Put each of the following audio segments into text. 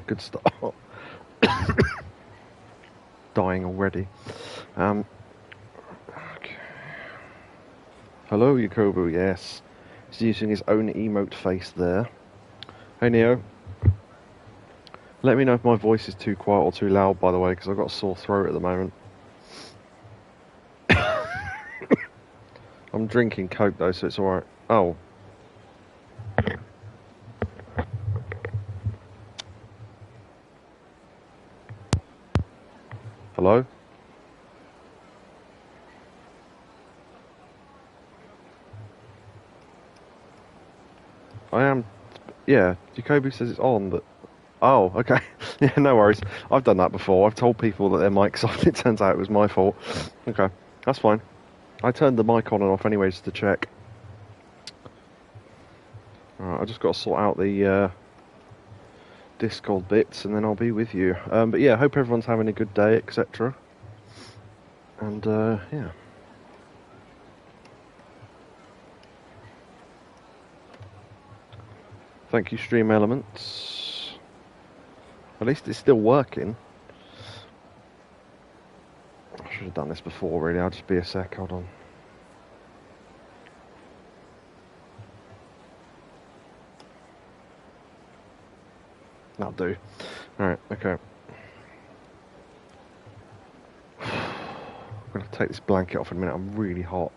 Good start. Dying already. Okay. Hello, Yakobu. Yes, he's using his own emote face there. Hey, Neo. Let me know if my voice is too quiet or too loud, by the way, because I've got a sore throat at the moment. I'm drinking Coke, though, so it's alright. Oh. Hello? I am... Yeah, Jacoby says it's on, but... Oh, okay. Yeah, no worries. I've done that before. I've told people that their mic's off. It turns out it was my fault. Okay, that's fine. I turned the mic on and off anyway just to check. Alright, I just got to sort out the Discord bits and then I'll be with you. But yeah, hope everyone's having a good day, etc. And yeah. Thank you, Stream Elements. At least it's still working. I should have done this before, really. I'll just be a sec. Hold on. That'll do. Alright, okay. I'm going to take this blanket off in a minute. I'm really hot.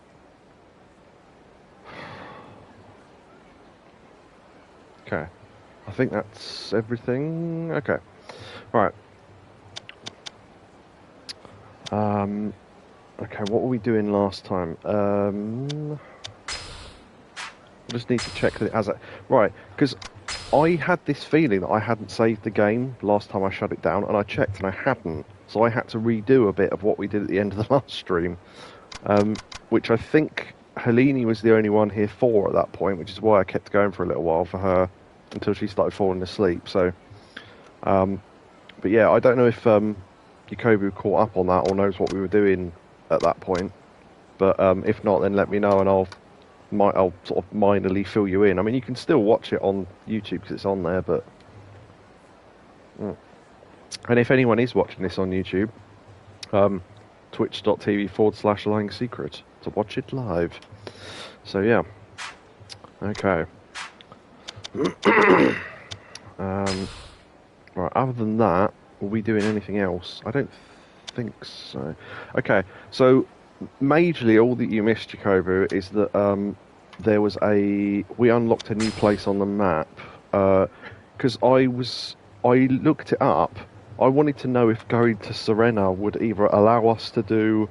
Okay. I think that's everything. Okay. Right. Okay, what were we doing last time? I just need to check that it has a... Right, because I had this feeling that I hadn't saved the game last time I shut it down, and I checked and I hadn't. So I had to redo a bit of what we did at the end of the last stream, which I think Helene was the only one here for at that point, which is why I kept going for a little while for her until she started falling asleep. So, but yeah, I don't know if Yakobu caught up on that or knows what we were doing at that point. But if not, then let me know and I'll sort of minorly fill you in. I mean, you can still watch it on YouTube because it's on there, but... And if anyone is watching this on YouTube, twitch.tv/Lying Secret to watch it live. So yeah. Okay. Right, other than that, will we doing anything else? I don't think so. Okay, so majorly all that you missed, Yakobu, is that there was we unlocked a new place on the map, because I looked it up. I wanted to know if going to Serena would either allow us to do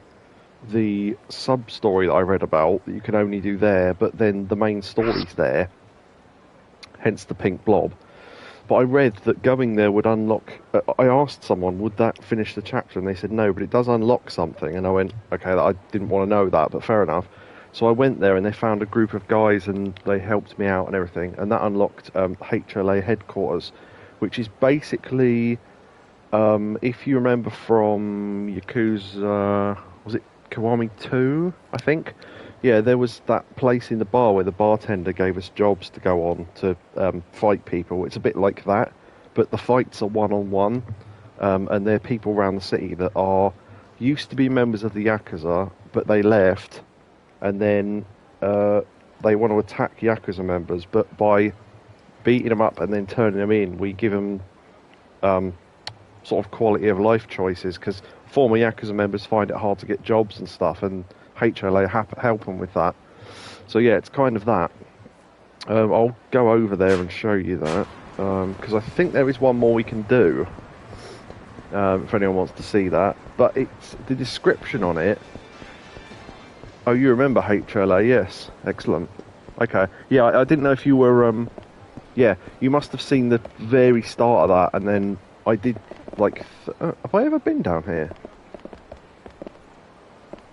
the sub-story that I read about, that you can only do there, but then the main story's there, hence the pink blob. But I read that going there would unlock... I asked someone, would that finish the chapter? And they said no, but it does unlock something. And I went, okay, I didn't want to know that, but fair enough. So I went there and they found a group of guys and they helped me out and everything. And that unlocked HLA headquarters, which is basically... if you remember from Yakuza... was it Kiwami 2, I think? Yeah, there was that place in the bar where the bartender gave us jobs to go on to fight people. It's a bit like that, but the fights are one-on-one, and there are people around the city that used to be members of the Yakuza, but they left, and then they want to attack Yakuza members, but by beating them up and then turning them in, we give them sort of quality of life choices, because former Yakuza members find it hard to get jobs and stuff, and HLA help them with that. So yeah, it's kind of that. I'll go over there and show you that, because I think there is one more we can do, if anyone wants to see that. But it's the description on it. Oh, you remember HLA? Yes, excellent. Okay, yeah, I didn't know if you were. Yeah, you must have seen the very start of that, and then I did. Like, have I ever been down here?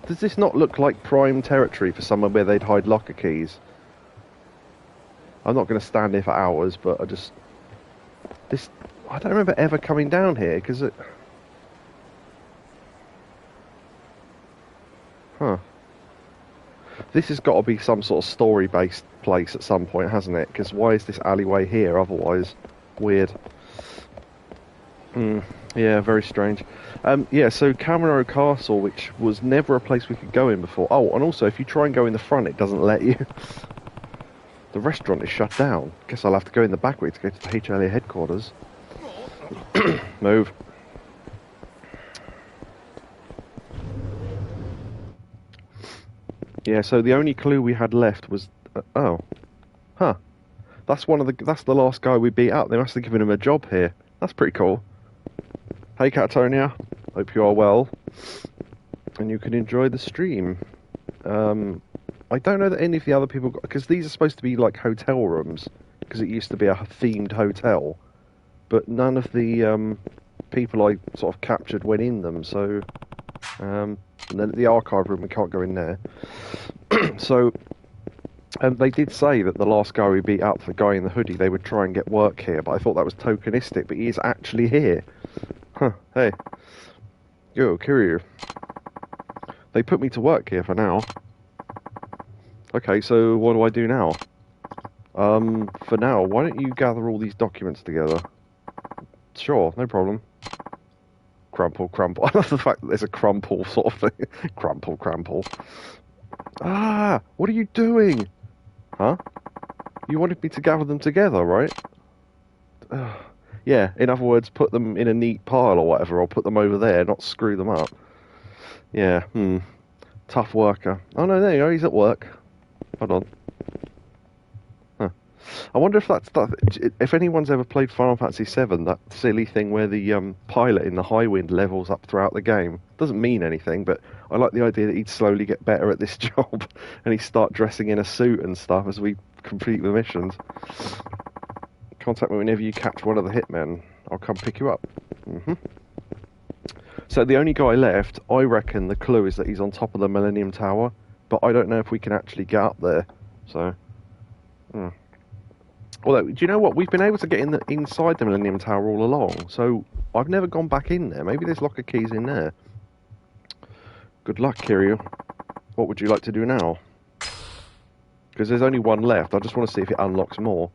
Does this not look like prime territory for somewhere where they'd hide locker keys? I'm not going to stand here for hours, but I don't remember ever coming down here, because it... Huh. This has got to be some sort of story-based place at some point, hasn't it? Because why is this alleyway here otherwise? Weird. Yeah, very strange. Yeah, so Cameron Castle, which was never a place we could go in before. Oh, and also, if you try and go in the front, it doesn't let you. The restaurant is shut down. Guess I'll have to go in the back way to go to the HLA headquarters. Move. Yeah, so the only clue we had left was... oh. Huh. That's the last guy we beat up. They must have given him a job here. That's pretty cool. Hey, Catatonia. Hope you are well. And you can enjoy the stream. I don't know that any of the other people... because these are supposed to be like hotel rooms. Because it used to be a themed hotel. But none of the people I sort of captured went in them, so... and then the archive room, we can't go in there. So... and they did say that the last guy we beat up, the guy in the hoodie, they would try and get work here, but I thought that was tokenistic, but he is actually here. Huh, hey. Yo, Kiryu. They put me to work here for now. Okay, so what do I do now? For now, why don't you gather all these documents together? Sure, no problem. Crumple, crumple. I love the fact that there's a crumple sort of thing. Crumple, crumple. Ah, what are you doing? Huh? You wanted me to gather them together, right? Yeah, in other words, put them in a neat pile or whatever, or put them over there, not screw them up. Yeah, tough worker. Oh no, there you go, he's at work. Hold on. Huh. I wonder if if anyone's ever played Final Fantasy VII, that silly thing where the pilot in the high wind levels up throughout the game. Doesn't mean anything, but I like the idea that he'd slowly get better at this job, and he'd start dressing in a suit and stuff as we complete the missions. Contact me whenever you catch one of the hitmen. I'll come pick you up. So the only guy left, I reckon the clue is that he's on top of the Millennium Tower, but I don't know if we can actually get up there. So, although, do you know what? We've been able to get inside the Millennium Tower all along, so I've never gone back in there. Maybe there's locker keys in there. Good luck, Kiryu. What would you like to do now? Because there's only one left. I just want to see if it unlocks more.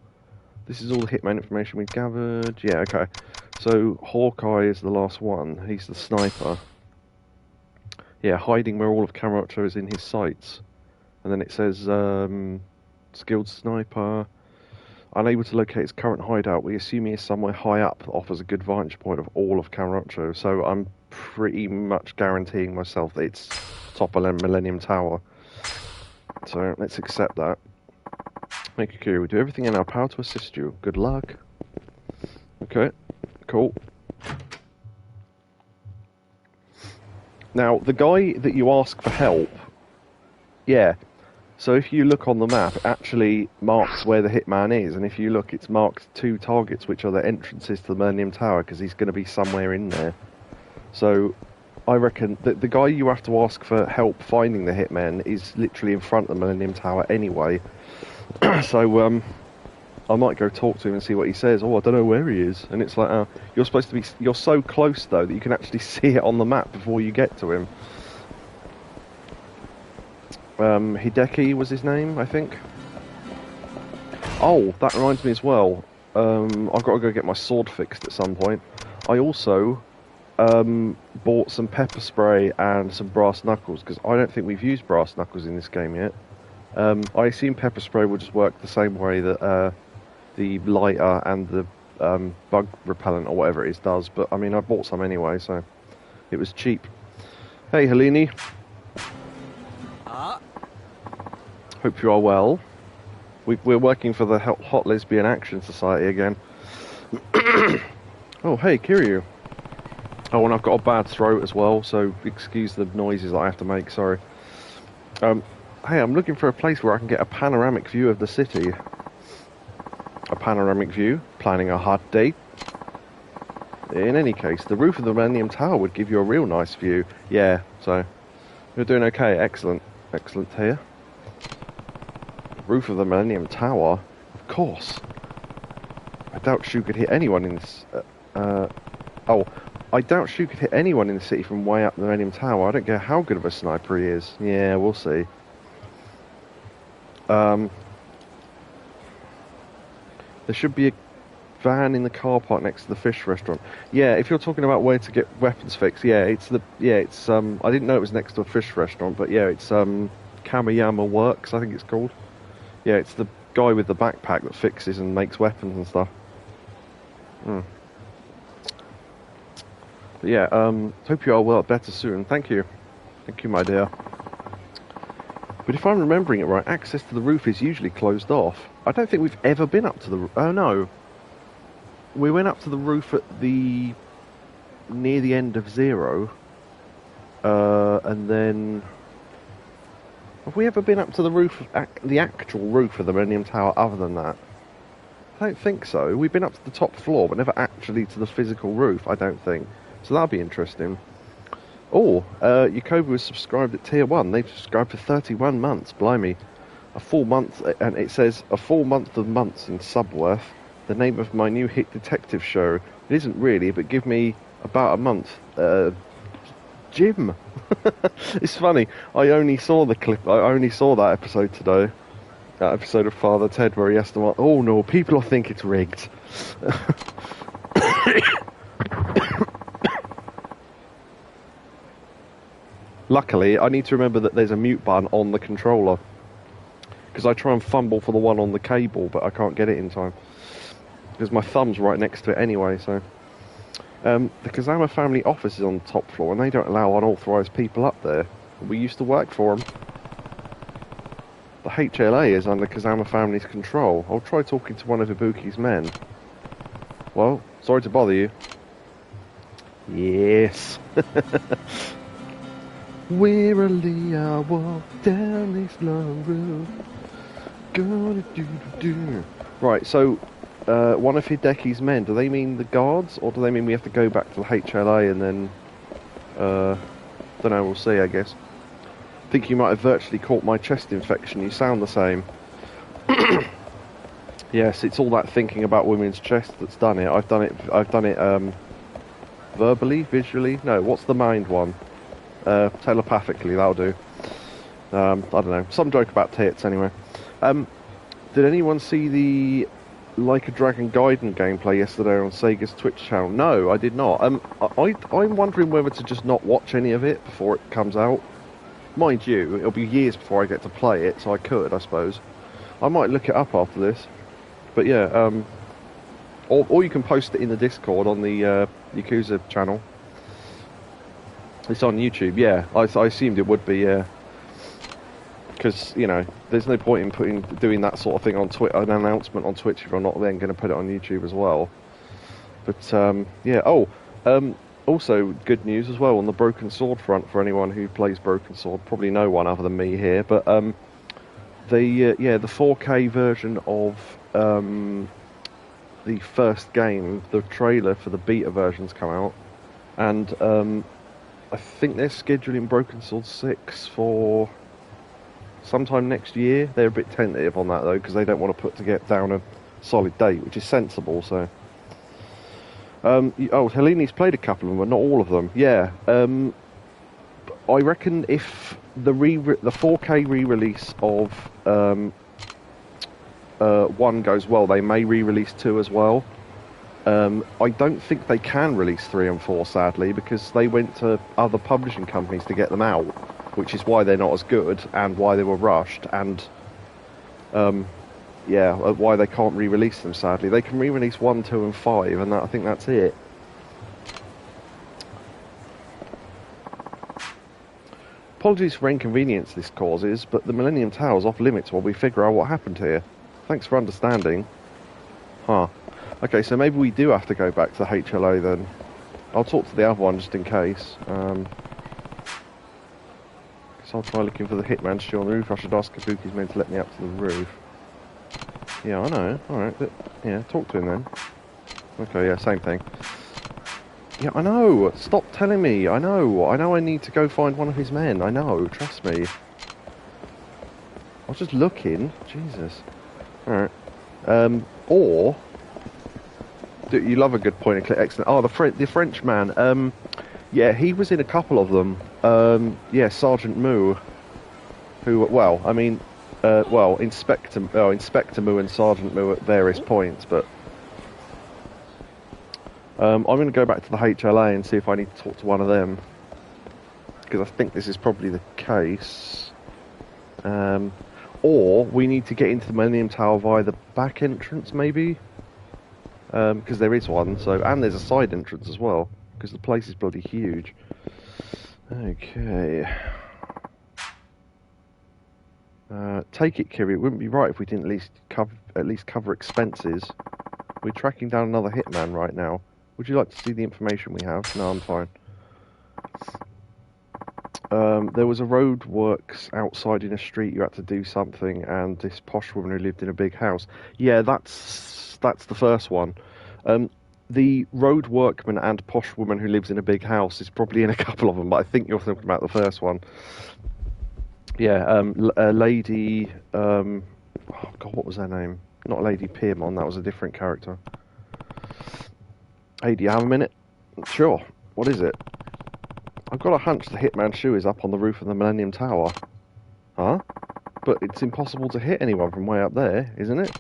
This is all the hitman information we've gathered. Yeah, okay. So, Hawkeye is the last one. He's the sniper. Yeah, hiding where all of Kamurocho is in his sights. And then it says, skilled sniper. Unable to locate his current hideout. We assume he is somewhere high up that offers a good vantage point of all of Kamurocho. So I'm pretty much guaranteeing myself that it's top of Millennium Tower. So let's accept that. Make it clear, we do everything in our power to assist you. Good luck. Okay, cool. Now, the guy that you ask for help, yeah, so if you look on the map, it actually marks where the hitman is, and if you look, it's marked 2 targets, which are the entrances to the Millennium Tower, because he's going to be somewhere in there. So, I reckon that the guy you have to ask for help finding the hitman is literally in front of the Millennium Tower anyway. So, I might go talk to him and see what he says. Oh, I don't know where he is. And it's like, you're supposed to be... You're so close, though, that you can actually see it on the map before you get to him. Hideki was his name, I think. Oh, that reminds me as well. I've got to go get my sword fixed at some point. I also bought some pepper spray and some brass knuckles, because I don't think we've used brass knuckles in this game yet. I assume pepper spray will just work the same way that the lighter and the bug repellent or whatever it is does, but I mean I bought some anyway, so it was cheap. Hey Helene. Hope you are well. We're working for the Hot Lesbian Action Society again. Oh hey Kiryu. Oh, and I've got a bad throat as well, so excuse the noises that I have to make, sorry. Hey, I'm looking for a place where I can get a panoramic view of the city. A panoramic view? Planning a hot date? In any case, the roof of the Millennium Tower would give you a real nice view. Yeah, so you're doing okay. Excellent. Excellent here. Roof of the Millennium Tower? Of course. I doubt Shu could hit anyone in this... oh, I doubt Shu could hit anyone in the city from way up the Millennium Tower. I don't care how good of a sniper he is. Yeah, we'll see. Um, there should be a van in the car park next to the fish restaurant. Yeah, if you're talking about where to get weapons fixed, it's I didn't know it was next to a fish restaurant, but yeah, it's Kamayama Works, I think it's called. Yeah, it's the guy with the backpack that fixes and makes weapons and stuff. Hmm. But yeah, hope you are well, better soon. Thank you, my dear. But if I'm remembering it right, access to the roof is usually closed off. I don't think we've ever been up to the. Oh no, we went up to the roof at near the end of Zero, and then have we ever been up to the roof of the actual roof of the Millennium Tower? Other than that, I don't think so. We've been up to the top floor, but never actually to the physical roof. I don't think. So that'll be interesting. Oh, Yakobu was subscribed at Tier 1. They've subscribed for 31 months. Blimey. A full month, and it says, a full month of months in Subworth. The name of my new hit detective show. It isn't really, but give me about a month. Jim. It's funny. I only saw the clip. I only saw that episode today. That episode of Father Ted where he has to... Oh no, people will think it's rigged. Luckily, I need to remember that there's a mute button on the controller. Because I try and fumble for the one on the cable, but I can't get it in time. Because my thumb's right next to it anyway, so... the Kazama family office is on the top floor, and they don't allow unauthorised people up there. We used to work for them. The HLA is under Kazama family's control. I'll try talking to one of Ibuki's men. Well, sorry to bother you. Yes. Wearily I walk down this long road. Gonna do. Right, so one of Hideki's men, do they mean the guards, or do they mean we have to go back to the HLA and then don't know, we'll see, I guess. I think you might have virtually caught my chest infection. You sound the same. Yes, it's all that thinking about women's chest that's done it. I've done it verbally, visually. No, what's the mind one? Telepathically, that'll do. I don't know. Some joke about tits, anyway. Did anyone see the Like a Dragon Gaiden gameplay yesterday on Sega's Twitch channel? No, I did not. I'm wondering whether to just not watch any of it before it comes out. Mind you, it'll be years before I get to play it, so I could, I suppose. I might look it up after this. But yeah, or you can post it in the Discord on the Yakuza channel. It's on YouTube, yeah. I assumed it would be, yeah. Because, you know, there's no point in doing that sort of thing on Twitter, an announcement on Twitch if I'm not then going to put it on YouTube as well. But, yeah. Oh, also good news as well on the Broken Sword front for anyone who plays Broken Sword. Probably no one other than me here. But, the 4K version of the first game, the trailer for the beta version's come out. And, I think they're scheduling Broken Sword 6 for sometime next year. They're a bit tentative on that though, because they don't want to get down a solid date, which is sensible. So, Helene's played a couple of them, but not all of them. Yeah, I reckon if the 4K re-release of 1 goes well, they may re-release 2 as well. I don't think they can release 3 and 4, sadly, because they went to other publishing companies to get them out, which is why they're not as good, and why they were rushed, and why they can't re-release them, sadly. They can re-release 1, 2 and 5, and I think that's it. Apologies for inconvenience this causes, but the Millennium Tower's off limits while we figure out what happened here. Thanks for understanding. Huh. Okay, so maybe we do have to go back to the HLA then. I'll talk to the other one just in case. So I'll try looking for the hitman still on the roof. I should ask Kabuki's men to let me up to the roof. Yeah, I know. Alright, but yeah, talk to him then. Okay, yeah, same thing. Yeah, I know. Stop telling me. I know I need to go find one of his men. I know. Trust me. I was just looking. Jesus. Alright. Or... You love a good point and click. Excellent. Oh, the French man. Yeah, he was in a couple of them. Yeah, Sergeant Moo. Who, well, I mean, Well, Inspector Moo and Sergeant Moo at various points, but I'm going to go back to the HLA and see if I need to talk to one of them, because I think this is probably the case. Or we need to get into the Millennium Tower via the back entrance, maybe, because there is one. So, and there's a side entrance as well, because the place is bloody huge. Okay. Take it, Kiri. It wouldn't be right if we didn't at least cover expenses. We're tracking down another hitman right now. Would you like to see the information we have? No, I'm fine. There was a roadworks outside in a street. You had to do something, and this posh woman who lived in a big house. Yeah, that's the first one. The road workman and posh woman who lives in a big house is probably in a couple of them, but I think you're thinking about the first one. Yeah, Lady. Oh God, what was her name? Not Lady Piermont. That was a different character. Hey, do you have a minute? Sure. What is it? I've got a hunch the hitman's shoe is up on the roof of the Millennium Tower. Huh? But it's impossible to hit anyone from way up there, isn't it?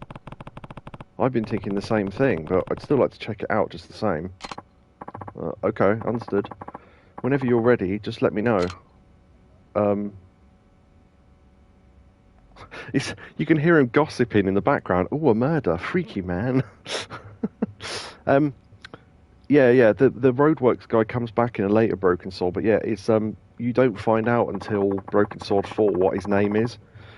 I've been thinking the same thing, but I'd still like to check it out just the same. Okay, understood. Whenever you're ready, just let me know. You can hear him gossiping in the background. Oh, a murder. Freaky man. Yeah, the roadworks guy comes back in a later Broken Sword, but yeah, it's you don't find out until Broken Sword 4 what his name is.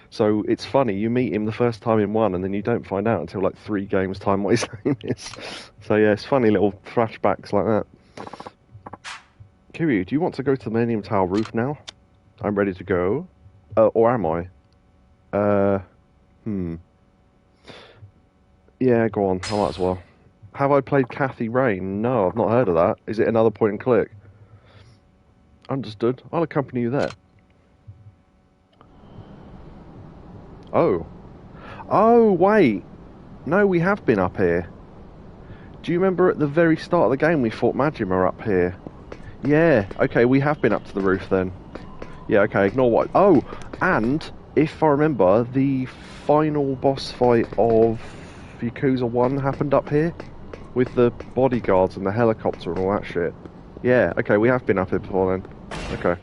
So it's funny, you meet him the first time in 1, and then you don't find out until like 3 games time what his name is. So yeah, it's funny little flashbacks like that. Kiryu, do you want to go to the Millennium Tower roof now? I'm ready to go. Or am I? Yeah, go on, I might as well. Have I played Kathy Rain? No, I've not heard of that. Is it another point and click? Understood. I'll accompany you there. Oh. Oh, wait. No, we have been up here. Do you remember at the very start of the game we fought Majima up here? Yeah, okay, we have been up to the roof then. Yeah, okay, ignore what... Oh, and, if I remember, the final boss fight of Yakuza 1 happened up here? With the bodyguards and the helicopter and all that shit. Yeah, okay, we have been up here before then. Okay.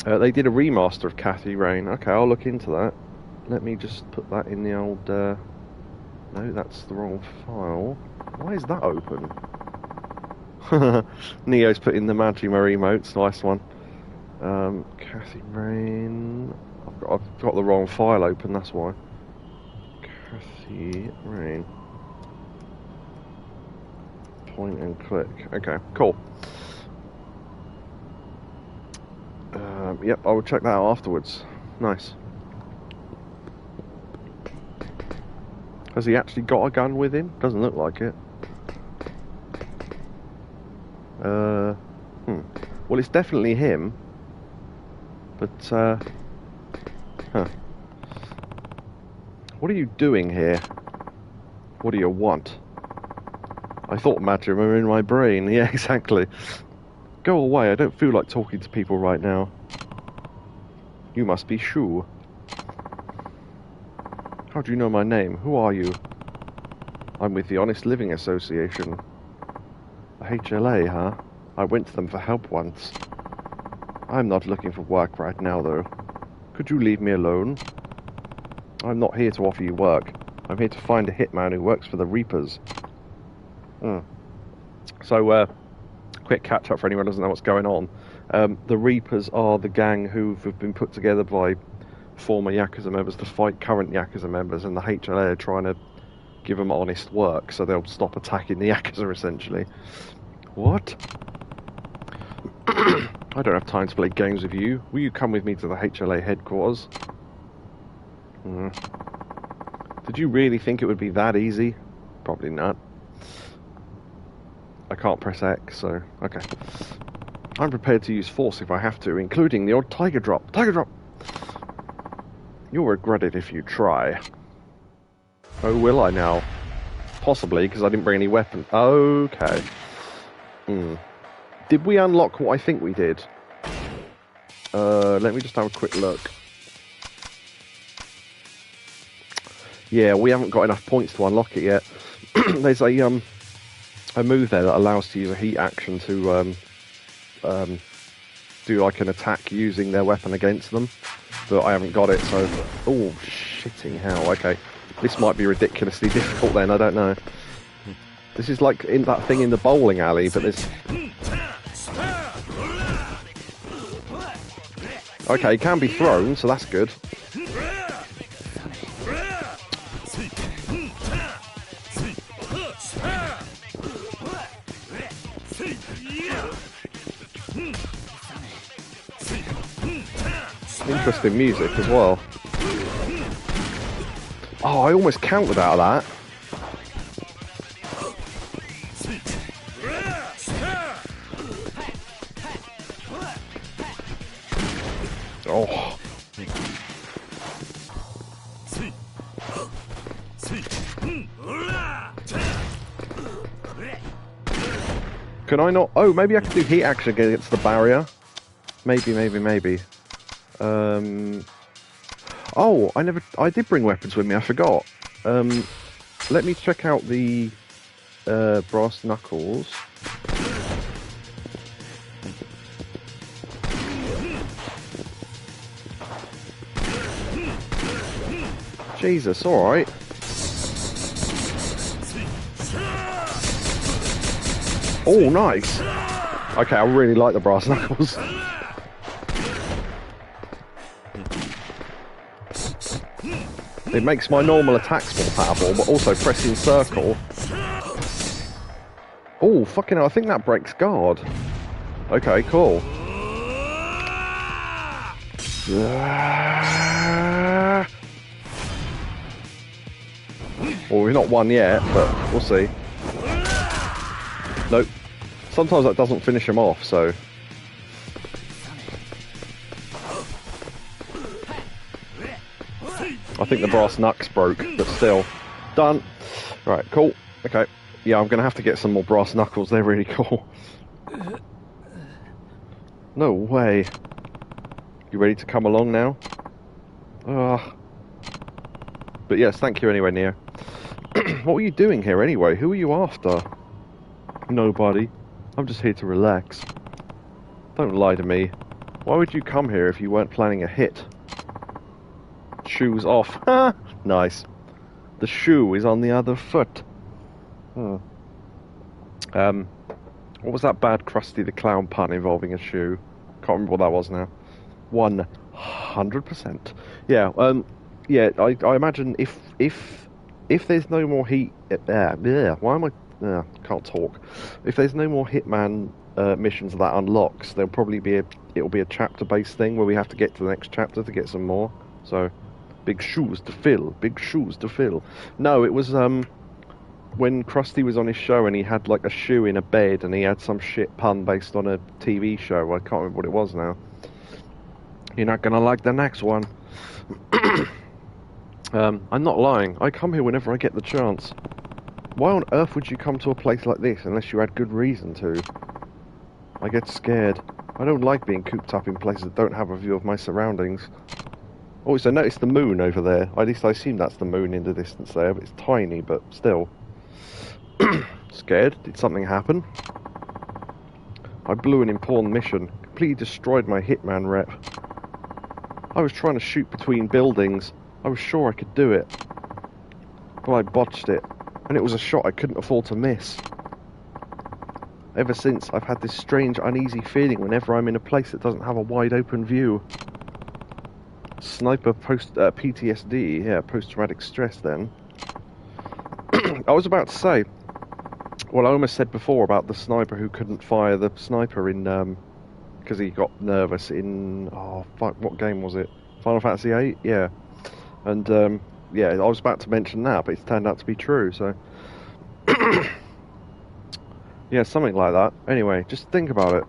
They did a remaster of Kathy Rain. Okay, I'll look into that. Let me just put that in the old... No, that's the wrong file. Why is that open? Neo's put in the Majima emotes. Nice one. Kathy Rain... I've got the wrong file open, that's why. Kathy Rain... Point and click. Okay, cool. Yep, I will check that out afterwards. Nice. Has he actually got a gun with him? Doesn't look like it. Well, it's definitely him. But, What are you doing here? What do you want? I thought Majima were in my brain. Yeah, exactly. Go away, I don't feel like talking to people right now. You must be Shu. How do you know my name? Who are you? I'm with the Honest Living Association. The HLA, huh? I went to them for help once. I'm not looking for work right now, though. Could you leave me alone? I'm not here to offer you work. I'm here to find a hitman who works for the Reapers. So, quick catch up for anyone who doesn't know what's going on. The Reapers are the gang who've been put together by former Yakuza members to fight current Yakuza members, and the HLA are trying to give them honest work so they'll stop attacking the Yakuza, essentially. What? I don't have time to play games with you. Will you come with me to the HLA headquarters? Did you really think it would be that easy? Probably not. I can't press X, so... Okay. I'm prepared to use force if I have to, including the odd tiger drop. Tiger drop! You'll regret it if you try. Oh, will I now? Possibly, because I didn't bring any weapons. Okay. Did we unlock what I think we did? Let me just have a quick look. Yeah, we haven't got enough points to unlock it yet. There's a move there that allows to use a heat action to do like an attack using their weapon against them, but I haven't got it. So, oh shitting hell! Okay, this might be ridiculously difficult then. I don't know. This is like in that thing in the bowling alley, but there's. Okay, it can be thrown, so that's good. Interesting music as well. Oh, I almost countered out of that. Oh. Can I not? Oh, maybe I could do heat action against the barrier. Maybe. Oh, I did bring weapons with me, I forgot. Let me check out the brass knuckles. Jesus, alright. Oh, nice. Okay, I really like the brass knuckles. It makes my normal attacks more powerful, but also pressing circle. Oh, fucking hell, I think that breaks guard. Okay, cool. Well, we've not won yet, but we'll see. Nope. Sometimes that doesn't finish them off, so... I think the brass knucks broke, but still. Done. Right, cool. Okay. Yeah, I'm going to have to get some more brass knuckles. They're really cool. No way. You ready to come along now? But yes, thank you anyway, Neo. What were you doing here anyway? Who are you after? Nobody. I'm just here to relax. Don't lie to me. Why would you come here if you weren't planning a hit? Shoes off. Ha! Nice. The shoe is on the other foot. What was that bad Krusty the Clown pun involving a shoe? Can't remember what that was now. 100%. Yeah. Yeah. I imagine if there's no more heat. Why am I? Can't talk. If there's no more Hitman missions that unlocks, there'll probably be it'll be a chapter-based thing where we have to get to the next chapter to get some more. So. Big shoes to fill. Big shoes to fill. No, it was when Krusty was on his show and he had like a shoe in a bed and he had some shit pun based on a TV show. I can't remember what it was now. You're not gonna like the next one. I'm not lying. I come here whenever I get the chance. Why on earth would you come to a place like this unless you had good reason to? I get scared. I don't like being cooped up in places that don't have a view of my surroundings. Also, notice the moon over there. At least I assume that's the moon in the distance there, but it's tiny, but still. Scared? Did something happen? I blew an important mission. Completely destroyed my Hitman rep. I was trying to shoot between buildings. I was sure I could do it. But I botched it. And it was a shot I couldn't afford to miss. Ever since, I've had this strange, uneasy feeling whenever I'm in a place that doesn't have a wide open view. Sniper PTSD, yeah, post-traumatic stress then. I was about to say, well, I almost said before about the sniper who couldn't fire the sniper in, because he got nervous in, oh, fuck, what game was it? Final Fantasy VIII? Yeah. And, yeah, I was about to mention that, but it's turned out to be true, so... yeah, something like that. Anyway, just think about it.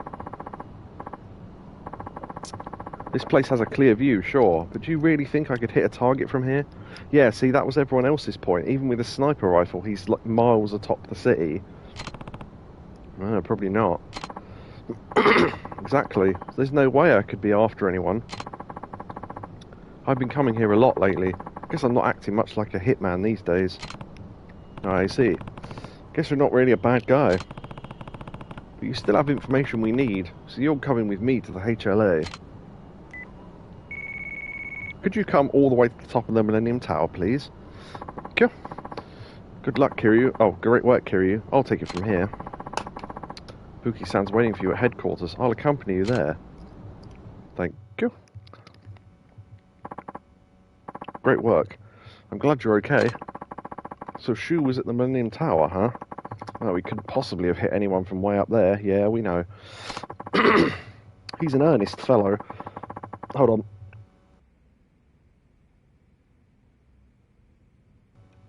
This place has a clear view, sure, but do you really think I could hit a target from here? Yeah, see, that was everyone else's point. Even with a sniper rifle, he's like miles atop the city. Probably not. Exactly. There's no way I could be after anyone. I've been coming here a lot lately. Guess I'm not acting much like a hitman these days. I see. Guess you're not really a bad guy. But you still have information we need, so you're coming with me to the HLA. Could you come all the way to the top of the Millennium Tower, please? Thank you. Good luck, Kiryu. Oh, great work, Kiryu. I'll take it from here. Buki-san's waiting for you at headquarters. I'll accompany you there. Thank you. Great work. I'm glad you're okay. So Shu was at the Millennium Tower, huh? Well, we couldn't possibly have hit anyone from way up there. Yeah, we know. He's an earnest fellow. Hold on.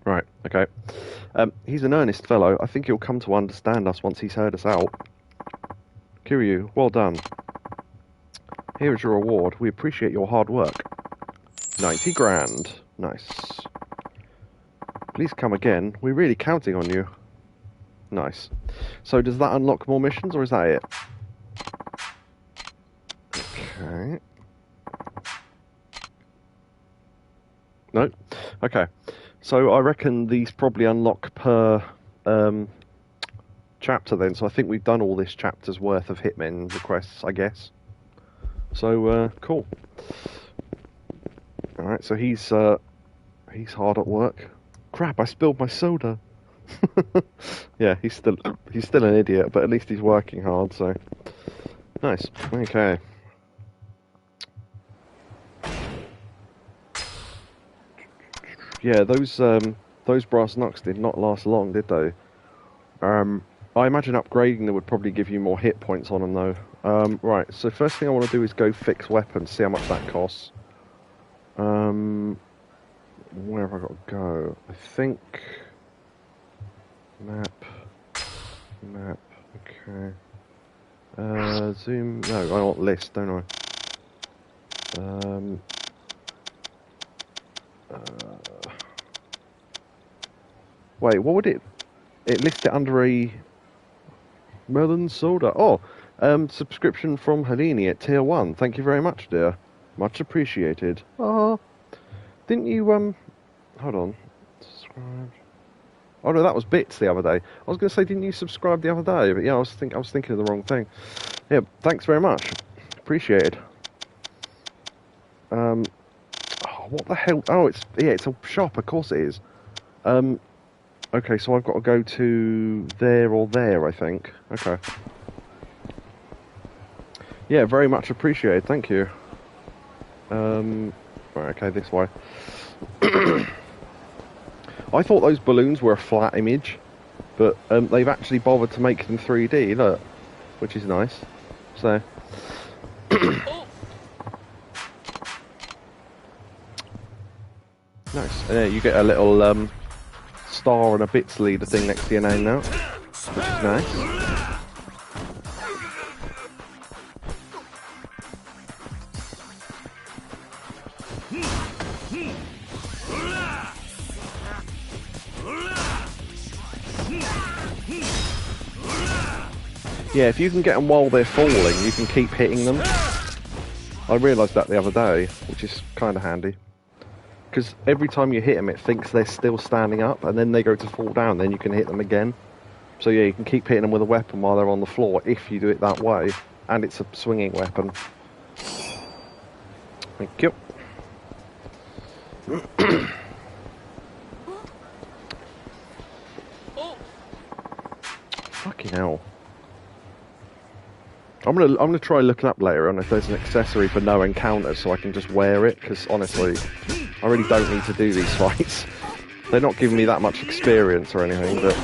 Right, okay. He's an earnest fellow. I think he'll come to understand us once he's heard us out. Kiryu, well done. Here is your reward. We appreciate your hard work. 90 grand. Nice. Please come again. We're really counting on you. Nice. So does that unlock more missions, or is that it? Okay. No? Okay. So I reckon these probably unlock per chapter then, so I think we've done all this chapter's worth of Hitman requests, I guess. So, cool. Alright, so he's hard at work. Crap, I spilled my soda. Yeah, he's still an idiot, but at least he's working hard, so nice. Okay. Yeah, those brass knucks did not last long, did they? I imagine upgrading them would probably give you more hit points on them, though. Right, so first thing I want to do is go fix weapons, see how much that costs. Where have I got to go? I think... Map, okay. Zoom, no, I want list, don't I? Wait, what would it list it under a melon soda? Oh, subscription from Helene at tier 1. Thank you very much, dear. Much appreciated. Oh, didn't you, hold on. Subscribe. Oh no, that was bits the other day. I was going to say, didn't you subscribe the other day? But yeah, I was thinking of the wrong thing. Yeah, thanks very much. Appreciated. Oh, what the hell? Oh, it's a shop. Of course it is. Okay, so I've got to go to there or there, I think. Okay. Yeah, very much appreciated. Thank you. Right, okay, this way. I thought those balloons were a flat image, but they've actually bothered to make them 3D, look, which is nice. So, nice. Yeah, you get a little star and a bits leader thing next to your name now, which is nice. Yeah, if you can get them while they're falling, you can keep hitting them. I realised that the other day, which is kind of handy. Because every time you hit them, it thinks they're still standing up, and then they go to fall down, then you can hit them again. So yeah, you can keep hitting them with a weapon while they're on the floor, if you do it that way. And it's a swinging weapon. Thank you. Fucking hell. I'm gonna try looking up later on if there's an accessory for no encounters so I can just wear it, because honestly, I really don't need to do these fights. They're not giving me that much experience or anything, but...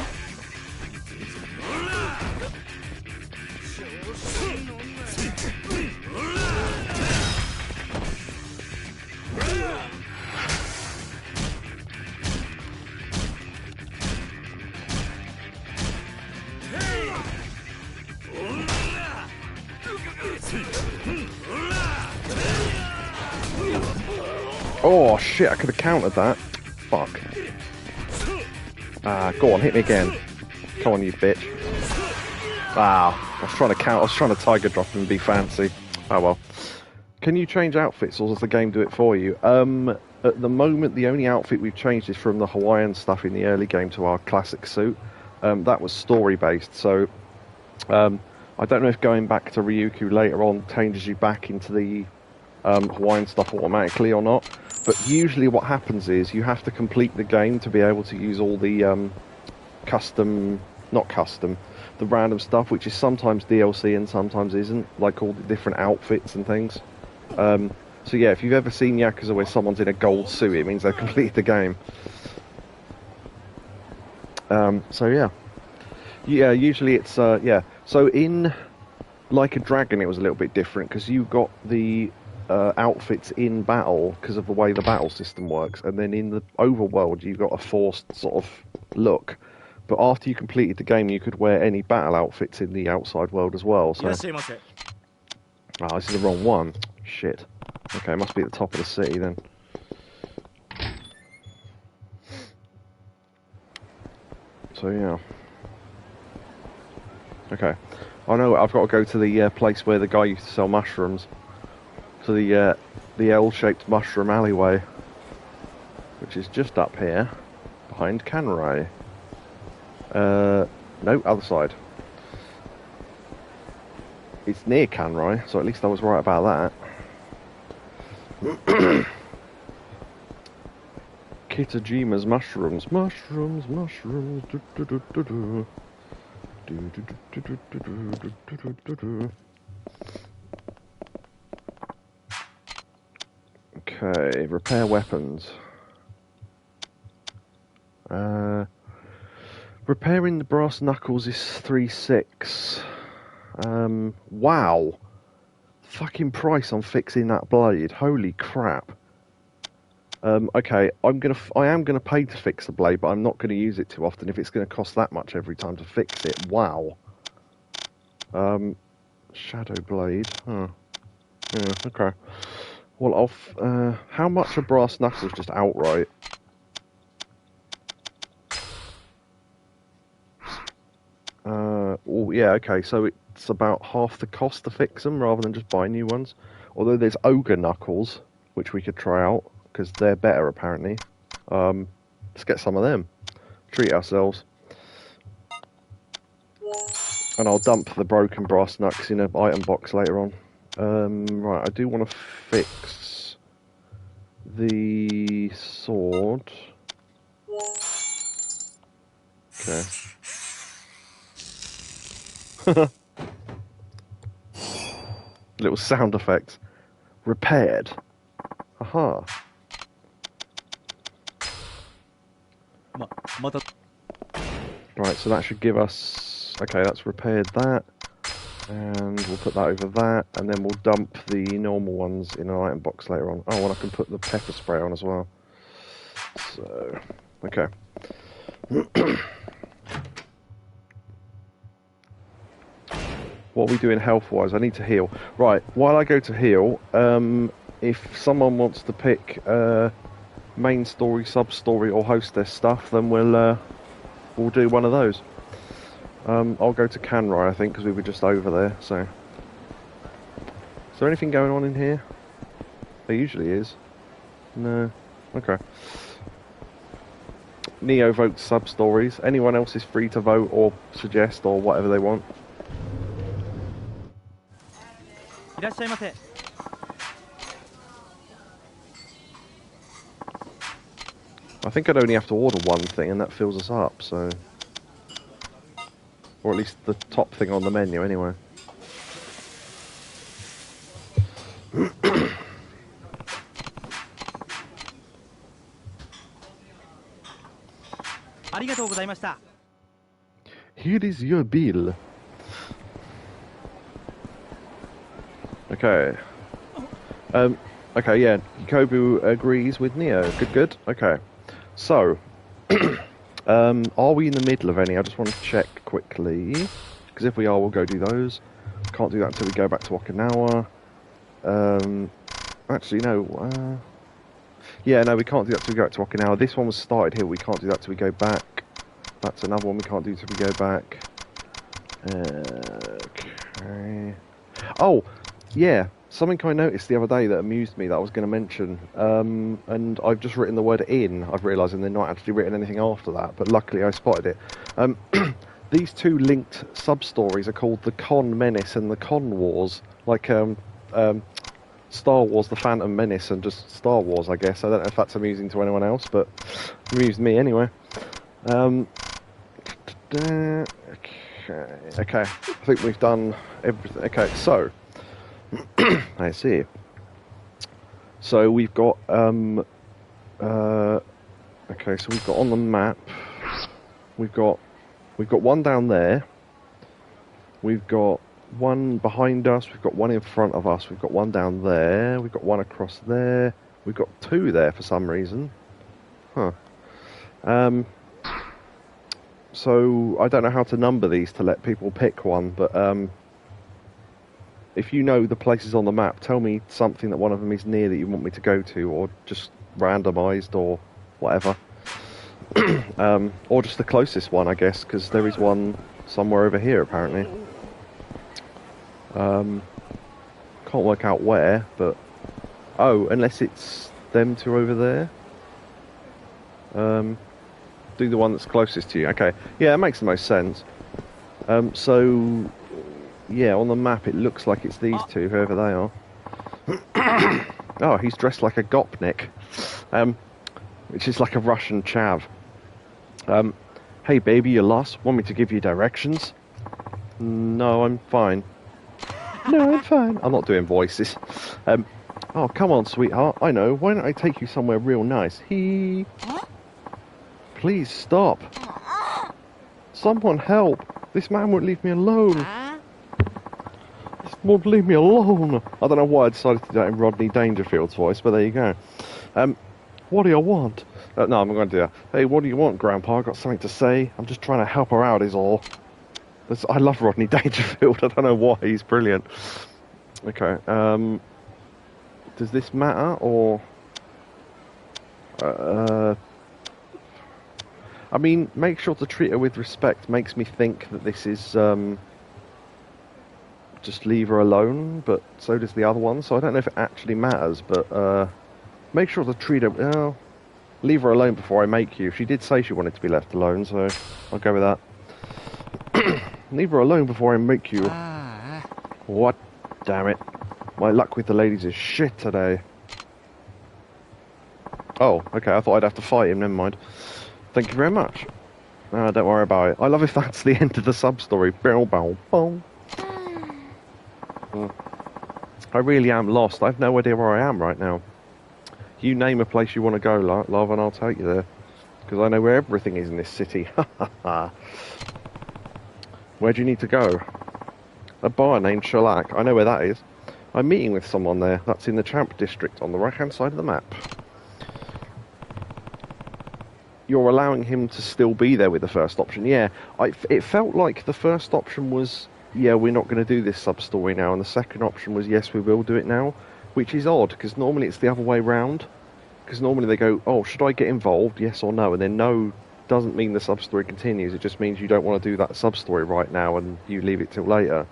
Oh shit, I could have countered that. Fuck. Go on, hit me again. Come on, you bitch. I was trying to tiger drop and be fancy. Oh well. Can you change outfits or does the game do it for you? At the moment, the only outfit we've changed is from the Hawaiian stuff in the early game to our classic suit. That was story-based, so I don't know if going back to Ryukyu later on changes you back into the Hawaiian stuff automatically or not. But usually what happens is you have to complete the game to be able to use all the the random stuff, which is sometimes DLC and sometimes isn't, like all the different outfits and things. So yeah, if you've ever seen Yakuza where someone's in a gold suit, it means they've completed the game. So yeah. Yeah, usually it's, yeah. So in Like a Dragon it was a little bit different, because you got the outfits in battle because of the way the battle system works, and then in the overworld you got a forced sort of look. But after you completed the game, you could wear any battle outfits in the outside world as well. So, this is the wrong one. Shit. Okay, it must be at the top of the city then. So yeah. Okay. I know I've got to go to the place where the guy used to sell mushrooms. To the L-shaped mushroom alleyway, which is just up here, behind Kanrai. No, other side. It's near Kanrai, so at least I was right about that. Kitajima's mushrooms, mushrooms, mushrooms. Okay, repair weapons. Repairing the brass knuckles is 3.6. Wow. Fucking price on fixing that blade. Holy crap. Okay, I am gonna pay to fix the blade, but I'm not gonna use it too often if it's gonna cost that much every time to fix it. Wow. Shadow blade. Huh. Yeah, okay. Well, how much are brass knuckles just outright? Oh, yeah, okay, so it's about half the cost to fix them rather than just buy new ones. Although there's ogre knuckles, which we could try out, because they're better apparently. Let's get some of them. Treat ourselves. And I'll dump the broken brass knucks in an item box later on. Right, I do want to fix the sword. Okay. Little sound effects. Repaired. Aha. Right, so that should give us... Okay, that's repaired that. And we'll put that over that, and then we'll dump the normal ones in an item box later on. Oh, and I can put the pepper spray on as well. So, okay. What are we doing health-wise? I need to heal. Right, while I go to heal, if someone wants to pick main story, sub-story, or hostess stuff, then we'll do one of those. I'll go to Kanrai, I think, because we were just over there, so... Is there anything going on in here? There usually is. No. Okay. Neo votes sub-stories. Anyone else is free to vote or suggest or whatever they want. I think I'd only have to order one thing and that fills us up, so... Or at least the top thing on the menu, anyway. Here is your bill. Okay. Okay, yeah. Yakobu agrees with Neo. Good, good. Okay. So, are we in the middle of any? I just want to check quickly. Because if we are, we'll go do those. Can't do that until we go back to Okinawa. Actually, no. Yeah, no, we can't do that till we go back to Okinawa. This one was started here. We can't do that till we go back. That's another one we can't do till we go back. Okay. Oh, yeah. something I noticed the other day that amused me that I was going to mention, and I've just written the word in, I've realised, and they're not actually written anything after that, but luckily I spotted it. Um, these two linked sub-stories are called the Con Menace and the Con Wars, like Star Wars, the Phantom Menace, and just Star Wars, I guess. I don't know if that's amusing to anyone else, but amused me anyway. Okay, I think we've done everything. Okay, so... I see. So we've got okay, so we've got on the map, we've got one down there, we've got one behind us, we've got one in front of us, we've got one down there, we've got one across there, we've got two there for some reason. Huh. So I don't know how to number these to let people pick one, but if you know the places on the map, tell me something that one of them is near that you want me to go to, or just randomised, or whatever. Or just the closest one, I guess, because there is one somewhere over here, apparently. Can't work out where, but... Oh, unless it's them two over there? Do the one that's closest to you. Okay, yeah, that makes the most sense. So... Yeah, on the map it looks like it's these two, whoever they are. Oh, he's dressed like a gopnik, which is like a Russian chav. Hey baby, you lost? Want me to give you directions? No, I'm fine. No, I'm fine. I'm not doing voices. Oh, come on, sweetheart. I know. Why don't I take you somewhere real nice? Please stop. Someone help. This man won't leave me alone. Won't leave me alone. I don't know why I decided to do that in Rodney Dangerfield's voice, but there you go. What do you want? No, I'm not going to do that. Hey, what do you want, Grandpa? I've got something to say. I'm just trying to help her out, is all. I love Rodney Dangerfield. I don't know why. He's brilliant. Okay. Does this matter, or... I mean, make sure to treat her with respect makes me think that this is... just leave her alone, but so does the other one, so I don't know if it actually matters, but make sure to treat her... Well, leave her alone before I make you. She did say she wanted to be left alone, so I'll go with that. Leave her alone before I make you. What? Damn it. My luck with the ladies is shit today. Oh, okay, I thought I'd have to fight him, never mind. Thank you very much. Don't worry about it. I love if that's the end of the sub-story. Bow, bow, bow. I really am lost. I have no idea where I am right now. You name a place you want to go, love, and I'll take you there. Because I know where everything is in this city. Where do you need to go? A bar named Shellac. I know where that is. I'm meeting with someone there. That's in the Champ District on the right-hand side of the map. You're allowing him to still be there with the first option. Yeah, it felt like the first option was... yeah, we're not going to do this sub-story now, and the second option was, yes, we will do it now, which is odd, because normally it's the other way round, because normally they go, oh, should I get involved, yes or no, and then no doesn't mean the sub-story continues, it just means you don't want to do that sub-story right now, and you leave it till later.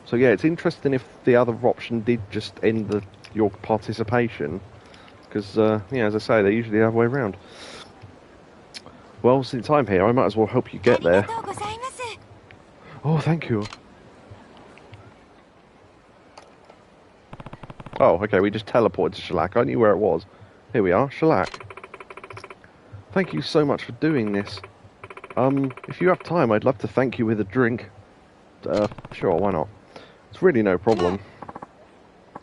So yeah, it's interesting if the other option did just end your participation, because, yeah, as I say, they're usually the other way round. Well, since I'm here, I might as well help you get there. Oh, thank you. Oh, okay, we just teleported to Shellac. I knew where it was. Here we are, Shellac. Thank you so much for doing this. If you have time, I'd love to thank you with a drink. Sure, why not? It's really no problem.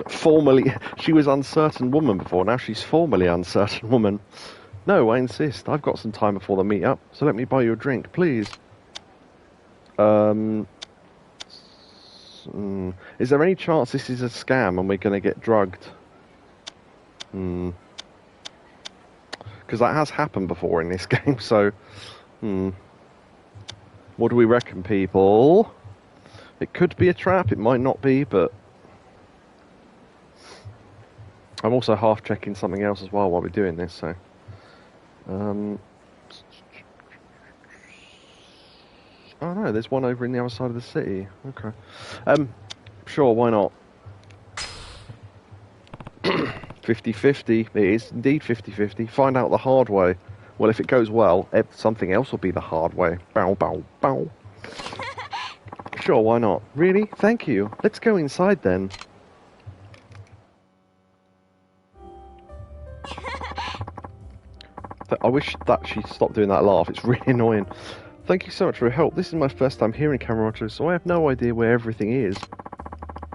Formerly, she was uncertain woman before, now she's formerly uncertain woman. No, I insist. I've got some time before the meet-up, so let me buy you a drink, please. Is there any chance this is a scam and we're going to get drugged? Because that has happened before in this game, so... What do we reckon, people? It could be a trap, it might not be, but... I'm also half-checking something else as well while we're doing this, so... Oh no, there's one over in the other side of the city. Okay. Sure, why not? 50-50. It is indeed 50-50. Find out the hard way. Well, if it goes well, something else will be the hard way. Bow, bow, bow. Sure, why not? Really? Thank you. Let's go inside then. I wish that she stopped doing that laugh. It's really annoying. Thank you so much for your help. This is my first time hearing Kamurocho, so I have no idea where everything is.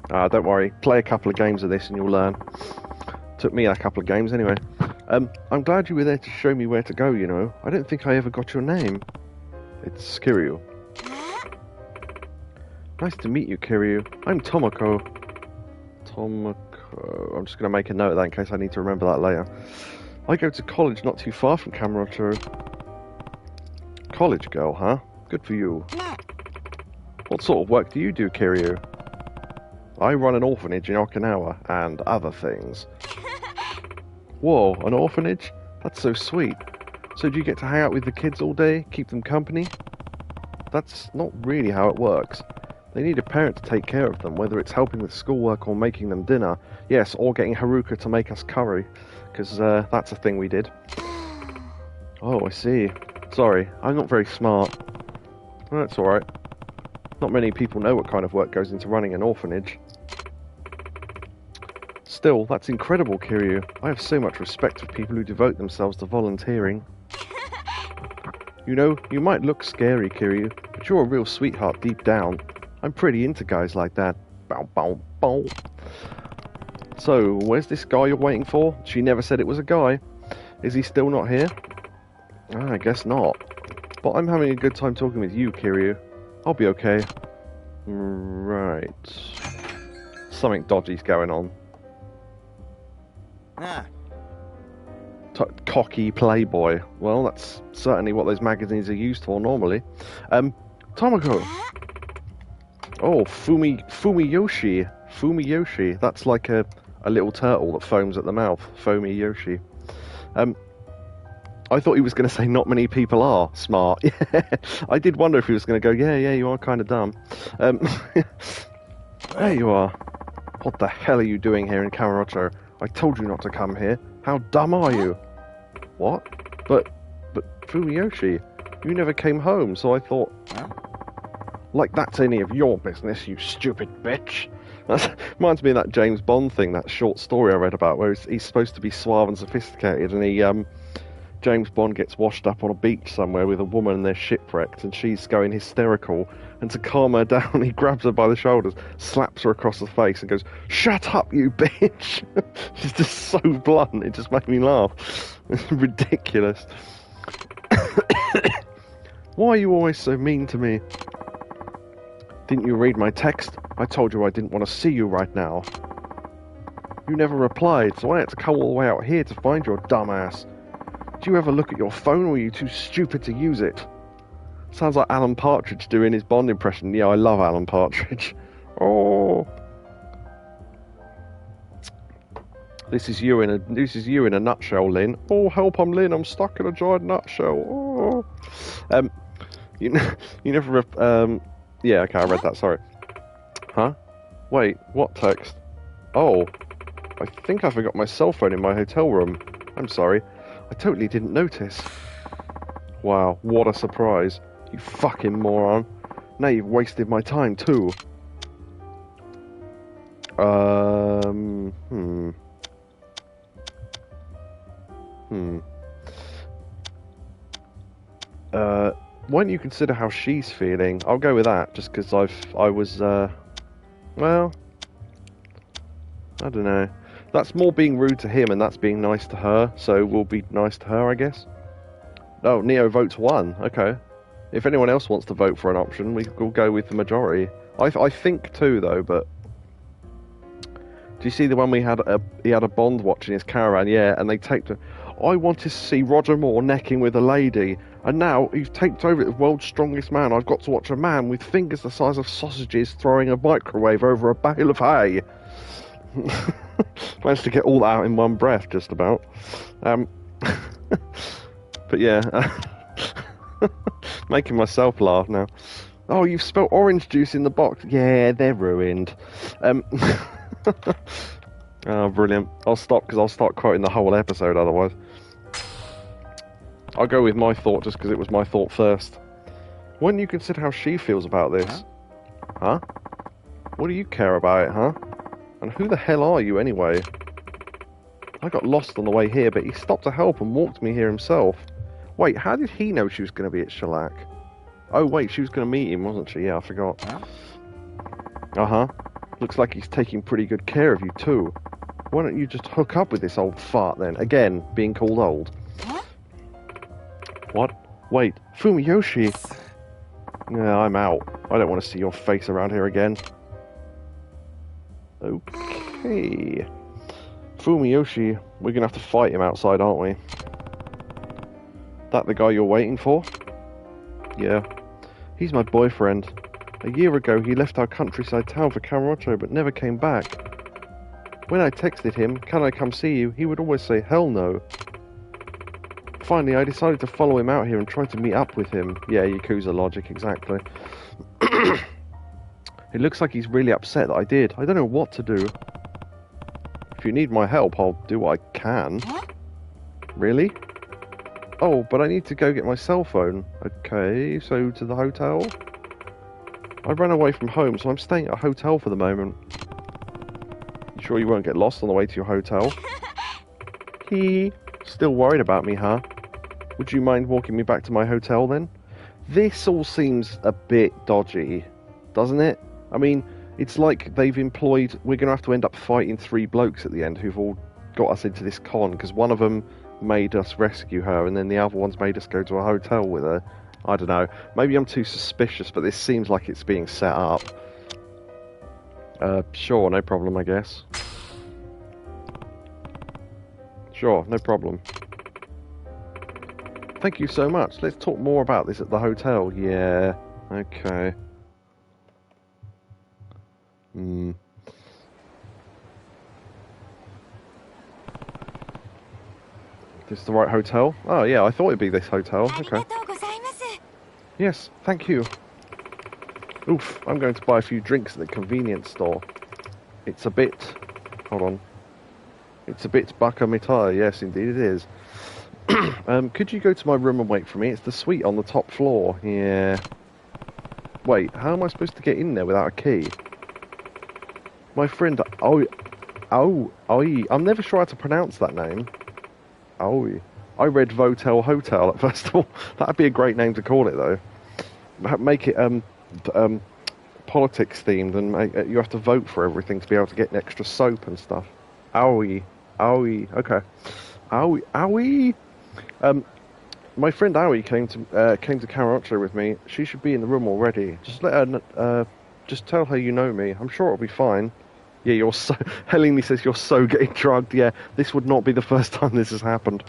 Don't worry. Play a couple of games of this and you'll learn. Took me a couple of games anyway. I'm glad you were there to show me where to go, you know. I don't think I ever got your name. It's Kiryu. Nice to meet you, Kiryu. I'm Tomoko. I'm just going to make a note of that in case I need to remember that later. I go to college not too far from Kamurocho. College girl, huh? Good for you. What sort of work do you do, Kiryu? I run an orphanage in Okinawa, and other things. Whoa, an orphanage? That's so sweet. So do you get to hang out with the kids all day, keep them company? That's not really how it works. They need a parent to take care of them, whether it's helping with schoolwork or making them dinner. Yes, or getting Haruka to make us curry, because that's a thing we did. Oh, I see. Sorry, I'm not very smart. That's alright. Not many people know what kind of work goes into running an orphanage. Still, that's incredible, Kiryu. I have so much respect for people who devote themselves to volunteering. You know, you might look scary, Kiryu, but you're a real sweetheart deep down. I'm pretty into guys like that. Bow, bow, bow. So, where's this guy you're waiting for? She never said it was a guy. Is he still not here? I guess not. But I'm having a good time talking with you, Kiryu. I'll be okay. Right. Something dodgy's going on. Cocky playboy. Well, that's certainly what those magazines are used for normally. Tomoko. Oh, Fumiyoshi. Fumiyoshi. That's like a little turtle that foams at the mouth. Fumiyoshi. I thought he was going to say not many people are smart. I did wonder if he was going to go, yeah, you are kind of dumb. There you are. What the hell are you doing here in Kamurocho? I told you not to come here. How dumb are you? What? But Fumiyoshi, you never came home, so I thought... Like that's any of your business, you stupid bitch. That reminds me of that James Bond thing, that short story I read about, where he's supposed to be suave and sophisticated, and James Bond gets washed up on a beach somewhere with a woman and they're shipwrecked, and she's going hysterical, and to calm her down, he grabs her by the shoulders, slaps her across the face, and goes, "Shut up, you bitch!" She's just so blunt, it just made me laugh. It's ridiculous. Why are you always so mean to me? Didn't you read my text? I told you I didn't want to see you right now. You never replied, so I had to come all the way out here to find your dumbass. Do you ever look at your phone, or are you too stupid to use it? Sounds like Alan Partridge doing his Bond impression. Yeah, I love Alan Partridge. Oh. This is you in a nutshell, Lynn. Oh, help, I'm Lynn. I'm stuck in a giant nutshell. Oh. You never... yeah, okay, I read that, sorry. Huh? Wait, what text? Oh, I think I forgot my cell phone in my hotel room. I'm sorry. I totally didn't notice. Wow, what a surprise. You fucking moron. Now you've wasted my time, too. Why don't you consider how she's feeling? I'll go with that, just because I was, well, I don't know. That's more being rude to him, and that's being nice to her, so we'll be nice to her, I guess. Oh, Neo votes 1, okay. If anyone else wants to vote for an option, we'll go with the majority. I think 2, though, but... Do you see the one he had a Bond watch in his caravan? Yeah, and they taped it. I wanted to see Roger Moore necking with a lady, and now he's taped over it, the world's strongest man. I've got to watch a man with fingers the size of sausages throwing a microwave over a bale of hay. Managed to get all that out in one breath, just about. But yeah, making myself laugh now. Oh, you've spilled orange juice in the box. Yeah, they're ruined. Oh, brilliant. I'll stop because I'll start quoting the whole episode otherwise. I'll go with my thought just because it was my thought first. Wouldn't you consider how she feels about this? Huh? What do you care about it, huh? And who the hell are you anyway? I got lost on the way here, but he stopped to help and walked me here himself. Wait, how did he know she was going to be at Shellac? Oh, wait, she was going to meet him, wasn't she? Yeah, I forgot. Uh-huh. Looks like he's taking pretty good care of you, too. Why don't you just hook up with this old fart, then? Again, being called old. What? Wait, Fumiyoshi! Yeah, I'm out. I don't want to see your face around here again. Okay. Fumiyoshi, we're gonna have to fight him outside, aren't we? That the guy you're waiting for? Yeah. He's my boyfriend. A year ago, he left our countryside town for Kamurocho, but never came back. When I texted him, can I come see you, he would always say, hell no. Finally, I decided to follow him out here and try to meet up with him. Yeah, Yakuza logic, exactly. It looks like he's really upset that I did. I don't know what to do. If you need my help, I'll do what I can. Really? Oh, but I need to go get my cell phone. Okay, so to the hotel? I ran away from home, so I'm staying at a hotel for the moment. You sure you won't get lost on the way to your hotel? Hee. Still worried about me, huh? Would you mind walking me back to my hotel then? This all seems a bit dodgy, doesn't it? I mean, it's like they've employed... We're going to have to end up fighting 3 blokes at the end who've all got us into this con, because one of them made us rescue her, and then the other one's made us go to a hotel with her. I don't know. Maybe I'm too suspicious, but this seems like it's being set up. Sure, no problem, I guess. Sure, no problem. Thank you so much. Let's talk more about this at the hotel. Yeah, okay. This is the right hotel? Oh yeah, I thought it'd be this hotel. Okay. Yes, thank you. Oof, I'm going to buy a few drinks at the convenience store. It's a bit... Hold on. It's a bit baka mitai. Yes, indeed it is. Could you go to my room and wait for me? It's the suite on the top floor. Yeah. Wait, how am I supposed to get in there without a key? My friend... I'm never sure how to pronounce that name. Aoi. I read Votel Hotel at first of all. That'd be a great name to call it, though. Make it, politics themed, and you have to vote for everything to be able to get extra soap and stuff. Aoi. Okay. Aoi. My friend Aoi came to Kamurocho with me. She should be in the room already. Just let her, just tell her you know me. I'm sure it'll be fine. Yeah, you're so... Helene says you're so getting drugged. Yeah, this would not be the first time this has happened.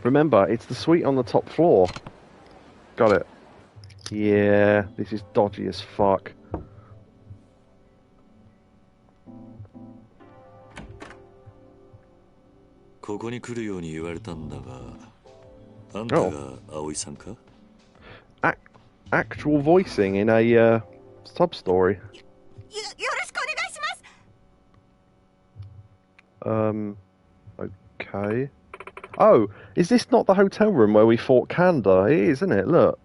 Remember, it's the suite on the top floor. Got it. Yeah, this is dodgy as fuck. Oh. Actual voicing in a sub-story. Okay. Oh, is this not the hotel room where we fought Kanda? It is, isn't it? Look.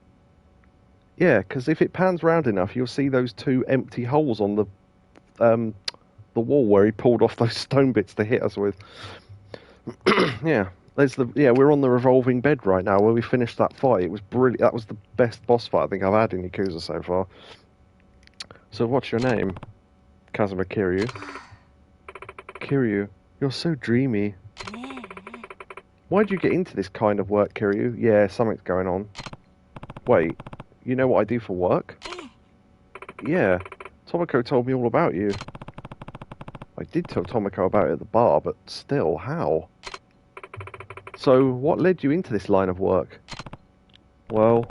Yeah, because if it pans round enough, you'll see those 2 empty holes on the wall where he pulled off those stone bits to hit us with. Yeah, we're on the revolving bed right now where we finished that fight. It was brilliant. That was the best boss fight I think I've had in Yakuza so far. So what's your name? Kazuma Kiryu. Kiryu, you're so dreamy. Why'd you get into this kind of work, Kiryu? Yeah, something's going on. Wait, you know what I do for work? Yeah, Tomoko told me all about you. I did tell Tomoko about it at the bar, but still, how? So, what led you into this line of work? Well,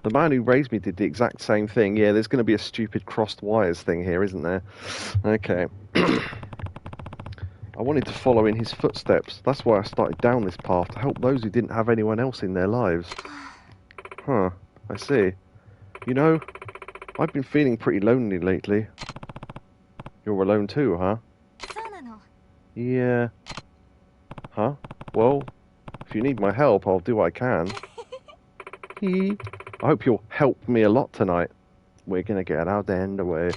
the man who raised me did the exact same thing. Yeah, there's going to be a stupid crossed wires thing here, isn't there? Okay. I wanted to follow in his footsteps. That's why I started down this path, to help those who didn't have anyone else in their lives. Huh, I see. You know, I've been feeling pretty lonely lately. You're alone too, huh? Yeah. Huh? Well, if you need my help, I'll do what I can. I hope you'll help me a lot tonight. We're gonna get our end away.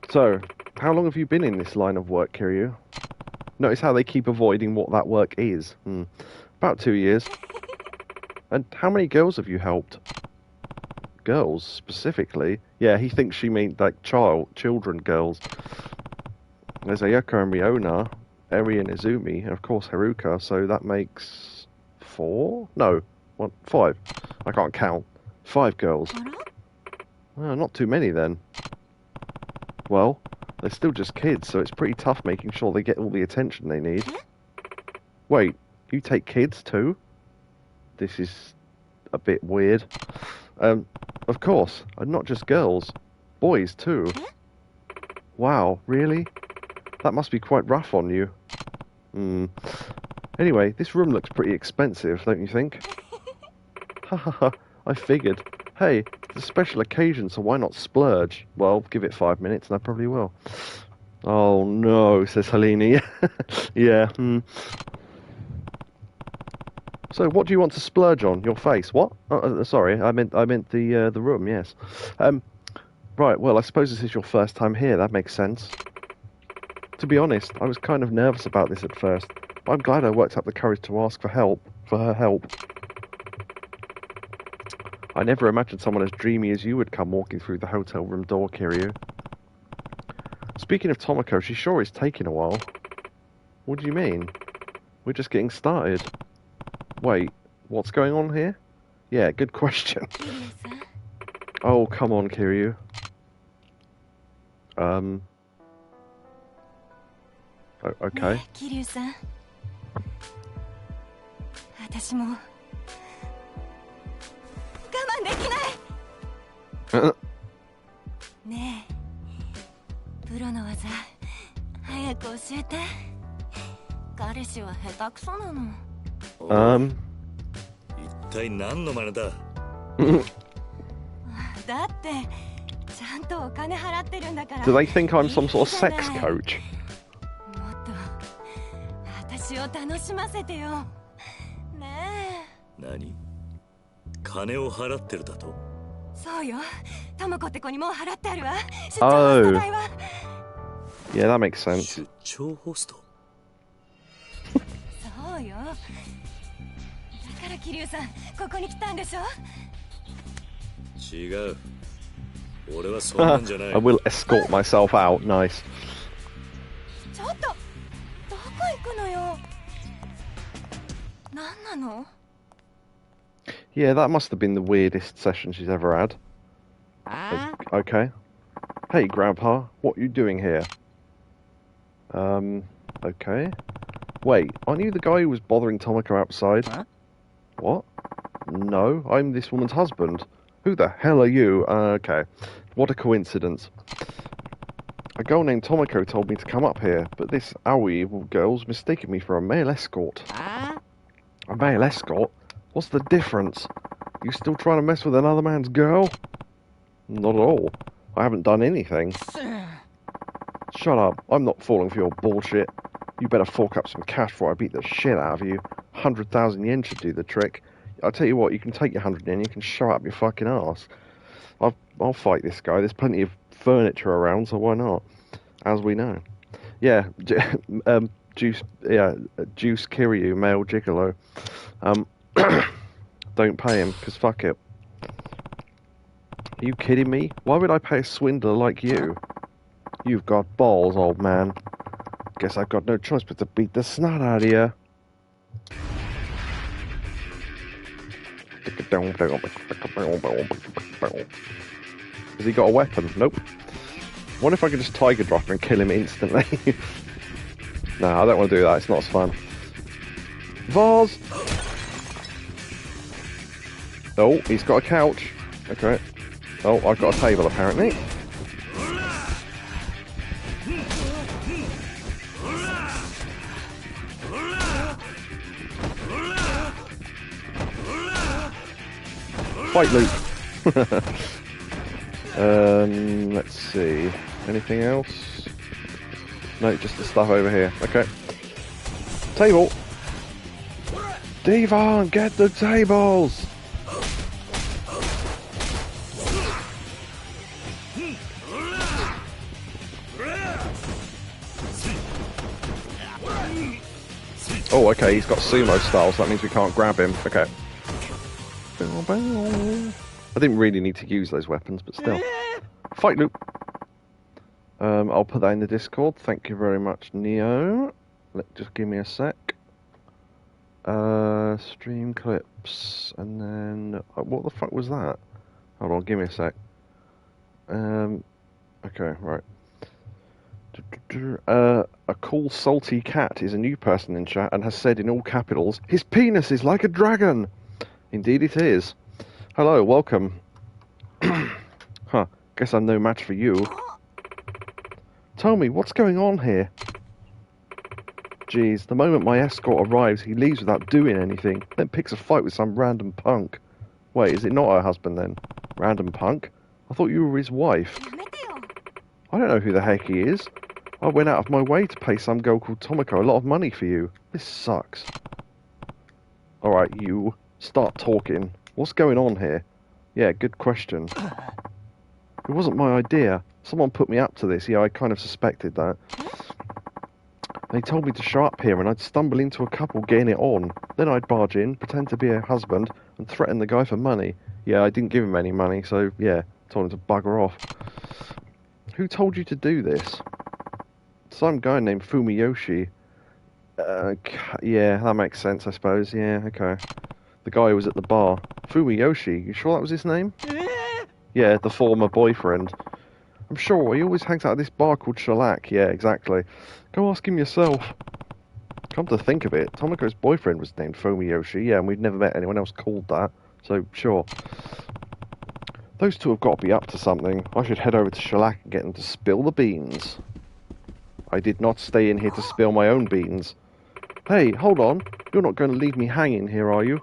So, how long have you been in this line of work, Kiryu? Notice how they keep avoiding what that work is. About 2 years. And how many girls have you helped? Girls, specifically? Yeah, he thinks she means like children girls. There's Ayako and Riona, Eri and Izumi, and of course Haruka, so that makes 4? No, 5. I can't count. 5 girls. Not too many then. Well, they're still just kids, so it's pretty tough making sure they get all the attention they need. Wait, you take kids too? This is a bit weird. Of course, and not just girls. Boys too. Wow, really? That must be quite rough on you. Anyway, this room looks pretty expensive, don't you think? Hahaha, I figured. Hey, it's a special occasion, so why not splurge? Well, give it 5 minutes and I probably will. Oh no, says Helene. Yeah, So, what do you want to splurge on? Your face? What? Sorry, I meant the room. Yes. Right. Well, I suppose this is your first time here. That makes sense. To be honest, I was kind of nervous about this at first, but I'm glad I worked up the courage to ask for her help. I never imagined someone as dreamy as you would come walking through the hotel room door, Kiryu. Speaking of Tomoko, she sure is taking a while. What do you mean? We're just getting started. Wait, what's going on here? Yeah, good question. Oh, come on, Kiryu. Okay. 桐生さん、私も我慢できない。ねえ、プロの技早く教えて。彼氏は下手くそなの。一体何の真似だ。だってちゃんとお金払ってるんだから。Do they think I'm some sort of sex coach? もっと私を楽しませてよ。ねえ。何？金を払ってるだと？そうよ。ともこって子にもう払ってあるわ。出張ホスト代は。Yeah, that makes sense. 出張ホスト？そうよ。だから桐生さん、ここに来たんでしょ？違う。俺はそんなんじゃない。I will escort myself out. Nice. ちょっと、どこ行くのよ。なんなの？ Yeah, that must have been the weirdest session she's ever had. Okay. Hey, Grandpa, what are you doing here? Okay. Wait, aren't you the guy who was bothering Tomoko outside? Huh? What? No, I'm this woman's husband. Who the hell are you? Okay. What a coincidence. A girl named Tomoko told me to come up here, but this Aoi girl's mistaken me for a male escort. A male escort? What's the difference? You still trying to mess with another man's girl? Not at all. I haven't done anything. Shut up. I'm not falling for your bullshit. You better fork up some cash before I beat the shit out of you. 100,000 yen should do the trick. I'll tell you what, you can take your 100 yen, you can show up your fucking ass. I'll fight this guy. There's plenty of furniture around, so why not? As we know. Yeah, Juice Kiryu, male gigolo. Don't pay him, because fuck it. Are you kidding me? Why would I pay a swindler like you? You've got balls, old man. Guess I've got no choice but to beat the snot out of you. Has he got a weapon? Nope. What if I could just Tiger Drop and kill him instantly? No, I don't want to do that. It's not as fun. Vase! Oh, he's got a couch. Okay. Oh, I've got a table apparently. Fight Luke. Let's see. Anything else? No, just the stuff over here. Okay. Table! Devon, get the tables! Oh, okay, he's got sumo style, so that means we can't grab him. Okay. I didn't really need to use those weapons, but still. Fight loop! I'll put that in the Discord. Thank you very much, Neo. Just give me a sec. Stream clips, and then... what the fuck was that? Hold on, give me a sec. Okay, right. A cool salty cat is a new person in chat and has said in all capitals, his penis is like a dragon! Indeed it is. Hello, welcome. Huh, guess I'm no match for you. Tell me, what's going on here? Jeez, the moment my escort arrives, he leaves without doing anything, then picks a fight with some random punk. Wait, is it not her husband then? Random punk? I thought you were his wife. I don't know who the heck he is. I went out of my way to pay some girl called Tomoko a lot of money for you. This sucks. Alright, you. Start talking. What's going on here? Yeah, good question. It wasn't my idea. Someone put me up to this. Yeah, I kind of suspected that. They told me to show up here and I'd stumble into a couple getting it on. Then I'd barge in, pretend to be her husband, and threaten the guy for money. Yeah, I didn't give him any money, so yeah, told him to bugger off. Who told you to do this? Some guy named Fumiyoshi. Yeah, that makes sense, I suppose. Yeah, okay. The guy who was at the bar. Fumiyoshi, you sure that was his name? Yeah, the former boyfriend. I'm sure, he always hangs out at this bar called Shellac. Yeah, exactly. Go ask him yourself. Come to think of it, Tomoko's boyfriend was named Fumiyoshi, yeah, and we've never met anyone else called that. So, sure. Those two have got to be up to something. I should head over to Shellac and get them to spill the beans. I did not stay in here to spill my own beans. Hey, hold on. You're not going to leave me hanging here, are you?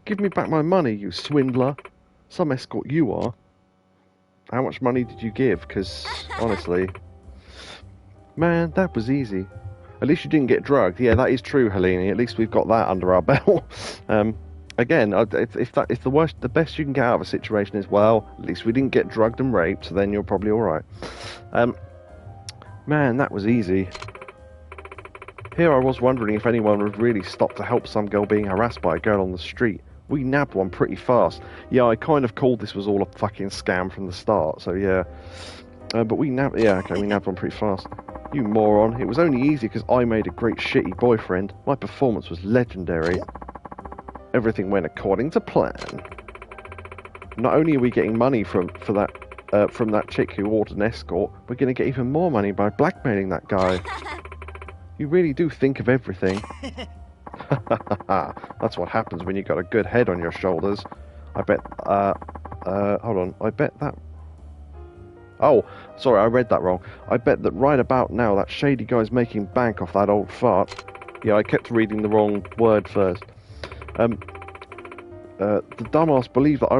Give me back my money, you swindler. Some escort you are. How much money did you give? Because, honestly... Man, that was easy. At least you didn't get drugged. Yeah, that is true, Helene. At least we've got that under our belt. Again, if the best you can get out of a situation is, well, at least we didn't get drugged and raped, then you're probably alright. Man, that was easy. Here I was wondering if anyone would really stop to help some girl being harassed by a girl on the street. We nabbed one pretty fast. Yeah, I kind of called this was all a fucking scam from the start, so yeah. But we nabbed... Yeah, okay, we nabbed one pretty fast. You moron. It was only easy because I made a great shitty boyfriend. My performance was legendary. Everything went according to plan. Not only are we getting money from that chick who ordered an escort, we're going to get even more money by blackmailing that guy. You really do think of everything. That's what happens when you got a good head on your shoulders. I bet, hold on, I bet that... Oh, sorry, I read that wrong. I bet that right about now that shady guy's making bank off that old fart. Yeah, I kept reading the wrong word first. The dumbass believed that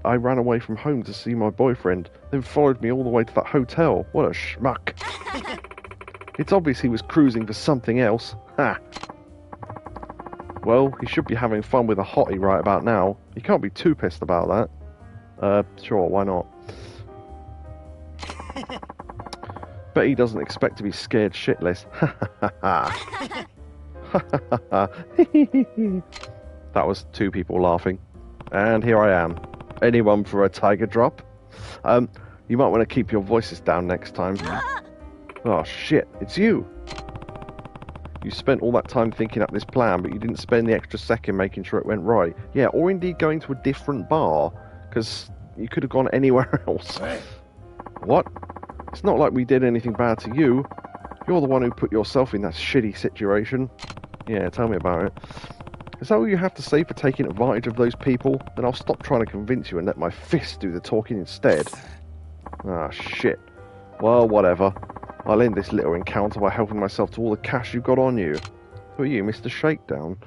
I ran away from home to see my boyfriend, then followed me all the way to that hotel. What a schmuck. It's obvious he was cruising for something else. Ha! Well, he should be having fun with a hottie right about now. You can't be too pissed about that. Sure, why not? Bet he doesn't expect to be scared shitless. That was two people laughing. And here I am. Anyone for a tiger drop? You might want to keep your voices down next time. Oh shit, it's you! You spent all that time thinking up this plan, but you didn't spend the extra second making sure it went right. Yeah, or indeed going to a different bar, because you could have gone anywhere else. What? It's not like we did anything bad to you. You're the one who put yourself in that shitty situation. Yeah, tell me about it. Is that all you have to say for taking advantage of those people? Then I'll stop trying to convince you and let my fists do the talking instead. Ah, shit. Well, whatever. I'll end this little encounter by helping myself to all the cash you've got on you. Who are you, Mr. Shakedown?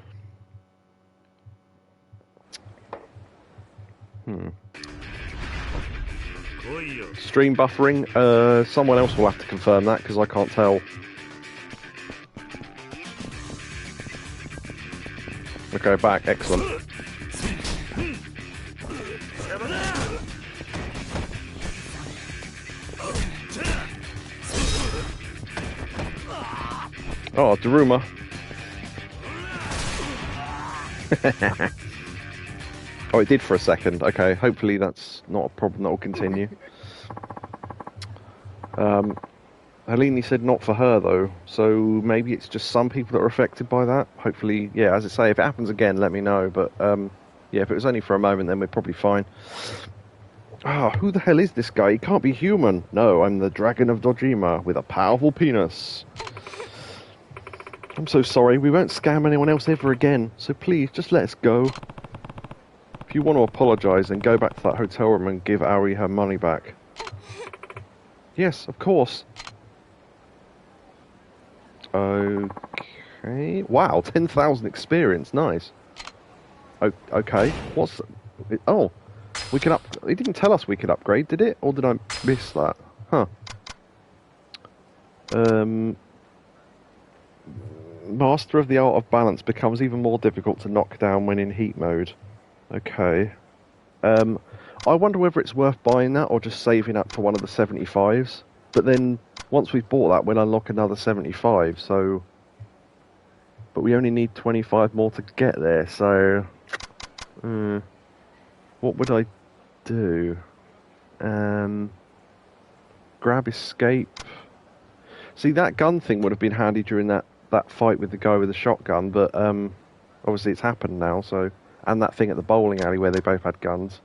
Stream buffering? Someone else will have to confirm that, because I can't tell. Okay, back. Excellent. Oh, Daruma. Oh, it did for a second. Okay, hopefully that's not a problem that will continue. Helene said not for her, though, so maybe it's just some people that are affected by that. Hopefully, yeah, as I say, if it happens again, let me know, but, yeah, if it was only for a moment, then we're probably fine. Ah, who the hell is this guy? He can't be human. No, I'm the Dragon of Dojima, with a powerful penis. I'm so sorry, we won't scam anyone else ever again, so please, just let us go. If you want to apologise, then go back to that hotel room and give Aoi her money back. Yes, of course. Okay. Wow, 10,000 experience. Nice. Okay. What's... Oh, we can up... It didn't tell us we could upgrade, did it? Or did I miss that? Huh. Master of the Art of Balance becomes even more difficult to knock down when in heat mode. Okay. I wonder whether it's worth buying that or just saving up for one of the 75s. But then, once we've bought that, we'll unlock another 75, so... But we only need 25 more to get there, so... What would I do? Grab escape. See, that gun thing would have been handy during that fight with the guy with the shotgun, but obviously it's happened now, so... And that thing at the bowling alley where they both had guns.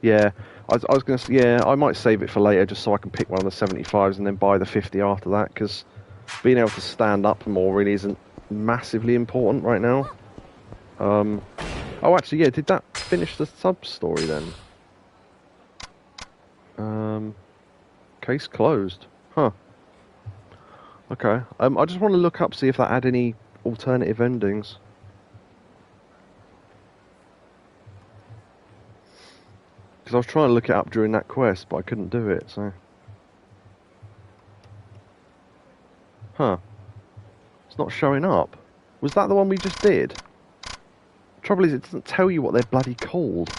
Yeah, I was going to say, yeah, I might save it for later just so I can pick one of the 75s and then buy the 50 after that, because being able to stand up more really isn't massively important right now. Oh, actually, yeah, did that finish the sub-story then? Case closed. Huh. Okay. I just want to look up, see if that had any alternative endings. Because I was trying to look it up during that quest, but I couldn't do it, so... Huh. It's not showing up. Was that the one we just did? Trouble is, it doesn't tell you what they're bloody called.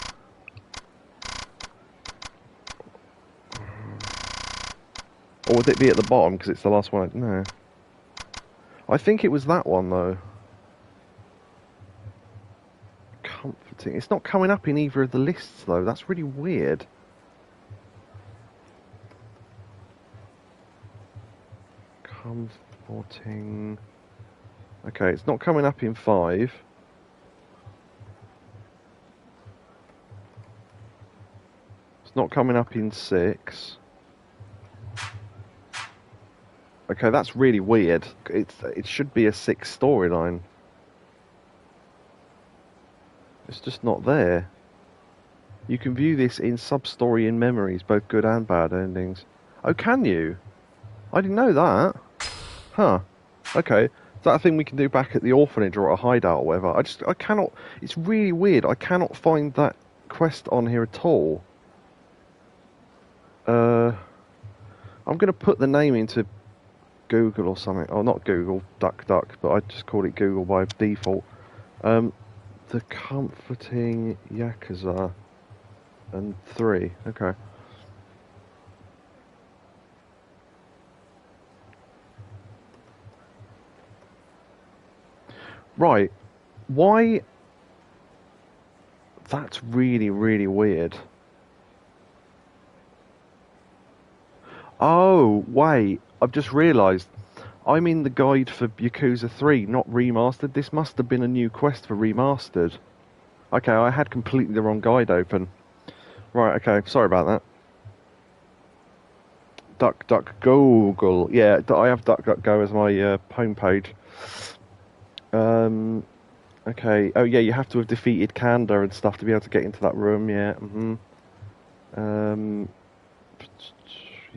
Or would it be at the bottom, because it's the last one? No. I think it was that one, though. Comforting. It's not coming up in either of the lists, though. That's really weird. Comforting. Okay, it's not coming up in 5. It's not coming up in 6. Okay, that's really weird. It should be a 6 storyline. It's just not there. You can view this in sub-story in memories, both good and bad endings. Oh, can you? I didn't know that. Huh. Okay. Is that a thing we can do back at the orphanage or at a hideout or whatever? I cannot... It's really weird. I cannot find that quest on here at all. I'm going to put the name into Google or something. Oh, not Google, DuckDuck, but I just called it Google by default. The Comforting Yakuza and 3. Okay. Right. Why... That's really, really weird. Oh, wait. I've just realised. I'm in the guide for Yakuza 3, not remastered. This must have been a new quest for remastered. Okay, I had completely the wrong guide open. Right, okay, sorry about that. DuckDuckGoogle. Yeah, I have DuckDuckGo as my homepage. Okay. Oh, yeah, you have to have defeated Kanda and stuff to be able to get into that room, yeah.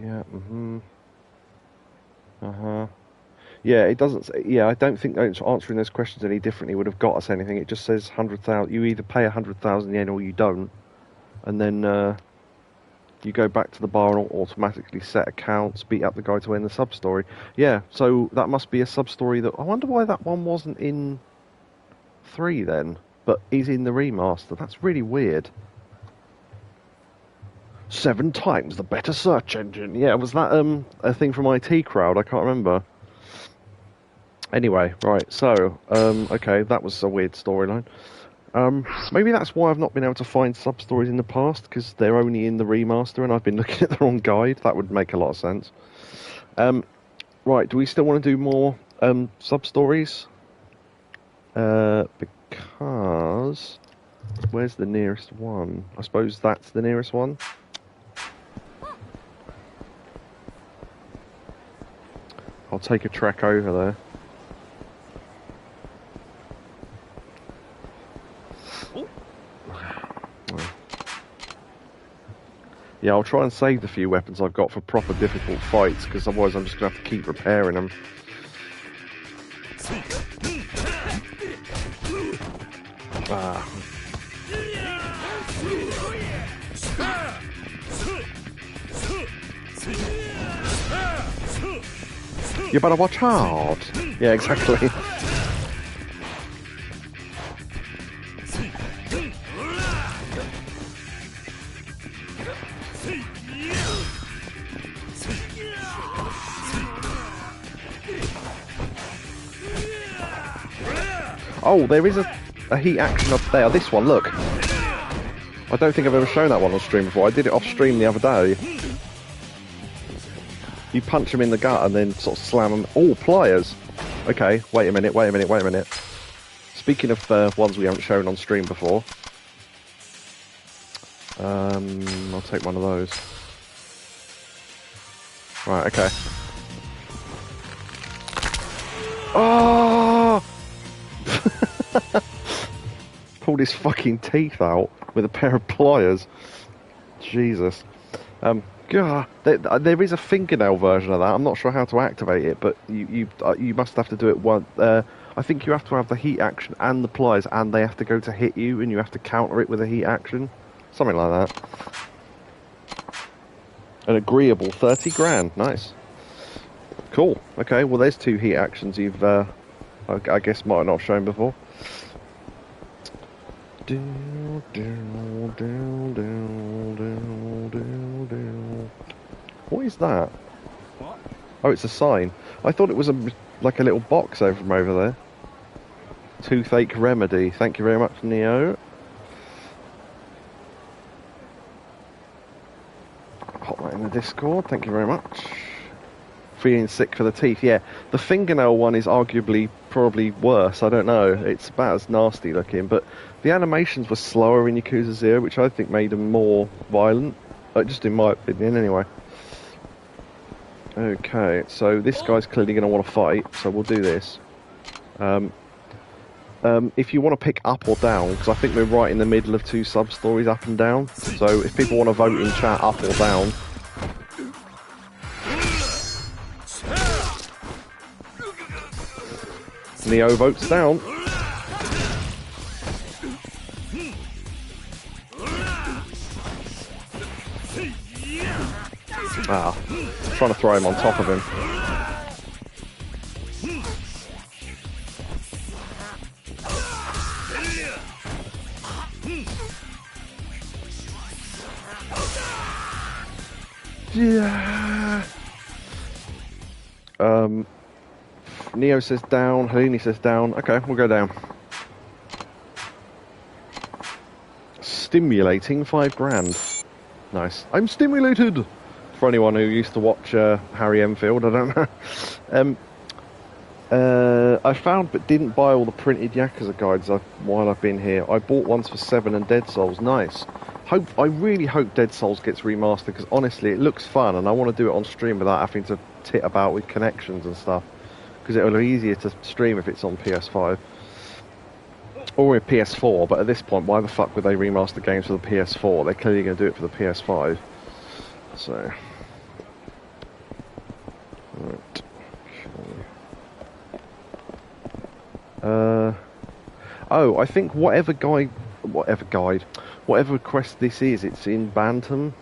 Yeah, Yeah, it doesn't... Yeah, I don't think answering those questions any differently would have got us anything. It just says 100,000... You either pay 100,000 yen or you don't. And then, You go back to the bar and automatically set accounts, beat up the guy to end the sub-story. Yeah, so that must be a sub-story that... I wonder why that one wasn't in 3 then, but is in the remaster. That's really weird. 7 times the better search engine. Yeah, was that a thing from IT Crowd? I can't remember. Anyway, right, so, okay, that was a weird storyline. Maybe that's why I've not been able to find sub-stories in the past, because they're only in the remaster and I've been looking at the wrong guide. That would make a lot of sense. Right, do we still want to do more sub-stories? Because... where's the nearest one? I suppose that's the nearest one. I'll take a trek over there. Yeah, I'll try and save the few weapons I've got for proper difficult fights, because otherwise I'm just going to have to keep repairing them. Ah. You better watch out! Yeah, exactly. Oh, there is a heat action up there. This one, look. I don't think I've ever shown that one on stream before. I did it off stream the other day. You punch them in the gut and then sort of slam them. Oh, pliers. Okay, wait a minute. Speaking of ones we haven't shown on stream before. I'll take one of those. Right, okay. Oh! Pulled his fucking teeth out with a pair of pliers. Jesus. God, there is a fingernail version of that. I'm not sure how to activate it, but you must have to do it one. I think you have to have the heat action and the pliers, and they have to go to hit you, and you have to counter it with a heat action, something like that. An agreeable 30 grand, nice. Cool. Okay, well there's 2 heat actions you've, I guess, might not have shown before. What is that? What? Oh, it's a sign. I thought it was like a little box over from over there. Toothache remedy. Thank you very much, Neo. Hot right in the Discord. Thank you very much. Feeling sick for the teeth. Yeah, the fingernail one is arguably probably worse. I don't know. It's about as nasty looking, but the animations were slower in Yakuza 0, which I think made them more violent. Just in my opinion, anyway. Okay, so this guy's clearly going to want to fight, so we'll do this. If you want to pick up or down, because I think we're right in the middle of 2 sub-stories, up and down. So if people want to vote in chat up or down. Neo votes down. Ah, trying to throw him on top of him. Yeah. Neo says down, Helene says down. Okay, we'll go down. Stimulating 5 grand. Nice. I'm stimulated! For anyone who used to watch Harry Enfield, I don't know. I found but didn't buy all the printed Yakuza guides while I've been here. I bought ones for 7 and Dead Souls. Nice. I really hope Dead Souls gets remastered, because honestly it looks fun and I want to do it on stream without having to tit about with connections and stuff, because it'll be easier to stream if it's on PS5 or a PS4. But at this point, why the fuck would they remaster games for the PS4? They're clearly going to do it for the PS5. So right. Okay. Oh, I think whatever quest this is, it's in Bantam.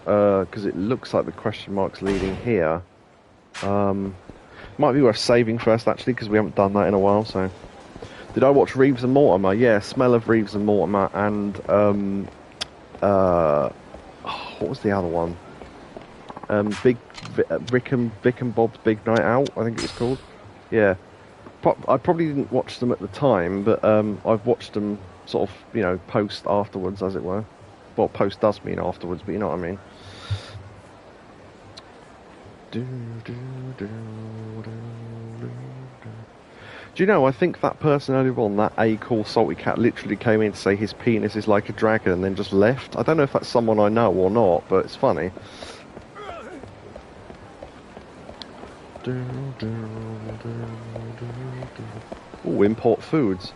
because it looks like the question mark's leading here. Might be worth saving first, actually, because we haven't done that in a while, so... Did I watch Reeves and Mortimer? Yeah, Smell of Reeves and Mortimer, and, what was the other one? Vic and Bob's Big Night Out, I think it was called. Yeah. I probably didn't watch them at the time, but I've watched them sort of, you know, post afterwards, as it were. Well, post does mean afterwards, but you know what I mean. Do you know, I think that person earlier on, that A-Cool Salty Cat, literally came in to say his penis is like a dragon and then just left. I don't know if that's someone I know or not, but it's funny. Oh, import foods.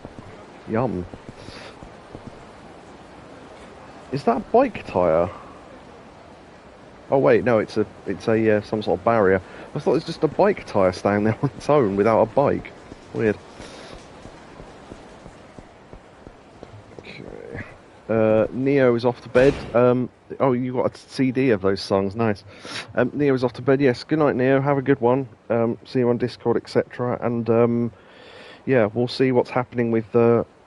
Yum. Is that a bike tyre? Oh wait, no, it's a some sort of barrier. I thought it was just a bike tyre standing there on its own without a bike. Weird. Okay. Neo is off to bed. Oh, you got a CD of those songs, nice. Neo is off to bed. Yes, good night, Neo. Have a good one. See you on Discord, etc. And yeah, we'll see what's happening with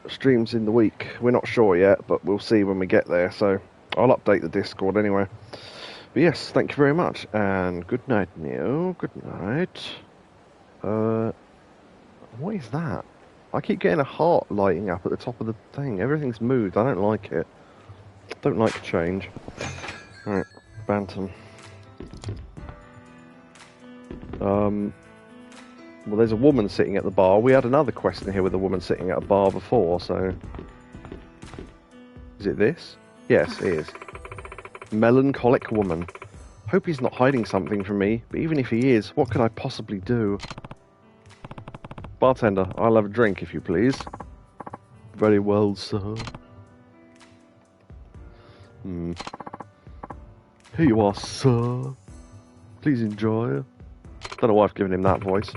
streams in the week. We're not sure yet, but we'll see when we get there. So I'll update the Discord anyway. But yes, thank you very much, and good night, Neo. Good night. What is that? I keep getting a heart lighting up at the top of the thing. Everything's moved. I don't like it. Don't like change. Right, Bantam. Well, there's a woman sitting at the bar. We had another question here with a woman sitting at a bar before, so... Is it this? Yes, it is. Melancholic woman. Hope he's not hiding something from me, but even if he is, what could I possibly do? Bartender, I'll have a drink if you please. Very well, sir. Here you are, sir. Please enjoy. Don't know why I've given him that voice.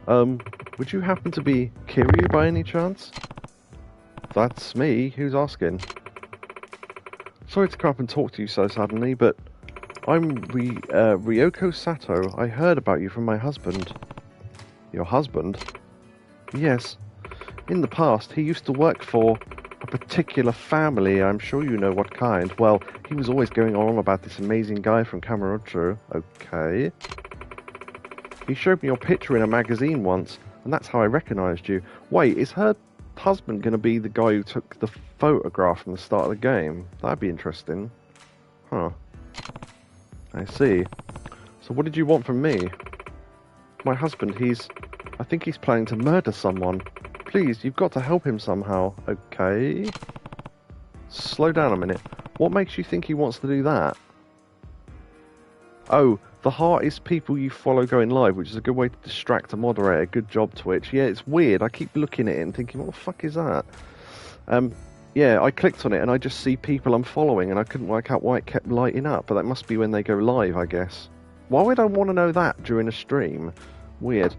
Would you happen to be Kiryu by any chance? That's me. Who's asking? Sorry to come up and talk to you so suddenly, but I'm Ryoko Sato. I heard about you from my husband. Your husband? Yes. In the past, he used to work for a particular family. I'm sure you know what kind. Well, he was always going on about this amazing guy from Kamurocho. Okay. He showed me your picture in a magazine once, and that's how I recognized you. Wait, is her husband going to be the guy who took the photograph from the start of the game? That'd be interesting. Huh. I see. So what did you want from me? My husband, I think he's planning to murder someone. Please, you've got to help him somehow. Okay. Slow down a minute. What makes you think he wants to do that? Oh, the heart is people you follow going live, which is a good way to distract a moderator. Good job, Twitch. Yeah, it's weird. I keep looking at it and thinking, what the fuck is that? Yeah, I clicked on it and I just see people I'm following and I couldn't work out why it kept lighting up, but that must be when they go live, I guess. Why would I want to know that during a stream? Weird.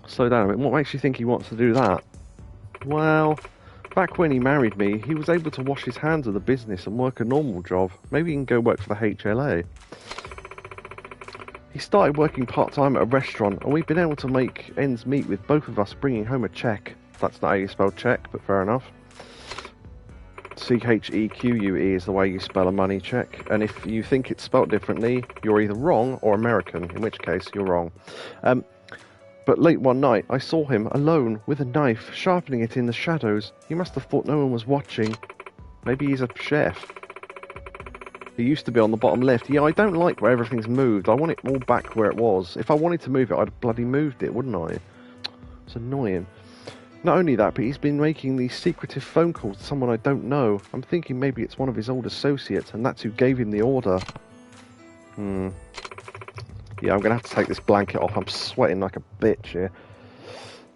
Slow down a bit. What makes you think he wants to do that? Well, back when he married me, he was able to wash his hands of the business and work a normal job. Maybe he can go work for the HLA. He started working part-time at a restaurant, and we've been able to make ends meet with both of us bringing home a cheque. That's not how you spell cheque, but fair enough. C-H-E-Q-U-E is the way you spell a money check, and if you think it's spelt differently, you're either wrong or American, in which case you're wrong. But late one night, I saw him alone with a knife, sharpening it in the shadows. He must have thought no one was watching. Maybe he's a chef. He used to be on the bottom left. Yeah, I don't like where everything's moved. I want it all back where it was. If I wanted to move it, I'd have bloody moved it, wouldn't I? It's annoying. Not only that, but he's been making these secretive phone calls to someone I don't know. I'm thinking maybe it's one of his old associates, and that's who gave him the order. Yeah, I'm going to have to take this blanket off. I'm sweating like a bitch here.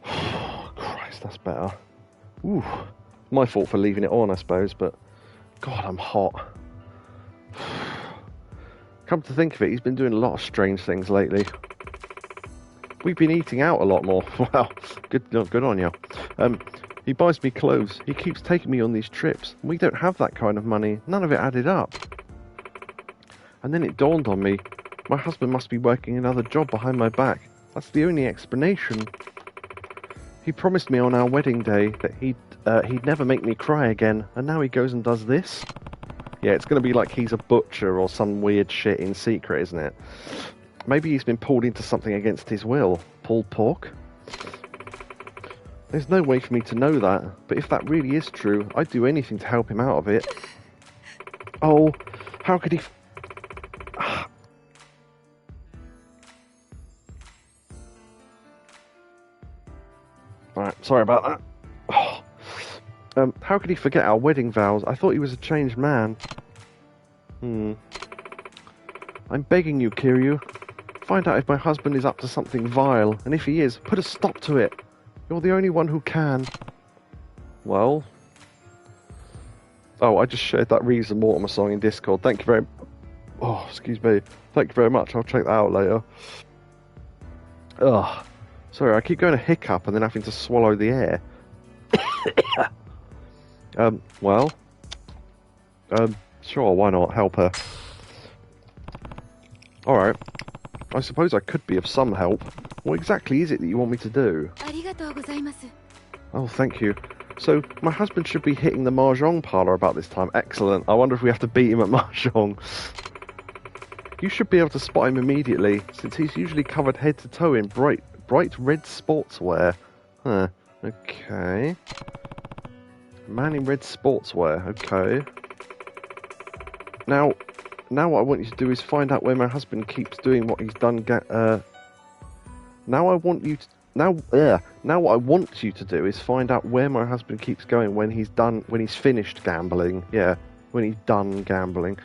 Christ, that's better. Ooh. My fault for leaving it on, I suppose, but... God, I'm hot. Come to think of it, he's been doing a lot of strange things lately. We've been eating out a lot more. Wow, good on you. He buys me clothes. He keeps taking me on these trips. We don't have that kind of money. None of it added up. And then it dawned on me, my husband must be working another job behind my back. That's the only explanation. He promised me on our wedding day that he'd never make me cry again, and now he goes and does this? Yeah, it's going to be like he's a butcher or some weird shit in secret, isn't it? Maybe he's been pulled into something against his will. Pulled pork? There's no way for me to know that, but if that really is true, I'd do anything to help him out of it. Oh, how could he... Alright, sorry about that. How could he forget our wedding vows? I thought he was a changed man. I'm begging you, Kiryu. Find out if my husband is up to something vile, and if he is, put a stop to it. You're the only one who can. Well... Oh, I just shared that Reason Mortimer song in Discord. Thank you very... Oh, excuse me. Thank you very much. I'll check that out later. Ugh. Sorry, I keep going to hiccup and then having to swallow the air. Well... Sure, why not? Help her. Alright. I suppose I could be of some help. What exactly is it that you want me to do? Oh, thank you. So, my husband should be hitting the Mahjong parlour about this time. Excellent. I wonder if we have to beat him at Mahjong. You should be able to spot him immediately, since he's usually covered head to toe in bright red sportswear. Huh. Okay. Man in red sportswear. Okay. Now what I want you to do is find out where my husband keeps doing what he's done. Now what I want you to do is find out where my husband keeps going when he's finished gambling. Yeah, when he's done gambling.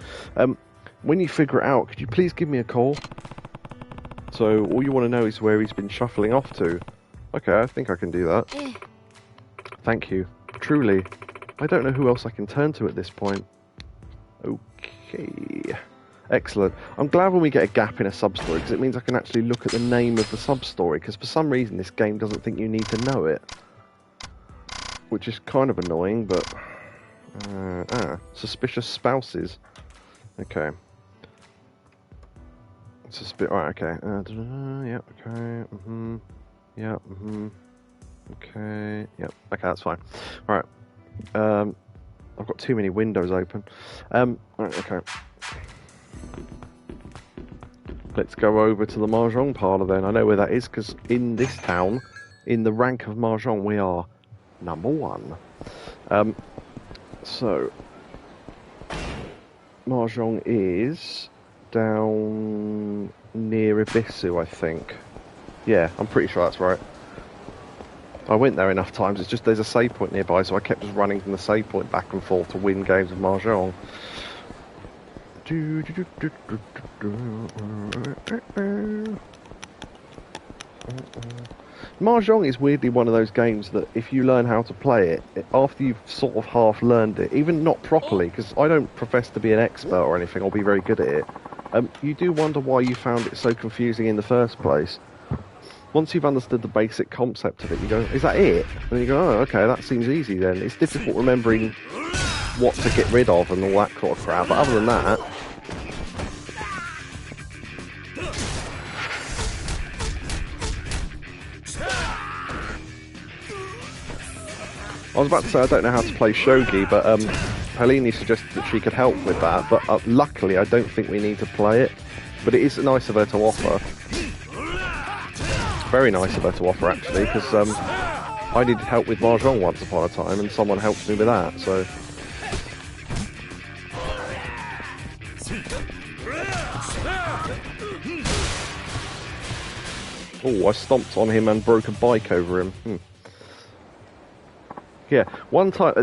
When you figure it out, could you please give me a call? So all you want to know is where he's been shuffling off to. Okay, I think I can do that. Thank you. Truly, I don't know who else I can turn to at this point. Okay. Excellent. I'm glad when we get a gap in a sub-story, because it means I can actually look at the name of the sub-story, because for some reason this game doesn't think you need to know it. Which is kind of annoying, but... suspicious spouses. Okay. Right, okay. Yeah, okay. Yeah, okay. Yeah, okay, that's fine. Alright. I've got too many windows open. Right, okay. Let's go over to the Mahjong parlour then. I know where that is, because in this town, in the rank of Mahjong, we are number 1. So, Mahjong is down near Ibisu, I think. Yeah, I'm pretty sure that's right. I went there enough times, it's just there's a save point nearby, so I kept just running from the save point back and forth to win games of Mahjong. Mahjong is weirdly one of those games that if you learn how to play it, after you've sort of half learned it, even not properly, because I don't profess to be an expert or anything or be very good at it, you do wonder why you found it so confusing in the first place. Once you've understood the basic concept of it, you go, is that it? And then you go, oh, okay, that seems easy then. It's difficult remembering what to get rid of and all that sort of crap, but other than that... I was about to say I don't know how to play shogi, but Helene suggested that she could help with that, but luckily I don't think we need to play it. But it is nice of her to offer. Very nice of her to offer, actually, because I needed help with Mahjong once upon a time, and someone helped me with that, so... Oh, I stomped on him and broke a bike over him. Yeah, one time,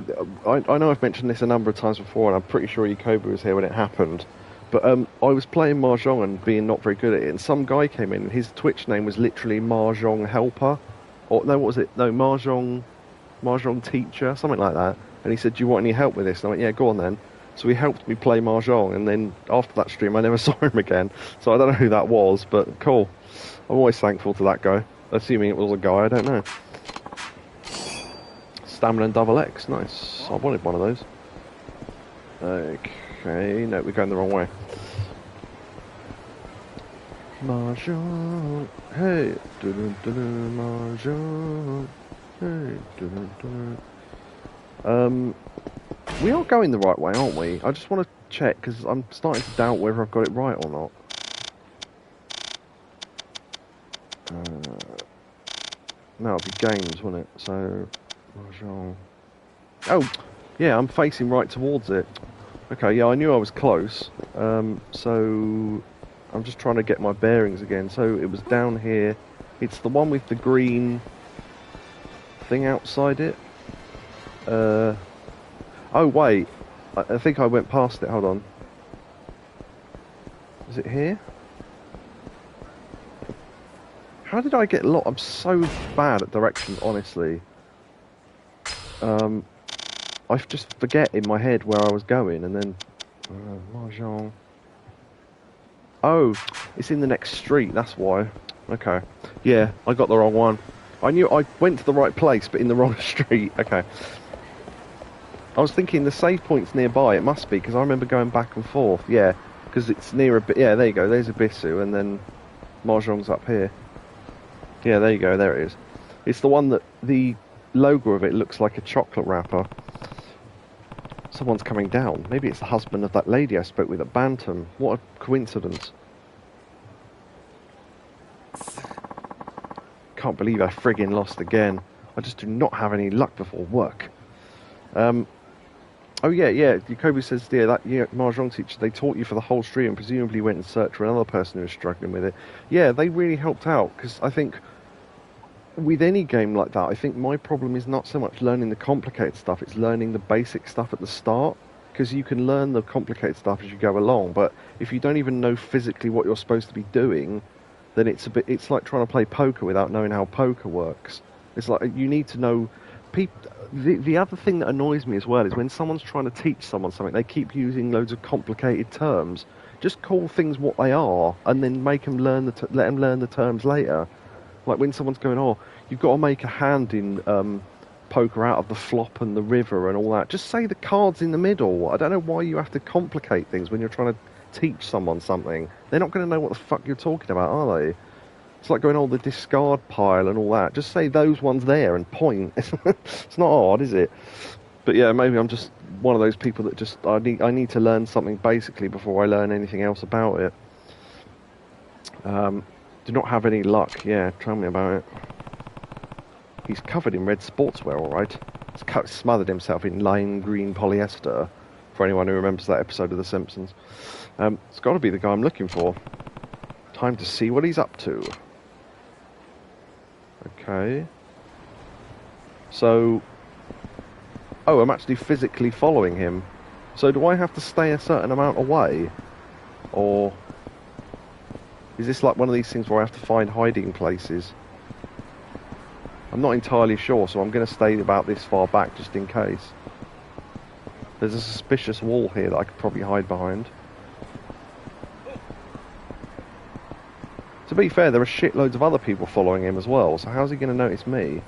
I know I've mentioned this a number of times before, and I'm pretty sure Yakobu was here when it happened, but I was playing Mahjong and being not very good at it, and some guy came in, and his Twitch name was literally Mahjong Helper, or no, what was it? No, Mahjong Teacher, something like that, and he said, do you want any help with this? And I went, yeah, go on then. So he helped me play Mahjong, and then after that stream I never saw him again, so I don't know who that was, but cool. I'm always thankful to that guy, assuming it was a guy, I don't know. Stamina and double X, nice. I wanted one of those. Okay, no, we're going the wrong way. Mahjong. Hey. Dun-dun-dun-dun, Mahjong. Hey. Dun-dun-dun. We are going the right way, aren't we? I just want to check, because I'm starting to doubt whether I've got it right or not. No, it'll be games, won't it? So, Mahjong. Oh, yeah, I'm facing right towards it. Okay, yeah, I knew I was close. So, I'm just trying to get my bearings again. So, it was down here. It's the one with the green thing outside it. Oh, wait. I think I went past it. Hold on. Is it here? How did I get lost? I'm so bad at directions, honestly. I just forget in my head where I was going, and then... Mahjong. Oh, it's in the next street, that's why. Okay. Yeah, I got the wrong one. I knew I went to the right place, but in the wrong street. Okay. I was thinking the save point's nearby. It must be, because I remember going back and forth. Yeah, because it's near a bit... Yeah, there you go. There's Abisu, and then Mahjong's up here. Yeah, there you go. There it is. It's the one that the logo of it looks like a chocolate wrapper. Someone's coming down. Maybe it's the husband of that lady I spoke with at Bantam. What a coincidence. Can't believe I friggin' lost again. I just do not have any luck before work. Oh yeah. Yakobu says, yeah, that Mahjong teacher, they taught you for the whole street and presumably went and searched for another person who was struggling with it. Yeah, they really helped out, because I think with any game like that, I think my problem is not so much learning the complicated stuff, it's learning the basic stuff at the start, because you can learn the complicated stuff as you go along, but if you don't even know physically what you're supposed to be doing, then it's like trying to play poker without knowing how poker works. It's like you need to know... The other thing that annoys me as well is when someone's trying to teach someone something, they keep using loads of complicated terms. Just call things what they are, and then make them let them learn the terms later. Like when someone's going, oh, you've got to make a hand in poker out of the flop and the river and all that. Just say the cards in the middle. I don't know why you have to complicate things when you're trying to teach someone something. They're not going to know what the fuck you're talking about, are they? It's like going, oh, the discard pile and all that. Just say those ones there and point. It's not hard, is it? But yeah, maybe I'm just one of those people that just... I need to learn something basically before I learn anything else about it. Do not have any luck. Yeah, tell me about it. He's covered in red sportswear, alright. He's smothered himself in lime green polyester, for anyone who remembers that episode of The Simpsons. It's got to be the guy I'm looking for. Time to see what he's up to. Okay. So... Oh, I'm actually physically following him. So do I have to stay a certain amount away? Or... is this like one of these things where I have to find hiding places? I'm not entirely sure, so I'm going to stay about this far back just in case. There's a suspicious wall here that I could probably hide behind. To be fair, there are shitloads of other people following him as well, so how's he going to notice me?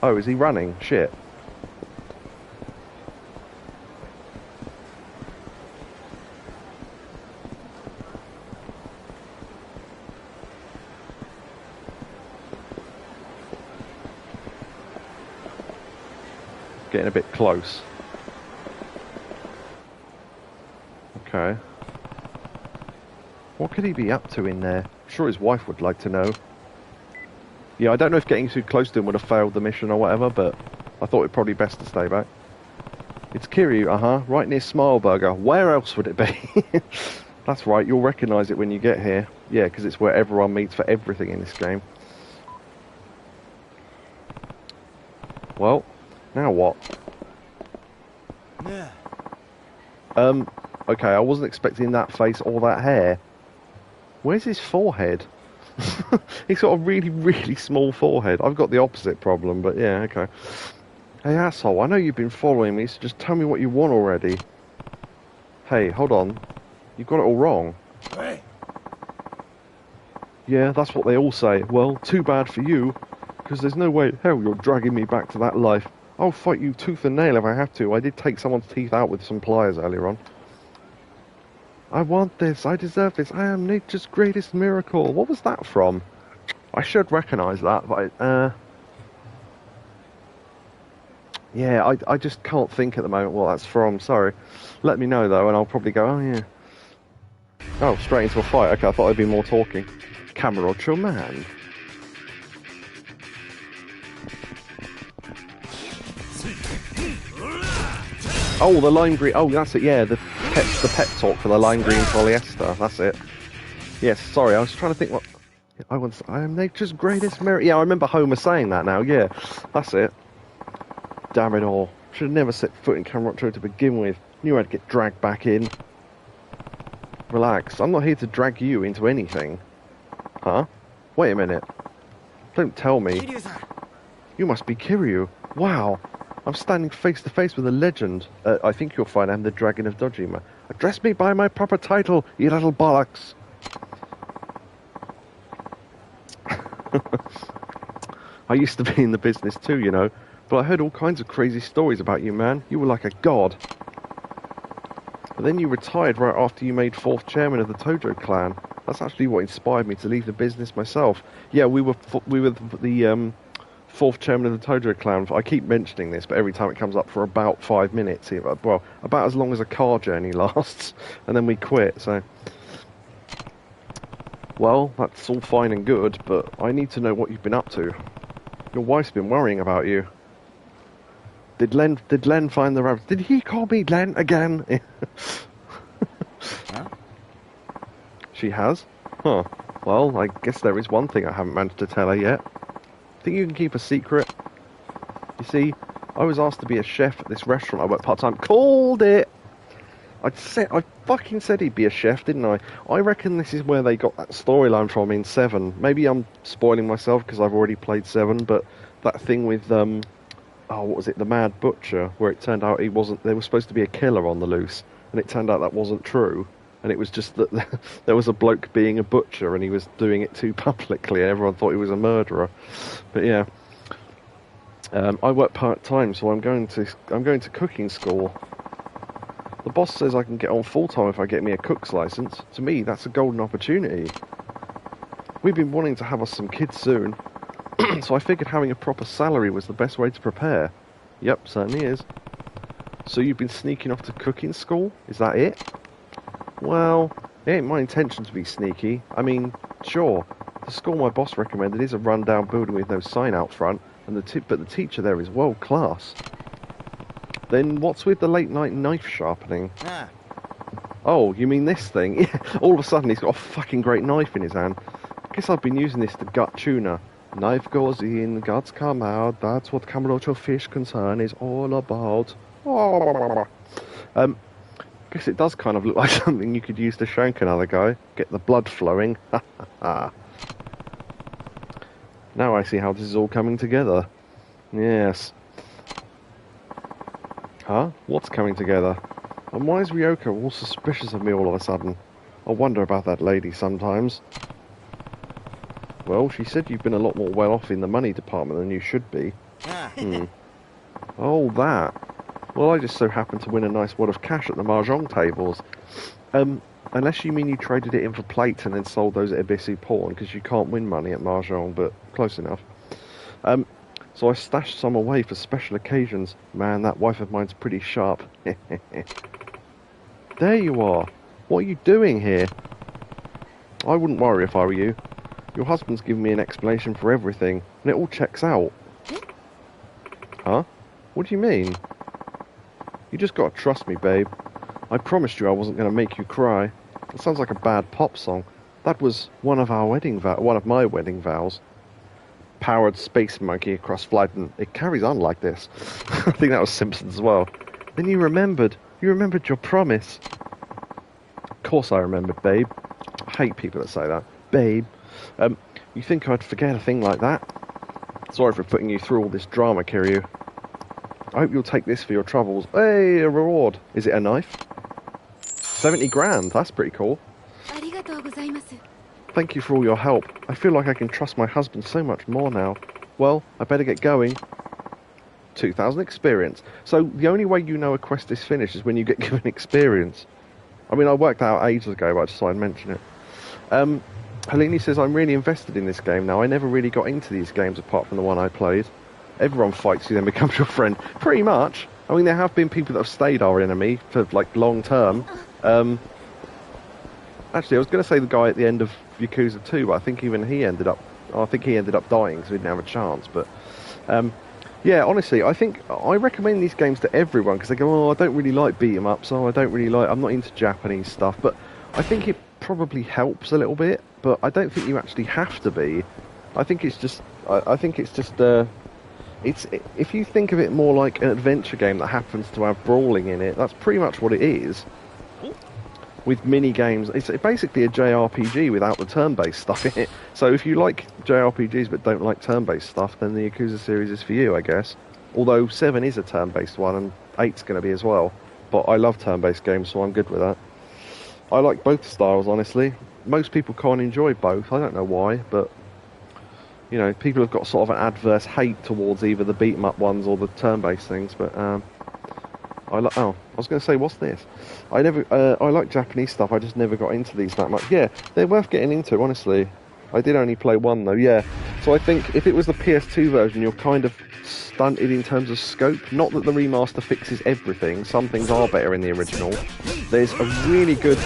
Oh, is he running? Shit. Getting a bit close. Okay. What could he be up to in there? I'm sure his wife would like to know. Yeah, I don't know if getting too close to him would have failed the mission or whatever, but I thought it probably best to stay back. It's Kiryu, right near Smileburger. Where else would it be? That's right, you'll recognise it when you get here. Yeah, because it's where everyone meets for everything in this game. Well, now what? Yeah. Okay, I wasn't expecting that face or that hair. Where's his forehead? He's got a really, really small forehead. I've got the opposite problem, but yeah, okay. Hey, asshole, I know you've been following me, so just tell me what you want already. Hey, hold on. You've got it all wrong. Hey. Yeah, that's what they all say. Well, too bad for you, because there's no way in hell you're dragging me back to that life. I'll fight you tooth and nail if I have to. I did take someone's teeth out with some pliers earlier on. I want this. I deserve this. I am nature's greatest miracle. What was that from? I should recognise that, but yeah, I just can't think at the moment what that's from. Sorry. Let me know though, and I'll probably go. Oh yeah. Oh, straight into a fight. Okay, I thought I'd be more talking. Kamurocho man. Oh, the lime green. Oh, that's it. Yeah, the pet talk for the lime green polyester. That's it. Yes. Sorry, I was trying to think what. I am nature's greatest miracle. Yeah, I remember Homer saying that now. Yeah, that's it. Damn it all. Should have never set foot in Kamurocho to begin with. Knew I'd get dragged back in. Relax. I'm not here to drag you into anything. Huh? Wait a minute. Don't tell me. You must be Kiryu. Wow. I'm standing face to face with a legend. I think you'll find I'm the Dragon of Dojima. Address me by my proper title, you little bollocks. I used to be in the business too, you know, but I heard all kinds of crazy stories about you, man. You were like a god. But then you retired right after you made 4th chairman of the Tojo clan. That's actually what inspired me to leave the business myself. Yeah, we were the 4th chairman of the Tojo clan. I keep mentioning this, but every time it comes up for about 5 minutes. Well, about as long as a car journey lasts, and then we quit, so... Well, that's all fine and good, but I need to know what you've been up to. Your wife's been worrying about you. Did Len find the rabbit? Did he call me Len again? Huh? She has? Huh. Well, I guess there is one thing I haven't managed to tell her yet. Think you can keep a secret? You see, I was asked to be a chef at this restaurant I work part-time. Called it! I fucking said he'd be a chef, didn't I? I reckon this is where they got that storyline from in 7. Maybe I'm spoiling myself because I've already played 7, but that thing with, oh, what was it? The Mad Butcher, where it turned out he wasn't... There was supposed to be a killer on the loose, and it turned out that wasn't true. And it was just that there was a bloke being a butcher and he was doing it too publicly and everyone thought he was a murderer. But yeah. I work part-time, so I'm going to cooking school. The boss says I can get on full-time if I get me a cook's license. To me, that's a golden opportunity. We've been wanting to have us some kids soon, so I figured having a proper salary was the best way to prepare. Yep, certainly is. So you've been sneaking off to cooking school? Is that it? Well, it ain't my intention to be sneaky. I mean, sure, the school my boss recommended is a run-down building with no sign out front, and but the teacher there is world-class. Then what's with the late-night knife sharpening? Ah. Oh, you mean this thing? Yeah, all of a sudden he's got a fucking great knife in his hand. Guess I've been using this to gut tuna. Knife goes in, guts come out, that's what Kamurocho fish concern is all about. Guess it does kind of look like something you could use to shank another guy. Get the blood flowing. Now I see how this is all coming together. Yes. Huh? What's coming together? And why is Ryoko all suspicious of me all of a sudden? I wonder about that lady sometimes. Well, she said you've been a lot more well off in the money department than you should be. Oh, that. Well, I just so happened to win a nice wad of cash at the mahjong tables. Unless you mean you traded it in for plates and then sold those at Ibisu Pawn, because you can't win money at mahjong, but close enough. So I stashed some away for special occasions. Man, that wife of mine's pretty sharp. There you are. What are you doing here? I wouldn't worry if I were you. Your husband's given me an explanation for everything, and it all checks out. Huh? What do you mean? You just gotta trust me, babe. I promised you I wasn't gonna make you cry. It sounds like a bad pop song. That was one of my wedding vows. Powered space monkey across flight, and it carries on like this. I think that was Simpsons as well. Then you remembered your promise. Of course I remembered, babe. I hate people that say that. Babe. You think I'd forget a thing like that? Sorry for putting you through all this drama, Kiryu. I hope you'll take this for your troubles. Hey, a reward. Is it a knife? 70 grand. That's pretty cool. Thank you for all your help. I feel like I can trust my husband so much more now. Well, I better get going. 2,000 experience. So the only way you know a quest is finished is when you get given experience. I mean, I worked out ages ago, but I just thought I'd mention it. Helene says, I'm really invested in this game now. I never really got into these games apart from the one I played. Everyone fights you, then becomes your friend. Pretty much. I mean, there have been people that have stayed our enemy for, like, long term. Actually, I was going to say the guy at the end of Yakuza 2, but I think even he ended up... I think he ended up dying because we didn't have a chance, but... yeah, honestly, I recommend these games to everyone because they go, I don't really like beat-em-ups, I'm not into Japanese stuff, but I think it probably helps a little bit, but I don't think you actually have to be. I think it's just, if you think of it more like an adventure game that happens to have brawling in it, that's pretty much what it is. With mini games, it's basically a JRPG without the turn-based stuff in it. So if you like JRPGs but don't like turn-based stuff, then the Yakuza series is for you, I guess. Although 7 is a turn-based one and 8's going to be as well. But I love turn-based games, so I'm good with that. I like both styles, honestly. Most people can't enjoy both. I don't know why, but you know, people have got sort of an adverse hate towards either the beat-em-up ones or the turn-based things. But I was going to say, what's this? I like Japanese stuff. I just never got into these that much. Yeah, they're worth getting into, honestly. I did only play one though. Yeah, so I think if it was the PS2 version, you're kind of stunted in terms of scope. Not that the remaster fixes everything. Some things are better in the original. There's a really good.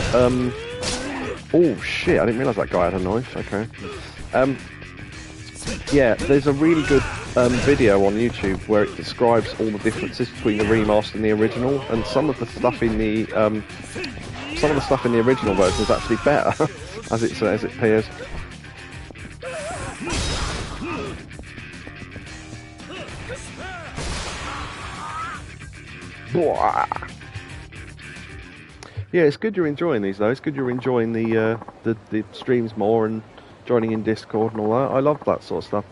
Oh shit! I didn't realise that guy had a knife. Okay. Yeah, there's a really good video on YouTube where it describes all the differences between the remaster and the original, and some of the stuff in the original version is actually better, as it appears. Yeah, it's good you're enjoying these though. It's good you're enjoying the streams more and joining in Discord and all that. I love that sort of stuff.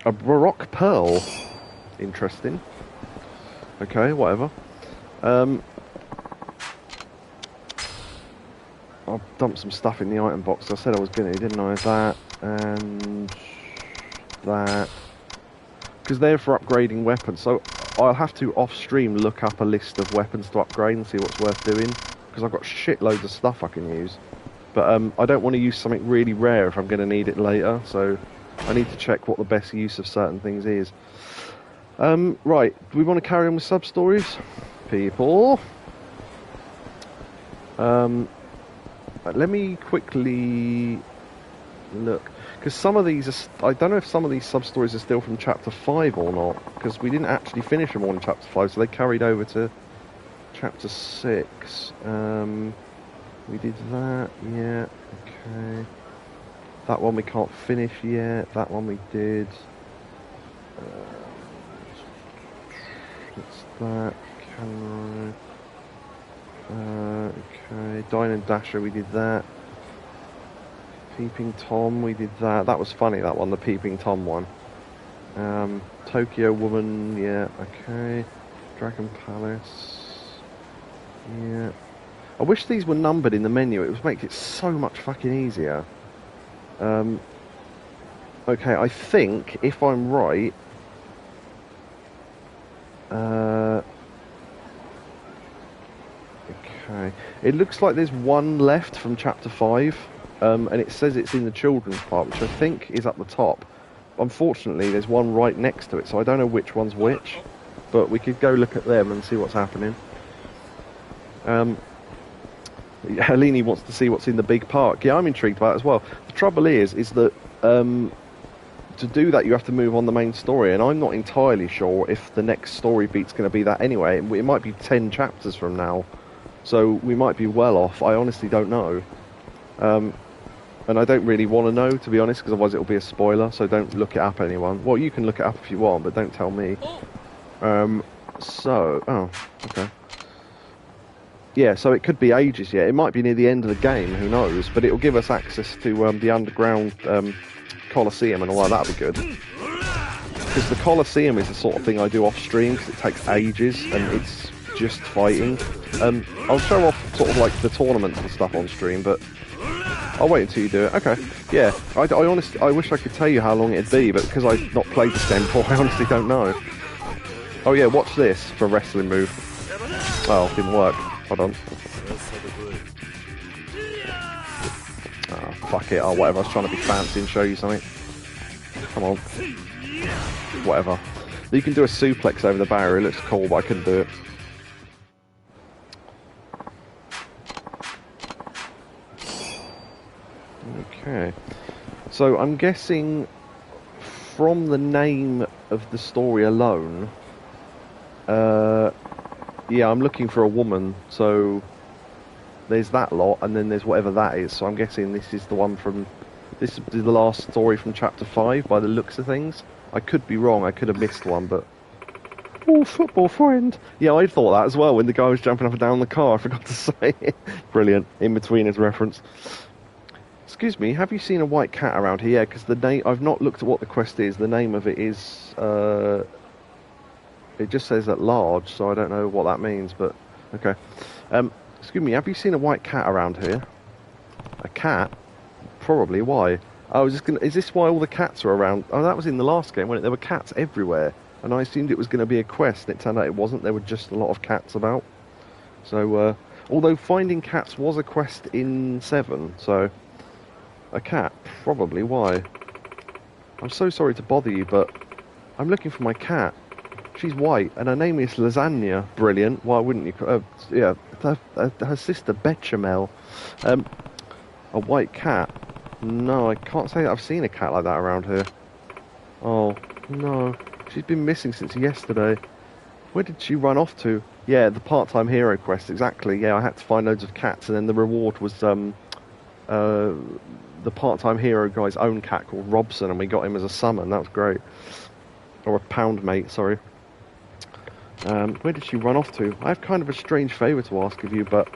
A Baroque Pearl. Interesting. Okay, whatever. I'll dump some stuff in the item box. I said I was going to, didn't I? That and that. Because they're for upgrading weapons. So I'll have to off-stream look up a list of weapons to upgrade and see what's worth doing. Because I've got shitloads of stuff I can use. But I don't want to use something really rare if I'm going to need it later, so I need to check what the best use of certain things is. Right, do we want to carry on with sub-stories? People? Let me quickly look. Because some of these are... I don't know if some of these sub-stories are still from Chapter 5 or not, because we didn't actually finish them all in Chapter 5, so they carried over to Chapter 6. We did that, yeah, okay. That one we can't finish yet, that one we did. What's that? Camera. Okay, Dine and Dasher, we did that. Peeping Tom, we did that. That was funny, that one, the Peeping Tom one. Tokyo Woman, yeah, okay. Dragon Palace, yeah. I wish these were numbered in the menu. It would make it so much fucking easier. Okay, I think, if I'm right... okay. It looks like there's one left from Chapter 5. And it says it's in the children's part, which I think is up the top. Unfortunately, there's one right next to it, so I don't know which one's which. But we could go look at them and see what's happening. Helene wants to see what's in the big park. Yeah, I'm intrigued by it as well. The trouble is that to do that you have to move on the main story, and I'm not entirely sure if the next story beat's going to be that anyway. It might be 10 chapters from now, so we might be well off. I honestly don't know. And I don't really want to know, to be honest, because otherwise it'll be a spoiler, so don't look it up, anyone. Well, you can look it up if you want, but don't tell me. Oh, okay. Yeah, so it could be ages yet. It might be near the end of the game, who knows? But it'll give us access to the underground Colosseum and all that. That'll be good. Because the Colosseum is the sort of thing I do off stream, because it takes ages and it's just fighting. I'll show off sort of like the tournaments and stuff on stream, but I'll wait until you do it. Okay, yeah. I honestly, I wish I could tell you how long it'd be, but because I've not played this game before, I honestly don't know. Oh yeah, watch this for a wrestling move. Oh, didn't work. Hold on. Oh, fuck it. Oh, whatever. I was trying to be fancy and show you something. Come on. Whatever. You can do a suplex over the barrier. It looks cool, but I couldn't do it. Okay. So I'm guessing from the name of the story alone, yeah, I'm looking for a woman, so there's that lot, and then there's whatever that is, so I'm guessing this is the one from, this is the last story from chapter 5 by the looks of things. I could be wrong, I could have missed one, but... Oh, football friend! Yeah, I thought that as well when the guy was jumping up and down the car, I forgot to say it. Brilliant, in between his reference. Excuse me, have you seen a white cat around here? Yeah, because the name, I've not looked at what the quest is, the name of it is, it just says at large, so I don't know what that means, but, okay. Excuse me, have you seen a white cat around here? A cat? Probably, why? I was just gonna, is this why all the cats are around? Oh, that was in the last game, wasn't it? There were cats everywhere, and I assumed it was going to be a quest, and it turned out it wasn't, there were just a lot of cats about. So, although finding cats was a quest in 7, so... A cat? Probably, why? I'm so sorry to bother you, but I'm looking for my cat. She's white, and her name is Lasagne. Brilliant. Why wouldn't you? Yeah, her sister Bechamel. A white cat? No, I can't say that I've seen a cat like that around here. Oh, no. She's been missing since yesterday. Where did she run off to? Yeah, the part-time hero quest, exactly. Yeah, I had to find loads of cats, and then the reward was, the part-time hero guy's own cat called Robson, and we got him as a summon. That was great. Or a pound mate, sorry. Where did she run off to? I have kind of a strange favour to ask of you, but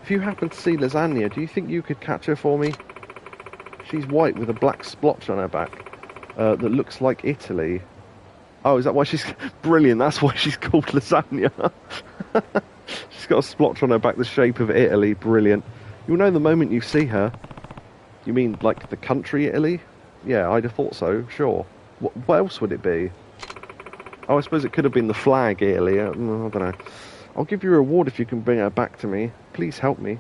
if you happen to see Lasagne, do you think you could catch her for me? She's white with a black splotch on her back that looks like Italy. Oh, is that why she's... Brilliant, that's why she's called Lasagne. She's got a splotch on her back the shape of Italy. Brilliant. You'll know the moment you see her. You mean, like, the country Italy? Yeah, I'd have thought so, sure. What else would it be? Oh, I suppose it could have been the flag Italy. I don't know. I'll give you a reward if you can bring her back to me. Please help me.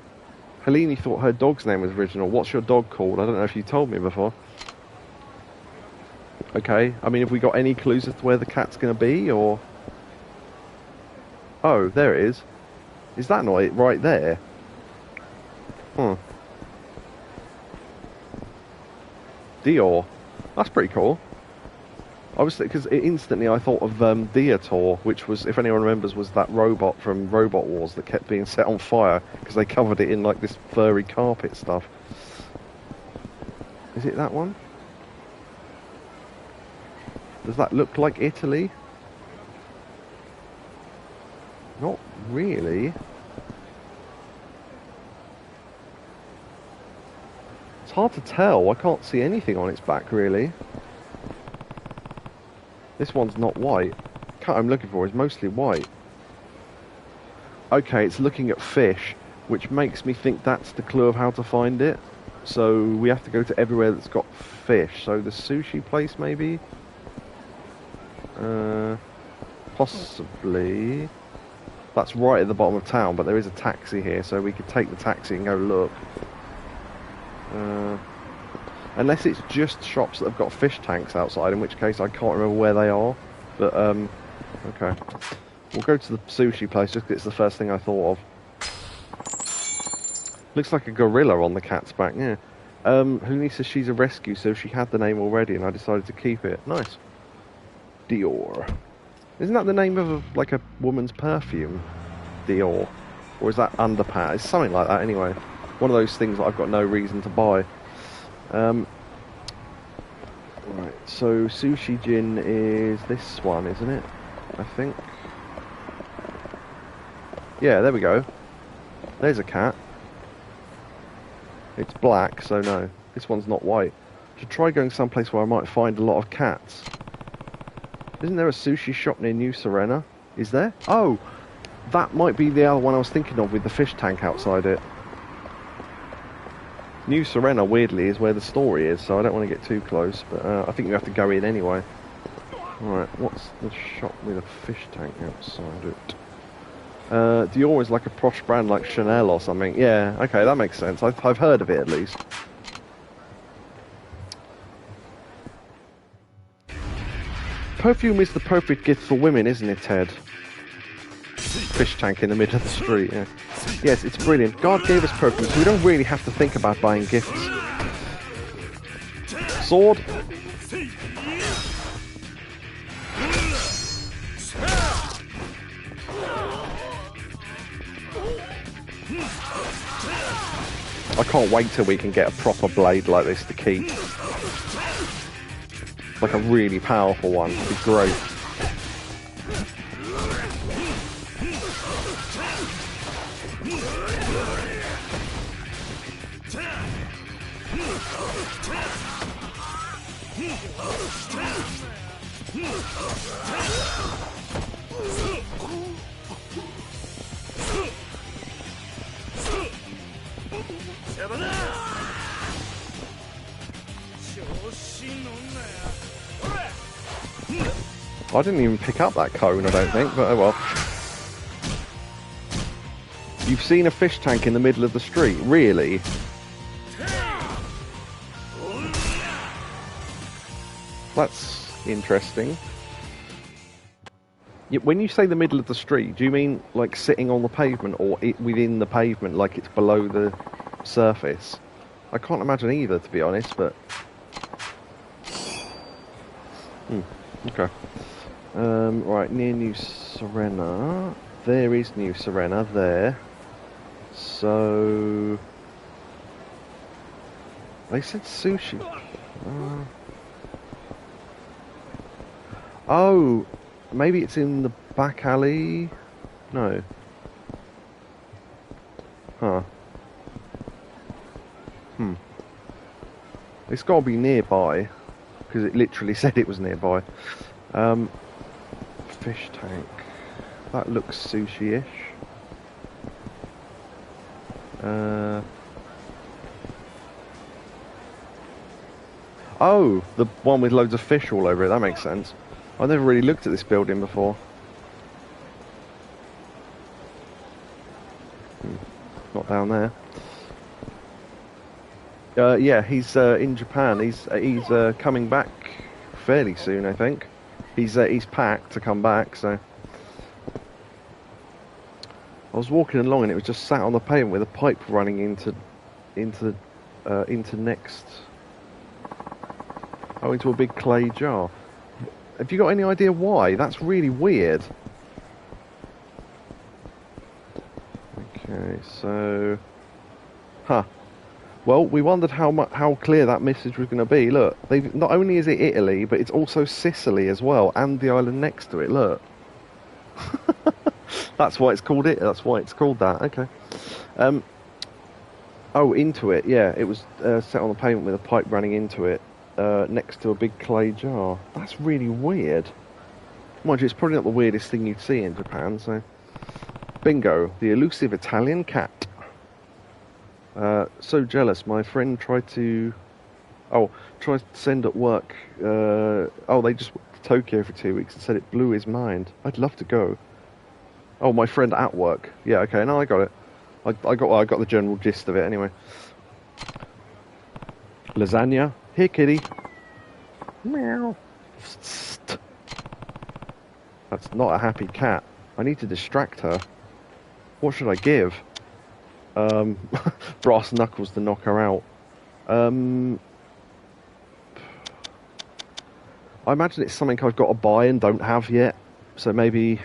Helene thought her dog's name was original. What's your dog called? I don't know if you told me before. Okay, I mean, have we got any clues as to where the cat's going to be, or... Oh, there it is. Is that not it right there? Hmm. Dior. That's pretty cool. I was because instantly I thought of Diator, which was, if anyone remembers, was that robot from Robot Wars that kept being set on fire because they covered it in like this furry carpet stuff. Is it that one? Does that look like Italy? Not really. It's hard to tell. I can't see anything on its back, really. This one's not white. The cat I'm looking for is mostly white. Okay, it's looking at fish, which makes me think that's the clue of how to find it. So we have to go to everywhere that's got fish. So the sushi place, maybe? Possibly. That's right at the bottom of town, but there is a taxi here, so we could take the taxi and go look. Unless it's just shops that have got fish tanks outside, in which case I can't remember where they are. But, okay. We'll go to the sushi place, just 'cause it's the first thing I thought of. Looks like a gorilla on the cat's back, yeah. Helene says she's a rescue, so she had the name already, and I decided to keep it. Nice. Dior. Isn't that the name of, like, a woman's perfume? Dior. Or is that underpants? It's something like that, anyway. One of those things that I've got no reason to buy. Right, so Sushi Gin is this one, isn't it? I think. Yeah, there we go. There's a cat. It's black, so no. This one's not white. I should try going someplace where I might find a lot of cats. Isn't there a sushi shop near New Serena? Is there? Oh! That might be the other one I was thinking of with the fish tank outside it. New Serena, weirdly, is where the story is, so I don't want to get too close, but I think you have to go in anyway. Alright, what's the shop with a fish tank outside it? Dior is like a posh brand like Chanel or something. Yeah, okay, that makes sense. I've heard of it at least. Perfume is the perfect gift for women, isn't it, Ted? Fish tank in the middle of the street, yeah. Yes, it's brilliant. God gave us perfume, so we don't really have to think about buying gifts. Sword. I can't wait till we can get a proper blade like this to keep. Like a really powerful one. It'd be great. I didn't even pick up that cone, I don't think, but oh well. You've seen a fish tank in the middle of the street? Really? That's interesting. When you say the middle of the street, do you mean like sitting on the pavement or within the pavement, like it's below the surface? I can't imagine either, to be honest, but... okay. Right, near New Serena. There is New Serena, there. So... They said sushi. Oh, maybe it's in the back alley? No. Huh. It's got to be nearby, because it literally said it was nearby. Fish tank. That looks sushi-ish. Oh, the one with loads of fish all over it. That makes sense. I've never really looked at this building before. Not down there. Yeah, he's in Japan. He's coming back fairly soon, I think. He's packed to come back. So I was walking along and it was just sat on the pavement with a pipe running into next. Oh, into a big clay jar. Have you got any idea why? That's really weird. Okay, so... Huh. Well, we wondered how clear that message was going to be. Look, not only is it Italy, but it's also Sicily as well, and the island next to it, look. That's why it's called it. That's why it's called that. Okay. Oh, into it, yeah. It was set on the pavement with a pipe running into it. Next to a big clay jar. That's really weird. Mind you, it's probably not the weirdest thing you'd see in Japan, so... Bingo, the elusive Italian cat. So jealous, my friend tried to send at work, they just went to Tokyo for 2 weeks and said it blew his mind. I'd love to go. Oh, my friend at work. Yeah, okay, no, I got it. I got the general gist of it anyway. Lasagna. Here, kitty. Meow. That's not a happy cat. I need to distract her. What should I give? Brass knuckles to knock her out. I imagine it's something I've got to buy and don't have yet. So maybe...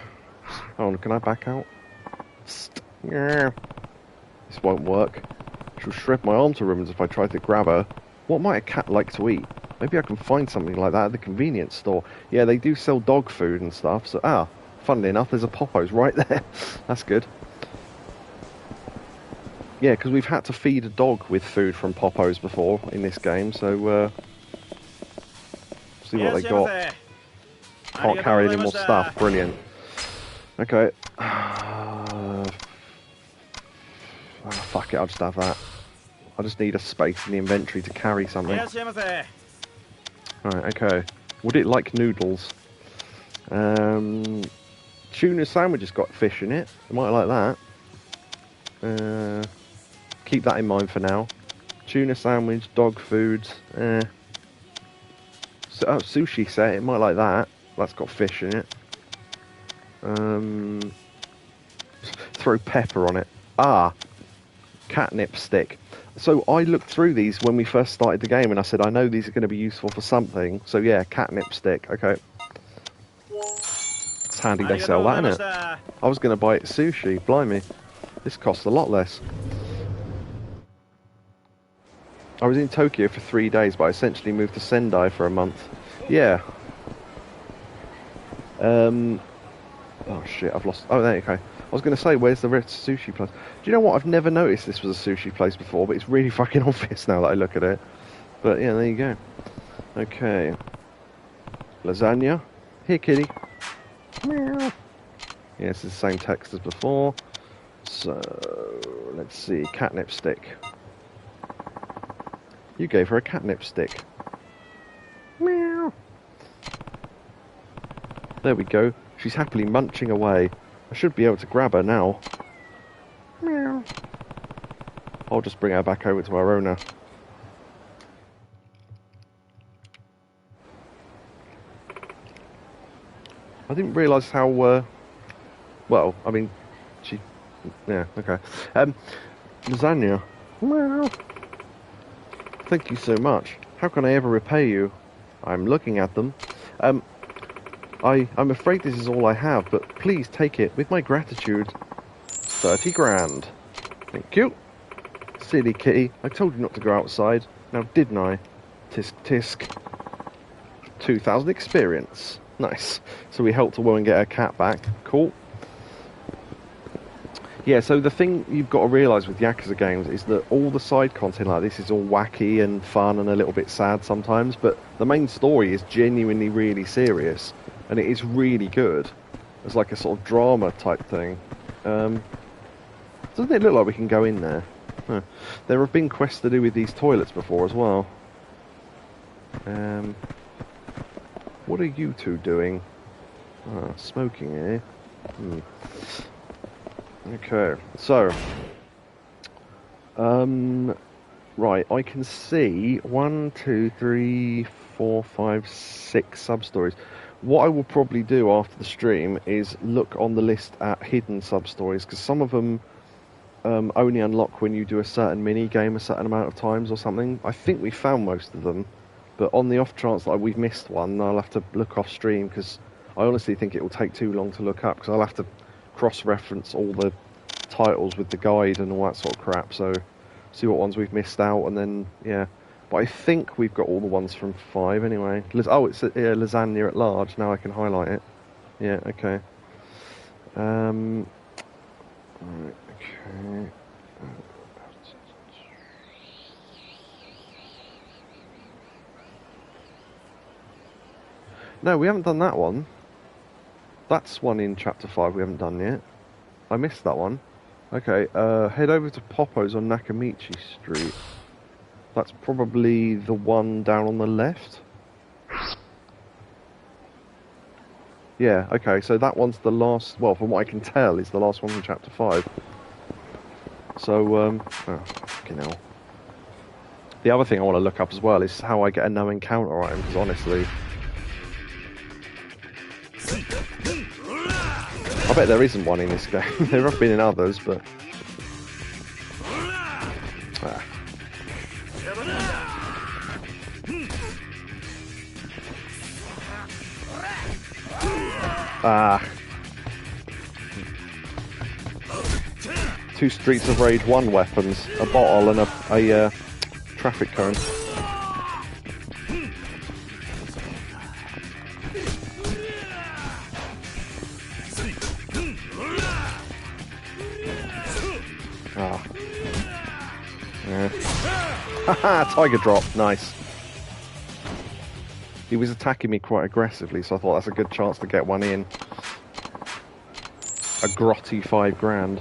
Hold on, can I back out? This won't work. She'll shred my arm to ribbons if I try to grab her. What might a cat like to eat? Maybe I can find something like that at the convenience store. Yeah, they do sell dog food and stuff. So, funnily enough, there's a Poppo's right there. That's good. Yeah, because we've had to feed a dog with food from Poppo's before in this game, so see what they got. Can't carry any more stuff. Brilliant. Okay. Fuck it, I'll just have that. I just need a space in the inventory to carry something. Right, okay. Would it like noodles? tuna sandwich has got fish in it. I might like that. Keep that in mind for now. Tuna sandwich, dog food. Sushi set. It might like that. That's got fish in it. Throw pepper on it. Catnip stick. So I looked through these when we first started the game and I said, I know these are going to be useful for something. So yeah, catnip stick. Okay. It's handy they sell that, isn't it? I was going to buy it sushi. Blimey. This costs a lot less. I was in Tokyo for 3 days, but I essentially moved to Sendai for a month. Yeah. Oh shit, I've lost... Oh, there you go. I was going to say, where's the red sushi place? Do you know what? I've never noticed this was a sushi place before, but it's really fucking obvious now that I look at it. But yeah, there you go. Okay. Lasagna. Here, kitty. Meow. Yeah, it's the same text as before. So, let's see. Catnip stick. You gave her a catnip stick. Meow. There we go. She's happily munching away. I should be able to grab her now. Meow. I'll just bring her back over to our owner. I didn't realise how, well, I mean, she... Yeah, okay. Lasagna. Meow. Thank you so much. How can I ever repay you? I'm looking at them. I'm afraid this is all I have, but please take it with my gratitude. 30 grand. Thank you. Silly kitty. I told you not to go outside. Now didn't I? Tisk tisk. 2,000 experience. Nice. So we helped a woman get her cat back. Cool. Yeah, so the thing you've got to realise with Yakuza games is that all the side content like this is all wacky and fun and a little bit sad sometimes, but the main story is genuinely really serious, and it is really good. It's like a sort of drama type thing. Doesn't it look like we can go in there? Huh. There have been quests to do with these toilets before as well. What are you two doing? Smoking here. Okay, so, right, I can see 1, 2, 3, 4, 5, 6 sub-stories. What I will probably do after the stream is look on the list at hidden sub-stories, because some of them only unlock when you do a certain mini-game a certain amount of times or something. I think we found most of them, but on the off chance that we've missed one, I'll have to look off stream, because I honestly think it will take too long to look up, because I'll have to cross-reference all the titles with the guide and all that sort of crap, so see what ones we've missed out, and then, yeah. But I think we've got all the ones from 5 anyway. Oh, it's Lasagna at large, now I can highlight it. Yeah, okay. Right, okay. No, we haven't done that one. That's one in Chapter 5 we haven't done yet. I missed that one. Okay, head over to Popo's on Nakamichi Street. That's probably the one down on the left. Yeah, okay, so that one's the last, well, from what I can tell, is the last one from Chapter 5. So, oh, fucking hell. The other thing I want to look up as well is how I get a no encounter item, because honestly... I bet there isn't one in this game. There have been in others, but... Two Streets of Rage 1 weapons, a bottle and a traffic cone. Haha, tiger drop, nice. He was attacking me quite aggressively, so I thought that's a good chance to get one in. A grotty 5 grand.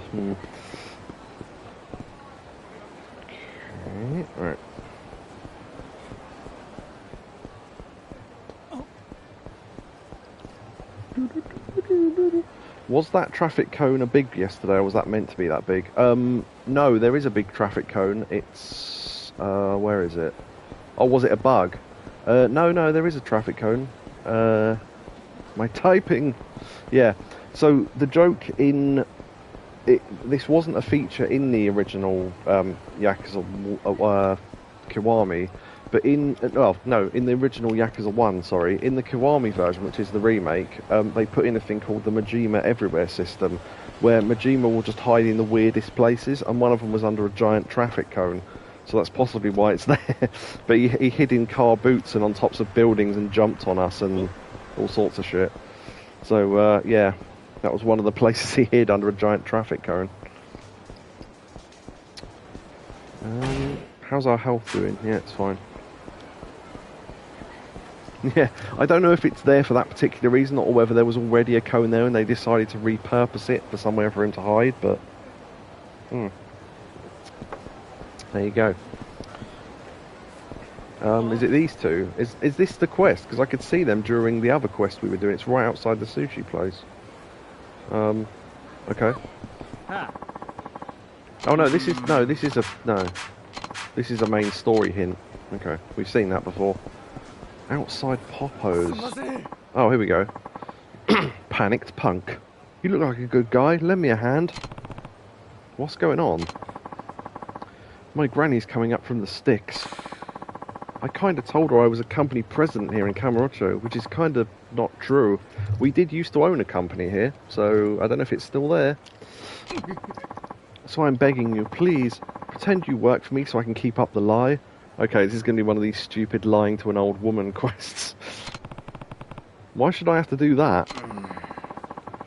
Okay, alright. Was that traffic cone a big yesterday, or was that meant to be that big? No, there is a big traffic cone. It's where is it? Oh, was it a bug? No, there is a traffic cone. My typing. Yeah. So the joke in this wasn't a feature in the original Yakuza Kiwami, but in the original Yakuza 1, sorry, in the Kiwami version, which is the remake, they put in a thing called the Majima Everywhere system, where Majima will just hide in the weirdest places, and one of them was under a giant traffic cone. So that's possibly why it's there. But he hid in car boots and on tops of buildings and jumped on us and all sorts of shit. So yeah, that was one of the places he hid, under a giant traffic cone. How's our health doing? Yeah, it's fine. Yeah, I don't know if it's there for that particular reason or whether there was already a cone there and they decided to repurpose it for somewhere for him to hide, but... There you go. Is it these two? Is this the quest? Because I could see them during the other quest we were doing. It's right outside the sushi place. Okay. Oh no, this is a main story hint. Okay, we've seen that before. Outside Poppos. Oh, here we go. Panicked punk. You look like a good guy. Lend me a hand. What's going on? My granny's coming up from the sticks. I kind of told her I was a company president here in Kamurocho, which is kind of not true. We did used to own a company here, so I don't know if it's still there. So I'm begging you, please, pretend you work for me so I can keep up the lie. Okay, this is going to be one of these stupid lying to an old woman quests. Why should I have to do that?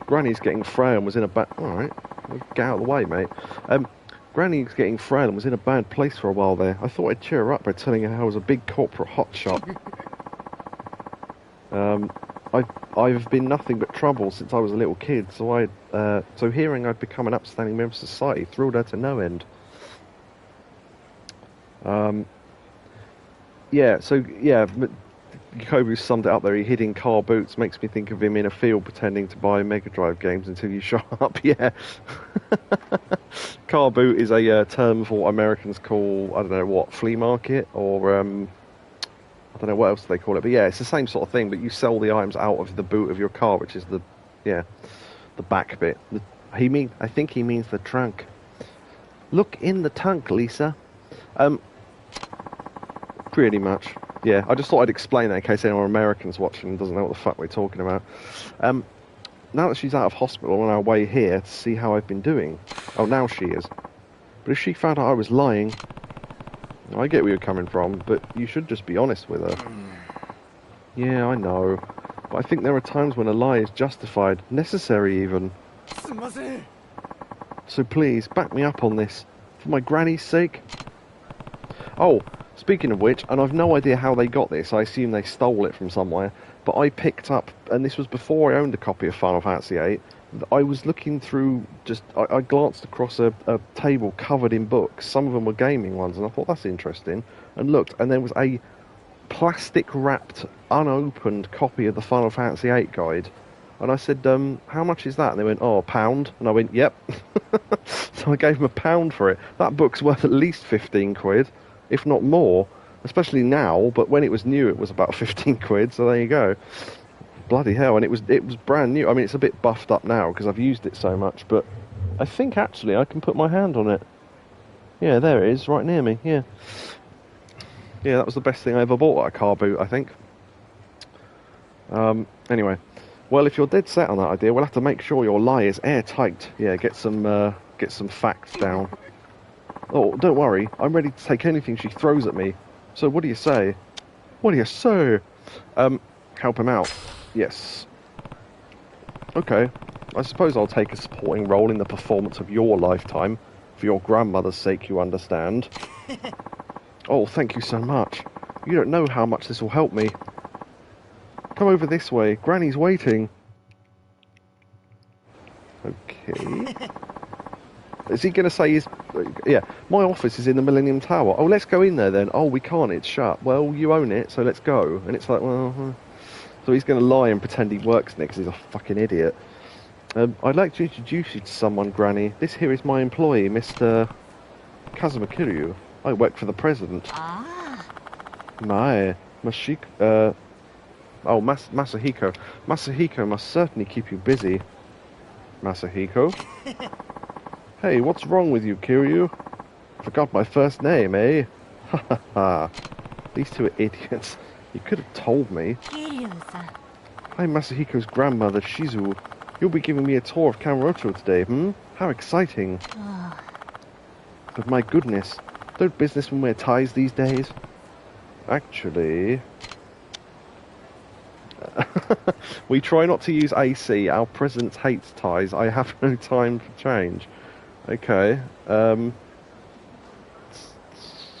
Granny's getting frail and was in a bad... Alright, get out of the way, mate. Granny's getting frail and was in a bad place for a while there. I thought I'd cheer her up by telling her how I was a big corporate hotshot. I've been nothing but trouble since I was a little kid, so hearing I'd become an upstanding member of society thrilled her to no end. Yakobu summed it up there. He hid in car boots. Makes me think of him in a field pretending to buy Mega Drive games until you show up. Yeah. Car boot is a term for what Americans call, I don't know what, flea market, or I don't know what else they call it. But yeah, it's the same sort of thing, but you sell the items out of the boot of your car, which is the back bit. I think he means the trunk. Look in the trunk, Lisa. Pretty much. Yeah, I just thought I'd explain that in case anyone Americans watching doesn't know what the fuck we're talking about. Now that she's out of hospital on our way here to see how I've been doing. Oh, now she is. But if she found out I was lying... I get where you're coming from, but you should just be honest with her. Yeah, I know. But I think there are times when a lie is justified, necessary even. So please, back me up on this. For my granny's sake. Oh, speaking of which, and I've no idea how they got this, I assume they stole it from somewhere, but I picked up, and this was before I owned a copy of Final Fantasy VIII, I was looking through, I glanced across a table covered in books. Some of them were gaming ones, and I thought, that's interesting, and looked, and there was a plastic-wrapped, unopened copy of the Final Fantasy VIII guide. And I said, how much is that? And they went, oh, £1. And I went, yep. So I gave them £1 for it. That book's worth at least 15 quid, if not more. Especially now, but when it was new, it was about 15 quid, so there you go. Bloody hell, and it was brand new. I mean, it's a bit buffed up now, because I've used it so much, but I think, actually, I can put my hand on it. Yeah, there it is, right near me, yeah. Yeah, that was the best thing I ever bought at a car boot, I think. Anyway. Well, if you're dead set on that idea, we'll have to make sure your lie is airtight. Yeah, get some facts down. Oh, don't worry, I'm ready to take anything she throws at me. So what do you say? What do you say? Help him out. Yes. Okay, I suppose I'll take a supporting role in the performance of your lifetime. For your grandmother's sake, you understand. Oh, thank you so much. You don't know how much this will help me. Come over this way. Granny's waiting. Okay. Is he going to say he's... Yeah, my office is in the Millennium Tower. Oh, let's go in there then. Oh, we can't. It's shut. Well, you own it, so let's go. And it's like, well... So he's going to lie and pretend he works in it because he's a fucking idiot. I'd like to introduce you to someone, Granny. This here is my employee, Mr. Kazumakiryu. I work for the president. Ah. My, Masahiko. Masahiko must certainly keep you busy. Masahiko? Hey, what's wrong with you, Kiryu? Forgot my first name, eh? Ha ha ha. These two are idiots. You could have told me. Kiryu-san. I'm Masahiko's grandmother, Shizu. You'll be giving me a tour of Kamurocho today, How exciting. But my goodness, don't businessmen wear ties these days? Actually... we try not to use AC. Our president hates ties. I have no time for change. Okay.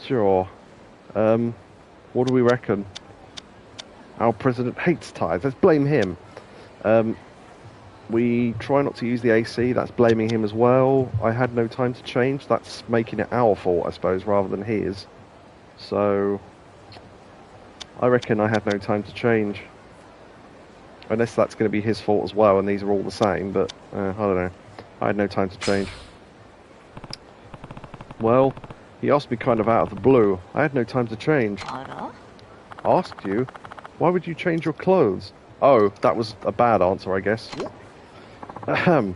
Sure. What do we reckon? Our president hates ties. Let's blame him. We try not to use the AC. That's blaming him as well. I had no time to change. That's making it our fault, I suppose, rather than his. So... I reckon I had no time to change. Unless that's going to be his fault as well, and these are all the same, but I don't know. I had no time to change. Well, he asked me kind of out of the blue. I had no time to change. Asked you? Why would you change your clothes? Oh, that was a bad answer, I guess. I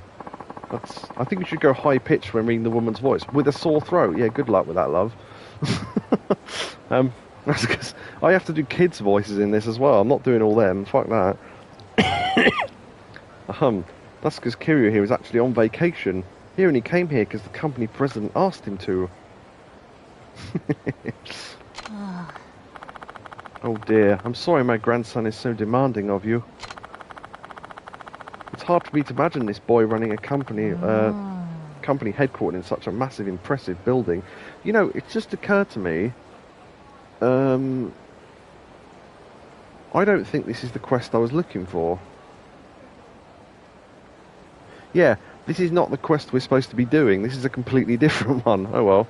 think you should go high-pitched when reading the woman's voice. With a sore throat. Yeah, good luck with that, love. That's because I have to do kids' voices in this as well. I'm not doing all them. Fuck that. That's because Kiryu here is actually on vacation. He only came here because the company president asked him to. Oh dear, I'm sorry my grandson is so demanding of you. It's hard for me to imagine this boy running a company, company headquartered in such a massive, impressive building. You know, it just occurred to me, I don't think this is the quest I was looking for. Yeah, this is not the quest we're supposed to be doing. This is a completely different one. Oh well.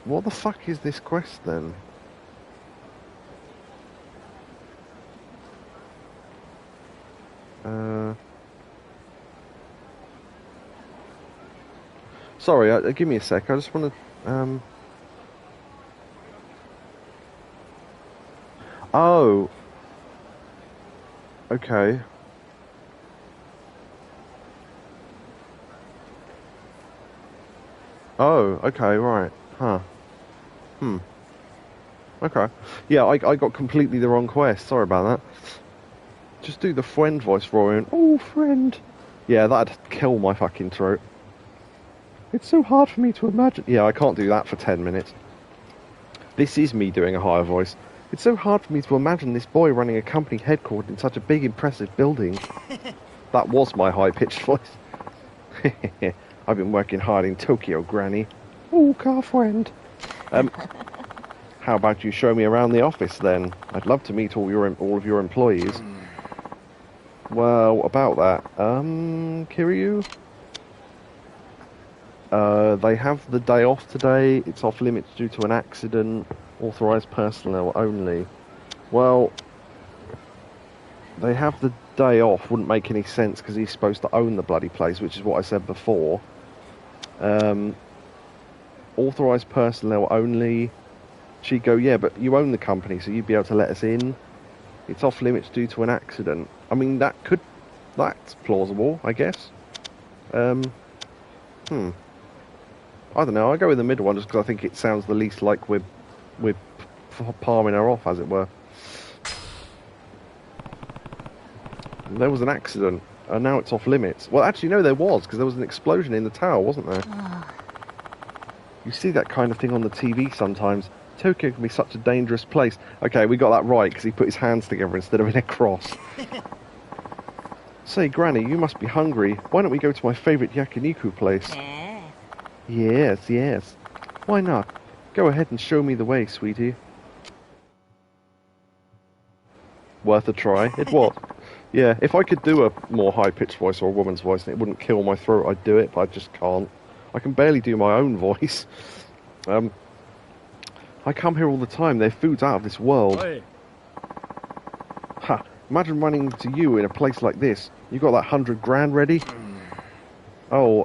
What the fuck is this quest then? Sorry, give me a sec. I just want to. Oh. Okay. Oh, okay, right. Huh. Okay. Yeah, I got completely the wrong quest. Sorry about that. Just do the friend voice, Ryan. Oh, friend. Yeah, that'd kill my fucking throat. It's so hard for me to imagine. Yeah, I can't do that for 10 minutes. This is me doing a higher voice. It's so hard for me to imagine this boy running a company headquartered in such a big, impressive building. That was my high-pitched voice. I've been working hard in Tokyo, Granny. Oh, car friend. How about you show me around the office, then? I'd love to meet all of your employees. Well, about that, Kiryu? They have the day off today. It's off limits due to an accident. Authorised personnel only. Well, they have the day off. Wouldn't make any sense because he's supposed to own the bloody place, which is what I said before. Authorised personnel only. She'd go, yeah, but you own the company, so you'd be able to let us in. It's off limits due to an accident. I mean, that's plausible, I guess. I don't know. I'll go with the middle one just because I think it sounds the least like we're palming her off, as it were. There was an accident, and now it's off limits. Well, actually, no, there was, because there was an explosion in the tower, wasn't there? You see that kind of thing on the TV sometimes. Tokyo can be such a dangerous place. Okay, we got that right, because he put his hands together instead of in a cross. Say, Granny, you must be hungry. Why don't we go to my favourite yakiniku place? Yes. Why not? Go ahead and show me the way, sweetie. Worth a try. It was. Yeah, if I could do a more high-pitched voice or a woman's voice and it wouldn't kill my throat, I'd do it, but I just can't. I can barely do my own voice. I come here all the time. Their food's out of this world. Oi. Imagine running to you in a place like this. You got that 100 grand ready? Oh,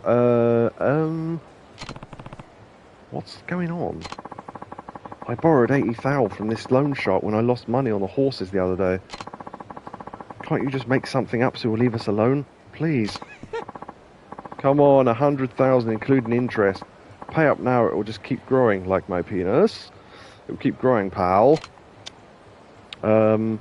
what's going on? I borrowed 80 thou from this loan shark when I lost money on the horses the other day. Can't you just make something up so you'll leave us alone? Please. Come on, 100,000 including interest. Pay up now or it will just keep growing like my penis. It will keep growing, pal. Well...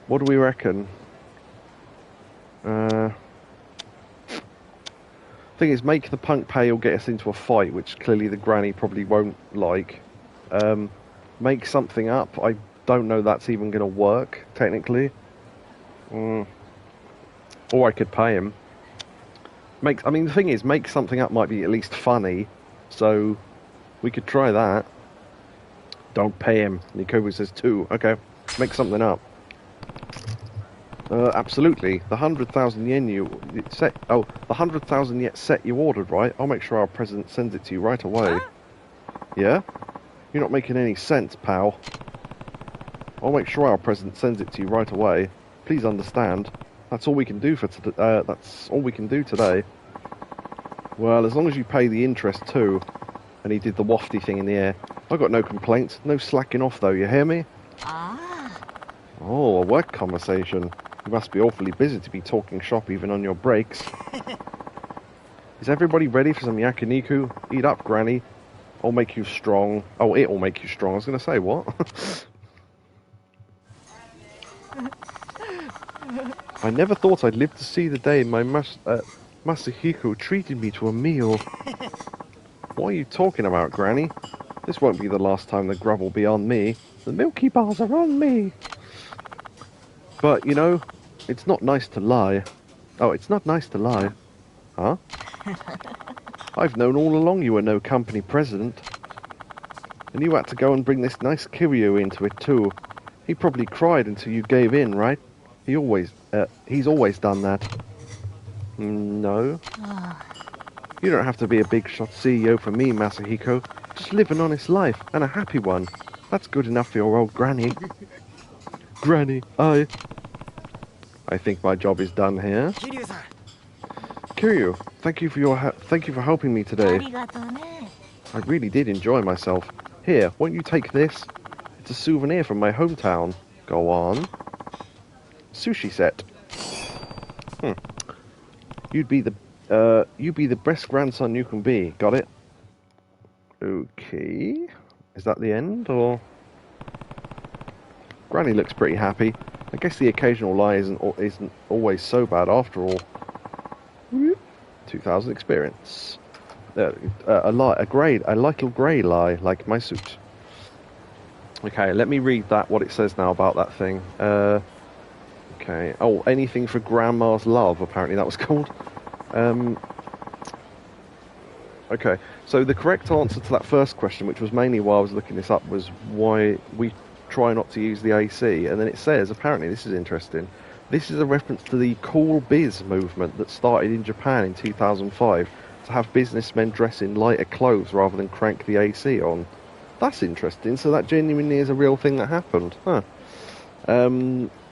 What do we reckon? Thing is, make the punk pay or get us into a fight, which clearly the granny probably won't like. Make something up. I don't know that's even going to work, technically. Or I could pay him. I mean, the thing is, make something up might be at least funny, so we could try that. Don't pay him. Yakobu says 2. Okay, make something up. Absolutely. The 100,000 yen you set. Oh, the 100,000 yen set you ordered, right? I'll make sure our president sends it to you right away. Yeah? You're not making any sense, pal. I'll make sure our president sends it to you right away. Please understand. That's all we can do that's all we can do today. Well, as long as you pay the interest too. And he did the wafty thing in the air. I got no complaints. No slacking off though. You hear me? Oh, a work conversation. You must be awfully busy to be talking shop even on your breaks. Is everybody ready for some yakiniku? Eat up, Granny. I'll make you strong. Oh, it'll make you strong. I was going to say, what? I never thought I'd live to see the day my Masahiko treated me to a meal. What are you talking about, Granny? This won't be the last time the grub will be on me. The Milky Bars are on me. But, you know, it's not nice to lie. Oh, it's not nice to lie. Huh? I've known all along you were no company president. And you had to go and bring this nice Kiryu into it too. He probably cried until you gave in, right? He's always done that. No. You don't have to be a big shot CEO for me, Masahiko. Just live an honest life, and a happy one. That's good enough for your old granny. Granny, I think my job is done here. Kiryu, thank you for helping me today. I really did enjoy myself. Here, won't you take this? It's a souvenir from my hometown. Go on. Sushi set. You'd be the best grandson you can be. Got it? Okay. Is that the end, or? Granny looks pretty happy. I guess the occasional lie isn't always so bad after all. 2,000 experience. A little grey lie, like my suit. Okay, let me read what it says now about that thing. Okay. Oh, anything for Grandma's love, apparently that was called. Okay, so the correct answer to that first question, which was mainly why I was looking this up, was why we try not to use the AC. And then it says, apparently, this is interesting, this is a reference to the Cool Biz movement that started in Japan in 2005 to have businessmen dress in lighter clothes rather than crank the AC on. That's interesting, so that genuinely is a real thing that happened. Huh.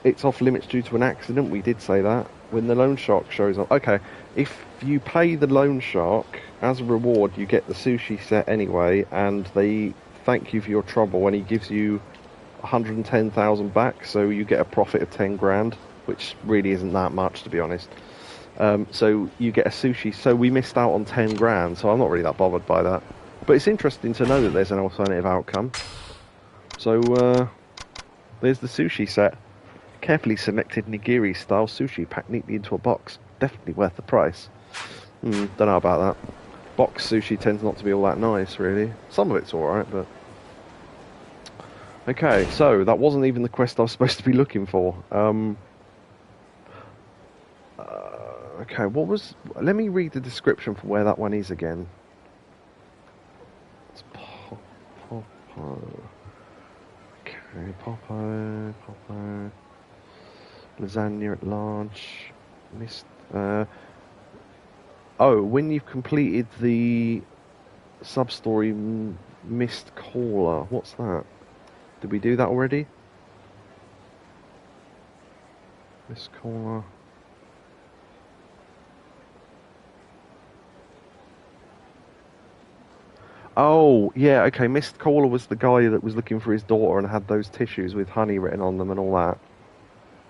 It's off limits due to an accident, we did say that. When the loan shark shows up. Okay, if you pay the loan shark, as a reward you get the sushi set anyway, and they thank you for your trouble, and he gives you 110,000 back, so you get a profit of 10 grand, which really isn't that much, to be honest. So you get a sushi, so we missed out on 10 grand, so I'm not really that bothered by that. But it's interesting to know that there's an alternative outcome. So, there's the sushi set. Carefully selected nigiri-style sushi packed neatly into a box. Definitely worth the price. Don't know about that. Box sushi tends not to be all that nice, really. Some of it's alright, but... Okay, so that wasn't even the quest I was supposed to be looking for. Okay, what was... Let me read the description for where that one is again. It's Popo. Okay, Popo. Lasagne at large. Oh, when you've completed the sub-story Mist Caller. What's that? Did we do that already? Mist Caller. Oh, yeah, okay. Mist Caller was the guy that was looking for his daughter and had those tissues with honey written on them and all that.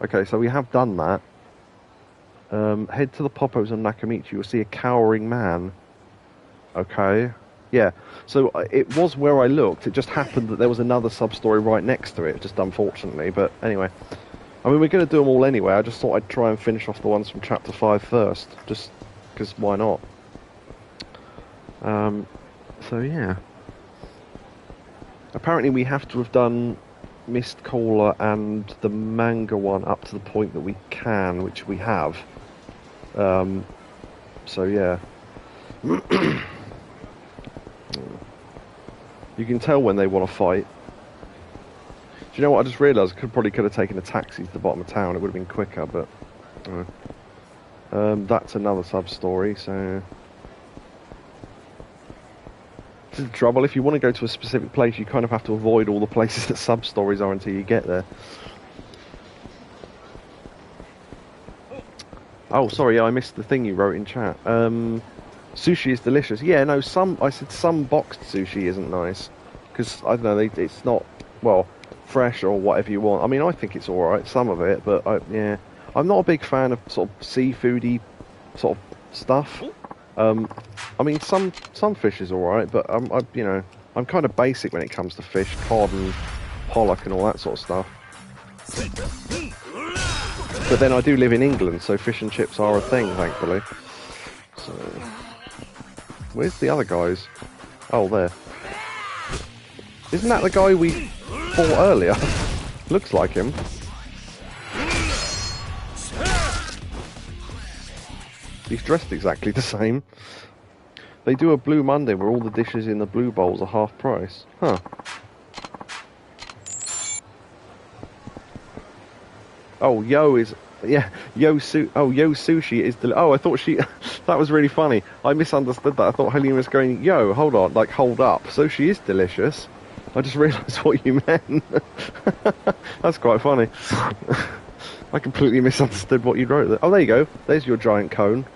Okay, so we have done that. Head to the Poppos on Nakamichi. You'll see a cowering man. Okay. Yeah. So it was where I looked. It just happened that there was another sub-story right next to it, just unfortunately. But anyway. I mean, we're going to do them all anyway. I just thought I'd try and finish off the ones from Chapter 5 first. Just because why not? So yeah. Apparently we have to have done Mist Caller and the manga one up to the point that we can, which we have. So yeah. You can tell when they want to fight. Do you know what I just realised? I probably could have taken a taxi to the bottom of town. It would have been quicker, but... that's another sub-story, so... This is the trouble. If you want to go to a specific place, you kind of have to avoid all the places that sub-stories are until you get there. Oh, sorry, I missed the thing you wrote in chat. Sushi is delicious. Yeah, no, I said some boxed sushi isn't nice. Because, I don't know, it's not, well, fresh or whatever you want. I mean, I think it's alright, some of it, but, yeah. I'm not a big fan of sort of seafoody sort of stuff. I mean, some fish is alright, but, you know, I'm kind of basic when it comes to fish, cod and pollock and all that sort of stuff. But then I do live in England, so fish and chips are a thing, thankfully. So, where's the other guys? Oh, there. Isn't that the guy we fought earlier? Looks like him. He's dressed exactly the same. They do a Blue Monday where all the dishes in the blue bowls are half price. Huh. Oh, Yo is... Yeah, Yo Sushi is... Oh, I thought she... That was really funny. I misunderstood that. I thought Helene was going, Yo, hold on, like, hold up. So she is delicious. I just realised what you meant. That's quite funny. I completely misunderstood what you wrote there. Oh, there you go. There's your giant cone.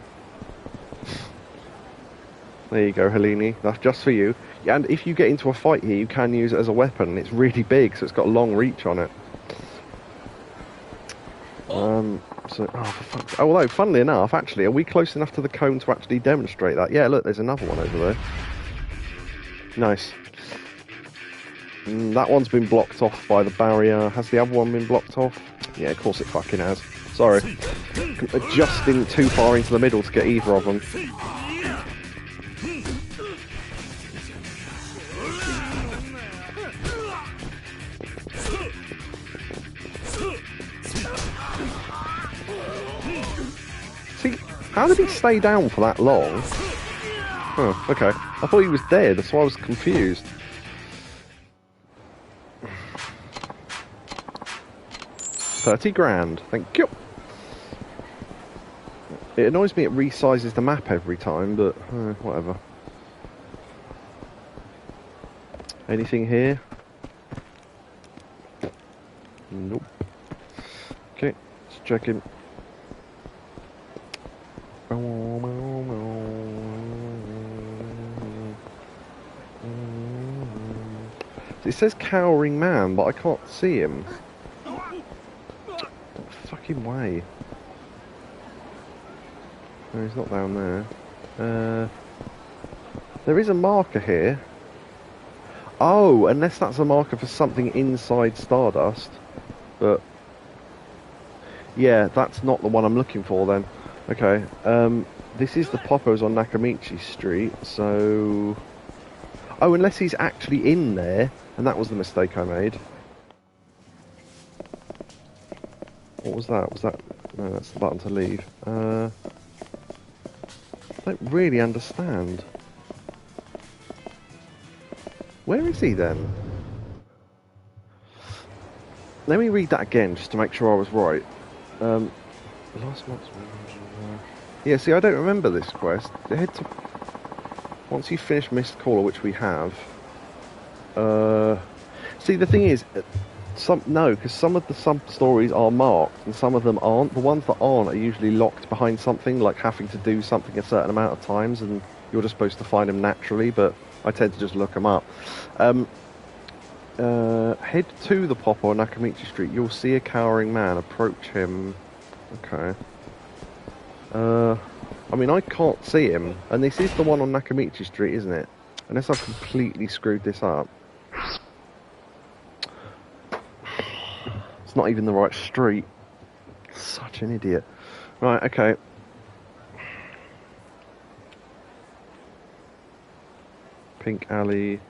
There you go, Helene. That's just for you. And if you get into a fight here, you can use it as a weapon. It's really big, so it's got a long reach on it. Although, funnily enough, actually, are we close enough to the cone to actually demonstrate that? Yeah, look, there's another one over there. Nice. That one's been blocked off by the barrier. Has the other one been blocked off? Yeah, of course it fucking has. Sorry. Adjusting too far into the middle to get either of them. See, how did he stay down for that long? Oh, okay. I thought he was dead, so I was confused. $30,000, thank you. It annoys me it resizes the map every time, but whatever. Anything here? Nope. Okay, let's check in. It says cowering man, but I can't see him. Fucking way. No, he's not down there. There is a marker here. Oh, unless that's a marker for something inside Stardust. But yeah, that's not the one I'm looking for then. Okay. This is the Poppos on Nakamichi Street, so... Oh, unless he's actually in there, and that was the mistake I made. What was that? Was that... No, that's the button to leave. I don't really understand. Where is he then? Let me read that again, just to make sure I was right. Last month's... Yeah, see, I don't remember this quest. Head to... Once you finish Mist Caller, which we have... See, the thing is... because some of the sub-stories are marked, and some of them aren't. The ones that aren't are usually locked behind something, like having to do something a certain amount of times, and you're just supposed to find them naturally, but I tend to just look them up. Head to the Popper on Nakamichi Street. You'll see a cowering man. Approach him. Okay. I mean, I can't see him, and this is the one on Nakamichi Street, isn't it? Unless I've completely screwed this up. It's not even the right street. Such an idiot. Right, okay. Pink Alley.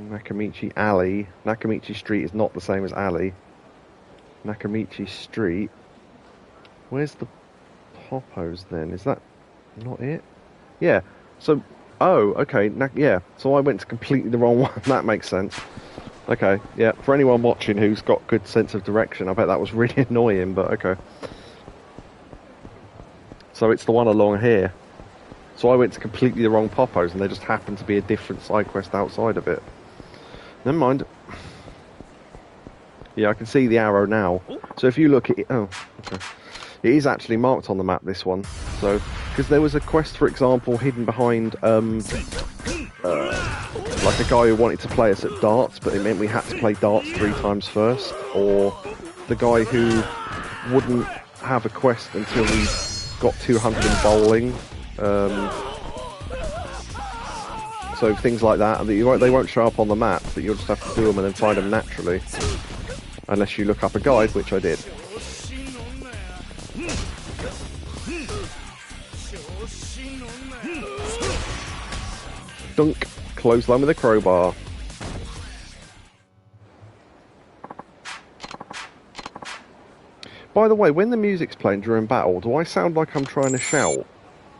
Nakamichi Alley. Nakamichi Street is not the same as Alley. Nakamichi Street. Where's the Poppos then? Is that not it? Yeah. So, oh, okay. Yeah. So I went to completely the wrong one. That makes sense. Okay. Yeah. For anyone watching who's got good sense of direction, I bet that was really annoying. But okay. So it's the one along here. So I went to completely the wrong Poppos, and there just happened to be a different side quest outside of it. Never mind. Yeah, I can see the arrow now. So if you look at it... Oh, okay. It is actually marked on the map, this one. So, because there was a quest, for example, hidden behind, like a guy who wanted to play us at darts, but it meant we had to play darts 3 times first. Or the guy who wouldn't have a quest until we got 200 in bowling. So things like that, they won't show up on the map, but you'll just have to do them and then find them naturally. Unless you look up a guide, which I did. Dunk. Clothesline with a crowbar. By the way, when the music's playing during battle, do I sound like I'm trying to shout?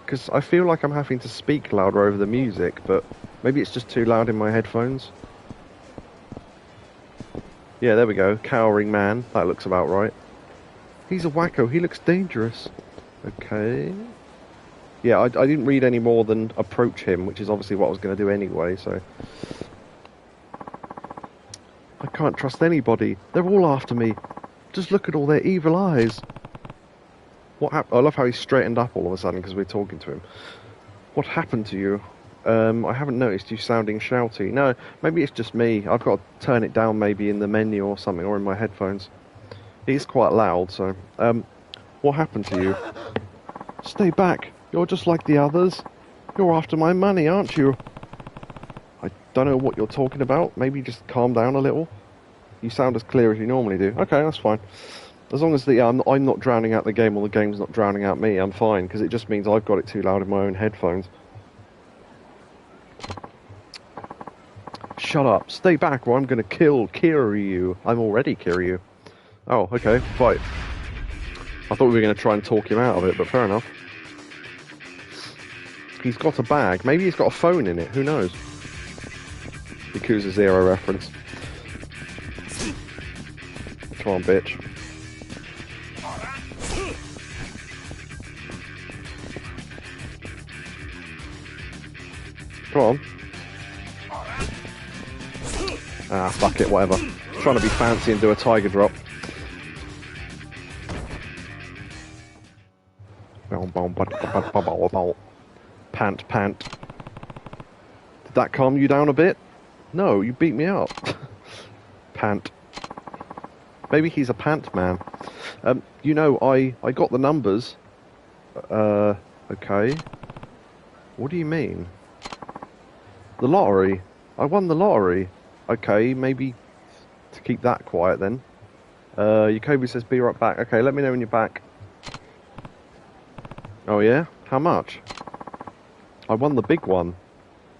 Because I feel like I'm having to speak louder over the music, but maybe it's just too loud in my headphones. Yeah, there we go. Cowering man. That looks about right. He's a wacko. He looks dangerous. Okay. Yeah, I didn't read any more than approach him, which is obviously what I was going to do anyway, so... I can't trust anybody. They're all after me. Just look at all their evil eyes. What happened? I love how he's straightened up all of a sudden because we're talking to him. What happened to you? I haven't noticed you sounding shouty. No, maybe it's just me. I've got to turn it down maybe in the menu or something, or in my headphones. It is quite loud, so... what happened to you? Stay back. You're just like the others. You're after my money, aren't you? I don't know what you're talking about. Maybe just calm down a little. You sound as clear as you normally do. Okay, that's fine. As long as I'm not drowning out the game or the game's not drowning out me, I'm fine, because it just means I've got it too loud in my own headphones. Shut up. Stay back or I'm going to kill Kiryu. I'm already Kiryu. Oh, okay. Fight. I thought we were going to try and talk him out of it, but fair enough. He's got a bag. Maybe he's got a phone in it. Who knows? Yakuza 0 reference. Come on, bitch. Come on. Ah, fuck it, whatever. Trying to be fancy and do a tiger drop. Pant, pant. Did that calm you down a bit? No, you beat me up. Pant. Maybe he's a pant man. You know, I got the numbers. Okay. What do you mean? The lottery. I won the lottery. Okay, maybe to keep that quiet then. Yakobu says be right back. Okay, let me know when you're back. Oh yeah? How much? I won the big one.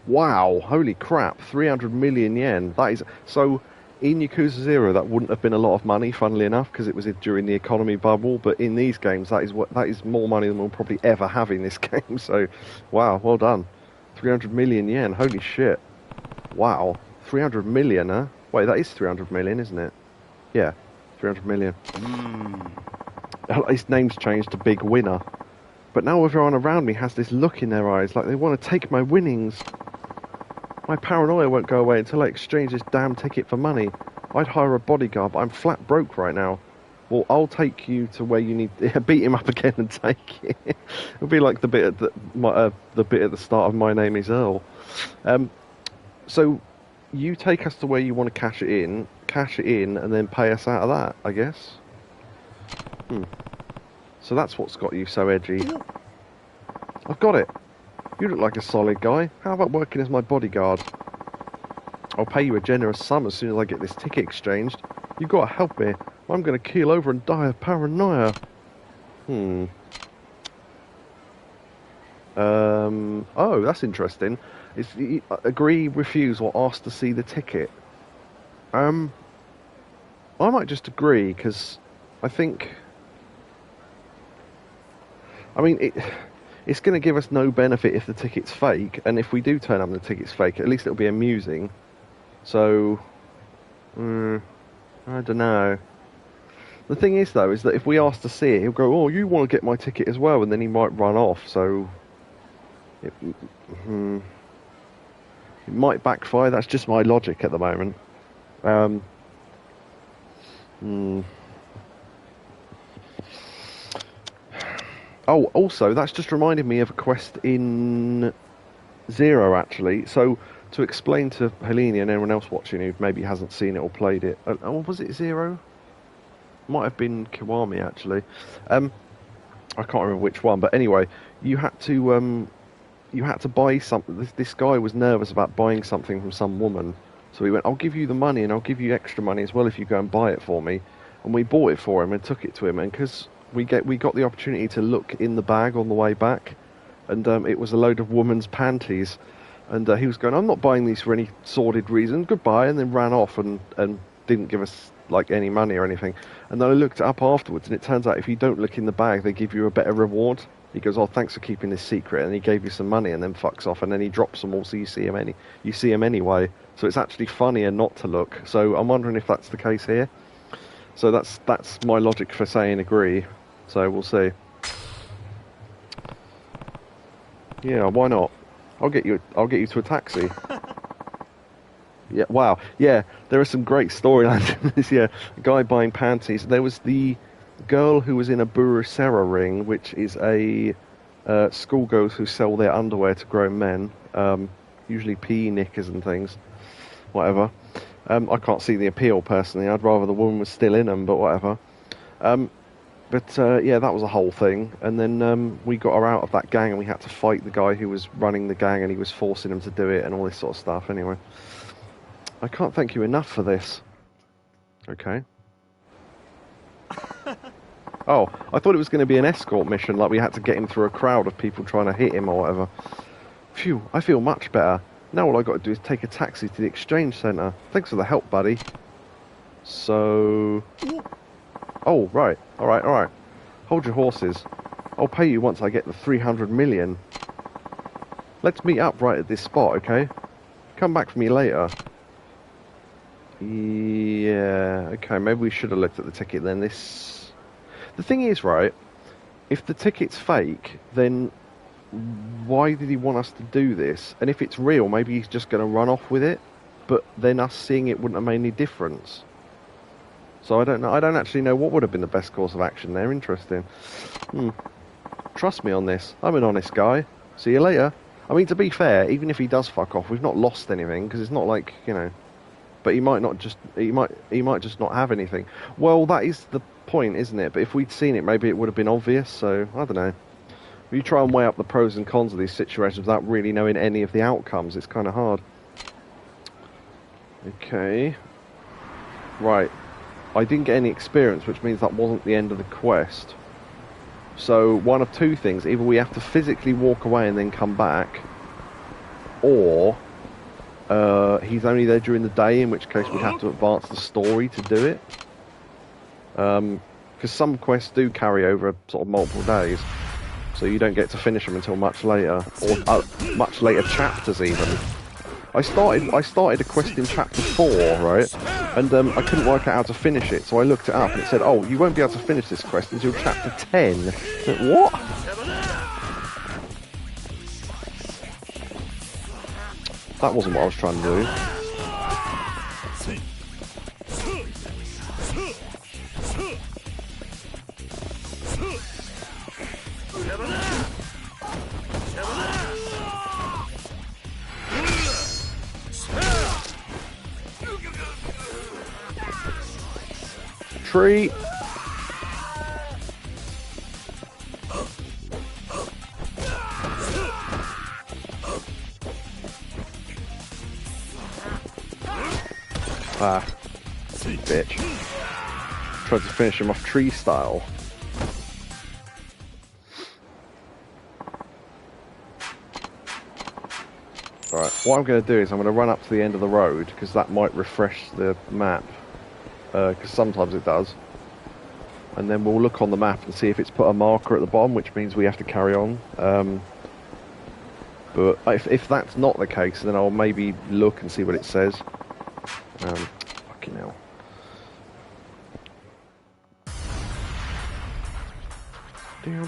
Wow, holy crap, 300 million yen. That is... So, in Yakuza 0, that wouldn't have been a lot of money, funnily enough, because it was during the economy bubble, but in these games, that is more money than we'll probably ever have in this game, so, wow, well done. 300 million yen, holy shit. Wow, 300 million, huh? Wait, that is 300 million, isn't it? Yeah, 300 million. His name's changed to Big Winner. But now everyone around me has this look in their eyes, like they want to take my winnings. My paranoia won't go away until I exchange this damn ticket for money. I'd hire a bodyguard, but I'm flat broke right now. Well, I'll take you to where you need. Beat him up again and take it. It'll be like the bit at the start of My Name Is Earl. So you take us to where you want to cash it in, and then pay us out of that, I guess. So that's what's got you so edgy. I've got it. You look like a solid guy. How about working as my bodyguard? I'll pay you a generous sum as soon as I get this ticket exchanged. You've got to help me. I'm going to keel over and die of paranoia. Oh, that's interesting. It's agree, refuse, or ask to see the ticket. I might just agree, because I think... I mean, it's going to give us no benefit if the ticket's fake, and if we do turn up and the ticket's fake, at least it'll be amusing. So, I don't know. The thing is, though, is that if we ask to see it, he'll go, oh, you want to get my ticket as well, and then he might run off, so... It might backfire. That's just my logic at the moment. Oh, also, that's just reminded me of a quest in Zero, actually. So, to explain to Helene and anyone else watching who maybe hasn't seen it or played it... Oh, was it Zero? Might have been Kiwami, actually. I can't remember which one, but anyway, you had to buy something. This guy was nervous about buying something from some woman, so he went, I'll give you the money, and I'll give you extra money as well if you go and buy it for me. And we bought it for him and took it to him, and because we got the opportunity to look in the bag on the way back, and it was a load of women's panties, and he was going, I'm not buying these for any sordid reason, goodbye, and then ran off and didn't give us like any money or anything. And then I looked it up afterwards, and it turns out if you don't look in the bag, they give you a better reward. He goes, oh, thanks for keeping this secret, and he gave you some money, and then fucks off, and then he drops them all, so you see him anyway. So it's actually funnier not to look. So I'm wondering if that's the case here. So that's my logic for saying agree. So we'll see. Yeah, why not? I'll get you to a taxi. Yeah, wow. Yeah, there are some great storylines in this. Yeah, a guy buying panties. There was the girl who was in a Burusera ring, which is a schoolgirls who sell their underwear to grown men, usually PE knickers and things, whatever. I can't see the appeal personally. I'd rather the woman was still in them, but whatever. Yeah, that was a whole thing. And then we got her out of that gang, and we had to fight the guy who was running the gang, and he was forcing them to do it, and all this sort of stuff. Anyway, I can't thank you enough for this. Okay. Oh, I thought it was going to be an escort mission, like we had to get him through a crowd of people trying to hit him or whatever. Phew, I feel much better. Now all I got to do is take a taxi to the exchange centre. Thanks for the help, buddy. So... Oh, right. Alright. Hold your horses. I'll pay you once I get the 300 million. Let's meet up right at this spot, okay? Come back for me later. Yeah, okay, maybe we should have looked at the ticket then. The thing is, right, if the ticket's fake, then why did he want us to do this? And if it's real, maybe he's just going to run off with it, but then us seeing it wouldn't have made any difference. So I don't know. I don't actually know what would have been the best course of action there. Interesting. Trust me on this. I'm an honest guy. See you later. I mean, to be fair, even if he does fuck off, we've not lost anything, because it's not like, you know... But he might just not have anything. Well, that is the point, isn't it? But if we'd seen it, maybe it would have been obvious. So I don't know. If you try and weigh up the pros and cons of these situations without really knowing any of the outcomes, it's kind of hard. Okay. Right. I didn't get any experience, which means that wasn't the end of the quest. So one of two things: either we have to physically walk away and then come back, or he's only there during the day, in which case we have to advance the story to do it. Because some quests do carry over sort of multiple days, so you don't get to finish them until much later, or much later chapters even. I started a quest in chapter 4, right? And I couldn't work out how to finish it, so I looked it up and it said, oh, you won't be able to finish this quest until chapter 10. Like, what? That wasn't what I was trying to do. Tree. Ah, bitch. Tried to finish him off tree style. Alright, what I'm going to do is I'm going to run up to the end of the road, because that might refresh the map. Because sometimes it does. And then we'll look on the map and see if it's put a marker at the bottom, which means we have to carry on. But if that's not the case, then I'll maybe look and see what it says. Fucking hell.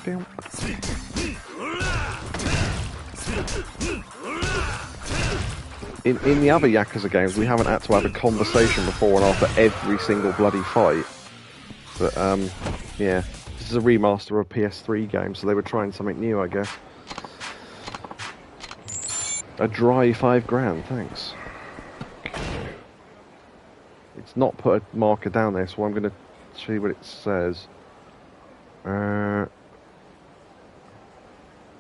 Down. In the other Yakuza games, we haven't had to have a conversation before and after every single bloody fight. But, yeah. This is a remaster of a PS3 game, so they were trying something new, I guess. A dry $5,000, thanks. It's not put a marker down there, so I'm going to see what it says.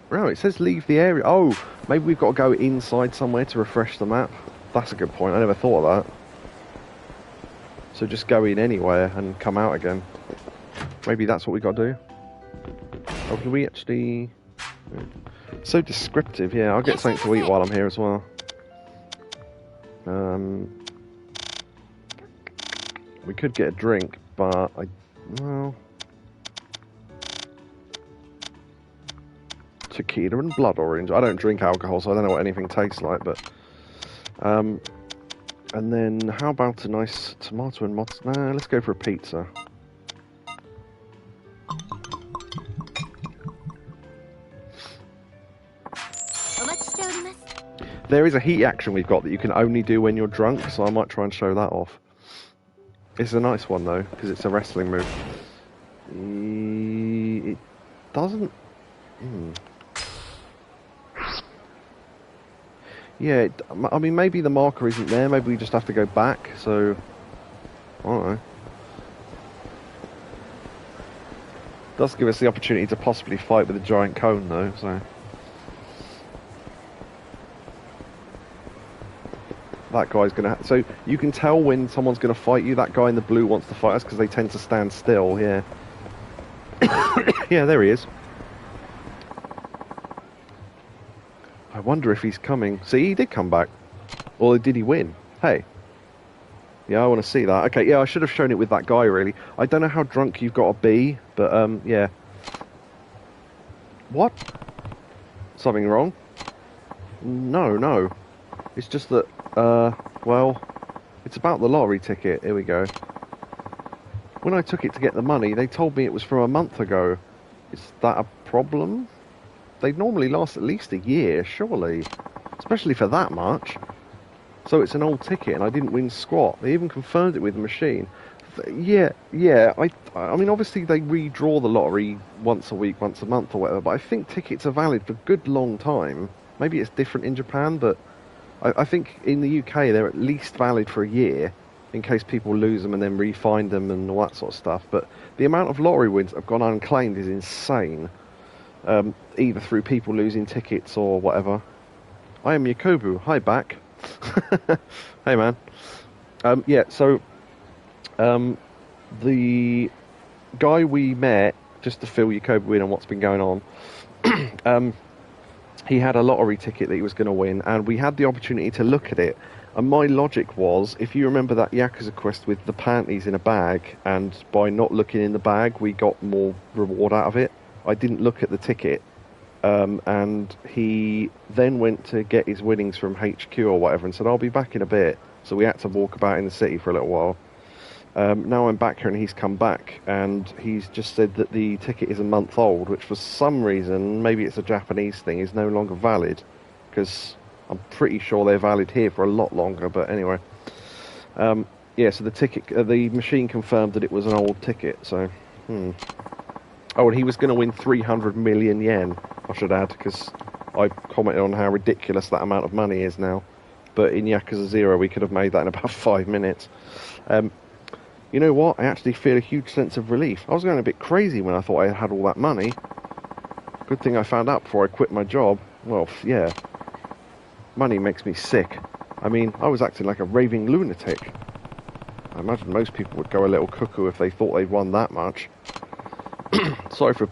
No, it says leave the area. Oh, maybe we've got to go inside somewhere to refresh the map. That's a good point. I never thought of that. So just go in anywhere and come out again. Maybe that's what we got to do. Oh, can we actually... So descriptive, yeah. I'll get something to eat while I'm here as well. We could get a drink, but well... Tequila and blood orange. I don't drink alcohol, so I don't know what anything tastes like, but... and then, how about a nice tomato and mozzarella? Nah, let's go for a pizza. There is a heat action we've got that you can only do when you're drunk, so I might try and show that off. It's a nice one, though, because it's a wrestling move. It doesn't... Yeah, I mean, maybe the marker isn't there, maybe we just have to go back, so... I don't know. Does give us the opportunity to possibly fight with a giant cone, though, so... That guy's gonna... So, you can tell when someone's gonna fight you, that guy in the blue wants to fight us, because they tend to stand still, yeah. Yeah, there he is. I wonder if he's coming. See, he did come back. Or did he win? Hey. Yeah, I want to see that. Okay, yeah, I should have shown it with that guy, really. I don't know how drunk you've got to be, but, yeah. What? Something wrong? No. It's just that, well, it's about the lottery ticket. Here we go. When I took it to get the money, they told me it was from a month ago. Is that a problem? They normally last at least a year, surely. Especially for that much. So it's an old ticket and I didn't win squat. They even confirmed it with the machine. Yeah, I mean, obviously they redraw the lottery once a week, once a month or whatever, but I think tickets are valid for a good long time. Maybe it's different in Japan, but I think in the UK they're at least valid for a year, in case people lose them and then re-find them and all that sort of stuff. But the amount of lottery wins that have gone unclaimed is insane. Either through people losing tickets or whatever. I am Yakobu. Hi, back. Hey, man. Yeah, so the guy we met, just to fill Yakobu in on what's been going on, he had a lottery ticket that he was going to win, and we had the opportunity to look at it. And my logic was, if you remember that Yakuza quest with the panties in a bag, and by not looking in the bag, we got more reward out of it. I didn't look at the ticket, and he then went to get his winnings from HQ or whatever and said, I'll be back in a bit. So we had to walk about in the city for a little while. Now I'm back here and he's come back, and he's just said that the ticket is a month old, which for some reason, maybe it's a Japanese thing, is no longer valid, because I'm pretty sure they're valid here for a lot longer, but anyway. Yeah, so the ticket, the machine confirmed that it was an old ticket, so... Oh, and he was going to win 300 million yen, I should add, because I commented on how ridiculous that amount of money is now. But in Yakuza 0, we could have made that in about 5 minutes. You know what? I actually feel a huge sense of relief. I was going a bit crazy when I thought I had all that money. Good thing I found out before I quit my job. Well, yeah. Money makes me sick. I mean, I was acting like a raving lunatic. I imagine most people would go a little cuckoo if they thought they'd won that much. Sorry for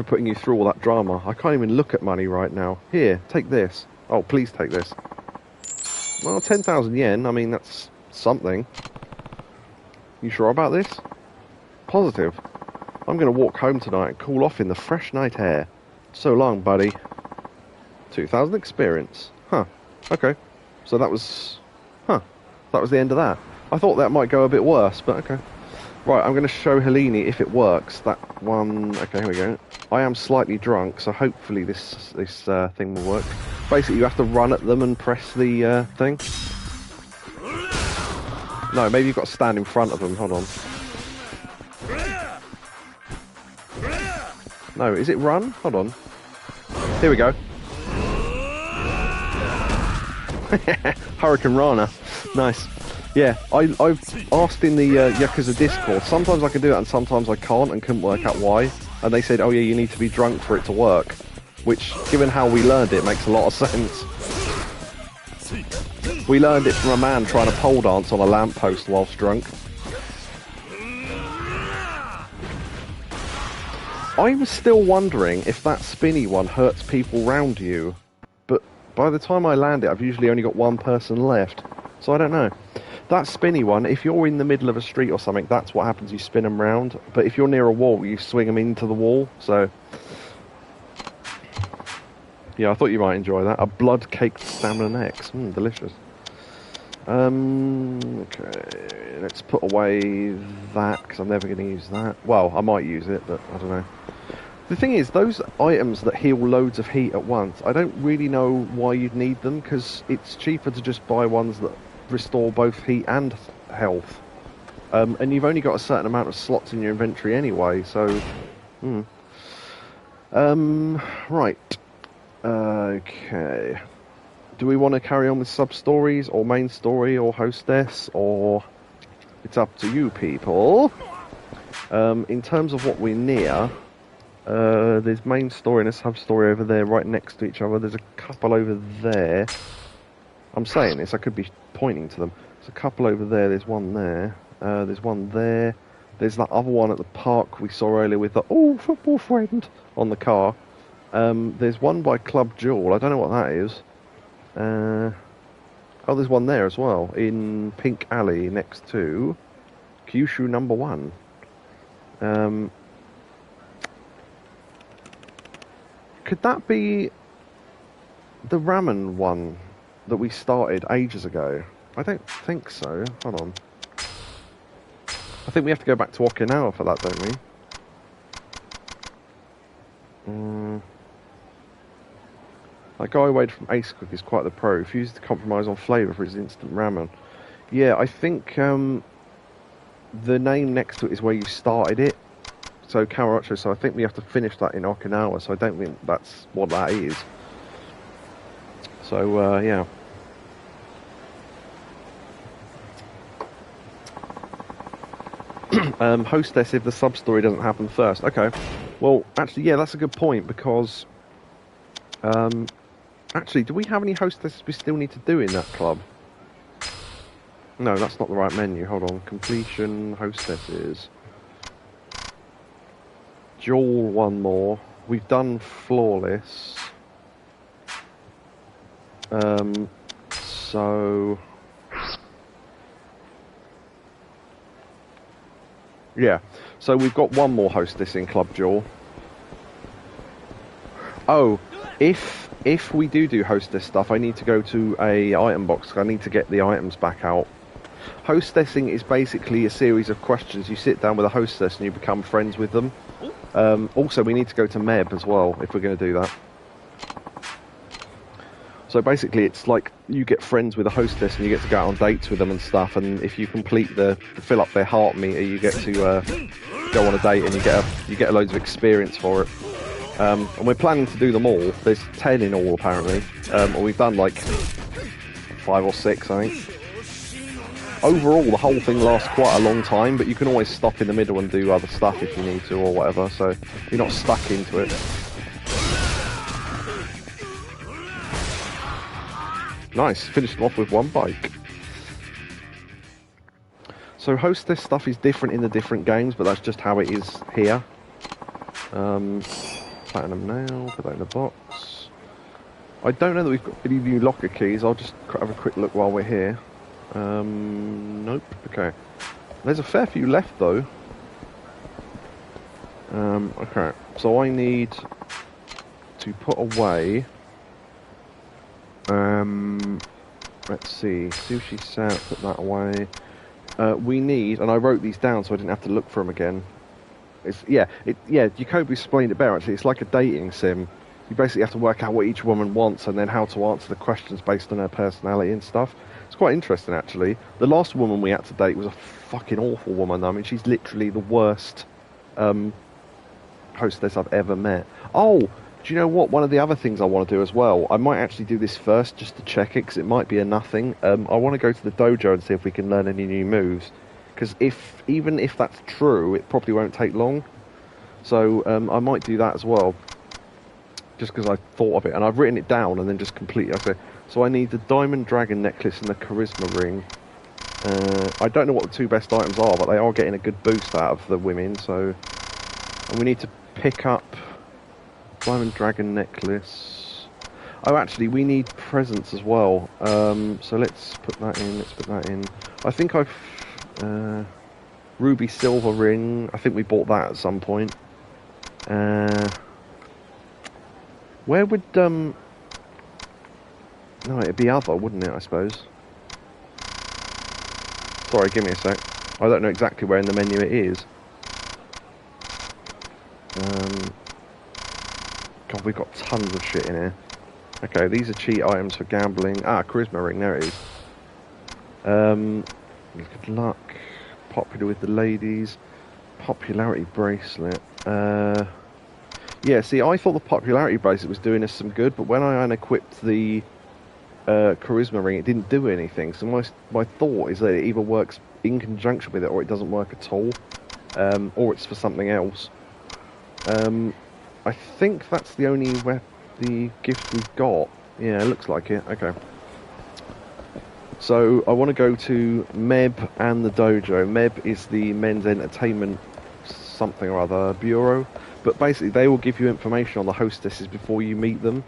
putting you through all that drama. I can't even look at money right now. Here, take this. Oh, please take this. Well, 10,000 yen, I mean, that's something. You sure about this? Positive. I'm going to walk home tonight and cool off in the fresh night air. So long, buddy. 2,000 experience. Huh. Okay. So that was... Huh. That was the end of that. I thought that might go a bit worse, but okay. Right, I'm going to show Helene if it works. That one... Okay, here we go. I am slightly drunk, so hopefully this thing will work. Basically, you have to run at them and press the thing. No, maybe you've got to stand in front of them. Hold on. No, is it run? Hold on. Here we go. Hurricane Rana. Nice. Yeah, I've asked in the Yakuza Discord. Sometimes I can do it and sometimes I can't and couldn't work out why. And they said, oh yeah, you need to be drunk for it to work. Which, given how we learned it, makes a lot of sense. We learned it from a man trying to pole dance on a lamppost whilst drunk. I was still wondering if that spinny one hurts people round you. But by the time I land it, I've usually only got one person left. So I don't know. That spinny one, if you're in the middle of a street or something, that's what happens, you spin them round. But if you're near a wall, you swing them into the wall, so... Yeah, I thought you might enjoy that. A blood-caked stamina X. Delicious. Okay, let's put away that, because I'm never going to use that. Well, I might use it, but I don't know. The thing is, those items that heal loads of heat at once, I don't really know why you'd need them, because it's cheaper to just buy ones that restore both heat and health. And you've only got a certain amount of slots in your inventory anyway, so... Right. Okay. Do we want to carry on with sub-stories, or main story, or hostess, or... It's up to you people. In terms of what we're near, there's main story and a sub-story over there right next to each other. There's a couple over there. I'm saying this, I could be pointing to them. There's a couple over there, there's one there. There's one there. There's that other one at the park we saw earlier with the, football friend on the car. There's one by Club Jewel, I don't know what that is. There's one there as well, in Pink Alley next to Kyushu number 1. Could that be the ramen one that we started ages ago? I don't think so. Hold on. I think we have to go back to Okinawa for that, don't we? That guy away from Ace Cook is quite the pro. Refused to compromise on flavour for his instant ramen. Yeah, I think the name next to it is where you started it. So Kamurocho, so I think we have to finish that in Okinawa, so I don't think that's what that is. So, yeah. Hostess if the sub-story doesn't happen first. Okay. Well, actually, yeah, that's a good point, because... actually, do we have any hostesses we still need to do in that club? No, that's not the right menu. Hold on. Completion, hostesses. Jewel, one more. We've done flawless. So... Yeah, so we've got one more hostess in Club Jewel. Oh, if we do hostess stuff, I need to go to a item box. I need to get the items back out. Hostessing is basically a series of questions. You sit down with a hostess and you become friends with them. Also, we need to go to Meb as well, if we're going to do that. So basically, it's like you get friends with a hostess and you get to go out on dates with them and stuff. And if you complete fill up their heart meter, you get to go on a date and you get loads of experience for it. And we're planning to do them all. There's 10 in all apparently. Or we've done like 5 or 6, I think. Overall, the whole thing lasts quite a long time, but you can always stop in the middle and do other stuff if you need to or whatever. So you're not stuck into it. Nice, finished off with 1 bike. So hostess stuff is different in the different games, but that's just how it is here. Platinum nail, put that in the box. I don't know that we've got any new locker keys, I'll just have a quick look while we're here. Nope, okay. There's a fair few left though. Okay, so I need to put away... let's see, sushi set, put that away. We need, and I wrote these down so I didn't have to look for them again. Yakobu explained it better actually. It's like a dating sim. You basically have to work out what each woman wants and then how to answer the questions based on her personality and stuff. It's quite interesting actually. The last woman we had to date was a fucking awful woman. I mean, she's literally the worst hostess I've ever met. Oh! Do you know what? One of the other things I want to do as well, I might actually do this first just to check it, because it might be a nothing. I want to go to the dojo and see if we can learn any new moves. Because even if that's true, it probably won't take long. So I might do that as well. Just because I thought of it. And I've written it down and then just completely... Okay. So I need the diamond dragon necklace and the charisma ring. I don't know what the 2 best items are, but they are getting a good boost out of the women. So, and we need to pick up... Diamond dragon necklace. Oh, actually, we need presents as well. So let's put that in. I think I've... ruby silver ring. I think we bought that at some point. Where would... No, it'd be other, wouldn't it, I suppose? Sorry, give me a sec. I don't know exactly where in the menu it is. God, we've got tons of shit in here. Okay, these are cheat items for gambling. Ah, charisma ring, there it is. Good luck. Popular with the ladies. Popularity bracelet. Yeah, see, I thought the popularity bracelet was doing us some good, but when I unequipped the charisma ring, it didn't do anything. So my thought is that it either works in conjunction with it, or it doesn't work at all. Or it's for something else. I think that's the only the gift we've got. Yeah, it looks like it. Okay. So I want to go to Meb and the dojo. Meb is the men's entertainment something or other bureau. But basically they will give you information on the hostesses before you meet them.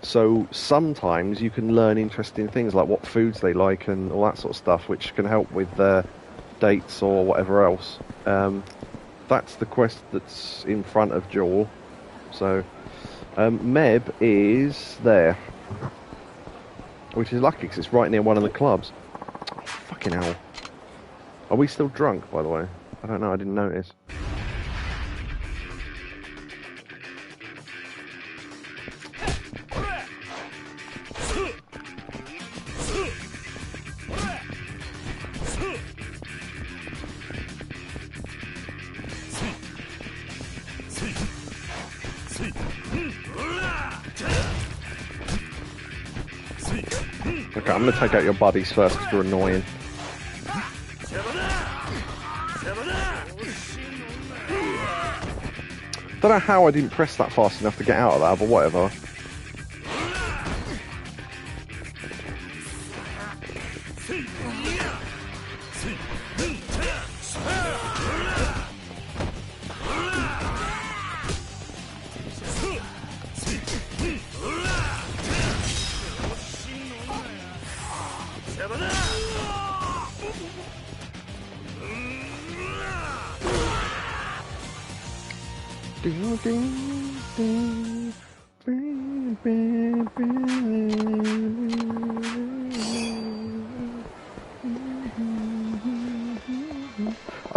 So sometimes you can learn interesting things like what foods they like and all that sort of stuff, which can help with their dates or whatever else. That's the quest that's in front of Jaw. So, Meb is there. Which is lucky, because it's right near one of the clubs. Oh, fucking hell. Are we still drunk, by the way? I don't know, I didn't notice. Okay, I'm going to take out your buddies first because you're annoying. Don't know how I didn't press that fast enough to get out of that, but whatever.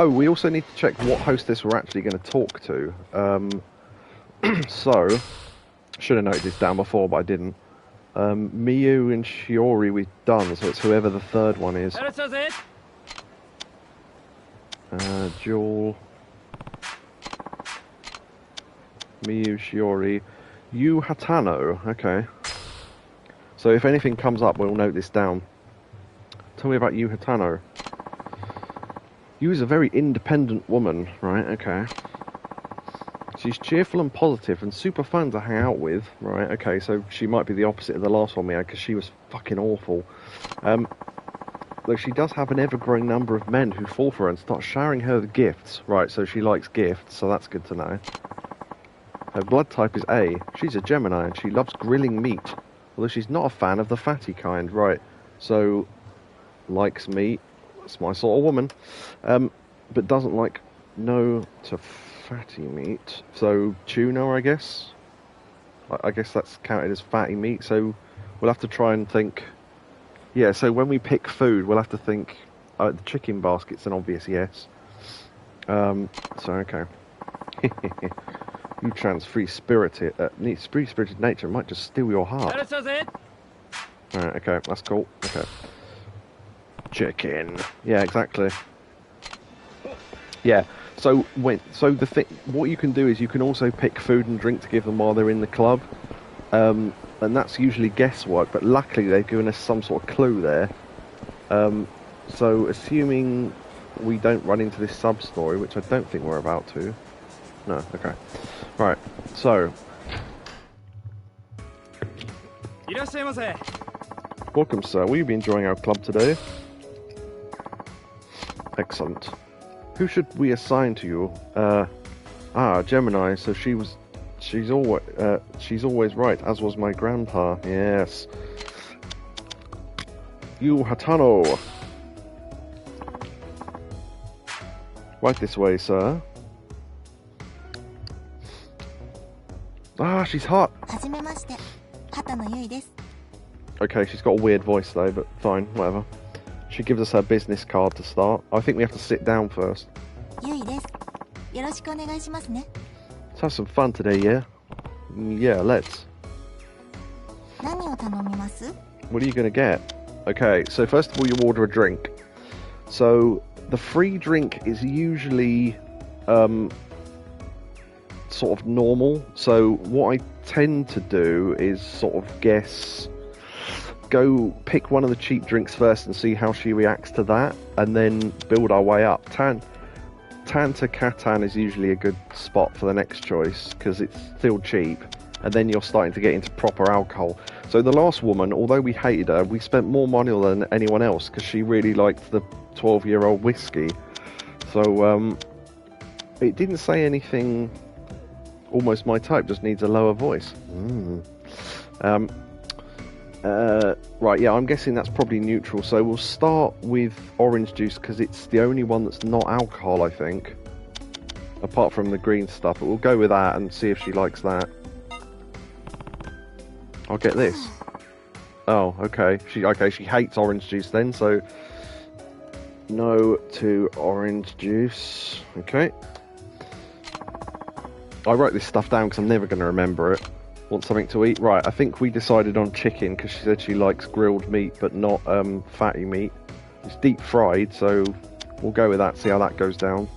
Oh, we also need to check what hostess we're actually going to talk to. So, should have noted this down before, but I didn't. Miyu and Shiori we've done, so it's whoever the third one is. Jewel. Miyu, Shiori. Yu Hatano, okay. So if anything comes up, we'll note this down. Tell me about Yu Hatano. Yu is a very independent woman, right, okay. She's cheerful and positive and super fun to hang out with, right, okay, so she might be the opposite of the last one we had, because she was fucking awful. Though she does have an ever-growing number of men who fall for her and start showering her with gifts. Right, so she likes gifts, so that's good to know. Her blood type is A. She's a Gemini and she loves grilling meat. Although she's not a fan of the fatty kind. Right, so likes meat. That's my sort of woman. But doesn't like no to fatty meat. So tuna, I guess. I guess that's counted as fatty meat. So we'll have to try and think. Yeah, so when we pick food, we'll have to think. The chicken basket's an obvious yes. So okay. Yuchan's free-spirited nature might just steal your heart. Alright, okay, that's cool. Okay. Chicken. Yeah, exactly. Yeah. So what you can do is you can also pick food and drink to give them while they're in the club. And that's usually guesswork, but luckily they've given us some sort of clue there. So assuming we don't run into this sub-story, which I don't think we're about to. No, okay. Right, so. Welcome, sir. Will you be enjoying our club today? Excellent. Who should we assign to you? Gemini, so she's always right, as was my grandpa. Yes. Yu Hatano. Right this way, sir. She's hot. Okay, she's got a weird voice though, but fine, whatever. She gives us her business card to start. I think we have to sit down first. Let's have some fun today, yeah? Yeah, let's. What are you gonna get? Okay, so first of all you order a drink. So the free drink is usually sort of normal. So what I tend to do is sort of go pick one of the cheap drinks first and see how she reacts to that, and then build our way up. Tan to Catan is usually a good spot for the next choice because it's still cheap, and then you're starting to get into proper alcohol. So the last woman, although we hated her, we spent more money than anyone else because she really liked the 12-year-old whiskey. So it didn't say anything almost my type, just needs a lower voice. Right, yeah, I'm guessing that's probably neutral, so we'll start with orange juice because it's the only one that's not alcohol, I think, apart from the green stuff, but we'll go with that and see if she likes that. I'll get this. Oh, okay. She hates orange juice then, so no to orange juice. Okay. I wrote this stuff down because I'm never going to remember it. Want something to eat? Right, I think we decided on chicken because she said she likes grilled meat but not fatty meat. It's deep fried, so we'll go with that, see how that goes down.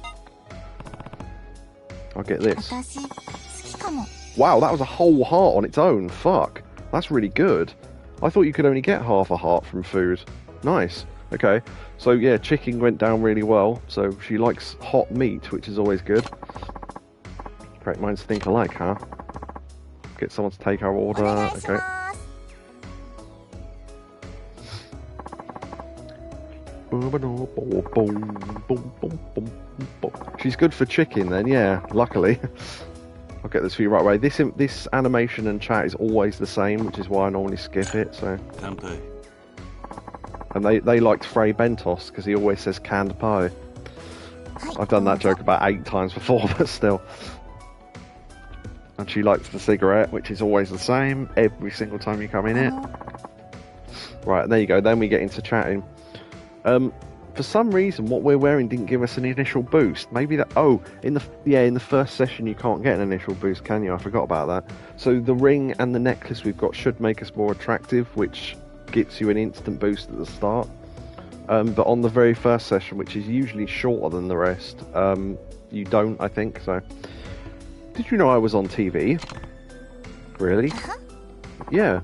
I'll get this. Wow, that was a whole heart on its own. Fuck. That's really good. I thought you could only get half a heart from food. Nice. Okay, so yeah, chicken went down really well. So she likes hot meat, which is always good. Great minds think alike, huh? Get someone to take our order. Okay. She's good for chicken then, yeah, luckily. I'll get this for you right away. This animation and chat is always the same, which is why I normally skip it, so. And they liked Frey Bentos, because he always says canned pie. I've done that joke about 8 times before, but still. And she likes the cigarette, which is always the same, every single time you come in it. Right, there you go, then we get into chatting. for some reason, what we're wearing didn't give us an initial boost. Maybe that... Oh, in the first session you can't get an initial boost, can you? I forgot about that. So the ring and the necklace we've got should make us more attractive, which gets you an instant boost at the start. But on the very first session, which is usually shorter than the rest, you don't, I think. So, did you know I was on TV? Really? Yeah.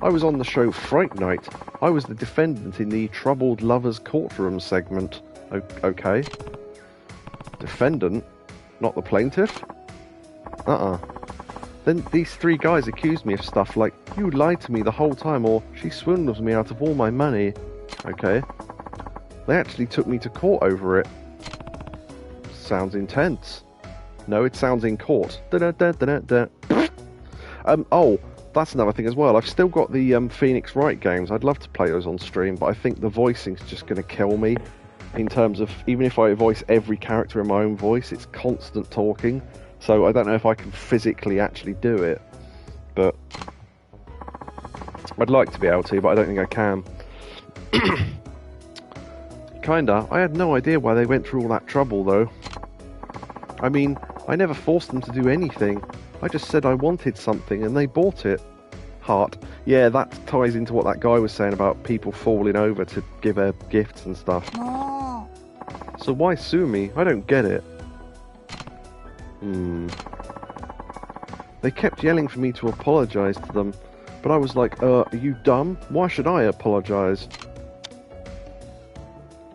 I was on the show Fright Night. I was the defendant in the Troubled Lovers Courtroom segment. Okay. Defendant? Not the plaintiff? Then these three guys accused me of stuff like, you lied to me the whole time, or she swindled me out of all my money. Okay. They actually took me to court over it. Sounds intense. No, it sounds in court. Da-da-da-da-da. Oh, that's another thing as well. I've still got the Phoenix Wright games. I'd love to play those on stream, but I think the voicing's just going to kill me. In terms of, even if I voice every character in my own voice, it's constant talking. So I don't know if I can physically actually do it. But I'd like to be able to, but I don't think I can. Kinda. I had no idea why they went through all that trouble, though. I mean, I never forced them to do anything. I just said I wanted something, and they bought it. Heart. Yeah, that ties into what that guy was saying about people falling over to give her gifts and stuff. So why sue me? I don't get it. They kept yelling for me to apologise to them, but I was like, are you dumb? Why should I apologise?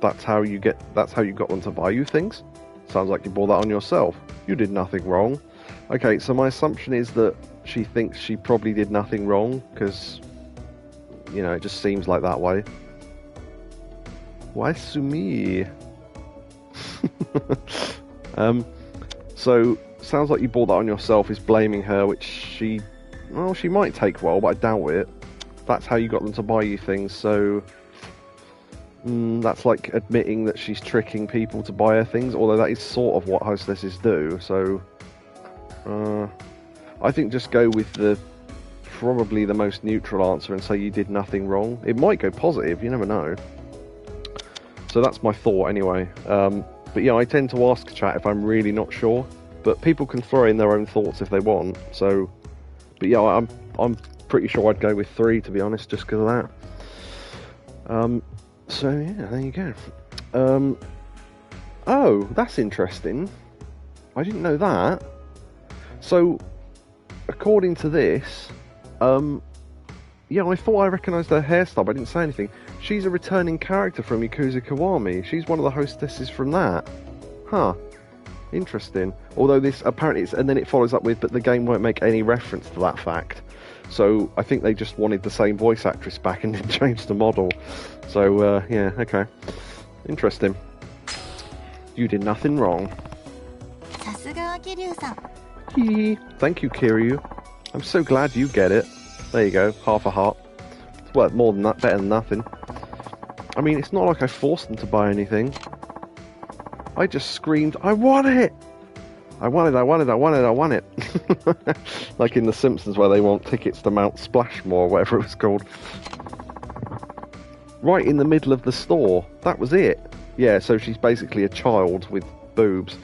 That's how you got them to buy you things? Sounds like you bought that on yourself. You did nothing wrong. Okay, so my assumption is that she thinks she probably did nothing wrong, because, you know, it just seems like that way. Why sue me? So, sounds like you bought that on yourself is blaming her, which she might take well, but I doubt it. That's how you got them to buy you things, so... that's like admitting that she's tricking people to buy her things, although that is sort of what hostesses do, so... I think just go with probably the most neutral answer and say you did nothing wrong. It might go positive, you never know. So that's my thought anyway. But yeah, I tend to ask chat if I'm really not sure, but people can throw in their own thoughts if they want, so... But yeah, I'm pretty sure I'd go with 3, to be honest, just because of that. So yeah, there you go. Oh, that's interesting. I didn't know that. So, according to this, yeah, I thought I recognised her hairstyle, but I didn't say anything. She's a returning character from Yakuza Kiwami. She's one of the hostesses from that. Huh. Interesting. Although this, apparently, and then it follows up with, but the game won't make any reference to that fact. So, I think they just wanted the same voice actress back and didn't change the model. So, yeah, okay. Interesting. You did nothing wrong. Thank you, Kiryu. I'm so glad you get it. There you go, half a heart. It's worth more than that, better than nothing. I mean, it's not like I forced them to buy anything. I just screamed, I want it! I want it, I want it, I want it, I want it. Like in The Simpsons where they want tickets to Mount Splashmore, or whatever it was called. Right in the middle of the store. That was it. Yeah, so she's basically a child with boobs.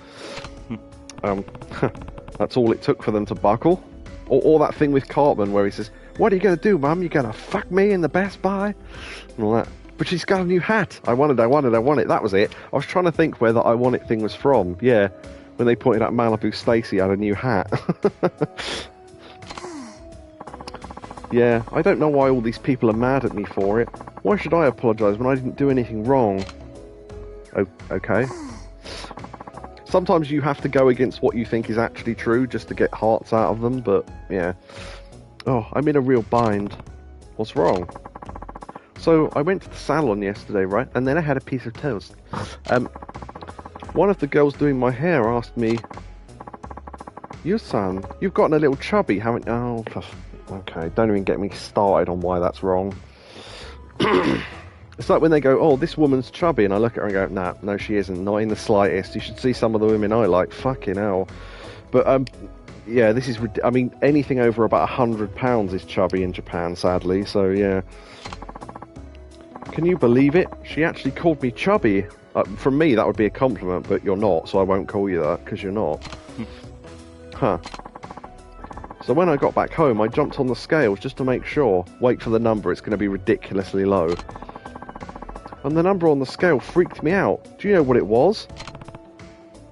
That's all it took for them to buckle. Or that thing with Cartman where he says, what are you going to do, Mum? You going to fuck me in the Best Buy? And all that. But she's got a new hat. I want it, I want it, I want it. That was it. I was trying to think where the I want it thing was from. Yeah, when they pointed out Malibu Stacy had a new hat. Yeah, I don't know why all these people are mad at me for it. Why should I apologise when I didn't do anything wrong? Oh, okay. Sometimes you have to go against what you think is actually true just to get hearts out of them, but yeah. Oh, I'm in a real bind. What's wrong? So, I went to the salon yesterday, right? And then I had a piece of toast. One of the girls doing my hair asked me, "You-san, you've gotten a little chubby, haven't you?" Oh, okay, don't even get me started on why that's wrong. It's like when they go, "Oh, this woman's chubby," and I look at her and go, "Nah, no, she isn't, not in the slightest. You should see some of the women I like, fucking hell." But, yeah, this is, I mean, anything over about £100 is chubby in Japan, sadly, so yeah. Can you believe it? She actually called me chubby. From me, that would be a compliment, but you're not, so I won't call you that, because you're not. Huh. So when I got back home, I jumped on the scales just to make sure. Wait for the number, it's going to be ridiculously low. And the number on the scale freaked me out. Do you know what it was?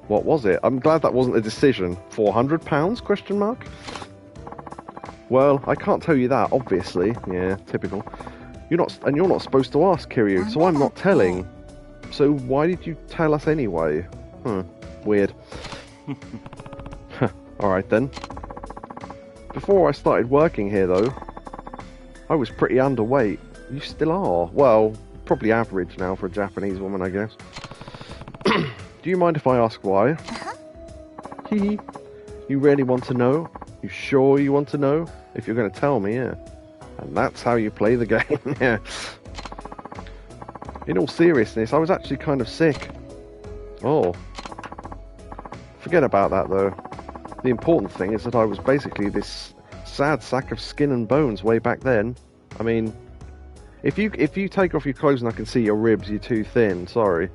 What was it? I'm glad that wasn't a decision. £400? Question mark? Well, I can't tell you that, obviously. Yeah, typical. You're not supposed to ask, Kiryu, so I'm not telling. So why did you tell us anyway? Weird. Alright then. Before I started working here though, I was pretty underweight. You still are. Well, probably average now for a Japanese woman, I guess. Do you mind if I ask why? Hee. You really want to know? You sure you want to know? If you're going to tell me, yeah. And that's how you play the game, yeah. In all seriousness, I was actually kind of sick. Oh. Forget about that, though. The important thing is that I was basically this sad sack of skin and bones way back then. I mean, if you take off your clothes and I can see your ribs, you're too thin, sorry.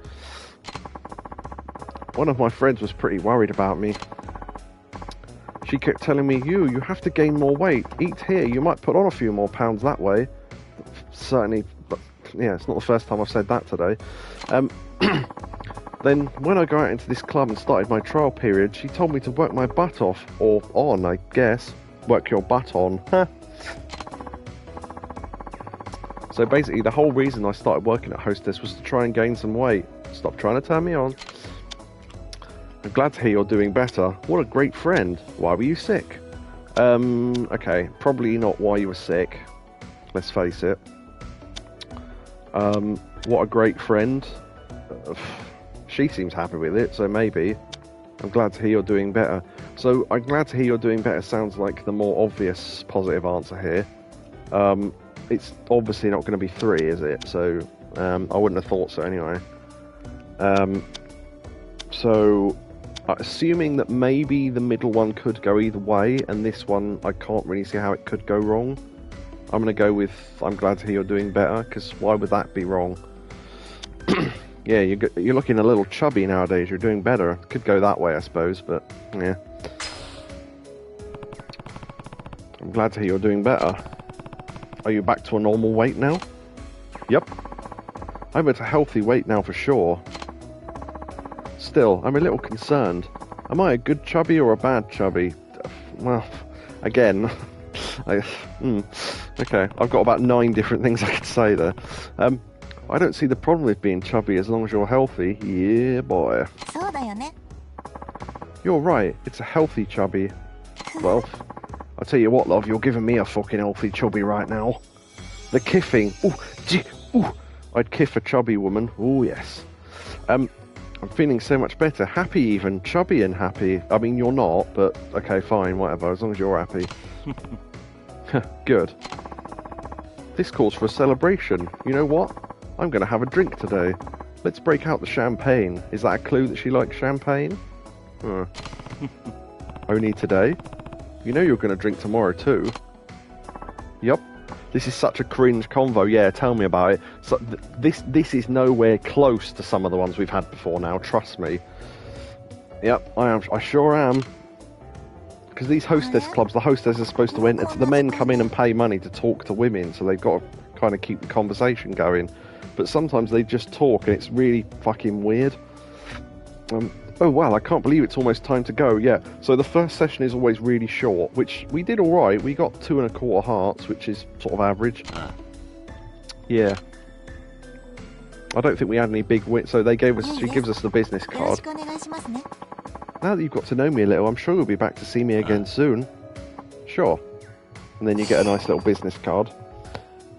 One of my friends was pretty worried about me. She kept telling me, you have to gain more weight. Eat here, you might put on a few more pounds that way. Certainly, but yeah, it's not the first time I've said that today. Then, when I got out into this club and started my trial period, she told me to work my butt off. Or on, I guess. Work your butt on. So basically, the whole reason I started working at Hostess was to try and gain some weight. Stop trying to turn me on. I'm glad to hear you're doing better. What a great friend. Why were you sick? Okay, probably not why you were sick. Let's face it. What a great friend. She seems happy with it, so maybe. I'm glad to hear you're doing better. So, I'm glad to hear you're doing better sounds like the more obvious positive answer here. It's obviously not going to be 3, is it? So, I wouldn't have thought so anyway. So, assuming that maybe the middle one could go either way, and this one, I can't really see how it could go wrong. I'm going to go with, I'm glad to hear you're doing better, because why would that be wrong? Yeah, you're looking a little chubby nowadays, you're doing better. Could go that way, I suppose, but, yeah. I'm glad to hear you're doing better. Are you back to a normal weight now? Yep. I'm at a healthy weight now for sure. Still, I'm a little concerned. Am I a good chubby or a bad chubby? Well, again, okay, I've got about 9 different things I could say there. I don't see the problem with being chubby as long as you're healthy. Yeah, boy. You're right, it's a healthy chubby. Well, I'll tell you what, love, you're giving me a fucking healthy chubby right now. The kiffing. Ooh, I'd kiff a chubby woman. Ooh, yes. I'm feeling so much better. Happy even. Chubby and happy. I mean, you're not, but okay, fine, whatever, as long as you're happy. Good. This calls for a celebration. You know what? I'm going to have a drink today. Let's break out the champagne. Is that a clue that she likes champagne? Only today? You know you're going to drink tomorrow too. Yup. This is such a cringe convo. Yeah, tell me about it. So this is nowhere close to some of the ones we've had before now, trust me. Yep, I sure am. Because these hostess clubs, the hostess are supposed to enter. The men come in and pay money to talk to women, so they've got to kind of keep the conversation going. But sometimes they just talk, and it's really fucking weird. Oh wow, I can't believe it's almost time to go. Yeah, so the first session is always really short, which we did alright. We got 2 1/4 hearts, which is sort of average. Yeah. I don't think we had any big wins, so they gave us. She gives us the business card. Now that you've got to know me a little, I'm sure you'll be back to see me again soon. Sure. And then you get a nice little business card.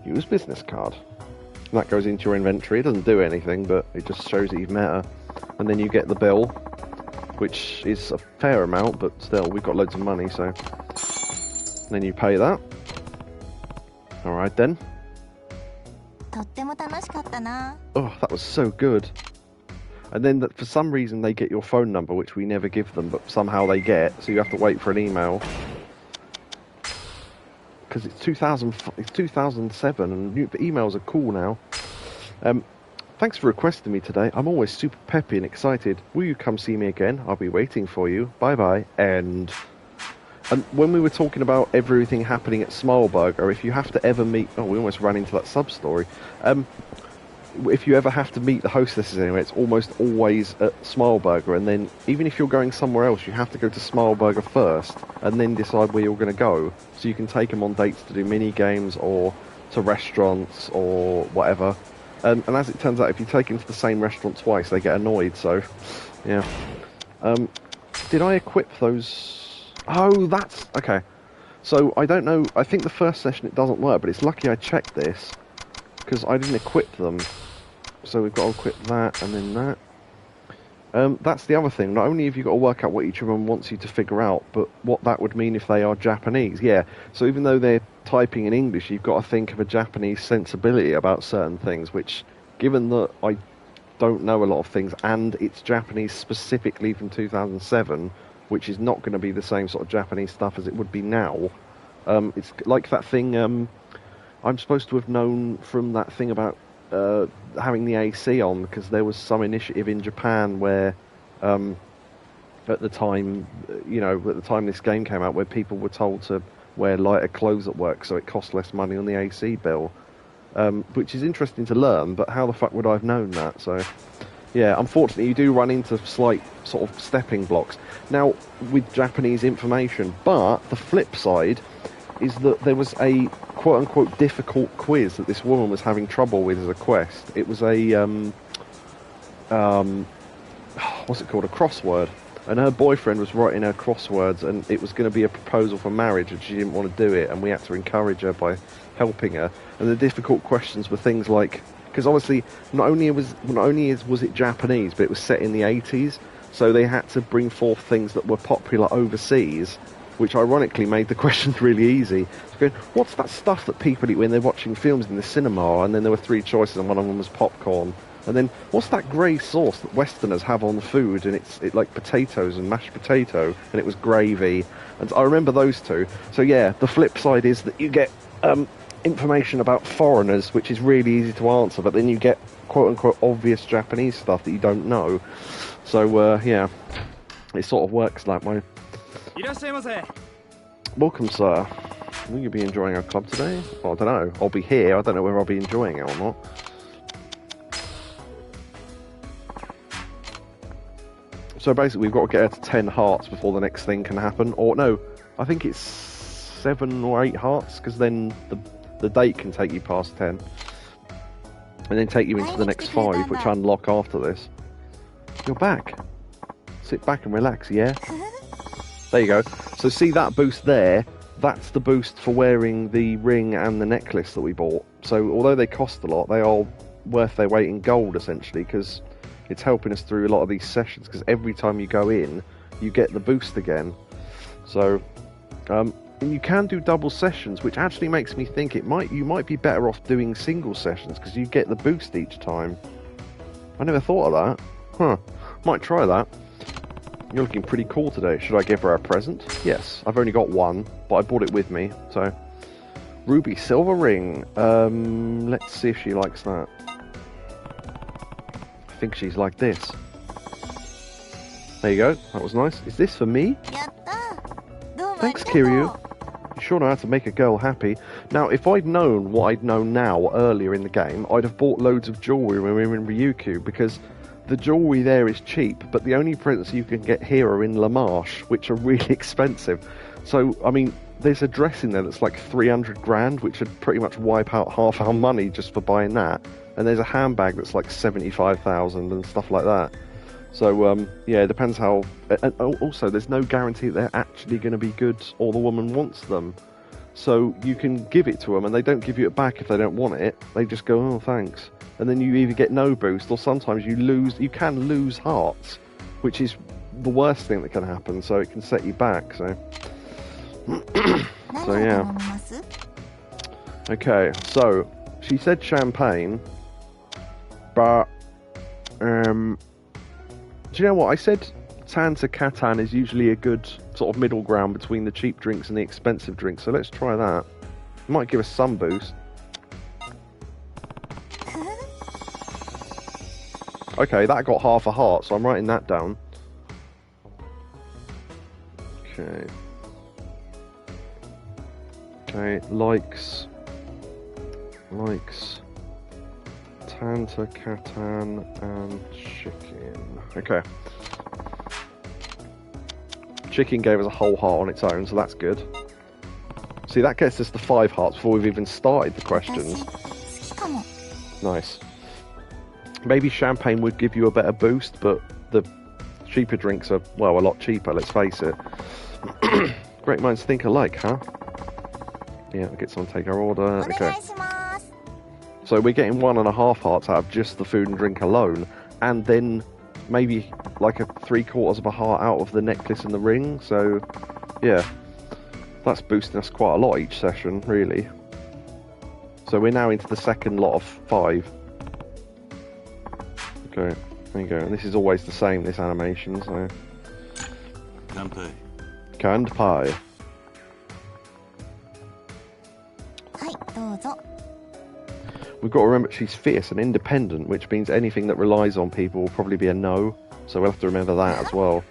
Use business card. And that goes into your inventory. It doesn't do anything, but it just shows that you've met her. And then you get the bill, which is a fair amount, but still, we've got loads of money, so... And then you pay that. Alright then. Oh, that was so good. And then for some reason they get your phone number, which we never give them, but somehow they get, so you have to wait for an email. Because it's 2007, and emails are cool now. Thanks for requesting me today. I'm always super peppy and excited. Will you come see me again? I'll be waiting for you. Bye bye. And when we were talking about everything happening at Smileburger, if you have to ever meet... Oh, we almost ran into that sub-story. If you ever have to meet the hostesses anyway, it's almost always at Smileburger. And then, even if you're going somewhere else, you have to go to Smileburger first, and then decide where you're going to go. So you can take them on dates to do mini-games, or to restaurants, or whatever. And as it turns out, if you take them to the same restaurant twice, they get annoyed, so... Yeah. Did I equip those... Oh, that's... Okay. So, I don't know... I think the first session it doesn't work, but it's lucky I checked this, because I didn't equip them. So we've got to equip that, and then that. That's the other thing. Not only have you got to work out what each of them wants you to figure out, but what that would mean if they are Japanese. Yeah, so even though they're typing in English, you've got to think of a Japanese sensibility about certain things, which, given that I don't know a lot of things, and it's Japanese specifically from 2007... which is not going to be the same sort of Japanese stuff as it would be now. It's like that thing I'm supposed to have known from that thing about having the AC on, because there was some initiative in Japan where at the time, at the time this game came out, where people were told to wear lighter clothes at work so it cost less money on the AC bill, which is interesting to learn, but how the fuck would I have known that? So... Yeah, unfortunately, you do run into slight sort of stepping blocks. Now, with Japanese information, but the flip side is that there was a quote-unquote difficult quiz that this woman was having trouble with as a quest. It was a, what's it called, a crossword. And her boyfriend was writing her crosswords, and it was going to be a proposal for marriage, and she didn't want to do it, and we had to encourage her by helping her. And the difficult questions were things like... Because obviously, not only was it Japanese, but it was set in the 80s, so they had to bring forth things that were popular overseas, which ironically made the questions really easy. So going, what's that stuff that people eat when they're watching films in the cinema? And then there were 3 choices, and one of them was popcorn. And then, what's that grey sauce that Westerners have on food? And it's like potatoes and mashed potato, and it was gravy. And I remember those 2. So yeah, the flip side is that you get... information about foreigners, which is really easy to answer, but then you get quote-unquote obvious Japanese stuff that you don't know. So, yeah, it sort of works that way. Welcome, sir. Will you be enjoying our club today? Well, I don't know. I'll be here. I don't know whether I'll be enjoying it or not. So basically, we've got to get her to 10 hearts before the next thing can happen. Or, no, I think it's 7 or 8 hearts, because then the date can take you past 10. And then take you into the next 5, which unlock after this. You're back. Sit back and relax, yeah? There you go. So see that boost there? That's the boost for wearing the ring and the necklace that we bought. So although they cost a lot, they are worth their weight in gold, essentially, because it's helping us through a lot of these sessions, because every time you go in, you get the boost again. So, and you can do double sessions, which actually makes me think you might be better off doing single sessions, because you get the boost each time. I never thought of that. Huh. Might try that. You're looking pretty cool today. Should I give her a present? Yes. I've only got one, but I brought it with me, so... Ruby silver ring. Let's see if she likes that. I think she's like this. There you go. That was nice. Is this for me? Thanks, Kiryu. You sure know how to make a girl happy. Now, if I'd known what I'd known now earlier in the game, I'd have bought loads of jewellery when we were in Ryukyu, because the jewellery there is cheap, but the only presents you can get here are in La Marche, which are really expensive. So, I mean, there's a dress in there that's like 300 grand, which would pretty much wipe out half our money just for buying that. And there's a handbag that's like 75,000 and stuff like that. So, yeah, it depends how... And also, there's no guarantee that they're actually going to be good or the woman wants them. So you can give it to them and they don't give you it back if they don't want it. They just go, oh, thanks. And then you either get no boost or sometimes you can lose hearts, which is the worst thing that can happen. So it can set you back, so... So, yeah. Okay, so, she said champagne, but, do you know what? I said Tan to Catan is usually a good sort of middle ground between the cheap drinks and the expensive drinks, so let's try that. Might give us some boost. Okay, that got half a heart, so I'm writing that down. Okay. Okay, likes Tanta, Catan, and chicken. Okay. Chicken gave us a whole heart on its own, so that's good. See, that gets us to 5 hearts before we've even started the questions. 私好きかも Nice. Maybe champagne would give you a better boost, but the cheaper drinks are, well, a lot cheaper, let's face it. Great minds think alike, huh? Yeah, I'll get someone to take our order. お Okay. 願いします So we're getting 1.5 hearts out of just the food and drink alone, and then maybe like a 3/4 of a heart out of the necklace and the ring. So, yeah, that's boosting us quite a lot each session, really. So we're now into the second lot of 5. Okay, there you go. And this is always the same, this animation, so... Kanpai. Canned pie. はいどうぞ We've got to remember she's fierce and independent, which means anything that relies on people will probably be a no. So we'll have to remember that as well.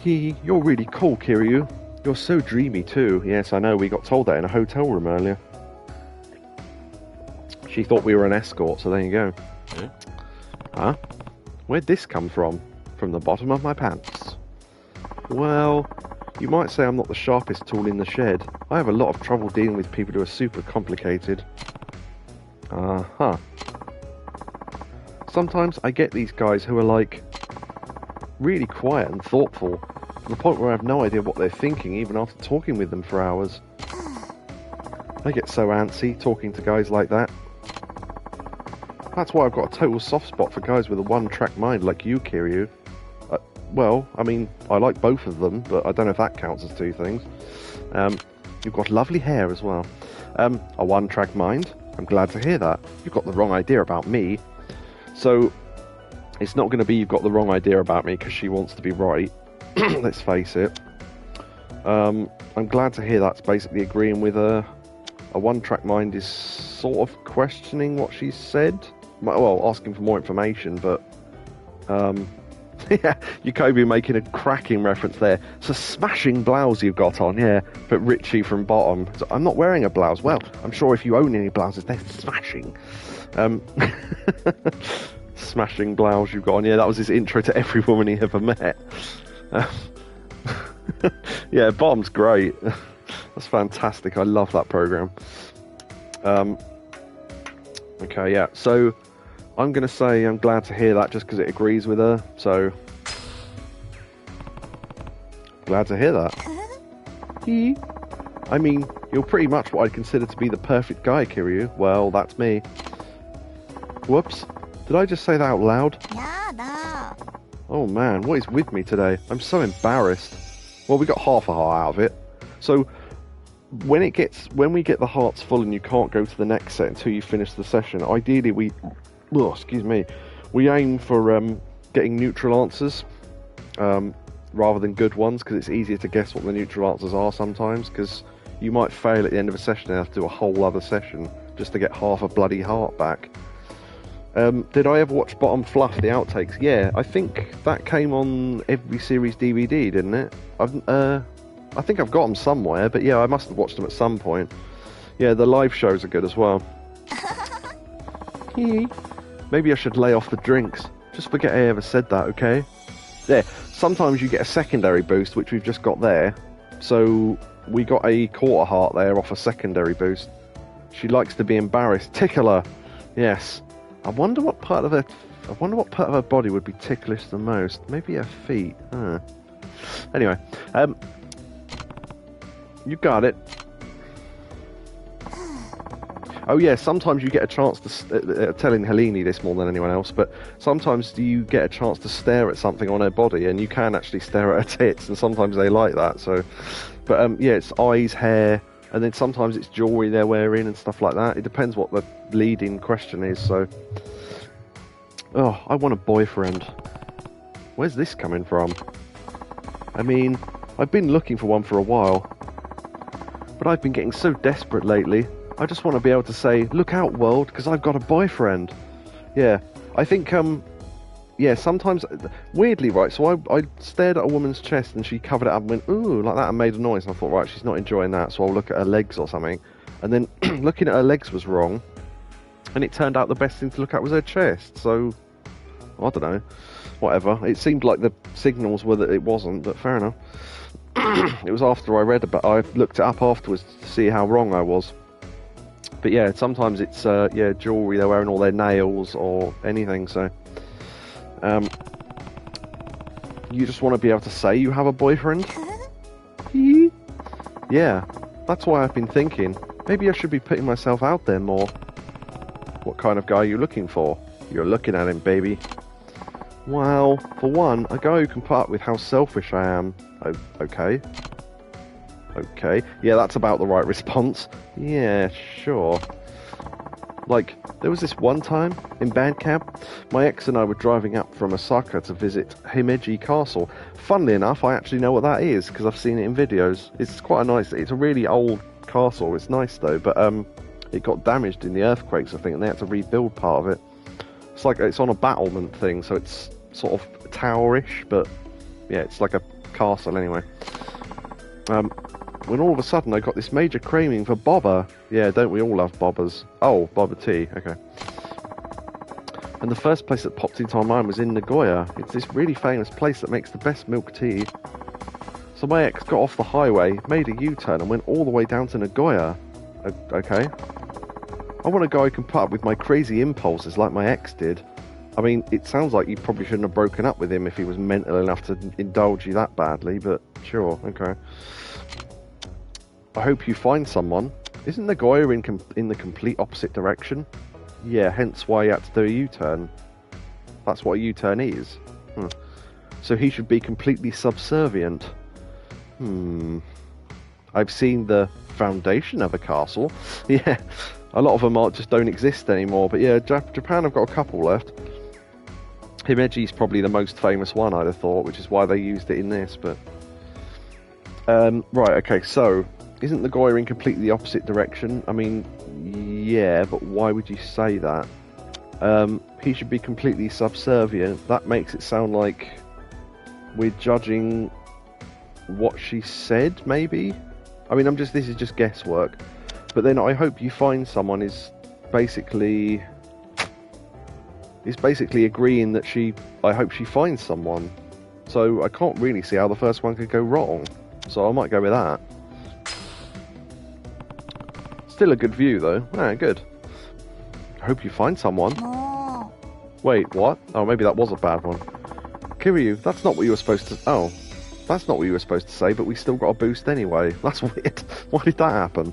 You're really cool, Kiryu. You're so dreamy too. Yes, I know, we got told that in a hotel room earlier. She thought we were an escort, so there you go. Eh? Huh? Where'd this come from? From the bottom of my pants. Well, you might say I'm not the sharpest tool in the shed. I have a lot of trouble dealing with people who are super complicated. Uh-huh. Sometimes I get these guys who are like really quiet and thoughtful, to the point where I have no idea what they're thinking even after talking with them for hours. I get so antsy talking to guys like that. That's why I've got a total soft spot for guys with a one-track mind like you, Kiryu. Well, I mean, I like both of them, but I don't know if that counts as 2 things. You've got lovely hair as well. A one-track mind? I'm glad to hear that. You've got the wrong idea about me. So, it's not going to be you've got the wrong idea about me because she wants to be right. Let's face it. I'm glad to hear that's basically agreeing with her. A one-track mind is sort of questioning what she said. Well, asking for more information, but... yeah, Yakobu making a cracking reference there. It's a smashing blouse you've got on, yeah. But Richie from bottom. So I'm not wearing a blouse. Well, I'm sure if you own any blouses, they're smashing. Smashing blouse you've got on. Yeah, that was his intro to every woman he ever met. Yeah, bottom's great. That's fantastic. I love that program. Okay, yeah. So I'm going to say I'm glad to hear that just because it agrees with her. So glad to hear that. I mean, you're pretty much what I'd consider to be the perfect guy, Kiryu. Well, that's me. Whoops. Did I just say that out loud? やだ Oh man, what is with me today? I'm so embarrassed. Well, we got half a heart out of it. So when we get the hearts full and you can't go to the next set until you finish the session, ideally we aim for getting neutral answers rather than good ones, because it's easier to guess what the neutral answers are sometimes, because you might fail at the end of a session and have to do a whole other session just to get half a bloody heart back. Did I ever watch Bottom Fluff, the outtakes? Yeah, I think that came on every series DVD, didn't it? I think I've got them somewhere, but yeah, I must have watched them at some point. Yeah, the live shows are good as well. Maybe I should lay off the drinks. Just forget I ever said that, okay? There, sometimes you get a secondary boost, which we've just got there. So, we got a quarter heart there off a secondary boost. She likes to be embarrassed. Tickle her! Yes. I wonder what part of her body would be ticklish the most. Maybe her feet. Huh. Anyway, you got it. Oh yeah, sometimes you get a chance to... telling Helene this more than anyone else, but sometimes you get a chance to stare at something on her body, and you can actually stare at her tits, and sometimes they like that, so... But yeah, it's eyes, hair, and then sometimes it's jewellery they're wearing and stuff like that. It depends what the leading question is, so... Oh, I want a boyfriend. Where's this coming from? I mean, I've been looking for one for a while, but I've been getting so desperate lately. I just want to be able to say, look out world, because I've got a boyfriend. Yeah, I think, yeah, sometimes, weirdly, right, so I stared at a woman's chest and she covered it up and went, ooh, like that, and made a noise, and I thought, right, she's not enjoying that, so I'll look at her legs or something. And then looking at her legs was wrong, and it turned out the best thing to look at was her chest, so, I don't know, whatever. It seemed like the signals were that it wasn't, but fair enough. It was after I read about I looked it up afterwards to see how wrong I was. But yeah, sometimes it's, yeah, jewellery, they're wearing all their nails or anything, so... you just want to be able to say you have a boyfriend? Yeah, that's why I've been thinking. Maybe I should be putting myself out there more. What kind of guy are you looking for? You're looking at him, baby. Well, for one, a guy who can put up with how selfish I am. Okay. Okay. Yeah, that's about the right response. Yeah, sure. Like, there was this one time in Bandcamp, my ex and I were driving up from Osaka to visit Himeji Castle. Funnily enough, I actually know what that is because I've seen it in videos. It's quite a nice, it's a really old castle. It's nice though, but it got damaged in the earthquakes, I think, and they had to rebuild part of it. It's like, it's on a battlement thing, so it's sort of towerish, but yeah, it's like a castle anyway. When all of a sudden I got this major craving for boba. Yeah, don't we all love bobbas? Oh, boba tea, okay. And the first place that popped into my mind was in Nagoya. It's this really famous place that makes the best milk tea. So my ex got off the highway, made a U-turn and went all the way down to Nagoya. Okay. I want a guy who can put up with my crazy impulses like my ex did. I mean, it sounds like you probably shouldn't have broken up with him if he was mental enough to indulge you that badly, but sure, okay. I hope you find someone. Isn't Nagoya in the complete opposite direction? Yeah, hence why he had to do a U-turn. That's what a U-turn is. So he should be completely subservient. I've seen the foundation of a castle. Yeah, a lot of them just don't exist anymore. But yeah, Japan have got a couple left. Himeji's probably the most famous one, I'd have thought, which is why they used it in this. But right, okay, so... Isn't Nagoya in completely the opposite direction? I mean, yeah, but why would you say that? He should be completely subservient. That makes it sound like we're judging what she said, maybe? I mean, this is just guesswork. But then I hope you find someone is basically agreeing that I hope she finds someone. So I can't really see how the first one could go wrong. So I might go with that. Still a good view, though. Ah, good. I hope you find someone. Wait, what? Oh, maybe that was a bad one. Kiryu, that's not what you were supposed to... Oh, that's not what you were supposed to say, but we still got a boost anyway. That's weird. Why did that happen?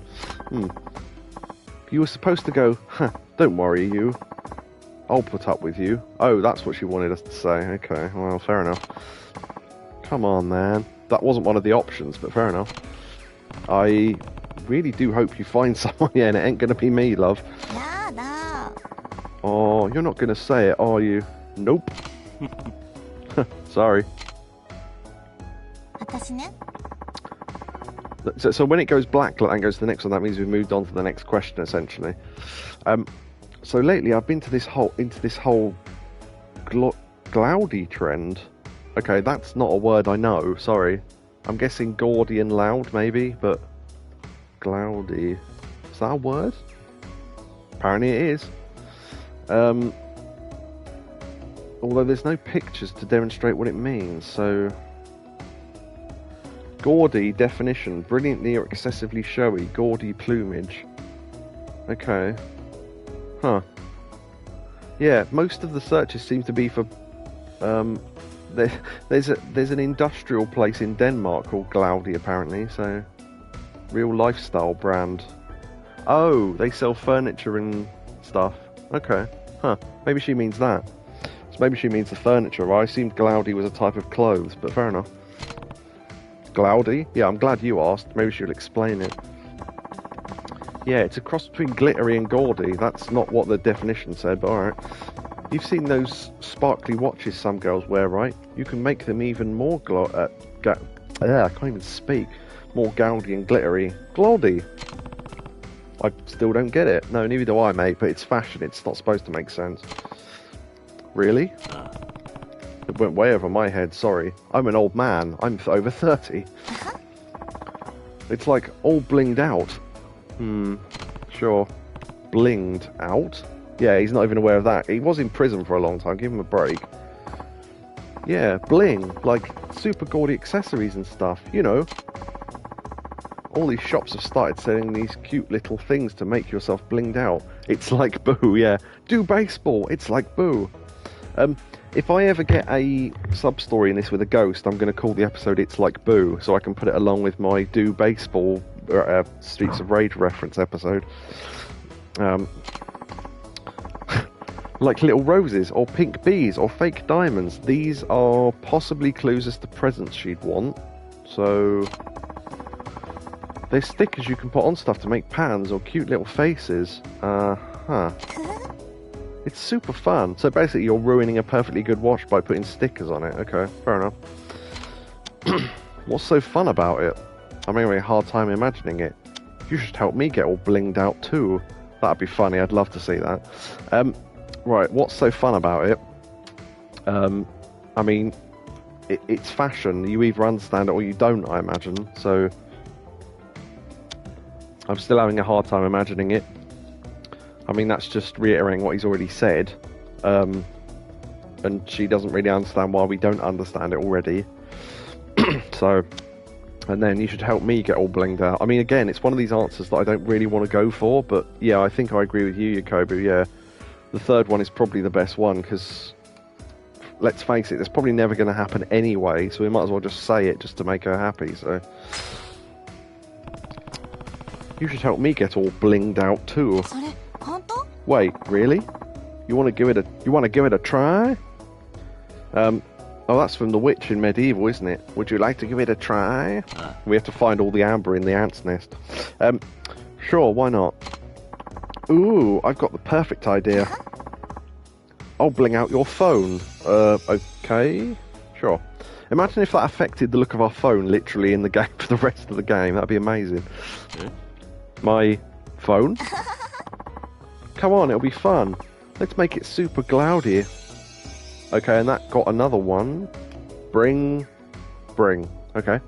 You were supposed to go, don't worry, you. I'll put up with you. Oh, that's what she wanted us to say. Okay, well, fair enough. Come on, man. That wasn't one of the options, but fair enough. I... really do hope you find someone. Yeah, and it ain't gonna be me, love. Oh, you're not gonna say it, are you? Nope. Sorry. So when it goes black and goes to the next one, that means we've moved on to the next question, essentially. So lately I've been into this whole glaudy trend. Okay, that's not a word I know. Sorry. I'm guessing gaudy and loud, maybe, but. Glaudy. Is that a word? Apparently it is. Although there's no pictures to demonstrate what it means, so... Gaudy definition. Brilliantly or excessively showy. Gaudy plumage. Okay. Huh. Yeah, most of the searches seem to be for... There's an industrial place in Denmark called Glaudy, apparently, so... Real lifestyle brand. Oh, they sell furniture and stuff. Okay. Huh. Maybe she means that. So maybe she means the furniture. I assumed Glaudy was a type of clothes, but fair enough. Glaudy? Yeah, I'm glad you asked. Maybe she'll explain it. Yeah, it's a cross between glittery and gaudy. That's not what the definition said, but alright. You've seen those sparkly watches some girls wear, right? You can make them even more I can't even speak. More gaudy and glittery. Glaudy. I still don't get it. No, neither do I, mate, but it's fashion. It's not supposed to make sense. Really? It went way over my head, sorry. I'm an old man. I'm over 30. It's like all blinged out. Sure. Blinged out? Yeah, he's not even aware of that. He was in prison for a long time. Give him a break. Yeah, bling. Like super gaudy accessories and stuff. You know. All these shops have started selling these cute little things to make yourself blinged out. It's like Boo, yeah. Do baseball. It's like Boo. If I ever get a sub-story in this with a ghost, I'm going to call the episode It's Like Boo, so I can put it along with my Do Baseball Streets of Rage reference episode. Like little roses, or pink bees, or fake diamonds. These are possibly clues as to presents she'd want. So there's stickers you can put on stuff to make pans, or cute little faces. It's super fun. So basically you're ruining a perfectly good watch by putting stickers on it. Okay, fair enough. What's so fun about it? I'm having a hard time imagining it. You should help me get all blinged out too. That'd be funny, I'd love to see that. Right, what's so fun about it? I mean, it's fashion. You either understand it or you don't, I imagine. So I'm still having a hard time imagining it. I mean, that's just reiterating what he's already said. And she doesn't really understand why we don't understand it already. So, and then you should help me get all blinged out. I mean, again, it's one of these answers that I don't really want to go for, but yeah, I think I agree with you, Yakobu, yeah. The third one is probably the best one, because, let's face it, it's probably never going to happen anyway, so we might as well just say it just to make her happy, so. You should help me get all blinged out too. Wait, really? You want to give it a try? Oh, that's from The Witch in Medieval, isn't it? Would you like to give it a try? We have to find all the amber in the ant's nest. Sure, why not? Ooh, I've got the perfect idea. I'll bling out your phone. Okay. Sure. Imagine if that affected the look of our phone literally in the game for the rest of the game. That'd be amazing. My phone? Come on, it'll be fun. Let's make it super cloudy. Okay, and that got another one. Bring. Okay.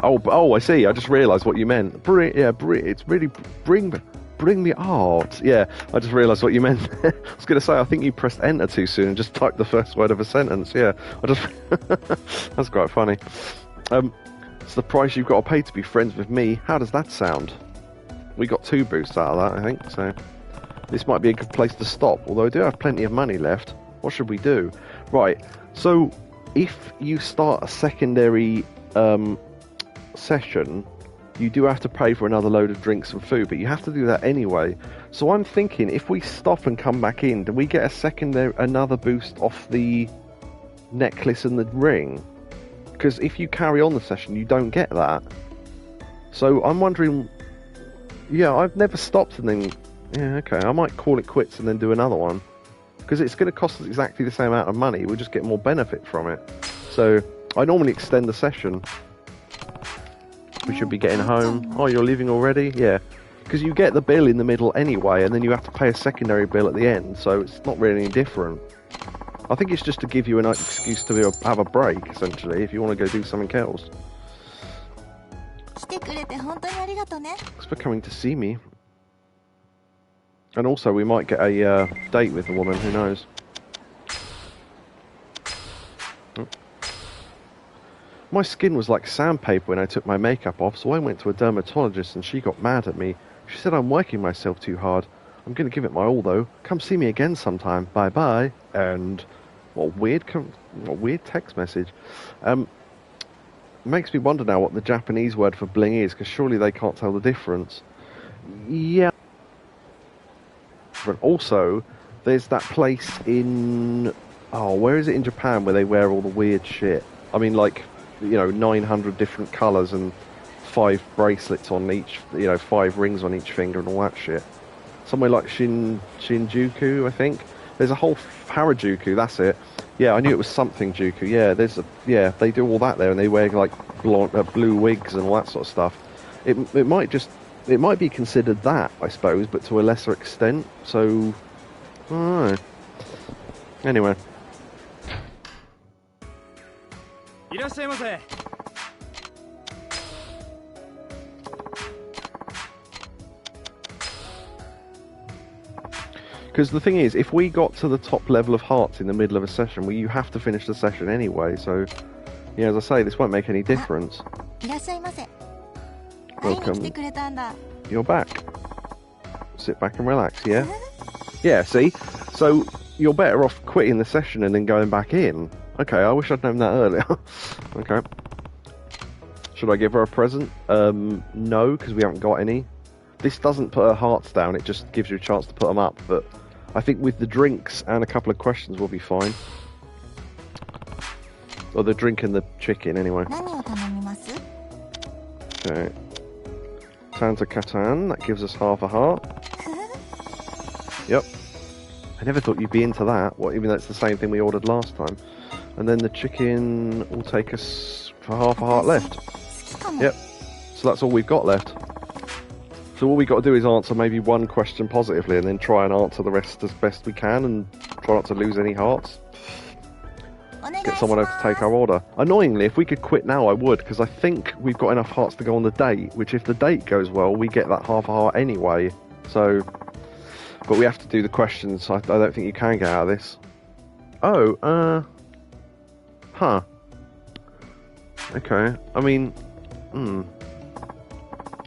Oh, I see. I just realised what you meant. It's really bring the art. Yeah, I just realised what you meant. I was going to say, I think you pressed enter too soon and just typed the first word of a sentence. Yeah, that's quite funny. It's the price you've got to pay to be friends with me. How does that sound? We got 2 boosts out of that, I think, so this might be a good place to stop, although I do have plenty of money left. What should we do? Right, so if you start a secondary session, you do have to pay for another load of drinks and food, but you have to do that anyway. So I'm thinking, if we stop and come back in, do we get another boost off the necklace and the ring? Because if you carry on the session, you don't get that. So I'm wondering... Yeah, I've never stopped and then... Yeah, okay, I might call it quits and then do another one. Because it's going to cost us exactly the same amount of money, we'll just get more benefit from it. So, I normally extend the session. We should be getting home. Oh, you're leaving already? Yeah. Because you get the bill in the middle anyway, and then you have to pay a secondary bill at the end, so it's not really any different. I think it's just to give you an excuse to have a break, essentially, if you want to go do something else. Thanks for coming to see me. And also, we might get a date with the woman, who knows. My skin was like sandpaper when I took my makeup off, so I went to a dermatologist and she got mad at me. She said I'm working myself too hard. I'm going to give it my all, though. Come see me again sometime. Bye-bye. And what weird text message. Makes me wonder now what the Japanese word for bling is, because surely they can't tell the difference. Yeah. But also, there's that place in... Oh, where is it in Japan where they wear all the weird shit? I mean, like, 900 different colours and 5 bracelets on each, 5 rings on each finger and all that shit. Somewhere like Shinjuku, I think. There's a whole Harajuku, that's it. Yeah, I knew it was something Juku. Yeah, they do all that there, and they wear like blue wigs and all that sort of stuff. It might be considered that, I suppose, but to a lesser extent. So, I don't know. Anyway. いらっしゃいませ。 Because the thing is, if we got to the top level of hearts in the middle of a session, well, you have to finish the session anyway, so... Yeah, as I say, this won't make any difference. いらっしゃいませ。会いに来てくれたんだ。 You're back. Sit back and relax, yeah? Yeah, see? So, you're better off quitting the session and then going back in. Okay, I wish I'd known that earlier. Okay. Should I give her a present? No, because we haven't got any. This doesn't put her hearts down, it just gives you a chance to put them up, but I think with the drinks and a couple of questions we'll be fine. Or the drink and the chicken, anyway. 何を頼みます？ Okay. Tanta Katan, that gives us half a heart. Yep. I never thought you'd be into that, even though it's the same thing we ordered last time. And then the chicken will take us for half a heart left. 好きかも。 Yep. So that's all we've got left. So all we've got to do is answer maybe one question positively and then try and answer the rest as best we can and try not to lose any hearts. お願いします。 Get someone over to take our order. Annoyingly, if we could quit now, I would, because I think we've got enough hearts to go on the date, which if the date goes well, we get that half a heart anyway. So, but we have to do the questions. I don't think you can get out of this. Oh, huh. Okay, I mean,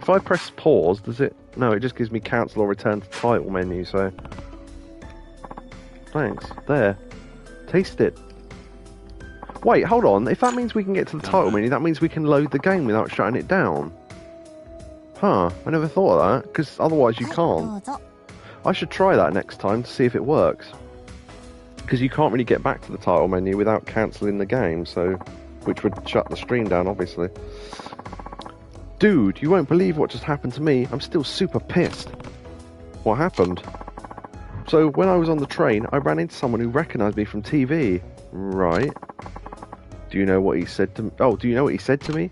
If I press pause, does it... No, it just gives me cancel or return to title menu, so... Thanks. There. Taste it. Wait, hold on. If that means we can get to the title menu, that means we can load the game without shutting it down. Huh, I never thought of that, because otherwise you はい、 can't. どうぞ。 I should try that next time to see if it works. Because you can't really get back to the title menu without cancelling the game, so... Which would shut the stream down, obviously. Dude, you won't believe what just happened to me. I'm still super pissed. What happened? So, when I was on the train, I ran into someone who recognised me from TV. Right. Do you know what he said to me? Oh, do you know what he said to me?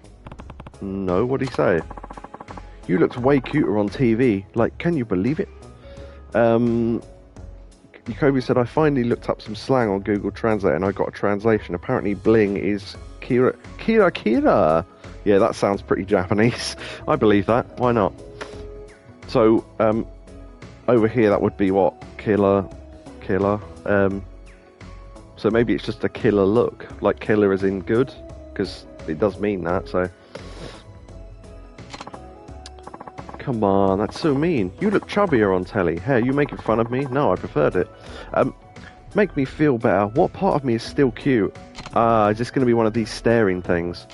No, what'd he say? You looked way cuter on TV. Like, can you believe it? Yakobu said, I finally looked up some slang on Google Translate and I got a translation. Apparently bling is Kira. Kira! Yeah, that sounds pretty Japanese. I believe that. Why not? So, over here that would be what? Killer. So maybe it's just a killer look. Like killer as in good. Because it does mean that, so... Come on, that's so mean. You look chubbier on telly. Hey, are you making fun of me? No, I preferred it. Make me feel better. What part of me is still cute? Is this going to be one of these staring things?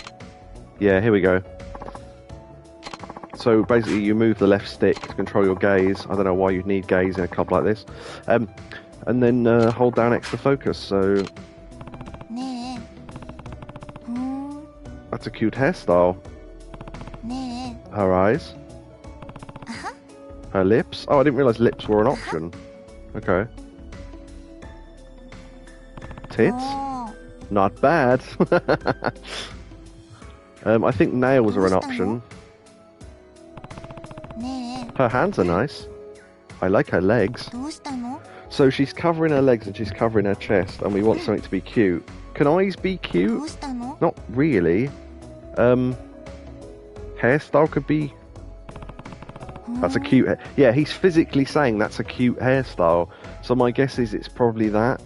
Yeah, here we go. So basically you move the left stick to control your gaze. I don't know why you'd need gaze in a club like this. And then hold down X to focus, so... ねえ。That's a cute hairstyle. ねえ。 Her eyes. Her lips? Oh, I didn't realise lips were an option. Okay. Tits? おー Not bad. I think nails are an option. ねえ。 Her hands are nice. I like her legs. どうしたの？ So she's covering her legs and she's covering her chest, and we want something to be cute. Can eyes be ど cute? うしたの？ Not really. Hairstyle could be... That's a cute... Yeah, he's physically saying that's a cute hairstyle. So my guess is it's probably that.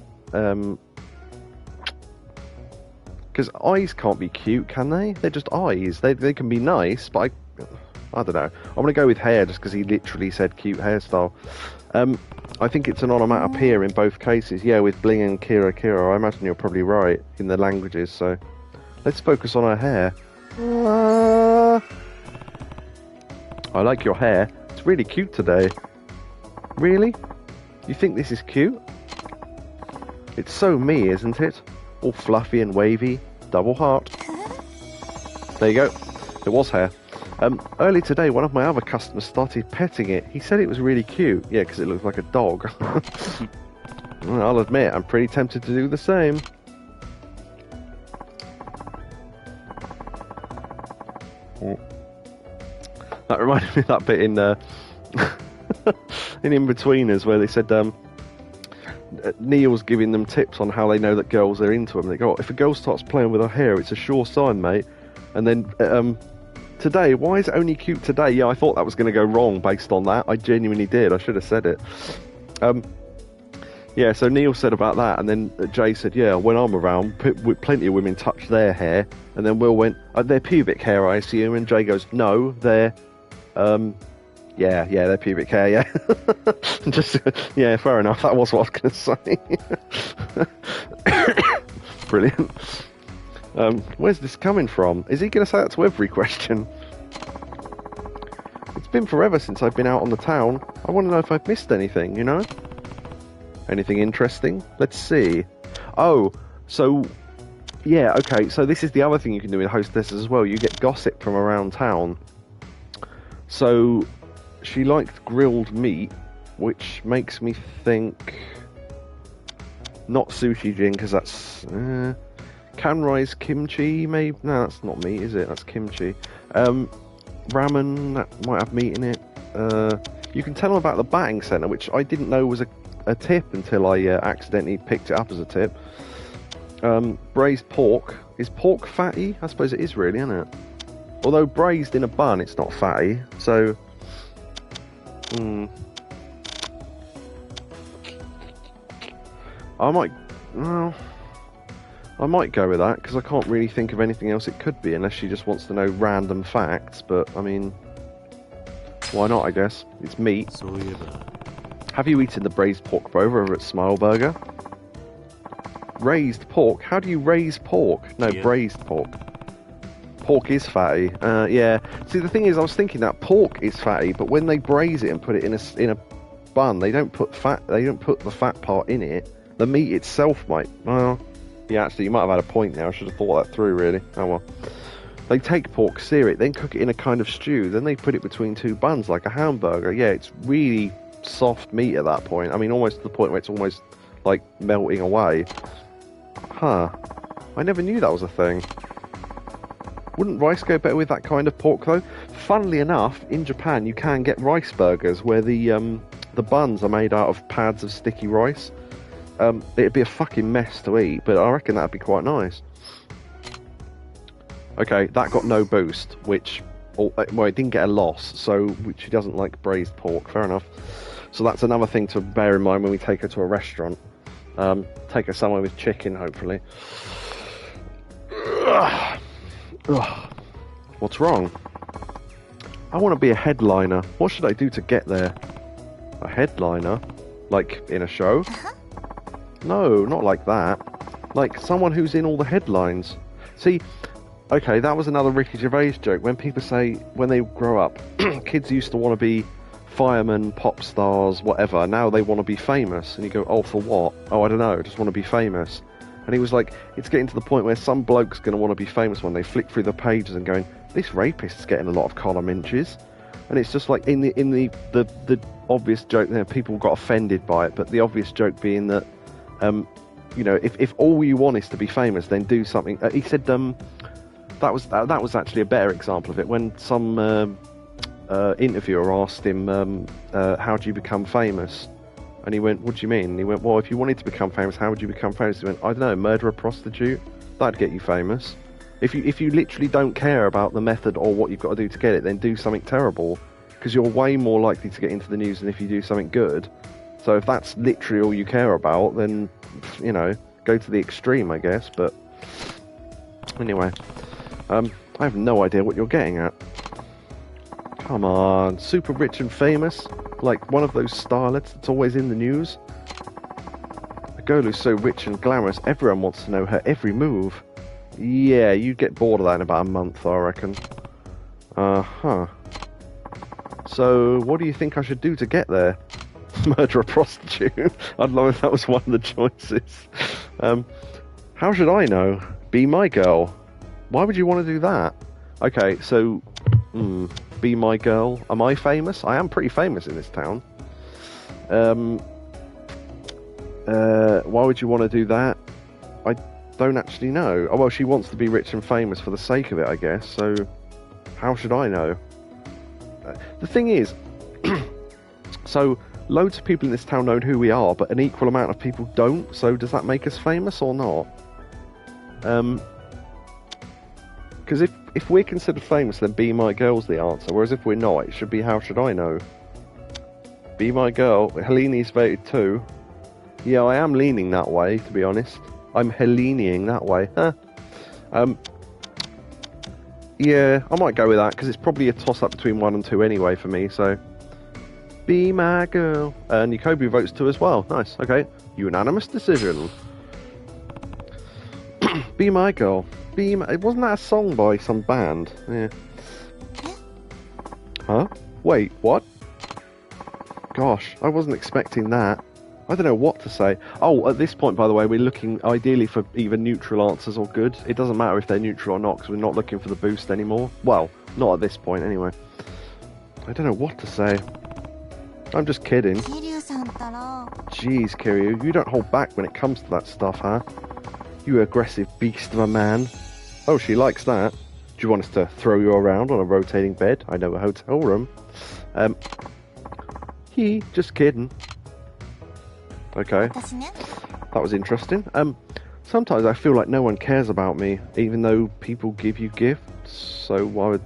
Because eyes can't be cute, can they? They're just eyes. They can be nice, but I don't know. I'm going to go with hair just because he literally said cute hairstyle. I think it's an onomatopoeia in both cases. Yeah, with Bling and Kira. I imagine you're probably right in the languages, so... Let's focus on her hair. I like your hair. It's really cute today. Really? You think this is cute? It's so me, isn't it? All fluffy and wavy. Double heart. There you go. It was hair. Early today, one of my other customers started petting it. He said it was really cute. Yeah, because it looks like a dog. I'll admit, I'm pretty tempted to do the same. That reminded me of that bit in In-Betweeners where they said, Neil's giving them tips on how they know that girls are into them. They go, if a girl starts playing with her hair, it's a sure sign, mate. And then today, why is it only cute today? Yeah, I thought that was going to go wrong based on that. I genuinely did. I should have said it. Yeah, so Neil said about that, and then Jay said, yeah, when I'm around, plenty of women touch their hair. And then Will went, their pubic hair, I assume. And Jay goes, no, they're, yeah, their pubic hair, yeah. Just, yeah, fair enough. That was what I was going to say. Brilliant. Where's this coming from? Is he going to say that to every question? It's been forever since I've been out on the town. I want to know if I've missed anything, you know? Anything interesting? Let's see. Oh, so... yeah, okay, so this is the other thing you can do with hostesses as well. You get gossip from around town. So, she liked grilled meat, which makes me think... not sushi jin, because that's... Canrise kimchi, maybe? No, that's not meat, is it? That's kimchi. Ramen, that might have meat in it. You can tell them about the batting centre, which I didn't know was a tip until I accidentally picked it up as a tip. Braised pork. Is pork fatty? I suppose it is really, isn't it? Although braised in a bun, it's not fatty. So, I might go with that, because I can't really think of anything else it could be, unless she just wants to know random facts. But I mean, why not? I guess it's meat. Have you eaten the braised pork boba over at Smile Burger? Raised pork? How do you raise pork? No, yeah. Braised pork. Pork is fatty. Yeah. See, the thing is, I was thinking that pork is fatty, but when they braise it and put it in a bun, they don't put fat. They don't put the fat part in it. The meat itself might. Well, yeah. Actually, you might have had a point there. I should have thought that through. Really. Oh well. They take pork, sear it, then cook it in a kind of stew. Then they put it between two buns like a hamburger. Yeah, it's really soft meat at that point. I mean, almost to the point where it's almost like melting away. Huh. I never knew that was a thing. Wouldn't rice go better with that kind of pork though? Funnily enough, in Japan you can get rice burgers where the buns are made out of pads of sticky rice. It'd be a fucking mess to eat, but I reckon that'd be quite nice. Okay, that got no boost, which... well, it didn't get a loss, so which she doesn't like braised pork. Fair enough. So that's another thing to bear in mind when we take her to a restaurant. Take her somewhere with chicken, hopefully. Ugh. What's wrong? I want to be a headliner. What should I do to get there? A headliner? Like in a show? No, not like that. Like someone who's in all the headlines. See... okay, that was another Ricky Gervais joke. When people say, when they grow up, kids used to want to be firemen, pop stars, whatever. Now they want to be famous. And you go, oh, for what? Oh, I don't know, just want to be famous. And he was like, it's getting to the point where some bloke's going to want to be famous when they flick through the pages and going, this rapist's getting a lot of column inches. And it's just like, in the obvious joke there, people got offended by it, but the obvious joke being that, you know, if all you want is to be famous, then do something. He said, that was actually a better example of it, when some interviewer asked him, how do you become famous? And he went, what do you mean? And he went, well, if you wanted to become famous, how would you become famous? He went, I don't know, murder a prostitute? That'd get you famous. If you literally don't care about the method or what you've got to do to get it, then do something terrible, because you're way more likely to get into the news than if you do something good. So if that's literally all you care about, then, you know, go to the extreme, I guess. But anyway... I have no idea what you're getting at. Come on, super rich and famous? Like one of those starlets that's always in the news? A girl who's so rich and glamorous, everyone wants to know her every move. Yeah, you'd get bored of that in about a month, I reckon. Uh-huh. So, what do you think I should do to get there? Murder a prostitute? I'd love if that was one of the choices. How should I know? Be my girl. Why would you want to do that? Okay, so, be my girl. Am I famous? I am pretty famous in this town. Why would you want to do that? I don't actually know. Oh, well, she wants to be rich and famous for the sake of it, I guess. So, how should I know? The thing is, so loads of people in this town know who we are, but an equal amount of people don't. So does that make us famous or not? Because if we're considered famous, then Be My Girl's the answer. Whereas if we're not, it should be How Should I Know? Be My Girl. Helene's voted too. Yeah, I am leaning that way, to be honest. I'm Heleneing that way. Huh. Yeah, I might go with that, because it's probably a toss-up between 1 and 2 anyway for me, so... Be My Girl. And Yakobu votes 2 as well. Nice, okay. Unanimous decision. Be My Girl. Wasn't that a song by some band? Yeah. Huh? Wait, what? Gosh, I wasn't expecting that. I don't know what to say. Oh, at this point, by the way, we're looking ideally for either neutral answers or good. It doesn't matter if they're neutral or not, because we're not looking for the boost anymore. Well, not at this point, anyway. I don't know what to say. I'm just kidding. Jeez, Kiryu, you don't hold back when it comes to that stuff, huh? You aggressive beast of a man. Oh, she likes that. Do you want us to throw you around on a rotating bed? I know a hotel room. Just kidding. Okay. That was interesting. Sometimes I feel like no one cares about me, even though people give you gifts. So why would...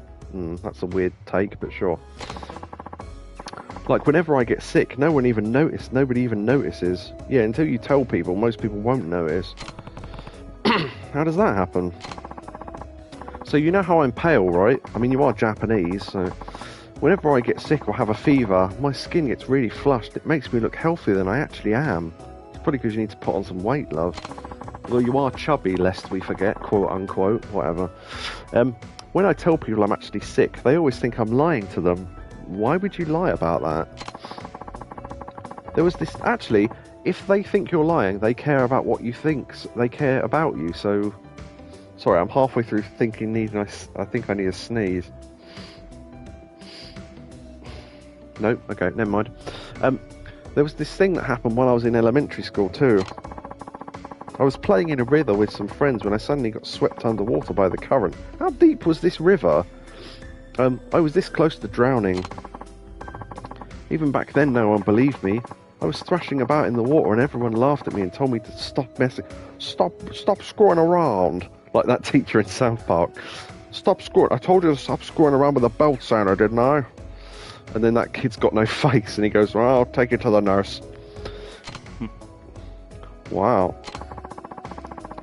that's a weird take, but sure. Like, whenever I get sick, nobody even notices. Yeah, until you tell people, most people won't notice. How does that happen? So you know how I'm pale, right? I mean, you are Japanese, so... Whenever I get sick or have a fever, my skin gets really flushed. It makes me look healthier than I actually am. It's probably because you need to put on some weight, love. Although you are chubby, lest we forget, quote unquote, whatever. When I tell people I'm actually sick, they always think I'm lying to them. Why would you lie about that? There was this... Actually, if they think you're lying, they care about what you think. They care about you, so... Sorry, I'm halfway through thinking I think I need a sneeze. No, okay, never mind. There was this thing that happened when I was in elementary school too. I was playing in a river with some friends when I suddenly got swept underwater by the current. How deep was this river? I was this close to drowning. Even back then, no one believed me. I was thrashing about in the water and everyone laughed at me and told me to stop messing... Stop screwing around! Like that teacher in South Park. Stop screwing... I told you to stop screwing around with a belt sounder, didn't I? And then that kid's got no face, and he goes, well, I'll take it to the nurse. Wow.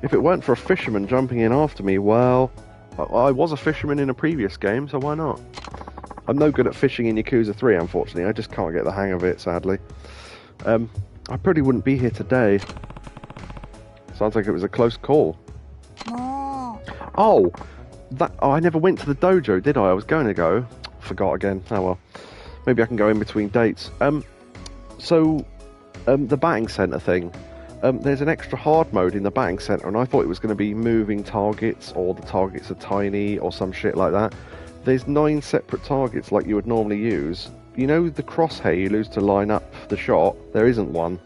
If it weren't for a fisherman jumping in after me, well, I was a fisherman in a previous game, so why not? I'm no good at fishing in Yakuza 3, unfortunately. I just can't get the hang of it, sadly. I probably wouldn't be here today. Sounds like it was a close call. Oh, I never went to the dojo, did I? I was going to go. Forgot again. Oh well. Maybe I can go in between dates. The batting centre thing. There's an extra hard mode in the batting centre, and I thought it was going to be moving targets, or the targets are tiny, or some shit like that. There's 9 separate targets like you would normally use. You know the crosshair you lose to line up the shot? There isn't one.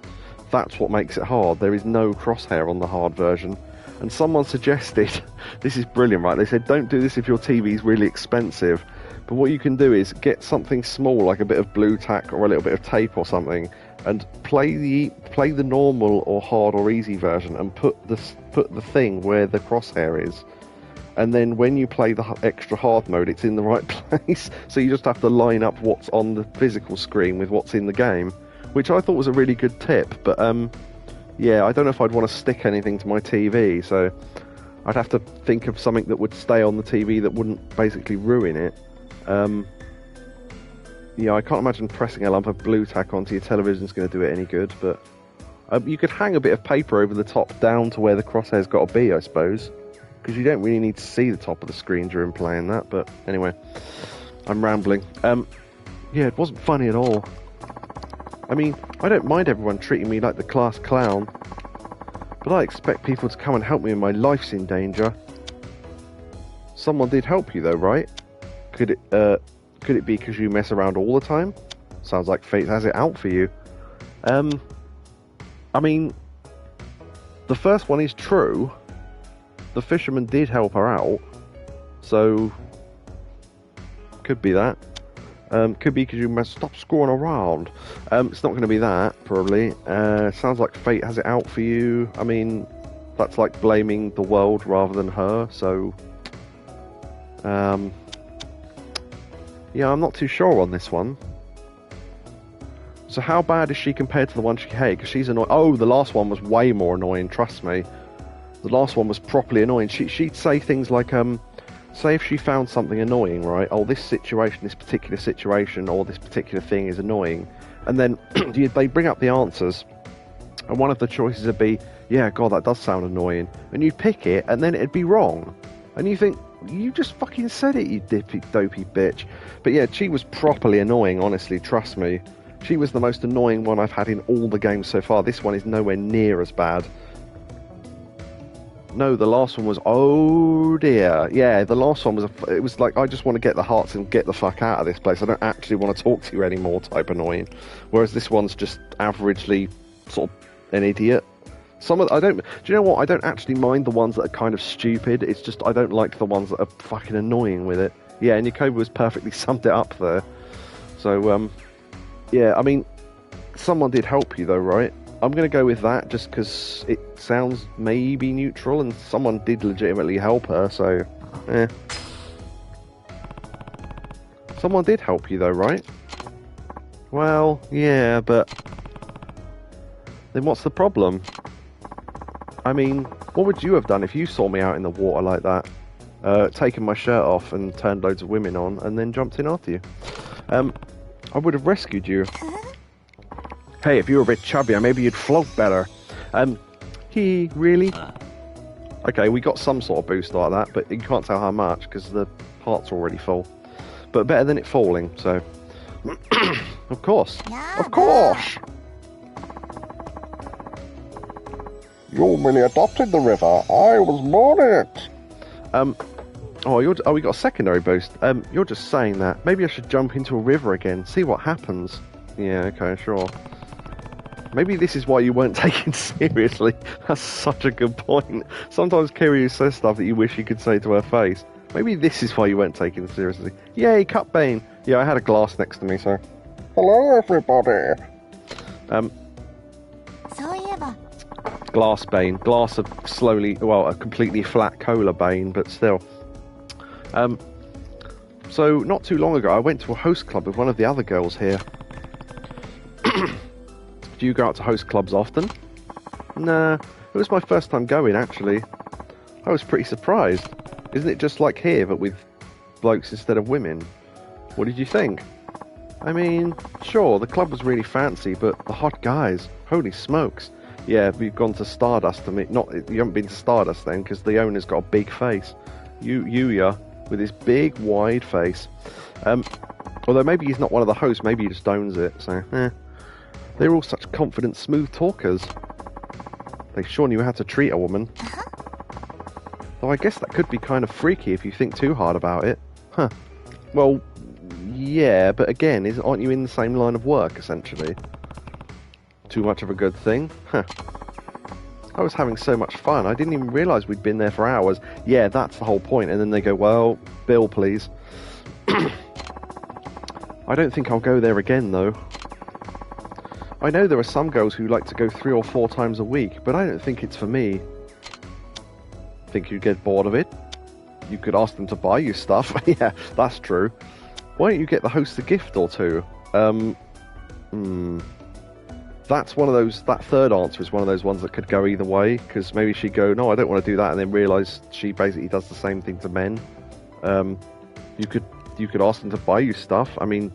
That's what makes it hard. There is no crosshair on the hard version. And someone suggested, this is brilliant, right? They said, don't do this if your TV is really expensive. But what you can do is get something small, like a bit of blue tack or a little bit of tape or something, and play the normal or hard or easy version, and put the thing where the crosshair is. And then when you play the extra hard mode, it's in the right place. So you just have to line up what's on the physical screen with what's in the game, which I thought was a really good tip. But yeah, I don't know if I'd want to stick anything to my TV, so I'd have to think of something that would stay on the TV that wouldn't basically ruin it. Yeah, I can't imagine pressing a lump of blue tack onto your television is going to do it any good, but you could hang a bit of paper over the top down to where the crosshair's got to be, I suppose, because you don't really need to see the top of the screen during playing that. But anyway, I'm rambling. Yeah, it wasn't funny at all. I mean, I don't mind everyone treating me like the class clown, but I expect people to come and help me when my life's in danger. Someone did help you though, right? Could it be because you mess around all the time? Sounds like fate has it out for you. I mean, the first one is true. The fisherman did help her out, so could be that. Could be because you must stop screwing around. It's not going to be that, probably. Sounds like fate has it out for you. I mean, that's like blaming the world rather than her, so... yeah, I'm not too sure on this one. So how bad is she compared to the one she hated? Because she's annoying. Oh, the last one was way more annoying, trust me. The last one was properly annoying. She'd say things like, say if she found something annoying, right? Oh, this particular situation, or this particular thing is annoying. And then they bring up the answers, and one of the choices would be, yeah, God, that does sound annoying. And you'd pick it, and then it'd be wrong. And you think, you just fucking said it, you dopey bitch. But yeah, she was properly annoying, honestly, trust me. She was the most annoying one I've had in all the games so far. This one is nowhere near as bad. No, the last one was, oh dear. Yeah, the last one was, it was like, I just want to get the hearts and get the fuck out of this place. I don't actually want to talk to you anymore type annoying. Whereas this one's just averagely sort of an idiot. Do you know what? I don't actually mind the ones that are kind of stupid. It's just, I don't like the ones that are fucking annoying with it. Yeah, and Yakobu has perfectly summed it up there. So, yeah, I mean, someone did help you though, right? I'm going to go with that just because it sounds maybe neutral and someone did legitimately help her, so, eh. Someone did help you though, right? Well, yeah, but then what's the problem? I mean, what would you have done if you saw me out in the water like that? Taken my shirt off and turned loads of women on and then jumped in after you. I would have rescued you. Hey, if you were a bit chubbier, maybe you'd float better. Really? Okay, we got some sort of boost like that, but you can't tell how much because the heart's already full. But better than it falling, so... Of course. Of course! You merely adopted the river. I was born in it. Oh, we got a secondary boost. You're just saying that. Maybe I should jump into a river again, see what happens. Yeah, okay, sure. Maybe this is why you weren't taken seriously. That's such a good point. Sometimes Kiryu says stuff that you wish you could say to her face. Maybe this is why you weren't taken seriously. Yay, Cup Bane. Yeah, I had a glass next to me, so... Hello, everybody. Glass Bane. Glass of a completely flat cola Bane, but still. So, not too long ago, I went to a host club with one of the other girls here. Do you go out to host clubs often? Nah, it was my first time going, actually. I was pretty surprised. Isn't it just like here, but with blokes instead of women? What did you think? I mean, sure, the club was really fancy, but the hot guys, holy smokes. Yeah, we've gone to Stardust to meet... you haven't been to Stardust then, because the owner's got a big face. Yuya, with his big, wide face. Although maybe he's not one of the hosts, maybe he just owns it, so, eh. They're all such confident, smooth talkers. They sure knew how to treat a woman. Though I guess that could be kind of freaky if you think too hard about it. Huh. Well, yeah, but again, aren't you in the same line of work, essentially? Too much of a good thing? Huh. I was having so much fun, I didn't even realise we'd been there for hours. Yeah, that's the whole point. And then they go, well, bill, please. I don't think I'll go there again, though. I know there are some girls who like to go 3 or 4 times a week, but I don't think it's for me. Think you'd get bored of it? You could ask them to buy you stuff. Yeah, that's true. Why don't you get the host a gift or two? That's one of those, that third answer is one of those ones that could go either way, because maybe she'd go, no, I don't want to do that, and then realise she basically does the same thing to men. You could ask them to buy you stuff. I mean,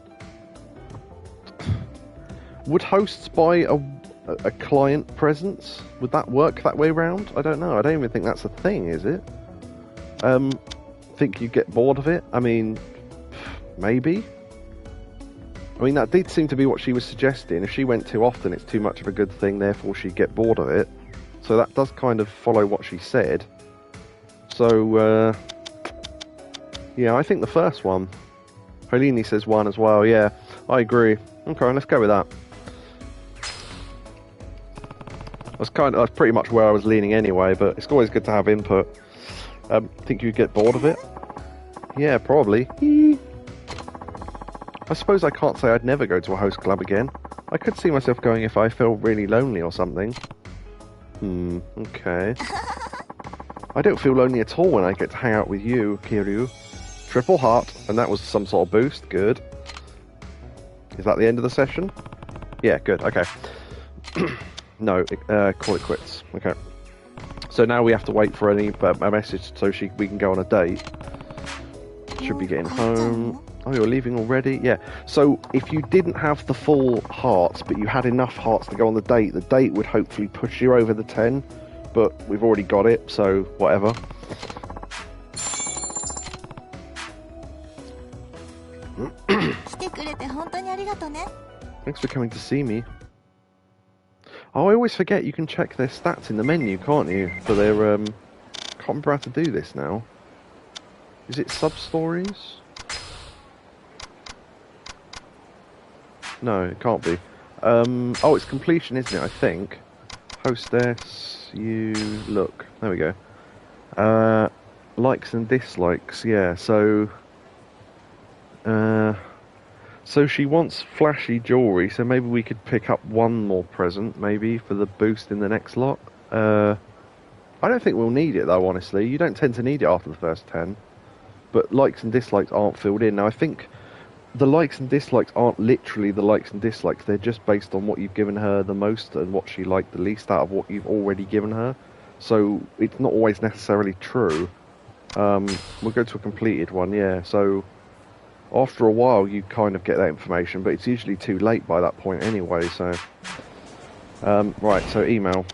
would hosts buy a client presents? Would that work that way round? I don't know. I don't even think that's a thing, is it? Think you'd get bored of it? I mean, maybe. I mean, that did seem to be what she was suggesting. If she went too often, it's too much of a good thing, therefore she'd get bored of it. So that does kind of follow what she said. So, yeah, I think the first one. Holini says 1 as well, yeah. I agree. Okay, let's go with that. That's pretty much where I was leaning anyway, but it's always good to have input. Think you'd get bored of it? Yeah, probably. I suppose I can't say I'd never go to a host club again. I could see myself going if I felt really lonely or something. Okay. I don't feel lonely at all when I get to hang out with you, Kiryu. Triple heart, and that was some sort of boost. Good. Is that the end of the session? Yeah, good. Okay. No, call it quits. Okay. So now we have to wait for a message so we can go on a date. Should be getting home. Oh, you're leaving already? Yeah. So if you didn't have the full hearts, but you had enough hearts to go on the date would hopefully push you over the 10. But we've already got it, so whatever. Thanks for coming to see me. Oh, I always forget you can check their stats in the menu, can't you? For their, can't remember how to do this now. Is it sub-stories? No, it can't be. Oh, it's completion, isn't it, I think? Hostess, you... Look, there we go. Likes and dislikes, yeah, so... So she wants flashy jewellery, so maybe we could pick up one more present, maybe, for the boost in the next lot. I don't think we'll need it, though, honestly. You don't tend to need it after the first 10. But likes and dislikes aren't filled in. Now, I think the likes and dislikes aren't literally the likes and dislikes. They're just based on what you've given her the most and what she liked the least out of what you've already given her. So it's not always necessarily true. We'll go to a completed one, yeah. So after a while, you kind of get that information, but it's usually too late by that point anyway, so... right, so email.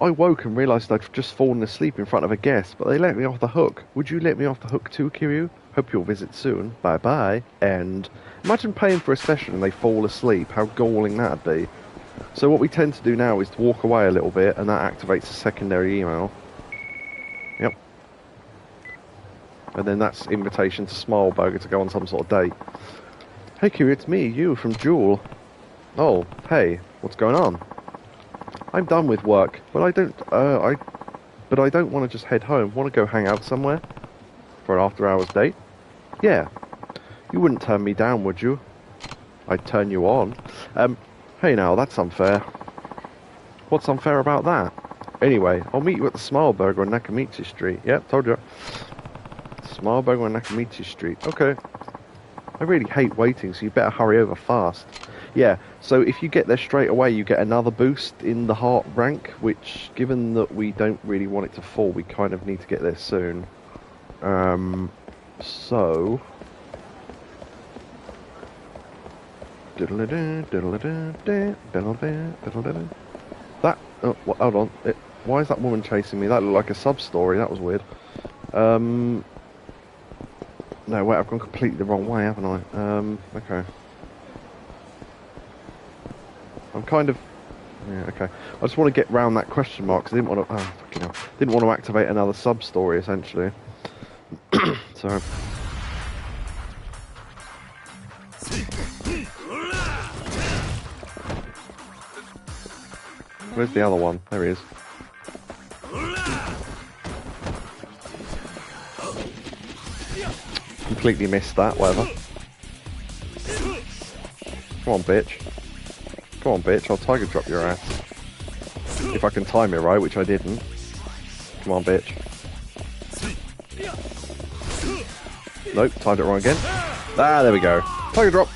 I woke and realised I'd just fallen asleep in front of a guest, but they let me off the hook. Would you let me off the hook too, Kiryu? Hope you'll visit soon. Bye-bye. And imagine paying for a session and they fall asleep. How galling that'd be. So what we tend to do now is to walk away a little bit, and that activates a secondary email. Yep. And then that's invitation to Smileburger to go on some sort of date. Hey Kiryu, it's me, you, from Jewel. Oh, hey, what's going on? I'm done with work, but I don't want to just head home. Want to go hang out somewhere? For an after-hours date? Yeah. You wouldn't turn me down, would you? I'd turn you on. Hey now, that's unfair. What's unfair about that? Anyway, I'll meet you at the Smileburger on Nakamichi Street. Yep, told you. Smileburger on Nakamichi Street. Okay. I really hate waiting, so you better hurry over fast. Yeah, so if you get there straight away, you get another boost in the heart rank, which, given that we don't really want it to fall, we kind of need to get there soon. So... That... Oh, hold on. Why is that woman chasing me? That looked like a sub-story. That was weird. No, wait, I've gone completely the wrong way, haven't I? Okay. I'm kind of... Yeah, okay. I just want to get round that question mark, because I didn't want to... Oh, fucking hell. Didn't want to activate another sub-story, essentially. So... Where's the other one? There he is. Completely missed that, whatever. Come on, bitch. Come on, bitch, I'll tiger drop your ass. If I can time it right, which I didn't. Come on, bitch. Nope, timed it wrong again. Ah, there we go. Tiger drop.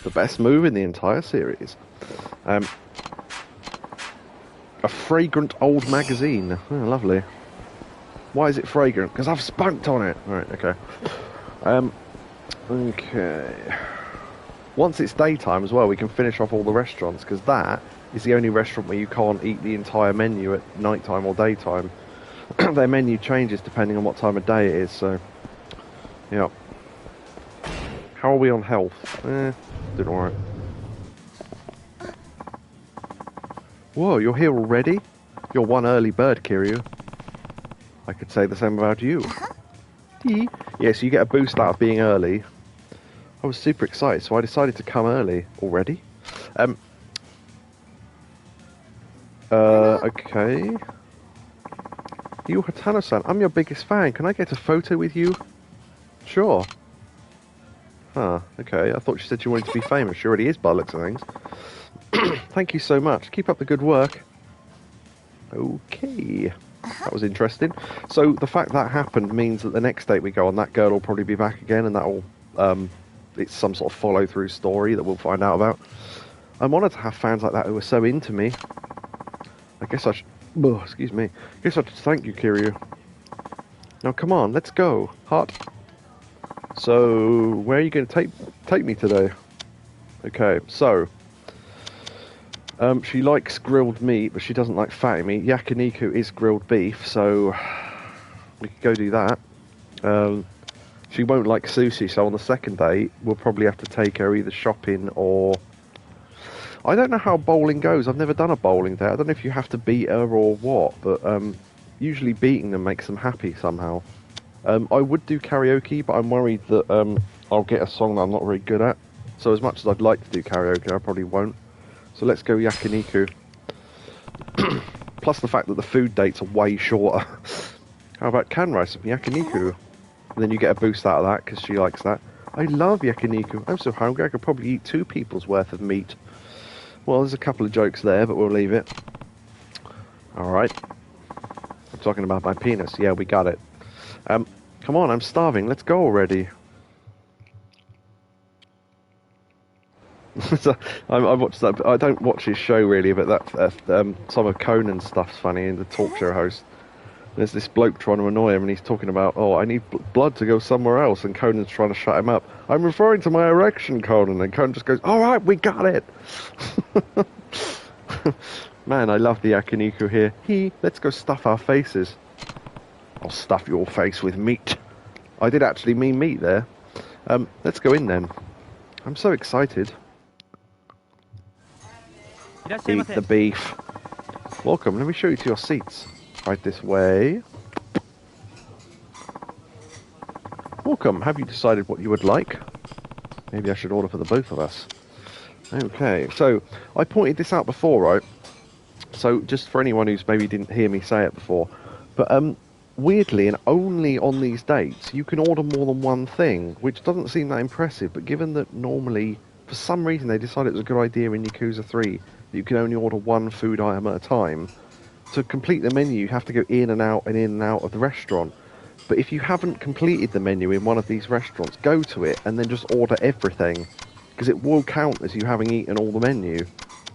The best move in the entire series. A fragrant old magazine. Oh, lovely. Why is it fragrant? Because I've spunked on it. Alright, okay. Okay. Once it's daytime as well, we can finish off all the restaurants, because that is the only restaurant where you can't eat the entire menu at nighttime or daytime. Their menu changes depending on what time of day it is, so... Yeah. How are we on health? Did alright. Whoa, you're here already? You're one early bird, Kiryu. I could say the same about you. Yeah, so you get a boost out of being early. I was super excited, so I decided to come early already. Okay. You, Hatano-san, I'm your biggest fan. Can I get a photo with you? Sure. Huh, okay. I thought you said you wanted to be famous. She already is by the looks of things. Thank you so much. Keep up the good work. Okay. That was interesting. So the fact that happened means that the next date we go on, that girl will probably be back again, and that'll it's some sort of follow-through story that we'll find out about. I'm honoured to have fans like that who are so into me. I guess I should... Oh, excuse me. I guess I should thank you, Kiryu. Now come on, let's go. Hot. So, where are you going to take me today? Okay, so... she likes grilled meat, but she doesn't like fatty meat. Yakiniku is grilled beef, so we could go do that. She won't like sushi, so on the second date, we'll probably have to take her either shopping or... I don't know how bowling goes. I've never done a bowling date. I don't know if you have to beat her or what, but usually beating them makes them happy somehow. I would do karaoke, but I'm worried that I'll get a song that I'm not very good at. So as much as I'd like to do karaoke, I probably won't. So let's go yakiniku. Plus the fact that the food dates are way shorter. How about kanrai, some yakiniku? And then you get a boost out of that, because she likes that. I love yakiniku. I'm so hungry, I could probably eat 2 people's worth of meat. Well, there's a couple of jokes there, but we'll leave it. Alright. I'm talking about my penis. Yeah, we got it. Come on, I'm starving. Let's go already. So, I watched that. I don't watch his show really, but that some of Conan's stuff's funny. In the talk show host, there's this bloke trying to annoy him, and he's talking about, "Oh, I need blood to go somewhere else," and Conan's trying to shut him up. I'm referring to my erection, Conan, and Conan just goes, "All right, we got it." Man, I love the yakiniku here. Let's go stuff our faces. I'll stuff your face with meat. I did actually mean meat there. Let's go in then. I'm so excited. Eat the beef. Welcome, let me show you to your seats. Right this way. Welcome, have you decided what you would like? Maybe I should order for the both of us. Okay, so I pointed this out before, right? So just for anyone who's maybe didn't hear me say it before, but weirdly, and only on these dates, you can order more than one thing, which doesn't seem that impressive, but given that normally, for some reason, they decided it was a good idea in Yakuza 3 that you can only order one food item at a time, to complete the menu, you have to go in and out of the restaurant. But if you haven't completed the menu in one of these restaurants, go to it and then just order everything, because it will count as you having eaten all the menu.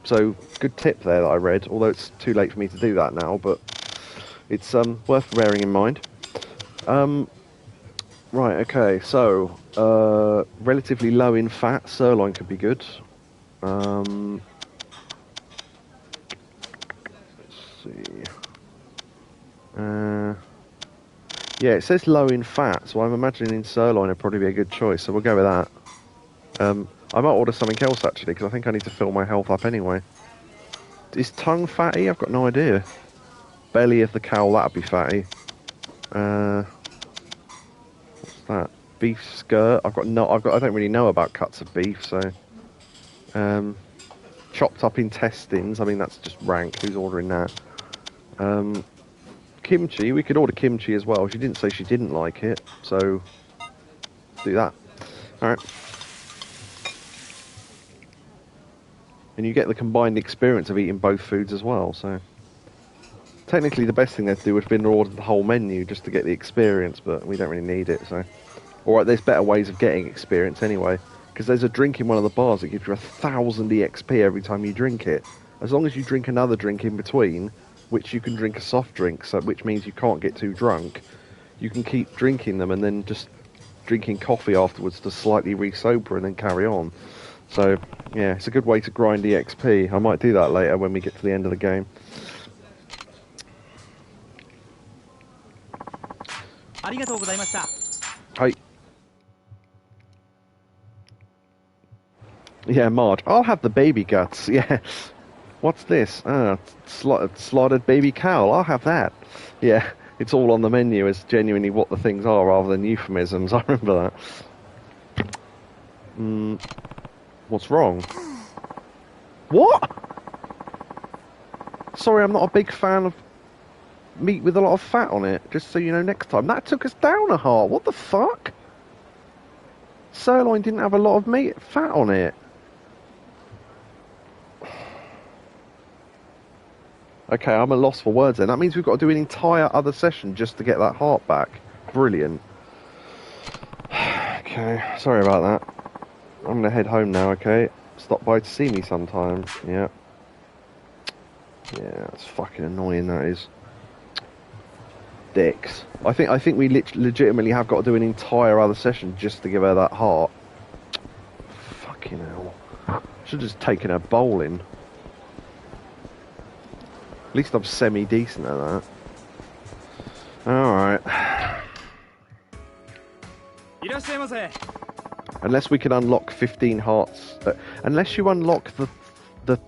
So, good tip there that I read, although it's too late for me to do that now, but it's worth bearing in mind. Right, okay, so, relatively low in fat, sirloin could be good. Let's see. Yeah, it says low in fat, so I'm imagining sirloin would probably be a good choice, so we'll go with that. I might order something else actually, because I think I need to fill my health up anyway. Is tongue fatty? I've got no idea. Belly of the cow, that'd be fatty. What's that? Beef skirt. I don't really know about cuts of beef, so. Chopped up intestines. I mean, that's just rank. Who's ordering that? Kimchi. We could order kimchi as well. She didn't say she didn't like it, so do that. All right. And you get the combined experience of eating both foods as well, so... Technically, the best thing they'd do would have been to order the whole menu just to get the experience, but we don't really need it, so... Alright, there's better ways of getting experience anyway, because there's a drink in one of the bars that gives you 1,000 EXP every time you drink it. As long as you drink another drink in between, which you can drink a soft drink, so which means you can't get too drunk, you can keep drinking them and then just drinking coffee afterwards to slightly re-sober and then carry on. So, yeah, it's a good way to grind EXP. I might do that later when we get to the end of the game. Hi. Yeah, Marge. I'll have the baby guts. Yeah. What's this? Slaughtered baby cow. I'll have that. Yeah, it's all on the menu as genuinely what the things are rather than euphemisms. I remember that. What's wrong? What? Sorry, I'm not a big fan of... meat with a lot of fat on it, just so you know next time. That took us down a heart. What the fuck? Sirloin didn't have a lot of fat on it. Okay, I'm at a loss for words then. That means we've got to do an entire other session just to get that heart back. Brilliant. Okay, sorry about that. I'm going to head home now, okay? Stop by to see me sometime. Yeah. Yeah, that's fucking annoying, that is. Dicks. I think we legitimately have got to do an entire other session just to give her that heart. Fucking hell. Should have just taken her bowling. At least I'm semi-decent at that. Alright. Unless we can unlock 15 hearts. Unless you unlock the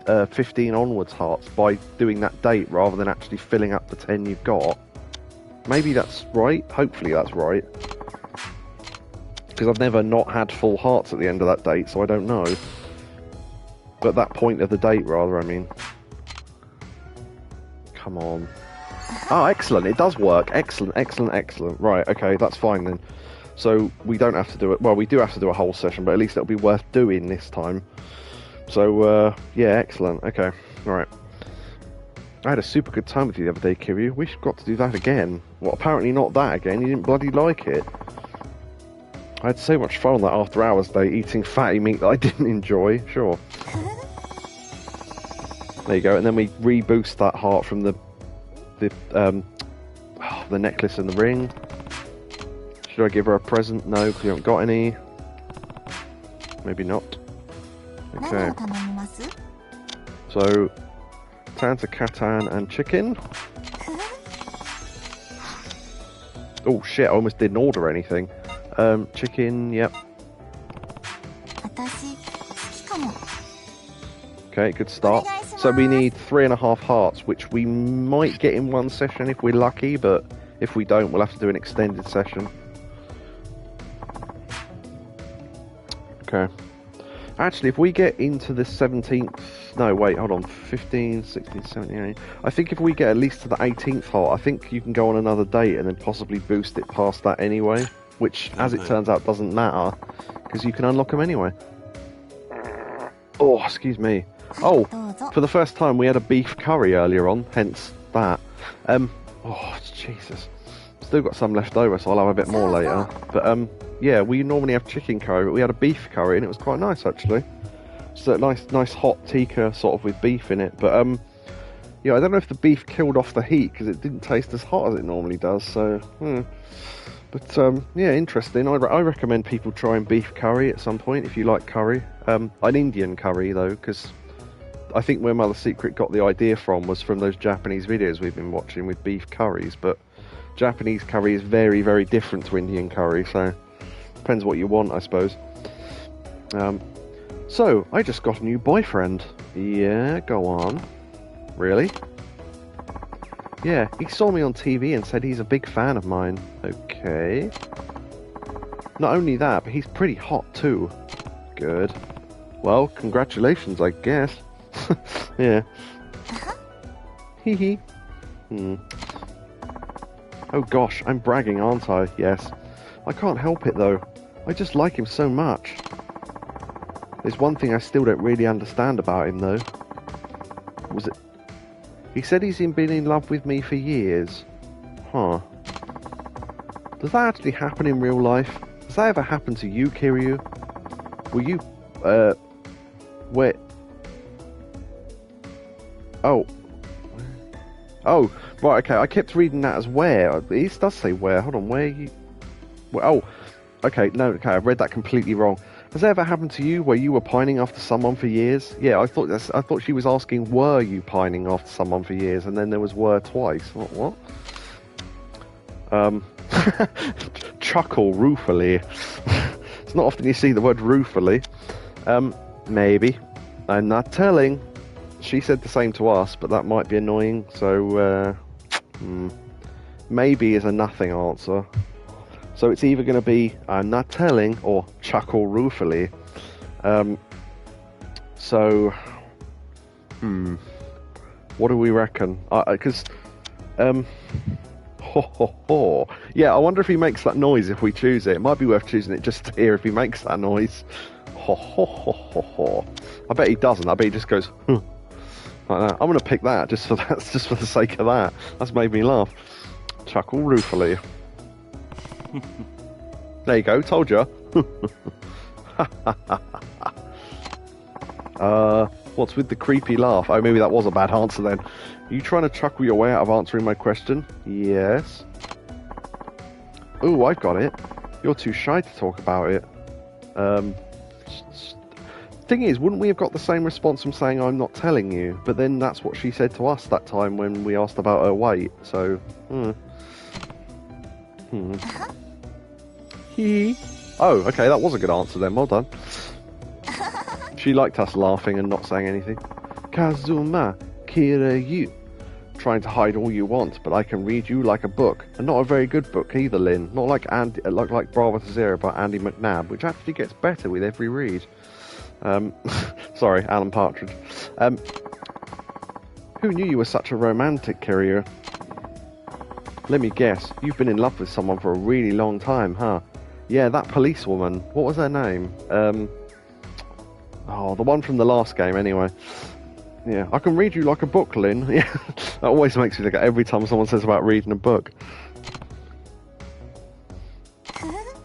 15 onwards hearts by doing that date rather than actually filling up the 10 you've got. Maybe that's right. Hopefully that's right. Because I've never not had full hearts at the end of that date, so I don't know. At that point of the date, rather, I mean. Come on. Oh, excellent. It does work. Excellent, excellent, excellent. Right, okay, that's fine then. So we don't have to do it. Well, we do have to do a whole session, but at least it'll be worth doing this time. So, yeah, excellent. Okay, alright. I had a super good time with you the other day, Kiryu. We've got to do that again. Well, apparently not that again. You didn't bloody like it. I had so much fun on that after hours day eating fatty meat that I didn't enjoy. Sure. There you go. And then we reboost that heart from the necklace and the ring. Should I give her a present? No, because you haven't got any. Maybe not. Okay. So, Tanta Katan and chicken. Oh shit, I almost didn't order anything. Chicken, yep. Okay, good start. So we need 3.5 hearts, which we might get in one session if we're lucky, but if we don't, we'll have to do an extended session. Okay. Actually, if we get into the 17th... No, wait, hold on. 15, 16, 17, 18... I think if we get at least to the 18th heart, I think you can go on another date and then possibly boost it past that anyway. Which, as it turns out, doesn't matter, because you can unlock them anyway. Oh, excuse me. Oh, for the first time we had a beef curry earlier on, hence that. Oh, Jesus. Still got some left over, so I'll have a bit more later. But, yeah, we normally have chicken curry, but we had a beef curry, and it was quite nice, actually. Just a nice hot tikka, sort of, with beef in it. But, yeah, I don't know if the beef killed off the heat, because it didn't taste as hot as it normally does, so... But, yeah, interesting. I recommend people trying beef curry at some point, if you like curry. An Indian curry, though, because I think where Mother Secret got the idea from was from those Japanese videos we've been watching with beef curries, but Japanese curry is very, very different to Indian curry, so depends what you want, I suppose. So, I just got a new boyfriend. Yeah, go on. Really? Yeah, he saw me on TV and said he's a big fan of mine. Okay. Not only that, but he's pretty hot too. Good. Well, congratulations, I guess. Yeah. Hee hee. Oh gosh, I'm bragging, aren't I? Yes. I can't help it though. I just like him so much. There's one thing I still don't really understand about him though. Was it... He said he's been in love with me for years. Huh. Does that actually happen in real life? Does that ever happen to you, Kiryu? Were you, where... Oh. Oh, right, okay, I kept reading that as where. It does say where. Hold on, where you... Oh, okay, no, okay, I've read that completely wrong. Has that ever happened to you where you were pining after someone for years? Yeah, I thought she was asking, were you pining after someone for years? And then there was were twice. What? Chuckle ruefully. It's not often you see the word ruefully. Maybe. I'm not telling. She said the same to us, but that might be annoying, so, maybe is a nothing answer. So it's either going to be, I'm not telling, or chuckle ruefully. So, What do we reckon? Because, ho ho ho. Yeah, I wonder if he makes that noise if we choose it. It might be worth choosing it just to hear if he makes that noise. Ho ho ho ho ho. I bet he doesn't. I bet he just goes, huh, like that. I'm going to pick that just for the sake of that. That's made me laugh. Chuckle ruefully. There you go. Told you. What's with the creepy laugh? Oh, maybe that was a bad answer then. Are you trying to chuckle your way out of answering my question? Yes. Oh, I've got it. You're too shy to talk about it. Thing is, wouldn't we have got the same response from saying I'm not telling you? But then that's what she said to us that time when we asked about her weight. So, He. Oh, okay, that was a good answer then. Well done. She liked us laughing and not saying anything. Kazuma Kirayu. Trying to hide all you want, but I can read you like a book. And not a very good book either, Lynn. Not like like Bravo to Zero by Andy McNabb, which actually gets better with every read. Sorry, Alan Partridge. Who knew you were such a romantic, Kiryu? Let me guess, you've been in love with someone for a really long time, huh? Yeah, that policewoman. What was her name? Oh, the one from the last game, anyway. Yeah, I can read you like a book, Lynn. Yeah, that always makes me look at every time someone says about reading a book.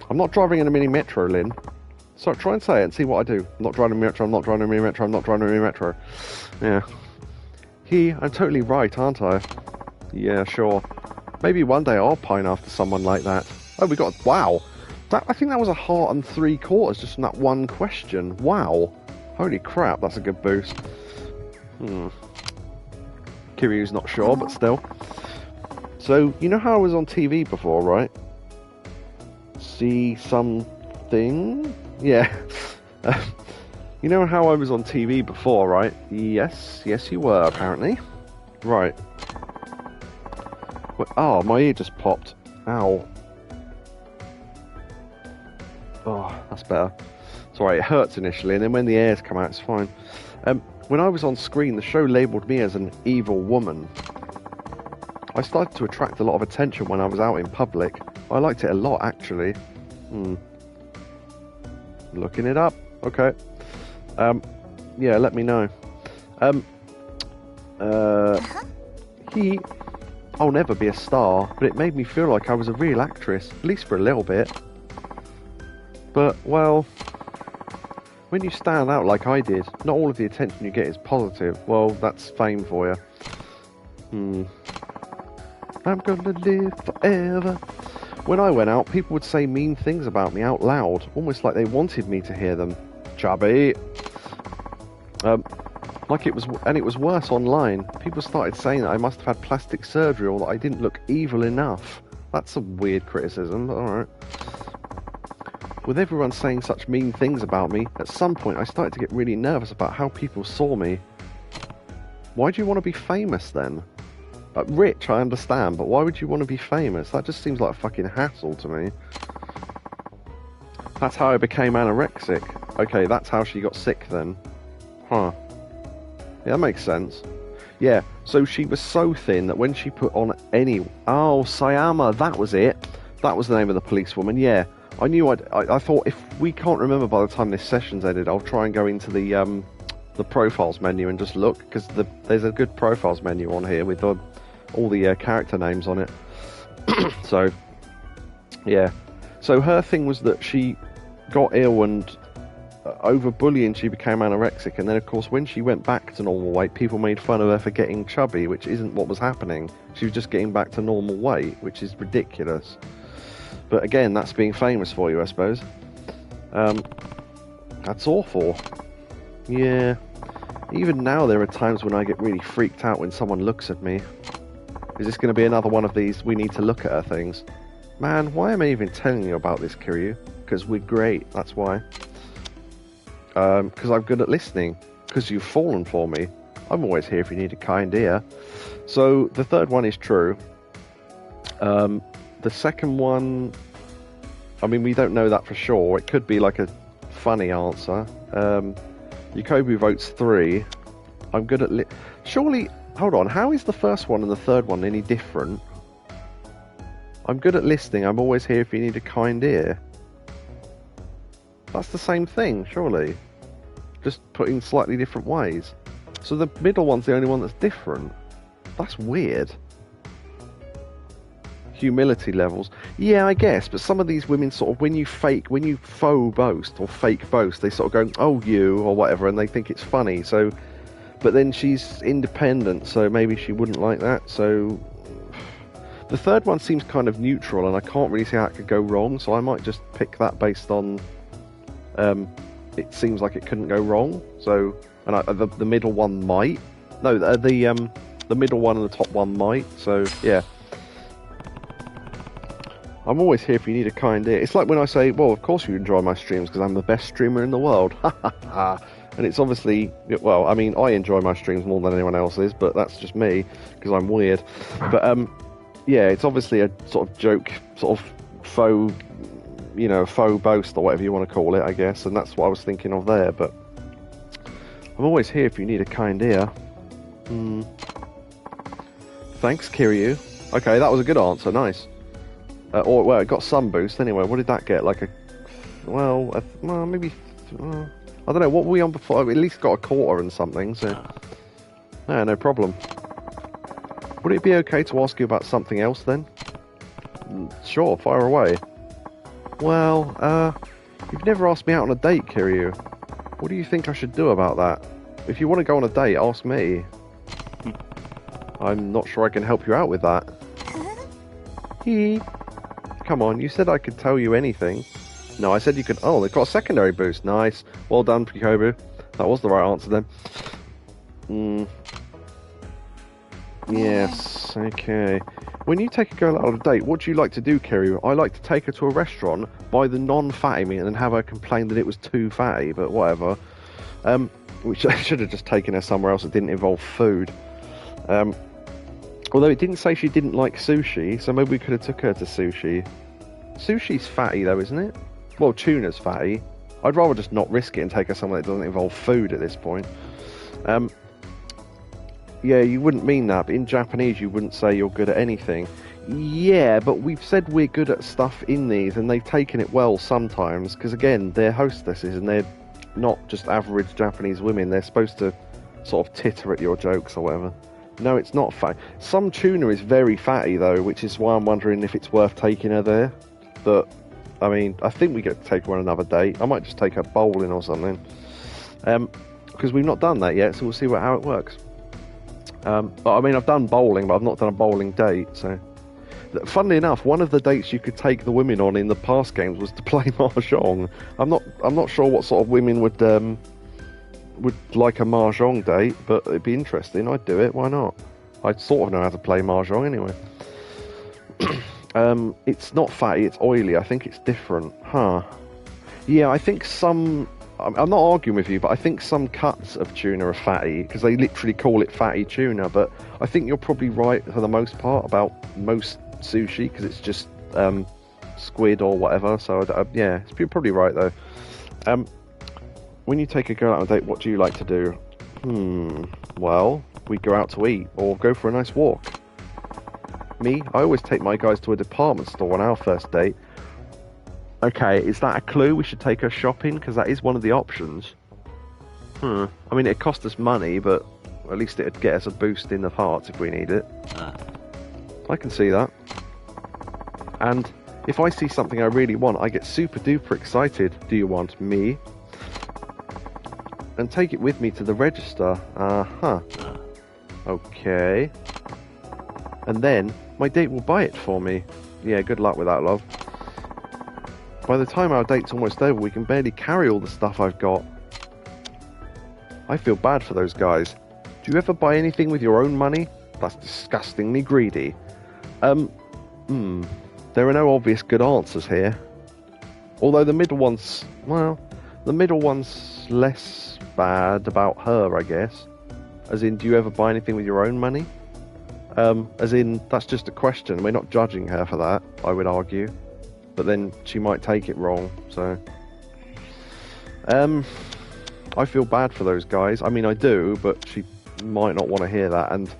I'm not driving in a mini metro, Lynn. So try and say it and see what I do. I'm not driving a metro, I'm not driving a mini metro, I'm not driving a mini metro. Yeah. I'm totally right, aren't I? Yeah, sure. Maybe one day I'll pine after someone like that. Oh, we got... Wow. I think that was a heart and 3/4 just from that one question. Wow. Holy crap, that's a good boost. Kiryu's not sure, but still. So, you know how I was on TV before, right? See something? Yeah. You know how I was on TV before, right? Yes, you were, apparently. Right. Oh, my ear just popped. Ow. Oh, that's better. Sorry, it hurts initially, and then when the airs come out, it's fine. When I was on screen, the show labelled me as an evil woman. I started to attract a lot of attention when I was out in public. I liked it a lot, actually. Looking it up. Okay. Yeah, let me know. I'll never be a star, but it made me feel like I was a real actress, at least for a little bit. But, well, when you stand out like I did, not all of the attention you get is positive. Well, that's fame for you. I'm gonna live forever. When I went out, people would say mean things about me out loud, almost like they wanted me to hear them. Chubby. It was worse online. People started saying that I must have had plastic surgery or that I didn't look evil enough. That's a weird criticism, but alright. With everyone saying such mean things about me, at some point I started to get really nervous about how people saw me. Why do you want to be famous then? Rich, I understand, but why would you want to be famous? That just seems like a fucking hassle to me. That's how I became anorexic. Okay, that's how she got sick then. Huh. Yeah, that makes sense. Yeah, so she was so thin that when she put on any... Oh, Sayama, that was it. That was the name of the policewoman, yeah. I knew I thought if we can't remember by the time this session's ended, I'll try and go into the profiles menu and just look, because there's a good profiles menu on here with all the character names on it. So, yeah. So her thing was that she got ill and over bullying she became anorexic, and then of course when she went back to normal weight, people made fun of her for getting chubby, which isn't what was happening. She was just getting back to normal weight, which is ridiculous. But again, that's being famous for you, I suppose. That's awful. Yeah. Even now there are times when I get really freaked out when someone looks at me. Is this going to be another one of these we need to look at her things? Man, why am I even telling you about this, Kiryu? Because we're great, that's why. Because I'm good at listening. Because you've fallen for me. I'm always here if you need a kind ear. So, the third one is true. The second one, I mean, we don't know that for sure. It could be like a funny answer. Yakobu votes 3. I'm good at surely Hold on, how is the first one and the third one any different? I'm good at listening, I'm always here if you need a kind ear. That's the same thing, surely. Just put in slightly different ways. So the middle one's the only one that's different. That's weird. Humility levels. Yeah, I guess, but some of these women sort of, when you faux boast or fake boast, they sort of go, oh, you, or whatever, and they think it's funny, so... But then she's independent, so maybe she wouldn't like that, so... The third one seems kind of neutral, and I can't really see how it could go wrong, so I might just pick that based on... it seems like it couldn't go wrong, so... And the middle one might. No, the middle one and the top one might, so, yeah. I'm always here if you need a kind ear. It's like when I say, well, of course you enjoy my streams because I'm the best streamer in the world. Ha ha ha. And it's obviously, well, I mean, I enjoy my streams more than anyone else is, but that's just me, because I'm weird. But, yeah, it's obviously a sort of joke, sort of faux, you know, faux boast or whatever you want to call it, I guess, and that's what I was thinking of there, but I'm always here if you need a kind ear. Thanks, Kiryu. Okay, that was a good answer, nice. Well, it got some boost anyway. What did that get? Like a... Well, maybe... I don't know, what were we on before? We at least got a quarter and something, so... Yeah, no problem. Would it be okay to ask you about something else, then? Sure, fire away. Well, you've never asked me out on a date, Kiryu. What do you think I should do about that? If you want to go on a date, ask me. I'm not sure I can help you out with that. Hee. Come on, you said I could tell you anything. No, I said you could... Oh, they've got a secondary boost. Nice. Well done, Yakobu. That was the right answer then. Yes, okay. When you take a girl out on a date, what do you like to do, Kiryu? I like to take her to a restaurant, buy the non-fatty meat, and then have her complain that it was too fatty, but whatever. Which I should have just taken her somewhere else that didn't involve food. Although it didn't say she didn't like sushi, so maybe we could have took her to sushi. Sushi's fatty though, isn't it? Well, tuna's fatty. I'd rather just not risk it and take her somewhere that doesn't involve food at this point. Yeah, you wouldn't mean that, but in Japanese you wouldn't say you're good at anything. Yeah, but we've said we're good at stuff in these, and they've taken it well sometimes, because again, they're hostesses, and they're not just average Japanese women. They're supposed to sort of titter at your jokes or whatever. No, it's not fatty. Some tuna is very fatty, though, which is why I'm wondering if it's worth taking her there. But, I mean, I think we get to take her on another date. I might just take her bowling or something. Because we've not done that yet, so we'll see how it works. But, I mean, I've done bowling, but I've not done a bowling date, so... Funnily enough, one of the dates you could take the women on in the past games was to play mahjong. I'm not sure what sort of women would like a mahjong date, but it'd be interesting. I'd do it. Why not? I sort of know how to play mahjong anyway. It's not fatty, it's oily. I think it's different. Huh. Yeah, I think some... I'm not arguing with you, but I think some cuts of tuna are fatty, because they literally call it fatty tuna, but I think you're probably right for the most part about most sushi, because it's just squid or whatever, so yeah, you're probably right though. When you take a girl out on a date, what do you like to do? Well, we go out to eat, or go for a nice walk. Me? I always take my guys to a department store on our first date. Okay, is that a clue? We should take her shopping, because that is one of the options. I mean, it'd cost us money, but at least it'd get us a boost in the hearts if we need it. I can see that. And if I see something I really want, I get super duper excited. Do you want me? And take it with me to the register. Okay. And then my date will buy it for me. Yeah, good luck with that, love. By the time our date's almost over, we can barely carry all the stuff I've got. I feel bad for those guys. Do you ever buy anything with your own money? That's disgustingly greedy. There are no obvious good answers here. Although the middle one's... Well, the middle one's less bad about her, I guess. As in, do you ever buy anything with your own money? As in, that's just a question. We're not judging her for that, I would argue. But then she might take it wrong, so... I feel bad for those guys. I mean, I do, but she might not want to hear that. And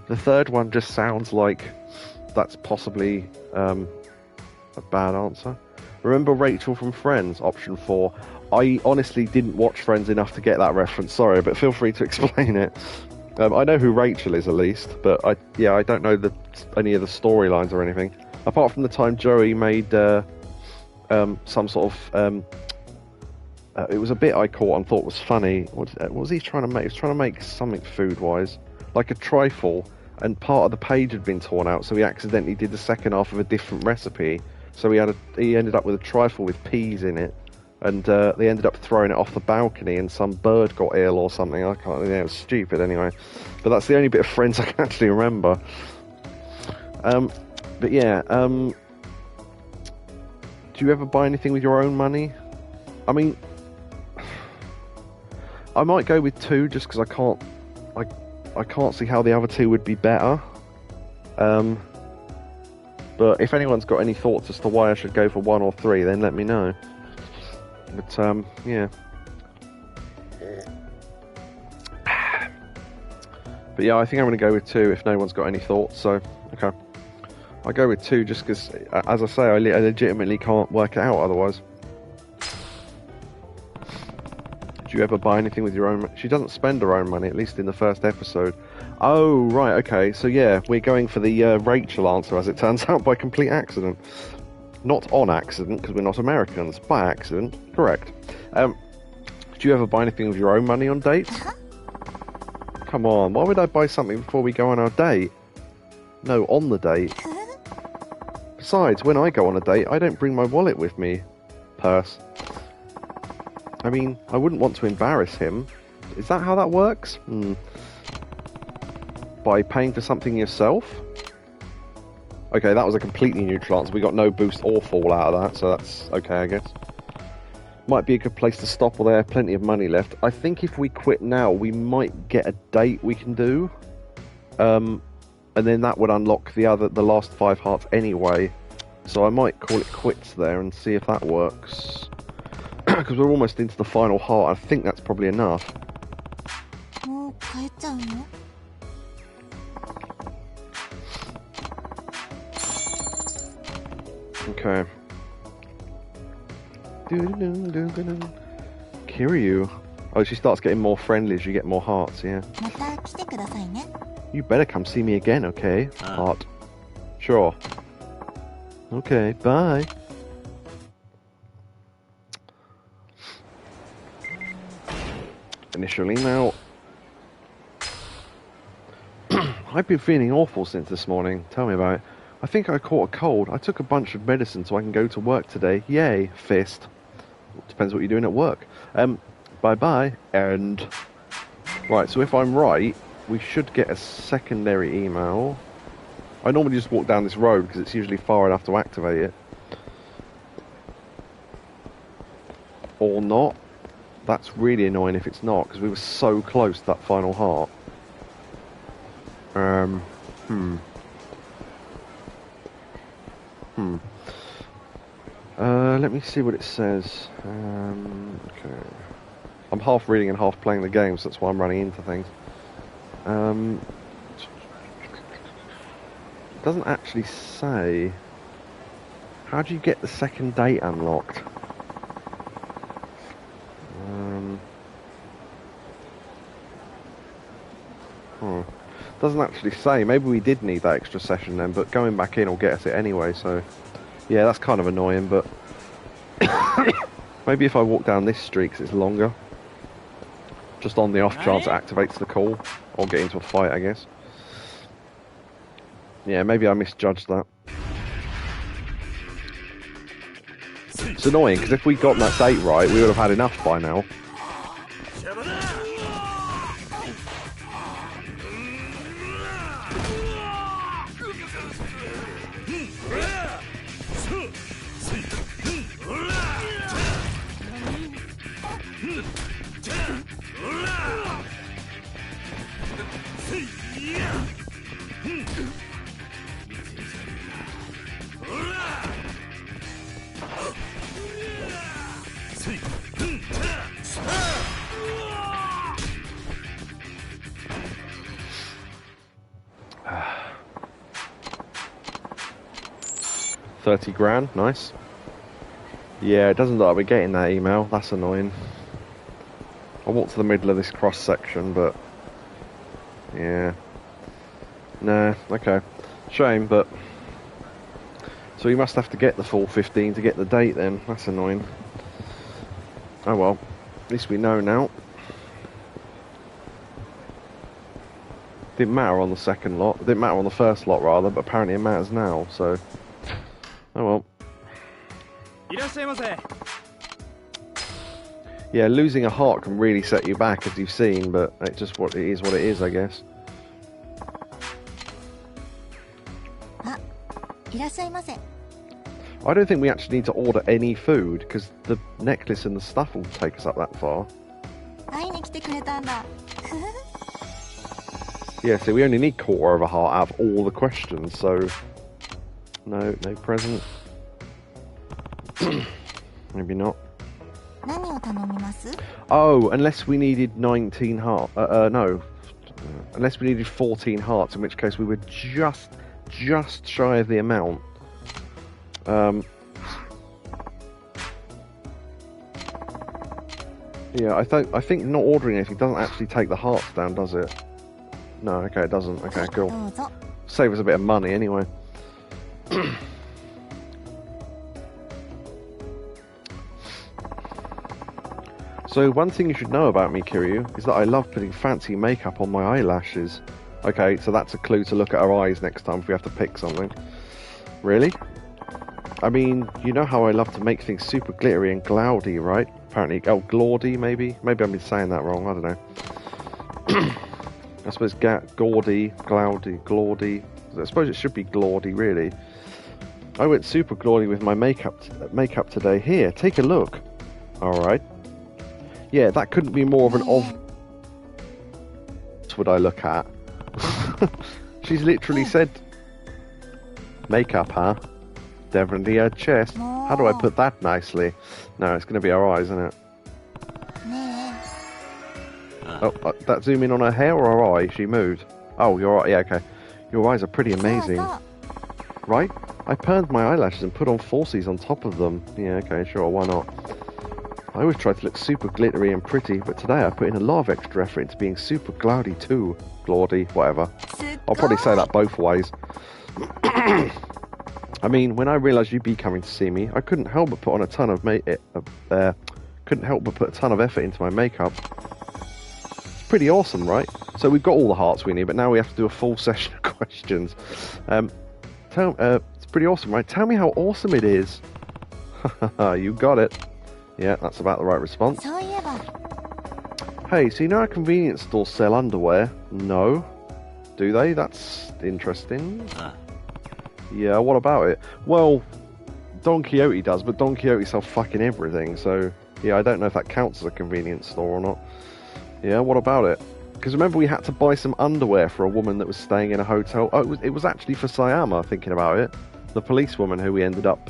The third one just sounds like that's possibly a bad answer. Remember Rachel from Friends? Option 4. I honestly didn't watch Friends enough to get that reference. Sorry, but feel free to explain it. I know who Rachel is at least, but I don't know any of the storylines or anything. Apart from the time Joey made some sort of it was a bit I caught and thought was funny. What was he trying to make? He was trying to make something food-wise, like a trifle, and part of the page had been torn out, so he accidentally did the second half of a different recipe. So he ended up with a trifle with peas in it, and they ended up throwing it off the balcony, and some bird got ill or something. I can't. Yeah, it was stupid anyway. But that's the only bit of Friends I can actually remember. But yeah, do you ever buy anything with your own money? I mean, I might go with 2 just because I can't see how the other 2 would be better. But if anyone's got any thoughts as to why I should go for 1 or 3, then let me know. But yeah. But yeah, I think I'm going to go with 2 if no one's got any thoughts. So okay, I'll go with 2 just because, as I say, I legitimately can't work it out otherwise. Do you ever buy anything with your own money? She doesn't spend her own money, at least in the first episode. Oh, right, okay. So yeah, we're going for the Rachel answer, as it turns out, by complete accident. Not on accident, because we're not Americans. By accident. Correct. Do you ever buy anything with your own money on dates? Come on, why would I buy something before we go on our date? No, on the date. Besides, when I go on a date, I don't bring my wallet with me. Purse. I mean, I wouldn't want to embarrass him. Is that how that works? By paying for something yourself? Okay, that was a completely neutral answer. We got no boost or fall out of that, so that's okay, I guess. Might be a good place to stop, or they have plenty of money left. I think if we quit now, we might get a date we can do. And then that would unlock the last 5 hearts anyway. So I might call it quits there and see if that works. Because we're almost into the final heart. I think that's probably enough. Okay. Kiryu. Oh, she starts getting more friendly as you get more hearts, yeah. You better come see me again, okay? Heart. Sure. Okay, bye. Initial email. I've been feeling awful since this morning. Tell me about it. I think I caught a cold. I took a bunch of medicine so I can go to work today. Yay, fist. Depends what you're doing at work. Bye-bye. And... Right, so if I'm right, we should get a secondary email. I normally just walk down this road because it's usually far enough to activate it. Or not. That's really annoying if it's not, because we were so close to that final heart. Let me see what it says. Okay. I'm half reading and half playing the game, so that's why I'm running into things. It doesn't actually say. How do you get the second date unlocked? Doesn't actually say. Maybe we did need that extra session then, but going back in will get us it anyway, so... Yeah, that's kind of annoying, but... Maybe if I walk down this street, because it's longer. Just on the off chance it activates the call. Or get into a fight, I guess. Yeah, maybe I misjudged that. It's annoying, because if we'd gotten that date right, we would have had enough by now. 30 grand, nice. Yeah, it doesn't look like we're getting that email. That's annoying. I walked to the middle of this cross section, but yeah. Nah, okay. Shame, but so we must have to get the full 15 to get the date then. That's annoying. Oh well. At least we know now. Didn't matter on the second lot. Didn't matter on the first lot rather, but apparently it matters now, so oh well. いらっしゃいませ。 Yeah, losing a heart can really set you back, as you've seen, but it's just what it is, I guess. あ、いらっしゃいませ。 I don't think we actually need to order any food, because the necklace and the stuff will take us up that far. 会いに来てくれたんだ。 Yeah, so we only need quarter of a heart out of all the questions, so no present. Maybe not. 何を頼みます？ Oh, unless we needed 19 heart. No. Unless we needed 14 hearts, in which case we were just shy of the amount. Yeah, I think not ordering anything doesn't actually take the hearts down, does it? No, okay, it doesn't. Okay, cool. どうぞ。 Save us a bit of money anyway. So one thing you should know about me, Kiryu, is that I love putting fancy makeup on my eyelashes. Okay, so that's a clue to look at our eyes next time if we have to pick something. Really? I mean, you know how I love to make things super glittery and glaudy, right? Apparently, oh, glaudy maybe? Maybe I've been saying that wrong, I don't know. I suppose gaudy, glaudy. I suppose it should be glaudy, really. I went super glaudy with my makeup today. Here, take a look. Alright. Yeah, that couldn't be more of an What would I look at? She's literally said, makeup, huh? Definitely her chest. How do I put that nicely? No, it's going to be her eyes, isn't it? ね Oh, that zoom in on her hair or her eye? She moved. Oh, you're right. Yeah, okay. Your eyes are pretty え。 amazing. そうそう。 Right? I permed my eyelashes and put on falsies on top of them. Yeah, okay, sure, why not? I always try to look super glittery and pretty, but today I put in a lot of extra effort into being super glaudy too. Glaudy, whatever. すっ I'll ご probably say い。 that both ways. I mean, when I realised you'd be coming to see me, I couldn't help but put on a ton of effort into my makeup. It's pretty awesome, right? So we've got all the hearts we need, but now we have to do a full session of questions. It's pretty awesome, right? Tell me how awesome it is. You got it. Yeah, that's about the right response. そういえば。 Hey, so you know how convenience stores sell underwear? No. Do they? That's interesting. Yeah, what about it? Well, Don Quixote does, but Don Quixote sells fucking everything, so yeah, I don't know if that counts as a convenience store or not. Yeah, what about it? Because remember we had to buy some underwear for a woman that was staying in a hotel. Oh, it was actually for Sayama, thinking about it. The policewoman who we ended up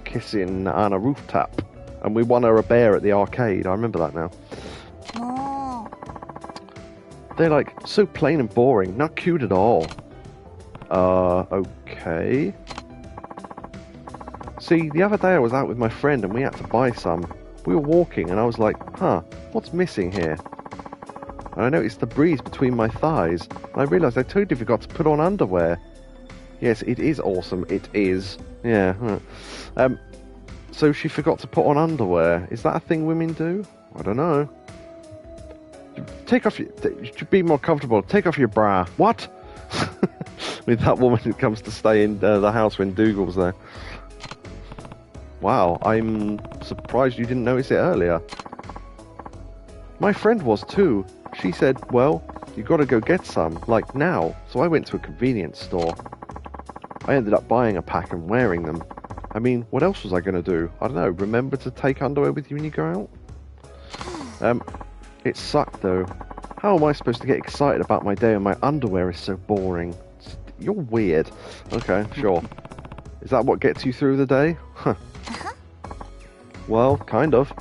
kissing on a rooftop. And we won her a bear at the arcade. I remember that now. も They're like so plain and boring, not cute at all. Okay. See, the other day I was out with my friend and we had to buy some. We were walking and I was like, huh, what's missing here? And I noticed the breeze between my thighs. And I realised I totally forgot to put on underwear. Yes, it is awesome. It is. Yeah. So she forgot to put on underwear. Is that a thing women do? I don't know. Take off your... To be more comfortable, take off your bra. What? With that woman who comes to stay in the house when Dougal's there. Wow, I'm surprised you didn't notice it earlier. My friend was too. She said, well, you gotta go get some, like now. So I went to a convenience store. I ended up buying a pack and wearing them. I mean, what else was I going to do? I don't know, remember to take underwear with you when you go out? It sucked though. How am I supposed to get excited about my day when my underwear is so boring? You're weird. Okay, sure. Is that what gets you through the day? Huh. Well, kind of.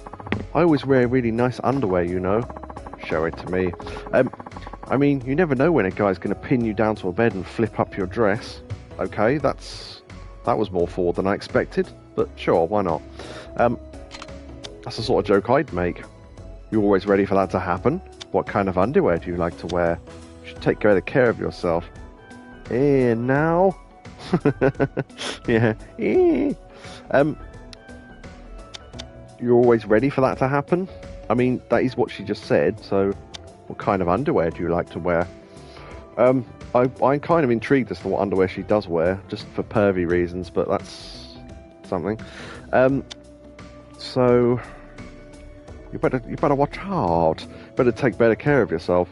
I always wear really nice underwear, you know. Show it to me. I mean, you never know when a guy's going to pin you down to a bed and flip up your dress. Okay, that's That was more forward than I expected, but sure, why not? That's the sort of joke I'd make. You always ready for that to happen? What kind of underwear do you like to wear? You should take better care of yourself. Now? Yeah. You're always ready for that to happen? I mean, that is what she just said, so what kind of underwear do you like to wear? I'm kind of intrigued as to what underwear she does wear, just for pervy reasons, but that's something. So you better watch hard. Better take better care of yourself.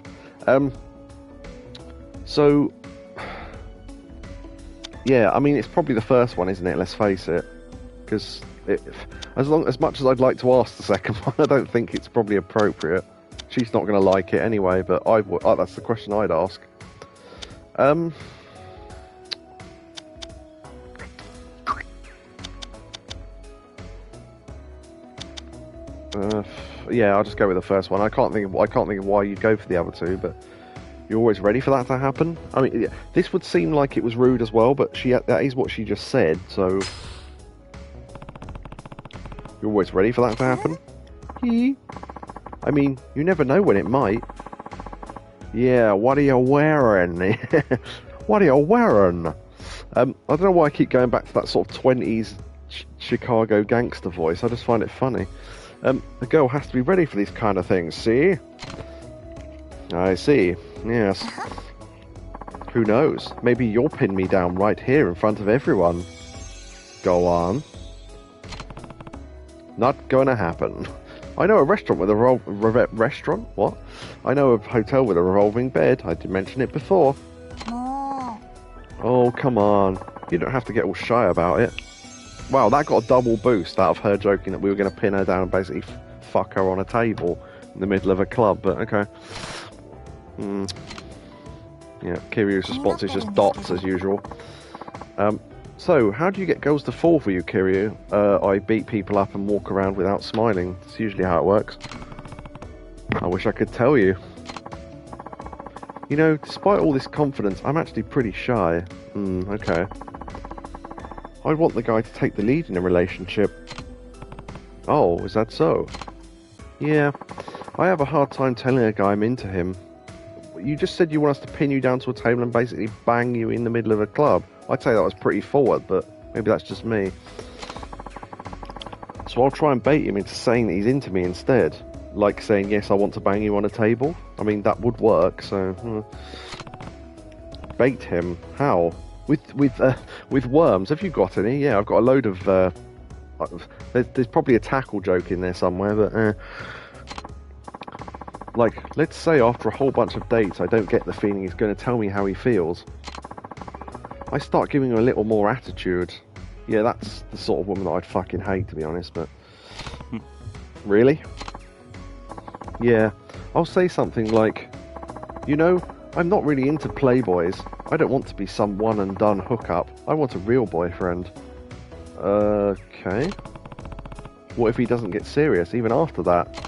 So yeah, I mean, it's probably the first one, isn't it? Let's face it, because as much as I'd like to ask the second one, I don't think it's probably appropriate. She's not going to like it anyway, but that's the question I'd ask. Yeah, I'll just go with the first one. I can't think of why you'd go for the other two, but you're always ready for that to happen. I mean, yeah, this would seem like it was rude as well, but that is what she just said. So you're always ready for that to happen. I mean, you never know when it might. Yeah, what are you wearing? What are you wearing? I don't know why I keep going back to that sort of 20s Chicago gangster voice. I just find it funny. A girl has to be ready for these kind of things, see? I see, yes. Who knows? Maybe you'll pin me down right here in front of everyone. Go on. Not gonna happen. I know a restaurant with a restaurant? What? I know a hotel with a revolving bed. I did mention it before. Oh, come on. You don't have to get all shy about it. Wow, that got a double boost out of her joking that we were going to pin her down and basically fuck her on a table in the middle of a club, but okay. Yeah, Kiryu's response is just dots as usual. So, how do you get girls to fall for you, Kiryu? I beat people up and walk around without smiling. It's usually how it works. I wish I could tell you. You know, despite all this confidence, I'm actually pretty shy. Okay. I want the guy to take the lead in a relationship. Oh, is that so? Yeah. I have a hard time telling a guy I'm into him. You just said you want us to pin you down to a table and basically bang you in the middle of a club. I'd say that was pretty forward, but maybe that's just me. So I'll try and bait him into saying that he's into me instead. Like saying, yes, I want to bang you on a table. I mean, that would work, so... Bait him? How? With worms? Have you got any? Yeah, I've got a load of... There's probably a tackle joke in there somewhere, but... Like, let's say after a whole bunch of dates, I don't get the feeling he's going to tell me how he feels. I start giving him a little more attitude. Yeah, that's the sort of woman that I'd fucking hate, to be honest, but... Really? Yeah, I'll say something like, you know, I'm not really into playboys. I don't want to be some one-and-done hookup. I want a real boyfriend. Okay. What if he doesn't get serious, even after that?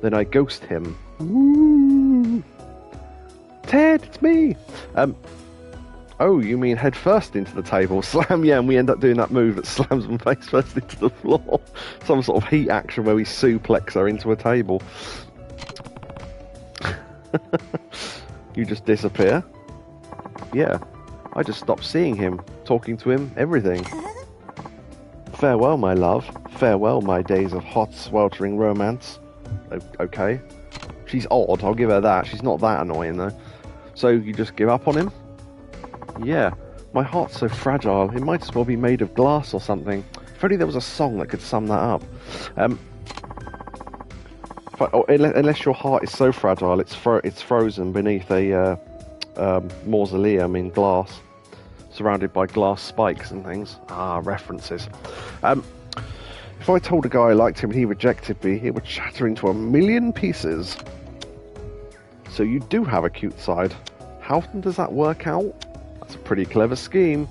Then I ghost him. Woo! Ted, it's me! Oh, you mean head first into the table? Slam, yeah, and we end up doing that move that slams them face first into the floor. Some sort of heat action where we suplex her into a table. You just disappear? Yeah, I just stopped seeing him, talking to him, everything. Farewell, my love. Farewell, my days of hot, sweltering romance. Okay. She's odd, I'll give her that. She's not that annoying, though. So, you just give up on him? Yeah. My heart's so fragile, it might as well be made of glass or something. If only there was a song that could sum that up. Unless your heart is so fragile, it's frozen beneath a mausoleum in glass, surrounded by glass spikes and things. Ah, references. If I told a guy I liked him and he rejected me, it would shatter into a million pieces. So you do have a cute side. How often does that work out? That's a pretty clever scheme.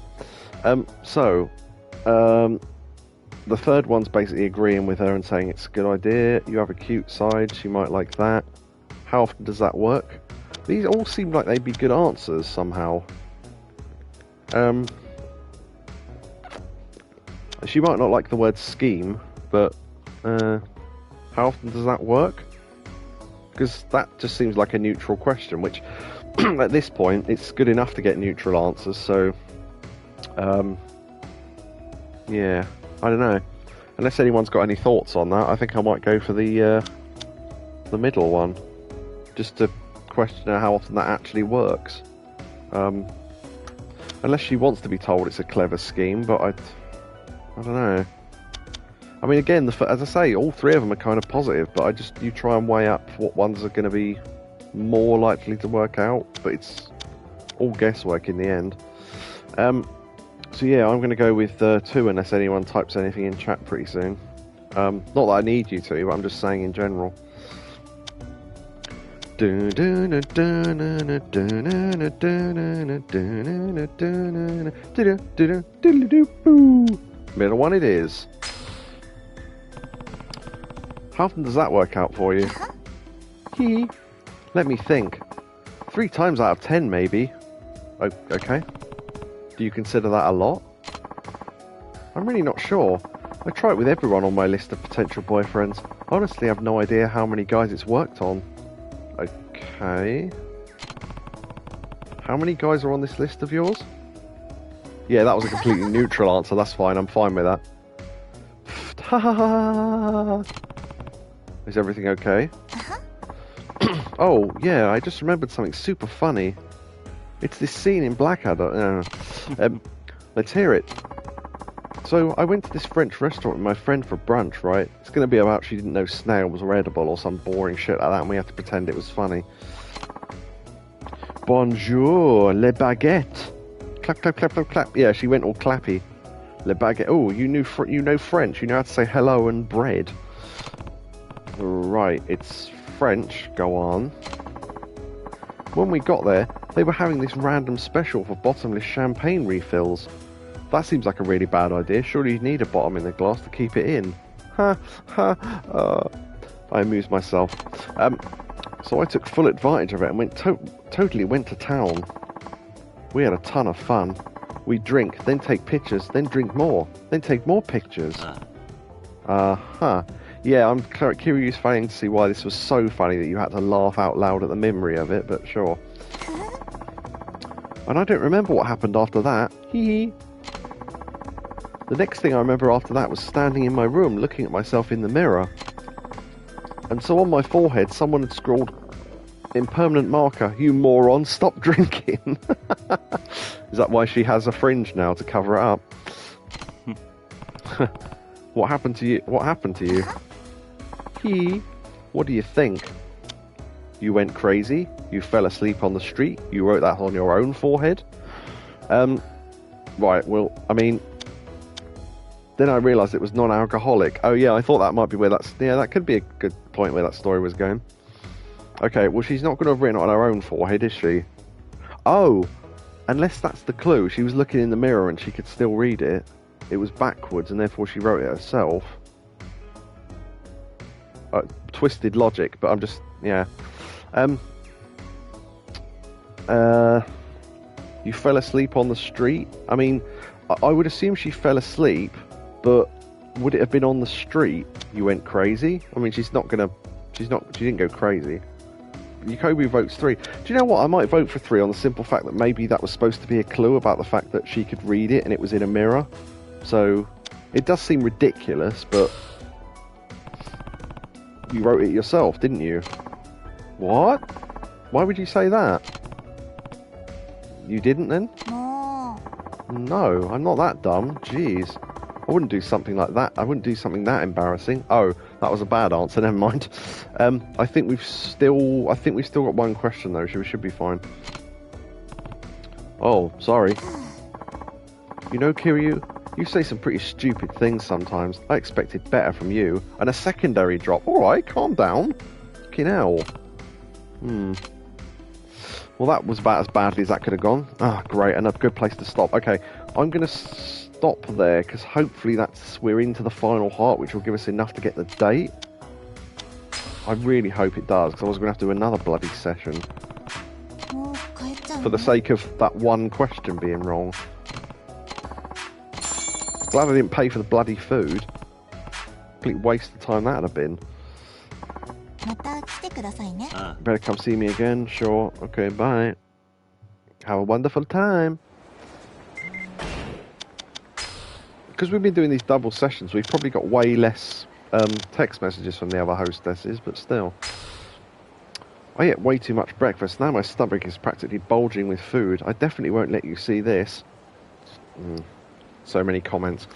The third one's basically agreeing with her and saying it's a good idea. You have a cute side. She might like that. How often does that work? These all seem like they'd be good answers somehow. She might not like the word scheme, but how often does that work? Because that just seems like a neutral question, which at this point it's good enough to get neutral answers. So, yeah, I don't know. Unless anyone's got any thoughts on that, I think I might go for the middle one, just to question how often that actually works. Unless she wants to be told it's a clever scheme, but I don't know. I mean, again, as I say, all three of them are kind of positive, but you try and weigh up what ones are going to be more likely to work out, but it's all guesswork in the end. So yeah, I'm going to go with 2 unless anyone types anything in chat pretty soon. Not that I need you to, but I'm just saying in general. Middle one it is. How often does that work out for you? Let me think. 3 times out of 10, maybe. Oh, okay. Do you consider that a lot? I'm really not sure. I try it with everyone on my list of potential boyfriends. Honestly, I have no idea how many guys it's worked on. Okay. How many guys are on this list of yours? Yeah, that was a completely neutral answer. That's fine. I'm fine with that. Is everything okay? Oh, yeah, I just remembered something super funny. It's this scene in Blackadder. Let's hear it. So, I went to this French restaurant with my friend for brunch, right? It's going to be about she didn't know snails were edible or some boring shit like that, and we had to pretend it was funny. Bonjour, les baguettes. Clap, clap, clap, clap, clap. Yeah, she went all clappy. Les baguettes. Oh, you know French. You know how to say hello and bread. Right, it's French. Go on. When we got there, they were having this random special for bottomless champagne refills. That seems like a really bad idea. Surely you'd need a bottom in the glass to keep it in. Ha, ha. I amused myself. So I took full advantage of it and went totally went to town. We had a ton of fun. We drink, then take pictures, then drink more, then take more pictures. Yeah, I'm curious to see why this was so funny that you had to laugh out loud at the memory of it, but sure. And I don't remember what happened after that. Hee. The next thing I remember after that was standing in my room looking at myself in the mirror. And so on my forehead someone had scrawled, in permanent marker, "You moron, stop drinking." Is that why she has a fringe now, to cover it up? What happened to you? What happened to you? What do you think? You went crazy? You fell asleep on the street? You wrote that on your own forehead? Right, well, I mean, then I realised it was non-alcoholic. Oh yeah, I thought that might be where that could be a good point where that story was going. Okay, well, she's not going to have written it on her own forehead, is she? Oh, unless that's the clue. She was looking in the mirror and she could still read it. It was backwards and therefore she wrote it herself. Twisted logic, but I'm just, yeah. You fell asleep on the street? I mean, I would assume she fell asleep, but would it have been on the street? You went crazy? I mean, she didn't go crazy. Yakobu votes 3. Do you know what? I might vote for 3 on the simple fact that maybe that was supposed to be a clue about the fact that she could read it and it was in a mirror. So, it does seem ridiculous, but you wrote it yourself, didn't you? What? Why would you say that? You didn't then? No, I'm not that dumb. Jeez. I wouldn't do something like that. I wouldn't do something that embarrassing. Oh, that was a bad answer. Never mind. I think we've still got one question though. We should be fine. Oh, sorry. You know, Kiryu, you say some pretty stupid things sometimes. I expected better from you. And a secondary drop. All right, calm down. Fucking hell. Well, that was about as badly as that could have gone. Ah, great. And a good place to stop. Okay, I'm going to stop there because hopefully we're into the final heart, which will give us enough to get the date. I really hope it does, because I was going to have to do another bloody session for the sake of that one question being wrong. Glad I didn't pay for the bloody food. Complete waste of time that'd have been. また来てくださいね。 Better come see me again, sure. Okay, bye. Have a wonderful time. Because we've been doing these double sessions, we've probably got way less text messages from the other hostesses, but still. I ate way too much breakfast. Now my stomach is practically bulging with food. I definitely won't let you see this. So many comments.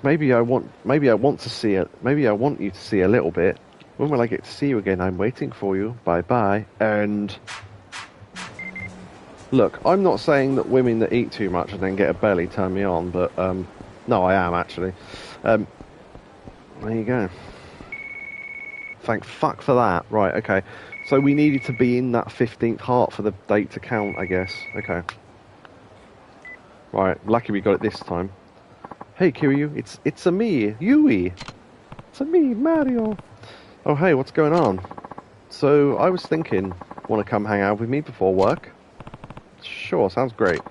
Maybe I want to see it. Maybe I want you to see a little bit. When will I get to see you again? I'm waiting for you. Bye bye. And look, I'm not saying that women that eat too much and then get a belly turn me on, but no, I am actually. There you go. Thank fuck for that. Right, okay. So we needed to be in that 15th heart for the date to count, I guess. Okay. Right, lucky we got it this time. Hey Kiryu, it's a me, Yui. It's a me, Mario. Oh hey, what's going on? So I was thinking, want to come hang out with me before work? Sure, sounds great.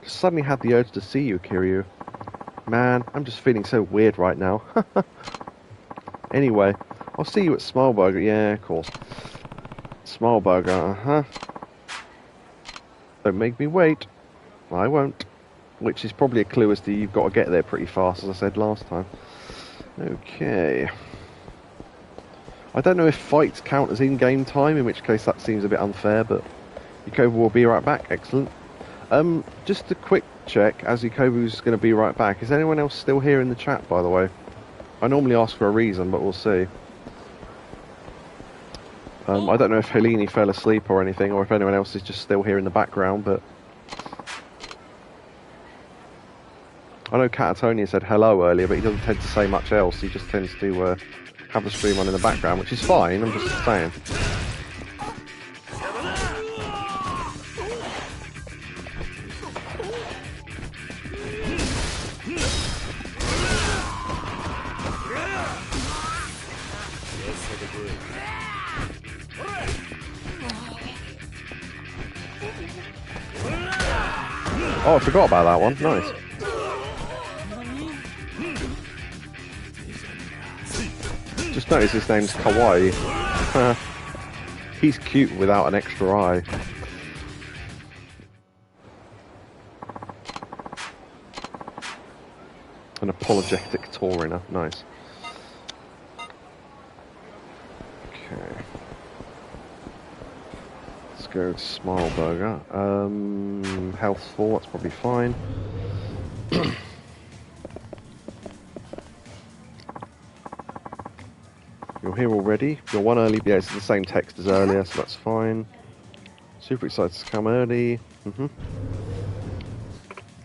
Just suddenly had the urge to see you, Kiryu. Man, I'm just feeling so weird right now. Anyway, I'll see you at Smileburger. Yeah, of course. Smileburger, uh-huh. Don't make me wait. I won't. Which is probably a clue as to you've got to get there pretty fast, as I said last time. Okay. I don't know if fights count as in-game time, in which case that seems a bit unfair, but Yakobu will be right back. Excellent. Just a quick check, as Yakobu's going to be right back. Is anyone else still here in the chat, by the way? I normally ask for a reason, but we'll see. I don't know if Helene fell asleep or anything, or if anyone else is just still here in the background, but... I know Catatonia said hello earlier, but he doesn't tend to say much else. He just tends to have the stream on in the background, which is fine, I'm just saying. Oh, I forgot about that one. Nice. Just noticed his name's Kawaii. He's cute without an extra eye. An apologetic Tauriner. Nice. Okay. Let's go to Smileburger. Health 4, that's probably fine. You're here already. You're one early. Yeah, it's the same text as earlier, so that's fine. Super excited to come early.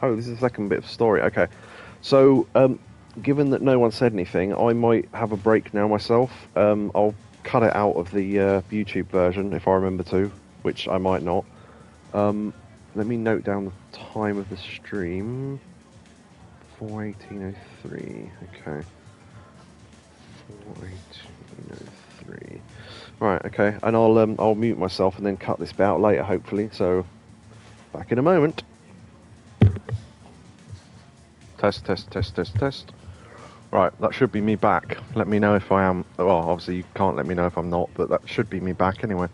Oh, this is the second bit of story. Okay. So, given that no one said anything, I might have a break now myself. I'll cut it out of the YouTube version if I remember to, which I might not. Let me note down the time of the stream. 4:18:03. Okay. 4:18:03. Right. Okay. And I'll mute myself and then cut this bit out later, hopefully. So, back in a moment. Test, test, test, test, test. Right, that should be me back. Let me know if I am... Well, obviously you can't let me know if I'm not, but that should be me back anyway.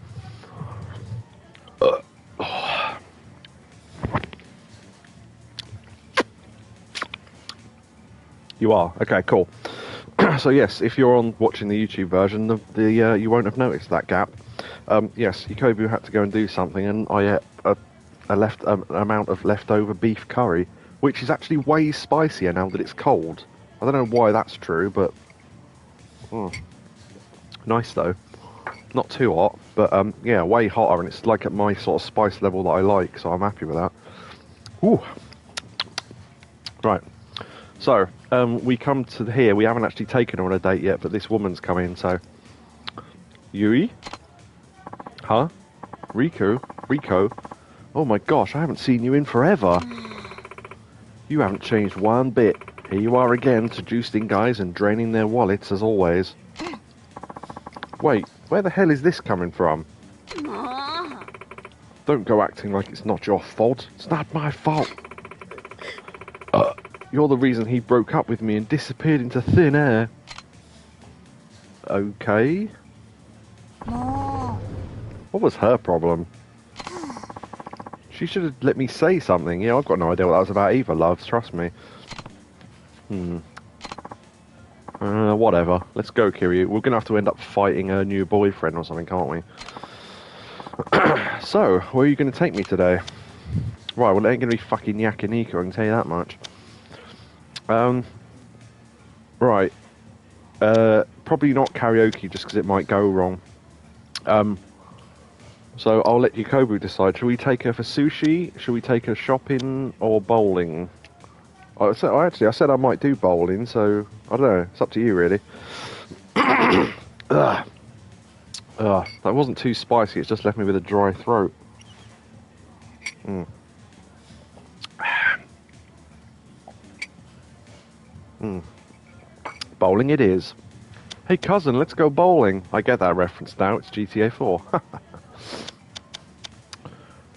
You are? Okay, cool. So yes, if you're watching the YouTube version, you won't have noticed that gap. Yes, Yakobu had to go and do something, and I ate an amount of leftover beef curry, which is actually way spicier now that it's cold. I don't know why that's true, but... nice though. Not too hot, but yeah, way hotter, and it's like at my sort of spice level that I like, so I'm happy with that. Ooh. Right. So, we come to here. We haven't actually taken her on a date yet, but this woman's come in, so... Yui? Huh? Rico? Oh my gosh, I haven't seen you in forever. You haven't changed one bit. Here you are again, seducing guys and draining their wallets as always. Wait, where the hell is this coming from? Don't go acting like it's not your fault. It's not my fault. You're the reason he broke up with me and disappeared into thin air. Okay. も What was her problem? She should have let me say something. Yeah, I've got no idea what that was about either, loves. Trust me. Whatever. Let's go, Kiryu. We're going to have to end up fighting her new boyfriend or something, can't we? So, where are you going to take me today? Right, well, it ain't going to be fucking Yakiniku, I can tell you that much. Right. Probably not karaoke, just because it might go wrong. So I'll let Yakobu decide. Should we take her for sushi? Should we take her shopping or bowling? I said I might do bowling, so I don't know. It's up to you, really. Ugh. That wasn't too spicy. It's just left me with a dry throat. Bowling it is. Hey cousin, let's go bowling. I get that reference now. It's GTA 4.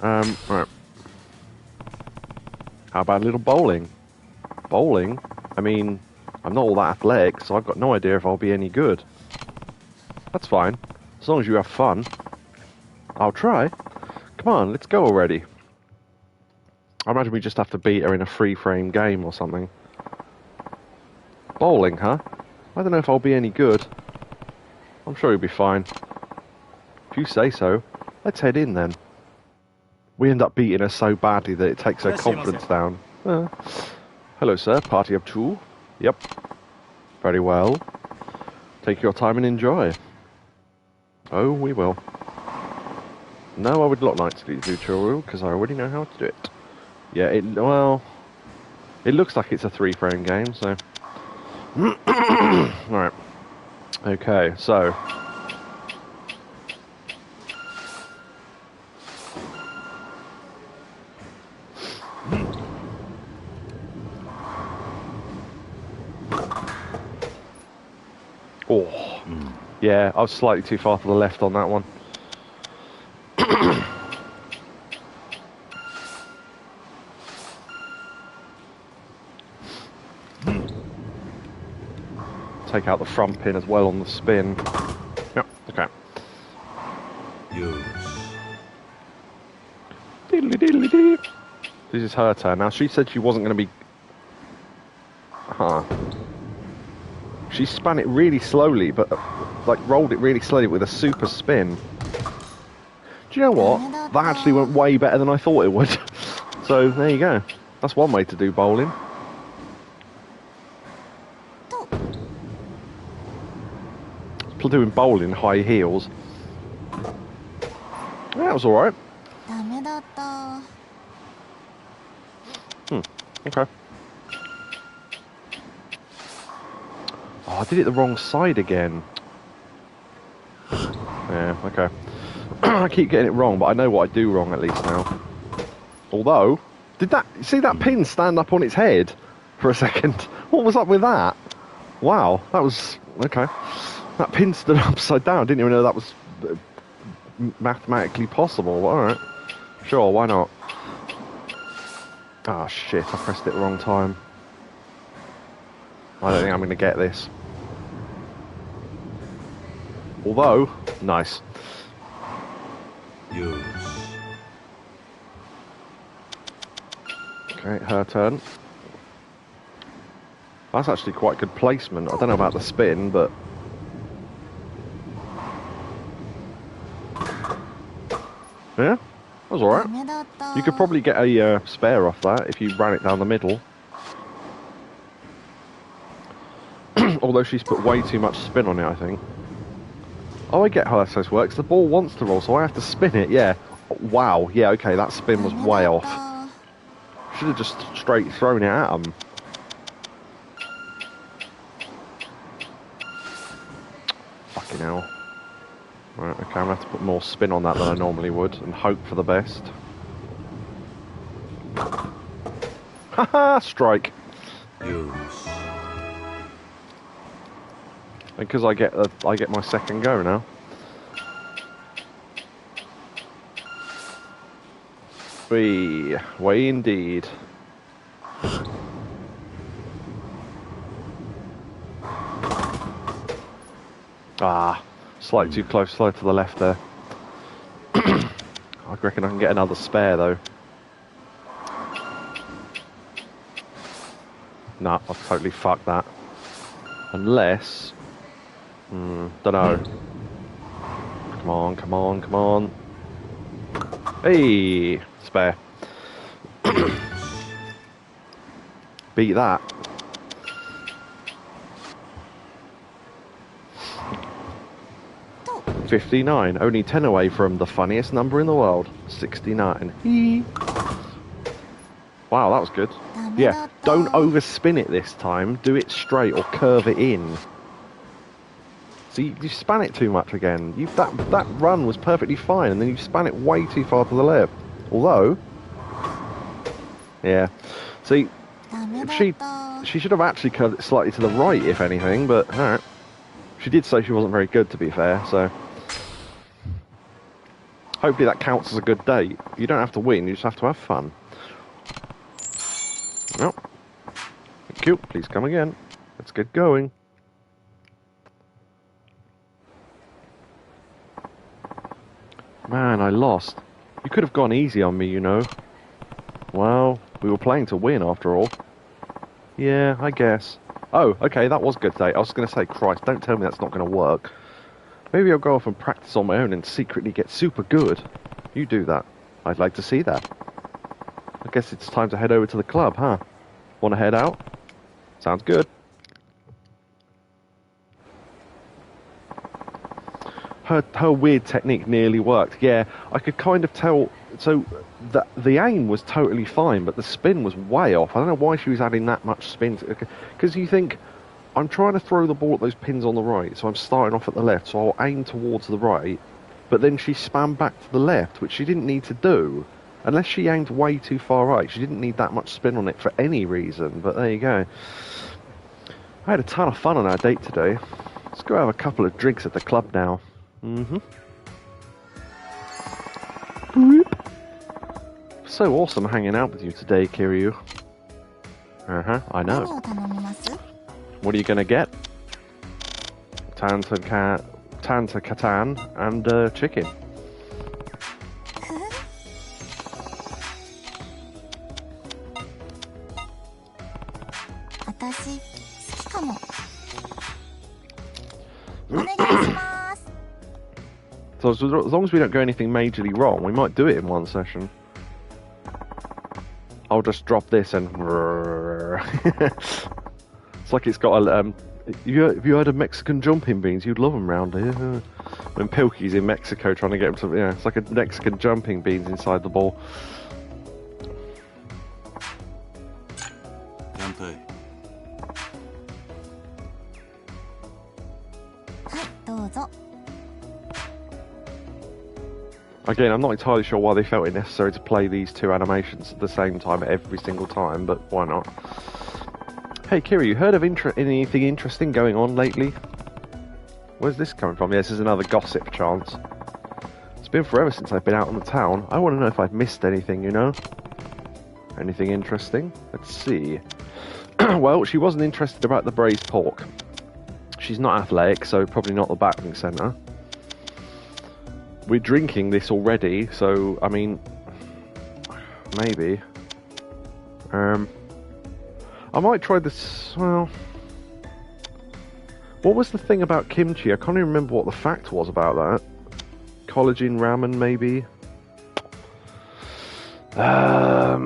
Right. How about a little bowling? Bowling? I mean, I'm not all that athletic, so I've got no idea if I'll be any good. That's fine. As long as you have fun. I'll try. Come on, let's go already. I imagine we just have to beat her in a free-frame game or something. Bowling, huh? I don't know if I'll be any good. I'm sure you'll be fine. If you say so, let's head in then. We end up beating her so badly that it takes her confidence down. Hello, sir. Party of two? Yep. Very well. Take your time and enjoy. Oh, we will. No, I would not like to do the tutorial because I already know how to do it. Yeah, it looks like it's a 3-frame game, so... Alright. Okay, so... Oh. Yeah, I was slightly too far to the left on that one. Take out the front pin as well on the spin. Yep, okay. Diddly diddly dee. This is her turn now. She said she wasn't going to be... She spun it really slowly, but like rolled it really slowly with a super spin. Do you know what? That actually went way better than I thought it would. So there you go. That's one way to do bowling. Doing bowling high heels. Yeah, that was alright. ダメだった Okay. Oh, I did it the wrong side again. Yeah, okay. I keep getting it wrong, but I know what I do wrong at least now. Although, see that pin stand up on its head for a second? What was up with that? Wow, that was, okay. That pin stood upside down. Didn't even know that was mathematically possible. Alright. Sure, why not? Ah, shit, I pressed it the wrong time. I don't think I'm going to get this. Although, nice. Okay, her turn. That's actually quite good placement. I don't know about the spin, but... Yeah, that was alright. ダメだった You could probably get a spare off that if you ran it down the middle. Although she's put way too much spin on it, I think. Oh, I get how that works. The ball wants to roll, so I have to spin it, yeah. Wow, yeah, okay, that spin was way off. Should have just straight thrown it at him. Fucking hell. Right, okay, I'm going to have to put more spin on that than I normally would and hope for the best. Haha, strike. Because I get my second go now. Way indeed. Slightly too close, slightly to the left there. I reckon I can get another spare though. Nah, I've totally fucked that. Unless... dunno. Come on, come on, come on. Hey! Spare. Beat that. 59. Only 10 away from the funniest number in the world. 69. Eee. Wow, that was good. Yeah, don't overspin it this time. Do it straight or curve it in. See, you span it too much again. That run was perfectly fine, and then you span it way too far to the left. Although, yeah. See, she should have actually curved it slightly to the right, if anything. But alright. She did say she wasn't very good, to be fair. So hopefully that counts as a good date. You don't have to win. You just have to have fun. No. Thank you. Please come again. Let's get going. Man, I lost. You could have gone easy on me, you know. Well, we were playing to win after all. Yeah, I guess. Oh, okay, that was a good date. I was going to say, Christ, don't tell me that's not going to work. Maybe I'll go off and practice on my own and secretly get super good. You do that. I'd like to see that. I guess it's time to head over to the club, huh? Want to head out? Sounds good. Her weird technique nearly worked. Yeah, I could kind of tell. So the aim was totally fine, but the spin was way off. I don't know why she was adding that much spin. Because you think, I'm trying to throw the ball at those pins on the right, so I'm starting off at the left, so I'll aim towards the right. But then she spun back to the left, which she didn't need to do. Unless she aimed way too far right, she didn't need that much spin on it for any reason. But there you go. I had a ton of fun on our date today. Let's go have a couple of drinks at the club now. So awesome hanging out with you today, Kiryu. I know. What are you gonna get? Tanta Katan and chicken. So as long as we don't go anything majorly wrong, we might do it in one session. I'll just drop this and... It's like it's got a... have you heard of Mexican jumping beans? You'd love them round here. When Pilky's in Mexico trying to get them to... Yeah, it's like a Mexican jumping beans inside the ball. Again, I'm not entirely sure why they felt it necessary to play these two animations at the same time every single time, but why not? Hey, Kiri, you heard of anything interesting going on lately? Where's this coming from? Yeah, this is another gossip chance. It's been forever since I've been out on the town. I want to know if I've missed anything, you know? Anything interesting? Let's see. Well, she wasn't interested about the braised pork. She's not athletic, so probably not the battling centre. We're drinking this already, so, I mean, maybe. I might try this, well... What was the thing about kimchi? I can't even remember what the fact was about that. Collagen ramen, maybe? I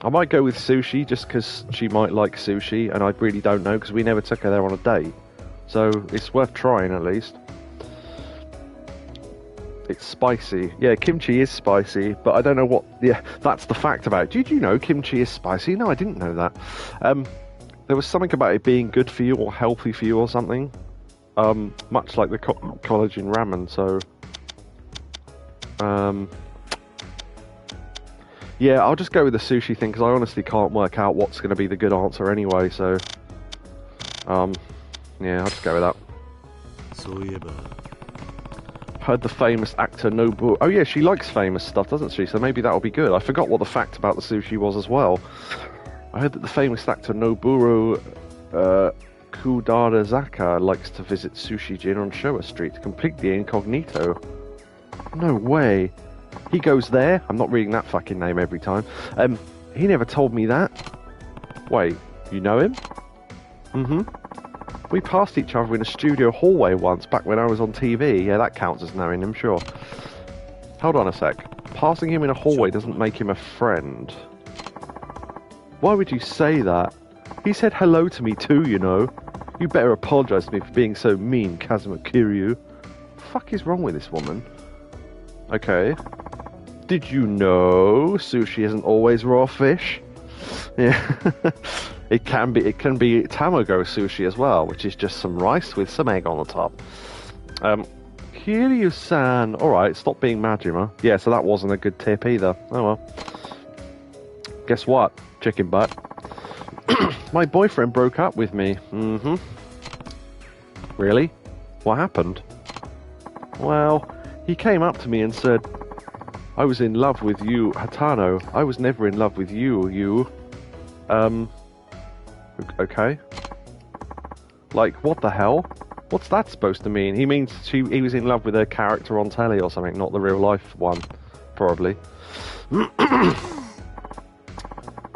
might go with sushi, just because she might like sushi, and I really don't know, because we never took her there on a date. So, it's worth trying, at least. It's spicy. Yeah, kimchi is spicy, but I don't know what... Yeah, that's the fact about it. Did you know kimchi is spicy? No, I didn't know that. There was something about it being good for you or healthy for you or something. Much like the collagen ramen, so... Yeah, I'll just go with the sushi thing, because I honestly can't work out what's going to be the good answer anyway, so... yeah, I'll just go with that. Heard the famous actor Nobu... Oh yeah, she likes famous stuff, doesn't she? So maybe that'll be good. I forgot what the fact about the sushi was as well. I heard that the famous actor Noboru Kudarazaka likes to visit Sushi Jin on Showa Street, completely incognito. No way. He goes there? I'm not reading that fucking name every time. He never told me that. Wait, you know him? Mm-hmm. We passed each other in a studio hallway once, back when I was on TV. Yeah, that counts as knowing him, sure. Hold on a sec. Passing him in a hallway doesn't make him a friend. Why would you say that? He said hello to me too, you know. You better apologise to me for being so mean, Kazuma Kiryu. The fuck is wrong with this woman? Okay. Did you know sushi isn't always raw fish? Yeah. It can be tamago sushi as well, which is just some rice with some egg on the top. Kiryu-san. Alright, stop being Majima. Yeah, so that wasn't a good tip either. Oh well. Guess what? Chicken butt. My boyfriend broke up with me. Mm-hmm. Really? What happened? Well, he came up to me and said, I was in love with you, Hatano. I was never in love with you. Okay. Like, what the hell? What's that supposed to mean? He means he was in love with a character on telly or something, not the real life one. Probably.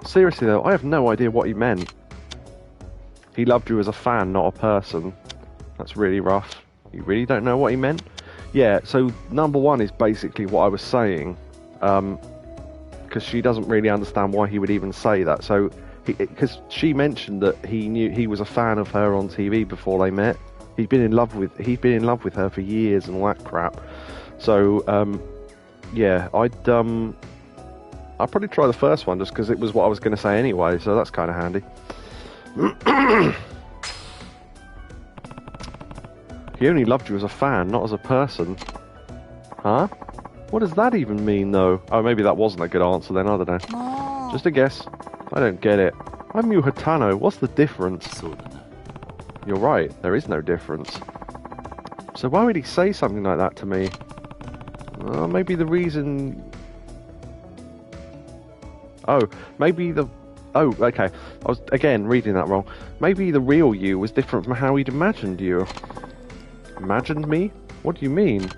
Seriously though, I have no idea what he meant. He loved you as a fan, not a person. That's really rough. You really don't know what he meant? Yeah, so number one is basically what I was saying. Because she doesn't really understand why he would even say that. So, because she mentioned that he knew he was a fan of her on TV before they met. He'd been in love with her for years and all that crap. So, yeah, I'd probably try the first one just because it was what I was going to say anyway. So that's kind of handy. He only loved you as a fan, not as a person. Huh? What does that even mean, though? Oh, maybe that wasn't a good answer then, I don't know. Just a guess. I don't get it. I'm Yu Hatano. What's the difference? You're right, there is no difference. So why would he say something like that to me? Maybe the reason... Oh, maybe the... Oh, okay. I was, again, reading that wrong. Maybe the real you was different from how he'd imagined you. Imagined me? What do you mean?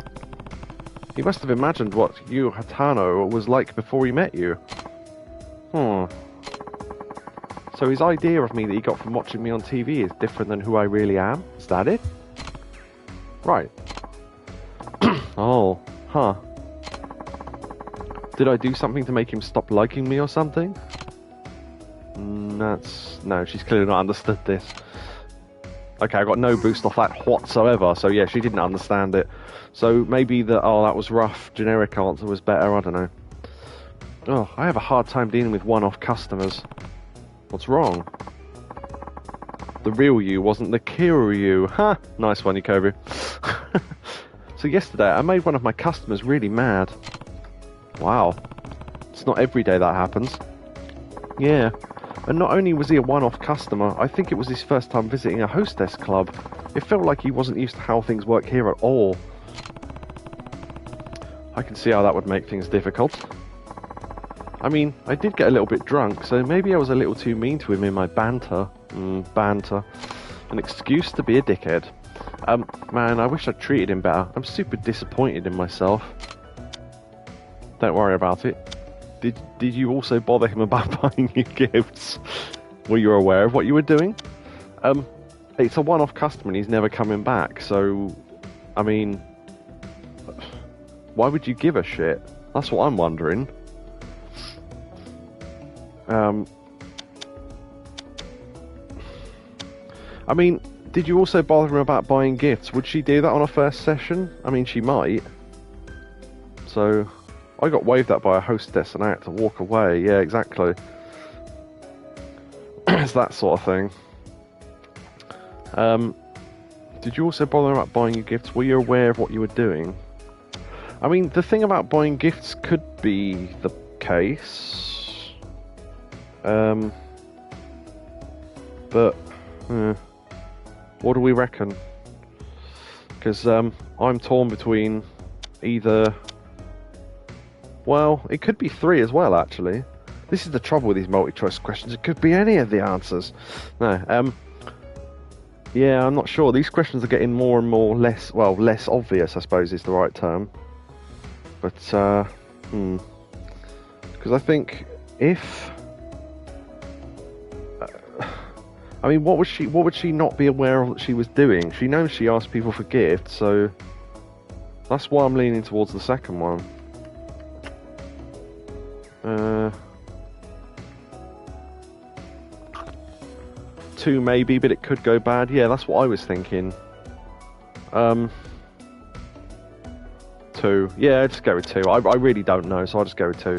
He must have imagined what Yu Hatano was like before he met you. So his idea of me that he got from watching me on TV is different than who I really am? Is that it? Right. Oh, huh. Did I do something to make him stop liking me or something? No, she's clearly not understood this. Okay, I got no boost off that whatsoever, so yeah, she didn't understand it. So maybe that was rough, generic answer was better, I don't know. Oh, I have a hard time dealing with one-off customers. What's wrong? The real you wasn't the Kiryu. Ha! Huh, nice one, Yakobu. So yesterday, I made one of my customers really mad. Wow. It's not every day that happens. Yeah. And not only was he a one-off customer, I think it was his first time visiting a hostess club. It felt like he wasn't used to how things work here at all. I can see how that would make things difficult. I mean, I did get a little bit drunk, so maybe I was a little too mean to him in my banter. Banter. An excuse to be a dickhead. Man, I wish I'd treated him better. I'm super disappointed in myself. Don't worry about it. Did you also bother him about buying you gifts? Were you aware of what you were doing? It's a one-off customer and he's never coming back, so... I mean... Why would you give a shit? That's what I'm wondering. I mean, did you also bother him about buying gifts? Would she do that on a first session? I mean, she might. So... I got waved at by a hostess and I had to walk away. Yeah, exactly. It's that sort of thing. Did you also bother about buying you gifts? Were you aware of what you were doing? I mean, the thing about buying gifts could be the case. But, what do we reckon? Because I'm torn between either... Well, it could be 3 as well, actually. This is the trouble with these multi-choice questions. It could be any of the answers. No, Yeah, I'm not sure. These questions are getting more and more less obvious, I suppose is the right term. But, because I think if... I mean, what would she not be aware of that she was doing? She knows she asked people for gifts, so... That's why I'm leaning towards the second one. Two maybe, but it could go bad. Yeah, that's what I was thinking. Two. Yeah, I'll just go with two. I really don't know, so I'll just go with two.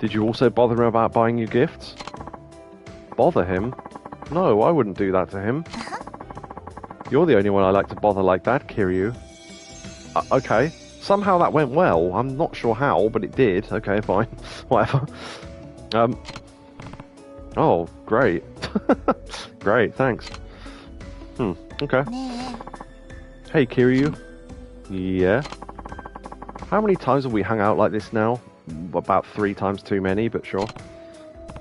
Did you also bother him about buying you gifts? Bother him? No, I wouldn't do that to him. You're the only one I like to bother like that, Kiryu. Okay. Somehow that went well. I'm not sure how, but it did. Okay, fine. Whatever. Oh, great. Great, thanks. Okay. Hey, Kiryu. Yeah? How many times have we hung out like this now? About 3 times too many, but sure.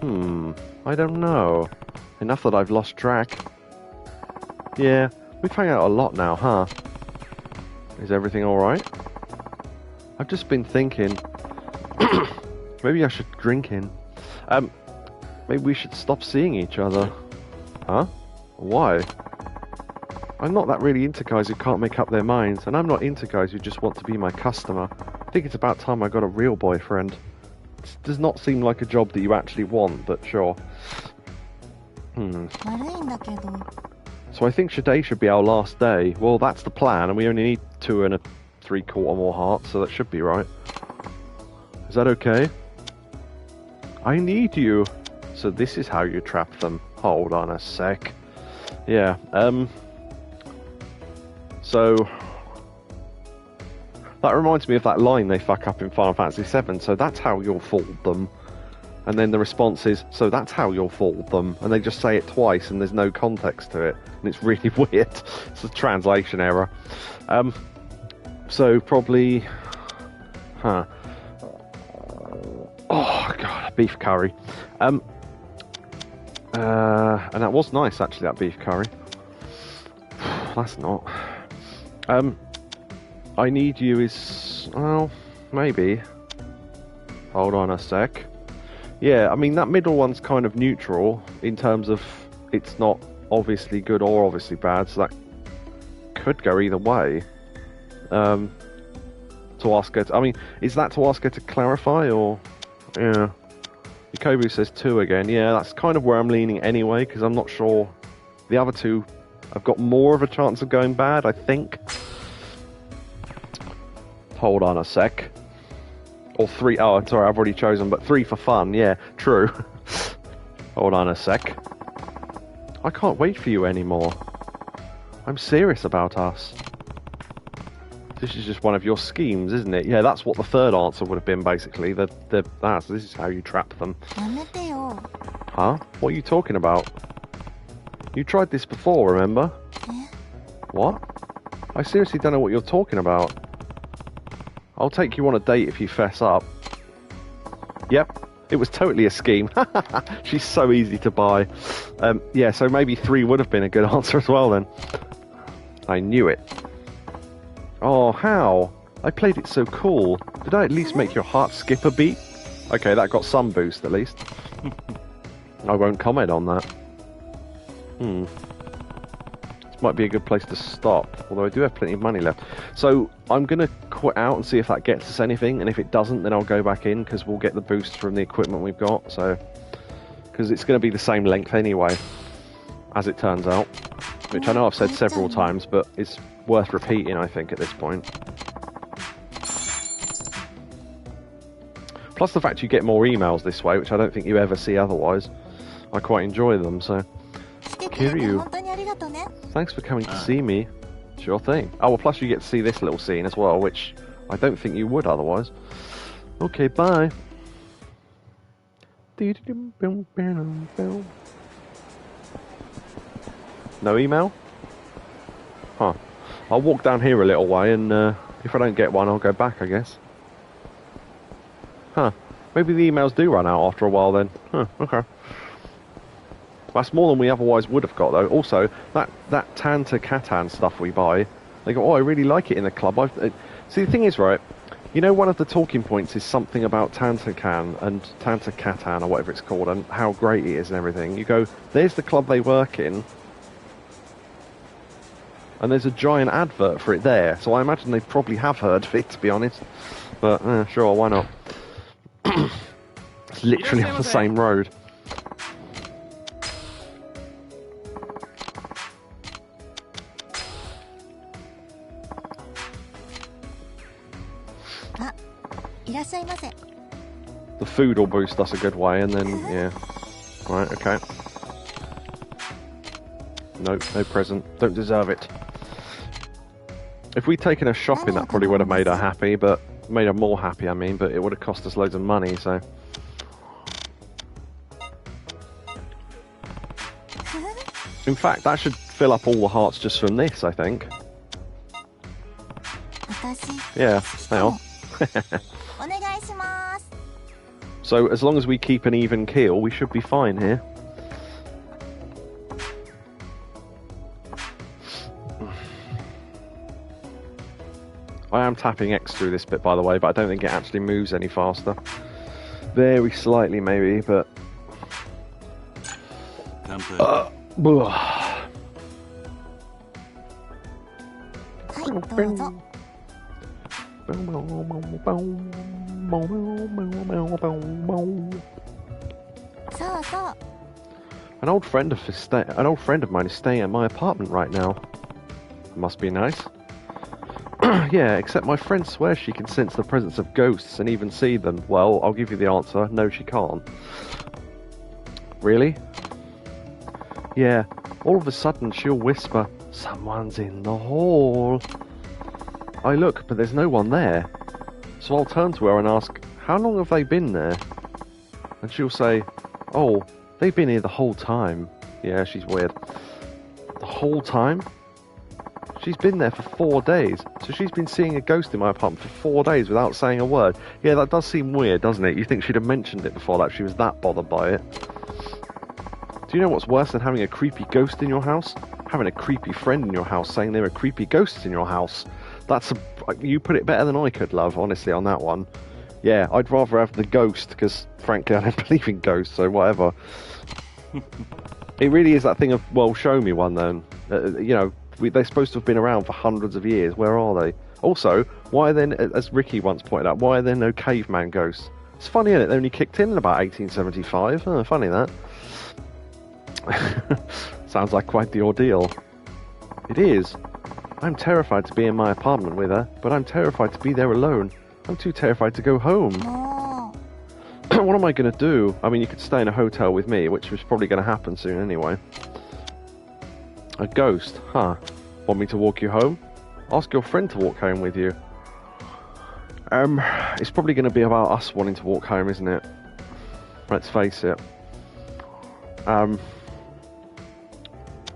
I don't know. Enough that I've lost track. Yeah, we've hung out a lot now, huh? Is everything alright? I've just been thinking... maybe I should drink in. Maybe we should stop seeing each other. Huh? Why? I'm not that really into guys who can't make up their minds, and I'm not into guys who just want to be my customer. I think it's about time I got a real boyfriend. It does not seem like a job that you actually want, but sure. So I think today should be our last day. Well, that's the plan, and we only need 2 3/4 more hearts, so that should be right. Is that okay? I need you. So this is how you trap them. Hold on a sec. Yeah, so... That reminds me of that line they fuck up in Final Fantasy VII. So that's how you'll fool them. And then the response is, so that's how you'll fool them. And they just say it twice and there's no context to it. And it's really weird. It's a translation error. So probably... Oh, God, beef curry. And that was nice, actually, that beef curry. That's not... I need you is... Well, maybe. Hold on a sec. Yeah, I mean, that middle one's kind of neutral in terms of it's not obviously good or obviously bad, so that could go either way. To ask her to... I mean, is that to ask her to clarify, or... Yeah. Yakobu says 2 again. Yeah, that's kind of where I'm leaning anyway, because I'm not sure... The other 2 have got more of a chance of going bad, I think. Hold on a sec. Or 3... Oh, sorry, I've already chosen, but 3 for fun. Yeah, true. Hold on a sec. I can't wait for you anymore. I'm serious about us. This is just one of your schemes, isn't it? Yeah, that's what the third answer would have been, basically. So this is how you trap them. Huh? What are you talking about? You tried this before, remember? What? I seriously don't know what you're talking about. I'll take you on a date if you fess up. Yep, it was totally a scheme. She's so easy to buy. Yeah, so maybe 3 would have been a good answer as well then. I knew it. Oh, how? I played it so cool. Did I at least make your heart skip a beat? Okay, that got some boost at least. I won't comment on that. This might be a good place to stop, although I do have plenty of money left. So I'm going to quit out and see if that gets us anything, and if it doesn't, then I'll go back in, because we'll get the boost from the equipment we've got, so... Because it's going to be the same length anyway, as it turns out. Which I know I've said several times, but it's worth repeating, I think, at this point. Plus the fact you get more emails this way, which I don't think you ever see otherwise. I quite enjoy them, so... Kiryu, thanks for coming to see me. Sure thing. Oh, well, plus you get to see this little scene as well, which I don't think you would otherwise. Okay, bye. No email? Huh. I'll walk down here a little way, and if I don't get one, I'll go back, I guess. Huh. Maybe the emails do run out after a while then. Huh, okay. That's more than we otherwise would have got, though. Also, that Tanta Catan stuff we buy, they go, oh, I really like it in the club. See, the thing is, right, you know, one of the talking points is something about Tanta Can and Tanta Catan, or whatever it's called, and how great it is and everything. You go, there's the club they work in, and there's a giant advert for it there, so I imagine they probably have heard of it, to be honest. But, sure, why not? It's literally on the same road. The food will boost us a good way, and then, yeah. Right, okay. Nope, no present. Don't deserve it. If we'd taken her shopping, that probably would have made her happy, but... Made her more happy, I mean, but it would have cost us loads of money, so... In fact, that should fill up all the hearts just from this, I think. Yeah, they are. So, as long as we keep an even keel, we should be fine here. I am tapping X through this bit, by the way, but I don't think it actually moves any faster. Very slightly, maybe, but... An old friend of mine is staying at my apartment right now. Must be nice. Yeah, except my friend swears she can sense the presence of ghosts and even see them. Well, I'll give you the answer. No, she can't. Really? Yeah, all of a sudden she'll whisper, "Someone's in the hall." I look, but there's no one there. So I'll turn to her and ask, "How long have they been there?" And she'll say, "Oh, they've been here the whole time." Yeah, she's weird. The whole time? She's been there for 4 days, so she's been seeing a ghost in my apartment for 4 days without saying a word. Yeah, that does seem weird, doesn't it? You think she'd have mentioned it before that she was that bothered by it. Do you know what's worse than having a creepy ghost in your house? Having a creepy friend in your house saying there are creepy ghosts in your house. You put it better than I could, love, honestly, on that one. Yeah, I'd rather have the ghost, because frankly I don't believe in ghosts, so whatever. It really is that thing of, well, show me one then. You know, they're supposed to have been around for hundreds of years. Where are they? Also, why are there, as Ricky once pointed out, why are there no caveman ghosts? It's funny, isn't it? They only kicked in about 1875. Oh, funny that. Sounds like quite the ordeal. It is. I'm terrified to be in my apartment with her, but I'm terrified to be there alone. I'm too terrified to go home. What am I going to do? I mean, you could stay in a hotel with me, which was probably going to happen soon anyway. A ghost, huh? Want me to walk you home? Ask your friend to walk home with you. It's probably going to be about us wanting to walk home, isn't it? Let's face it.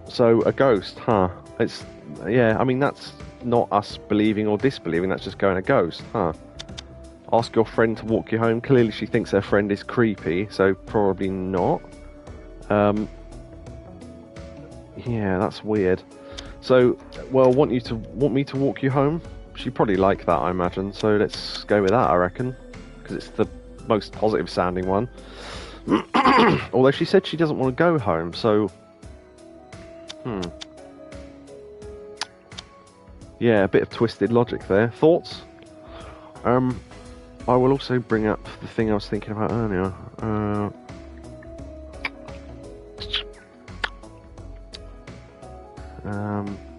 So, a ghost, huh? Yeah, I mean, that's not us believing or disbelieving, that's just going a ghost, huh? Ask your friend to walk you home. Clearly she thinks her friend is creepy, so probably not. Yeah, that's weird. So, well, want me to walk you home? She'd probably like that, I imagine, so let's go with that, I reckon. Because it's the most positive sounding one. Although she said she doesn't want to go home, so... Yeah, a bit of twisted logic there. Thoughts? I will also bring up the thing I was thinking about earlier.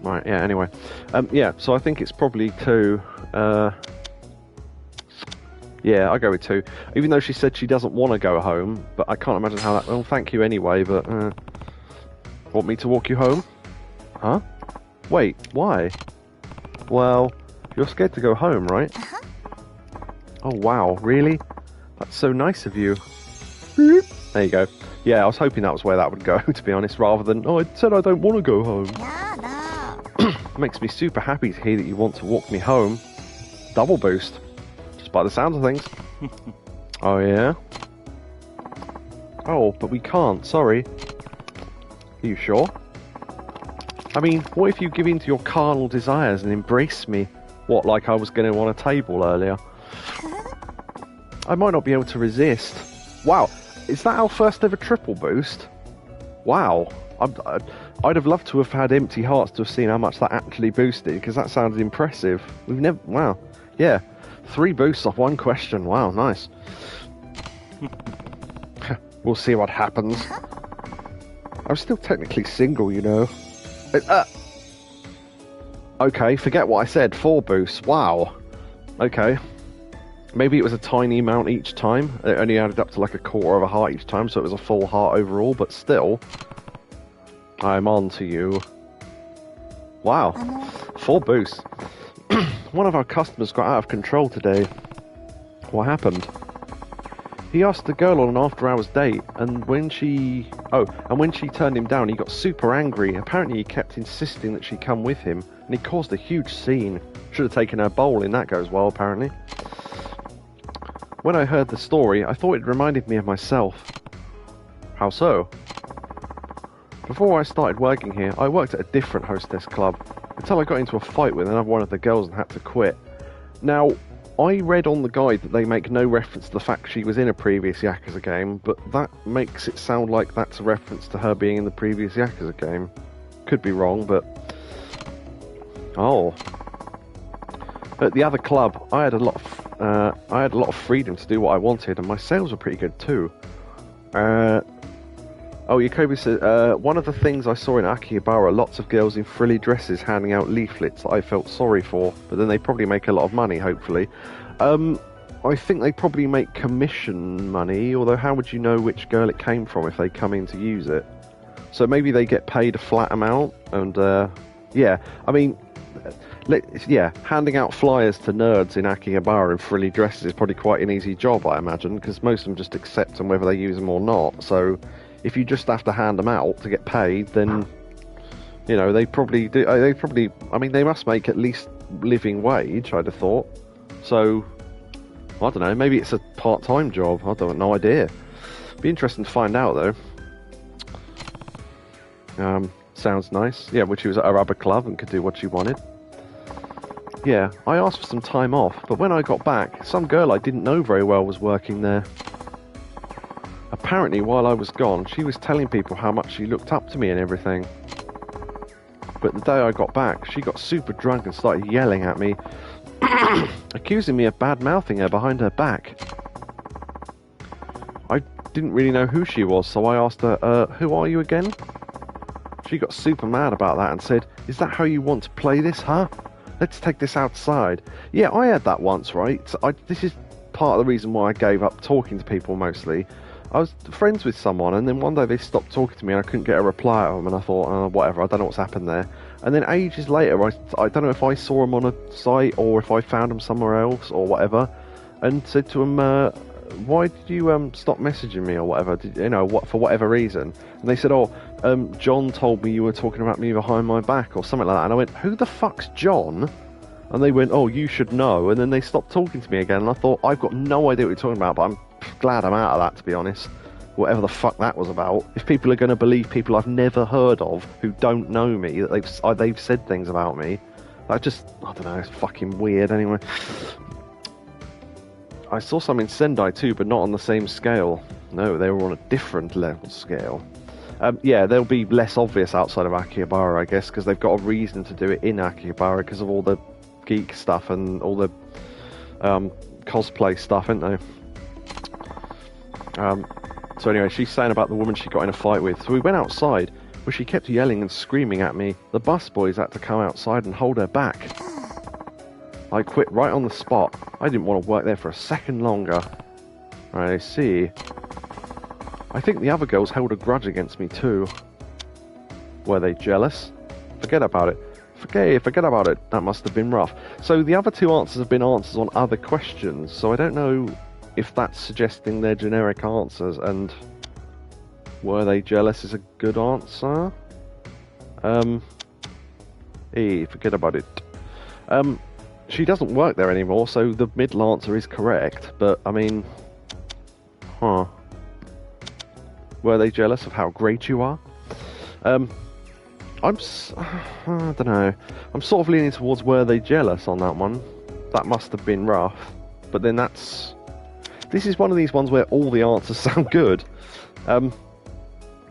Right, yeah, anyway. Yeah, so I think it's probably 2. Yeah, I'll go with 2. Even though she said she doesn't want to go home, but I can't imagine how that... Well, thank you anyway, but... Want me to walk you home? Huh? Wait, why? Well, you're scared to go home, right? Oh, wow, really? That's so nice of you. There you go. Yeah, I was hoping that was where that would go, to be honest, rather than, oh, I said I don't want to go home. Makes me super happy to hear that you want to walk me home. Double boost. Just by the sounds of things. Oh, yeah? Oh, but we can't, sorry. Are you sure? I mean, what if you give in to your carnal desires and embrace me? What, like I was going to on a table earlier? I might not be able to resist. Wow, is that our first ever triple boost? Wow. I'd have loved to have had empty hearts to have seen how much that actually boosted, because that sounded impressive. We've never... Wow. Yeah. 3 boosts off 1 question. Wow, nice. We'll see what happens. I'm still technically single, you know. Okay, forget what I said. 4 boosts. Wow. Okay. Maybe it was a tiny amount each time. It only added up to like a quarter of a heart each time, so it was a full heart overall, but still. I'm on to you. Wow. 4 boosts. One of our customers got out of control today. What happened? He asked the girl on an after-hours date, and when she turned him down, he got super angry. Apparently he kept insisting that she come with him, and he caused a huge scene. Should have taken her bowling, that goes well, apparently. When I heard the story, I thought it reminded me of myself. How so? Before I started working here, I worked at a different hostess club, until I got into a fight with another one of the girls and had to quit. Now, I read on the guide that they make no reference to the fact she was in a previous Yakuza game, but that makes it sound like that's a reference to her being in the previous Yakuza game. Could be wrong, but... Oh. At the other club, I had a lot of freedom to do what I wanted, and my sales were pretty good too. Yakobu said, one of the things I saw in Akihabara, lots of girls in frilly dresses handing out leaflets that I felt sorry for, but then they probably make a lot of money, hopefully. I think they probably make commission money, although how would you know which girl it came from if they come in to use it? So maybe they get paid a flat amount, and, yeah, I mean... handing out flyers to nerds in Akihabara in frilly dresses is probably quite an easy job, I imagine, because most of them just accept them whether they use them or not. So if you just have to hand them out to get paid, then, you know, they probably do. I mean, they must make at least living wage, I'd have thought. So, I don't know, maybe it's a part-time job. I don't no idea. Be interesting to find out, though. Sounds nice. Yeah, which she was at a rubber club and could do what she wanted. Yeah, I asked for some time off, but when I got back, some girl I didn't know very well was working there. Apparently, while I was gone, she was telling people how much she looked up to me and everything. But the day I got back, she got super drunk and started yelling at me, accusing me of bad-mouthing her behind her back. I didn't really know who she was, so I asked her, who are you again? She got super mad about that and said, is that how you want to play this, huh? Let's take this outside. Yeah, I had that once, right? This is part of the reason why I gave up talking to people mostly. I was friends with someone, and then one day they stopped talking to me and I couldn't get a reply out of them, and I thought, oh, whatever, I don't know what's happened there. And then ages later, I don't know if I saw them on a site or if I found them somewhere else or whatever, and said to them, why did you stop messaging me or whatever? For whatever reason. And they said, John told me you were talking about me behind my back or something like that. And I went, who the fuck's John? And they went, oh, you should know. And then they stopped talking to me again. And I thought, I've got no idea what you're talking about, but I'm glad I'm out of that, to be honest. Whatever the fuck that was about. If people are going to believe people I've never heard of who don't know me, that they've said things about me, I don't know, it's fucking weird anyway. I saw some in Sendai too, but not on the same scale. No, they were on a different level scale. Yeah, they'll be less obvious outside of Akihabara, I guess, because they've got a reason to do it in Akihabara because of all the geek stuff and all the cosplay stuff, ain't they? So anyway, she's saying about the woman she got in a fight with. So we went outside, where she kept yelling and screaming at me. The bus boys had to come outside and hold her back. I quit right on the spot. I didn't want to work there for a second longer. I see. I think the other girls held a grudge against me too. Were they jealous? Forget about it. Forget about it. That must have been rough. So the other 2 answers have been answers on other questions, so I don't know if that's suggesting they're generic answers, and were they jealous is a good answer? Forget about it. She doesn't work there anymore, so the middle answer is correct, but, I mean... Were they jealous of how great you are? I don't know. I'm sort of leaning towards were they jealous on that one. That must have been rough. But then this is one of these ones where all the answers sound good.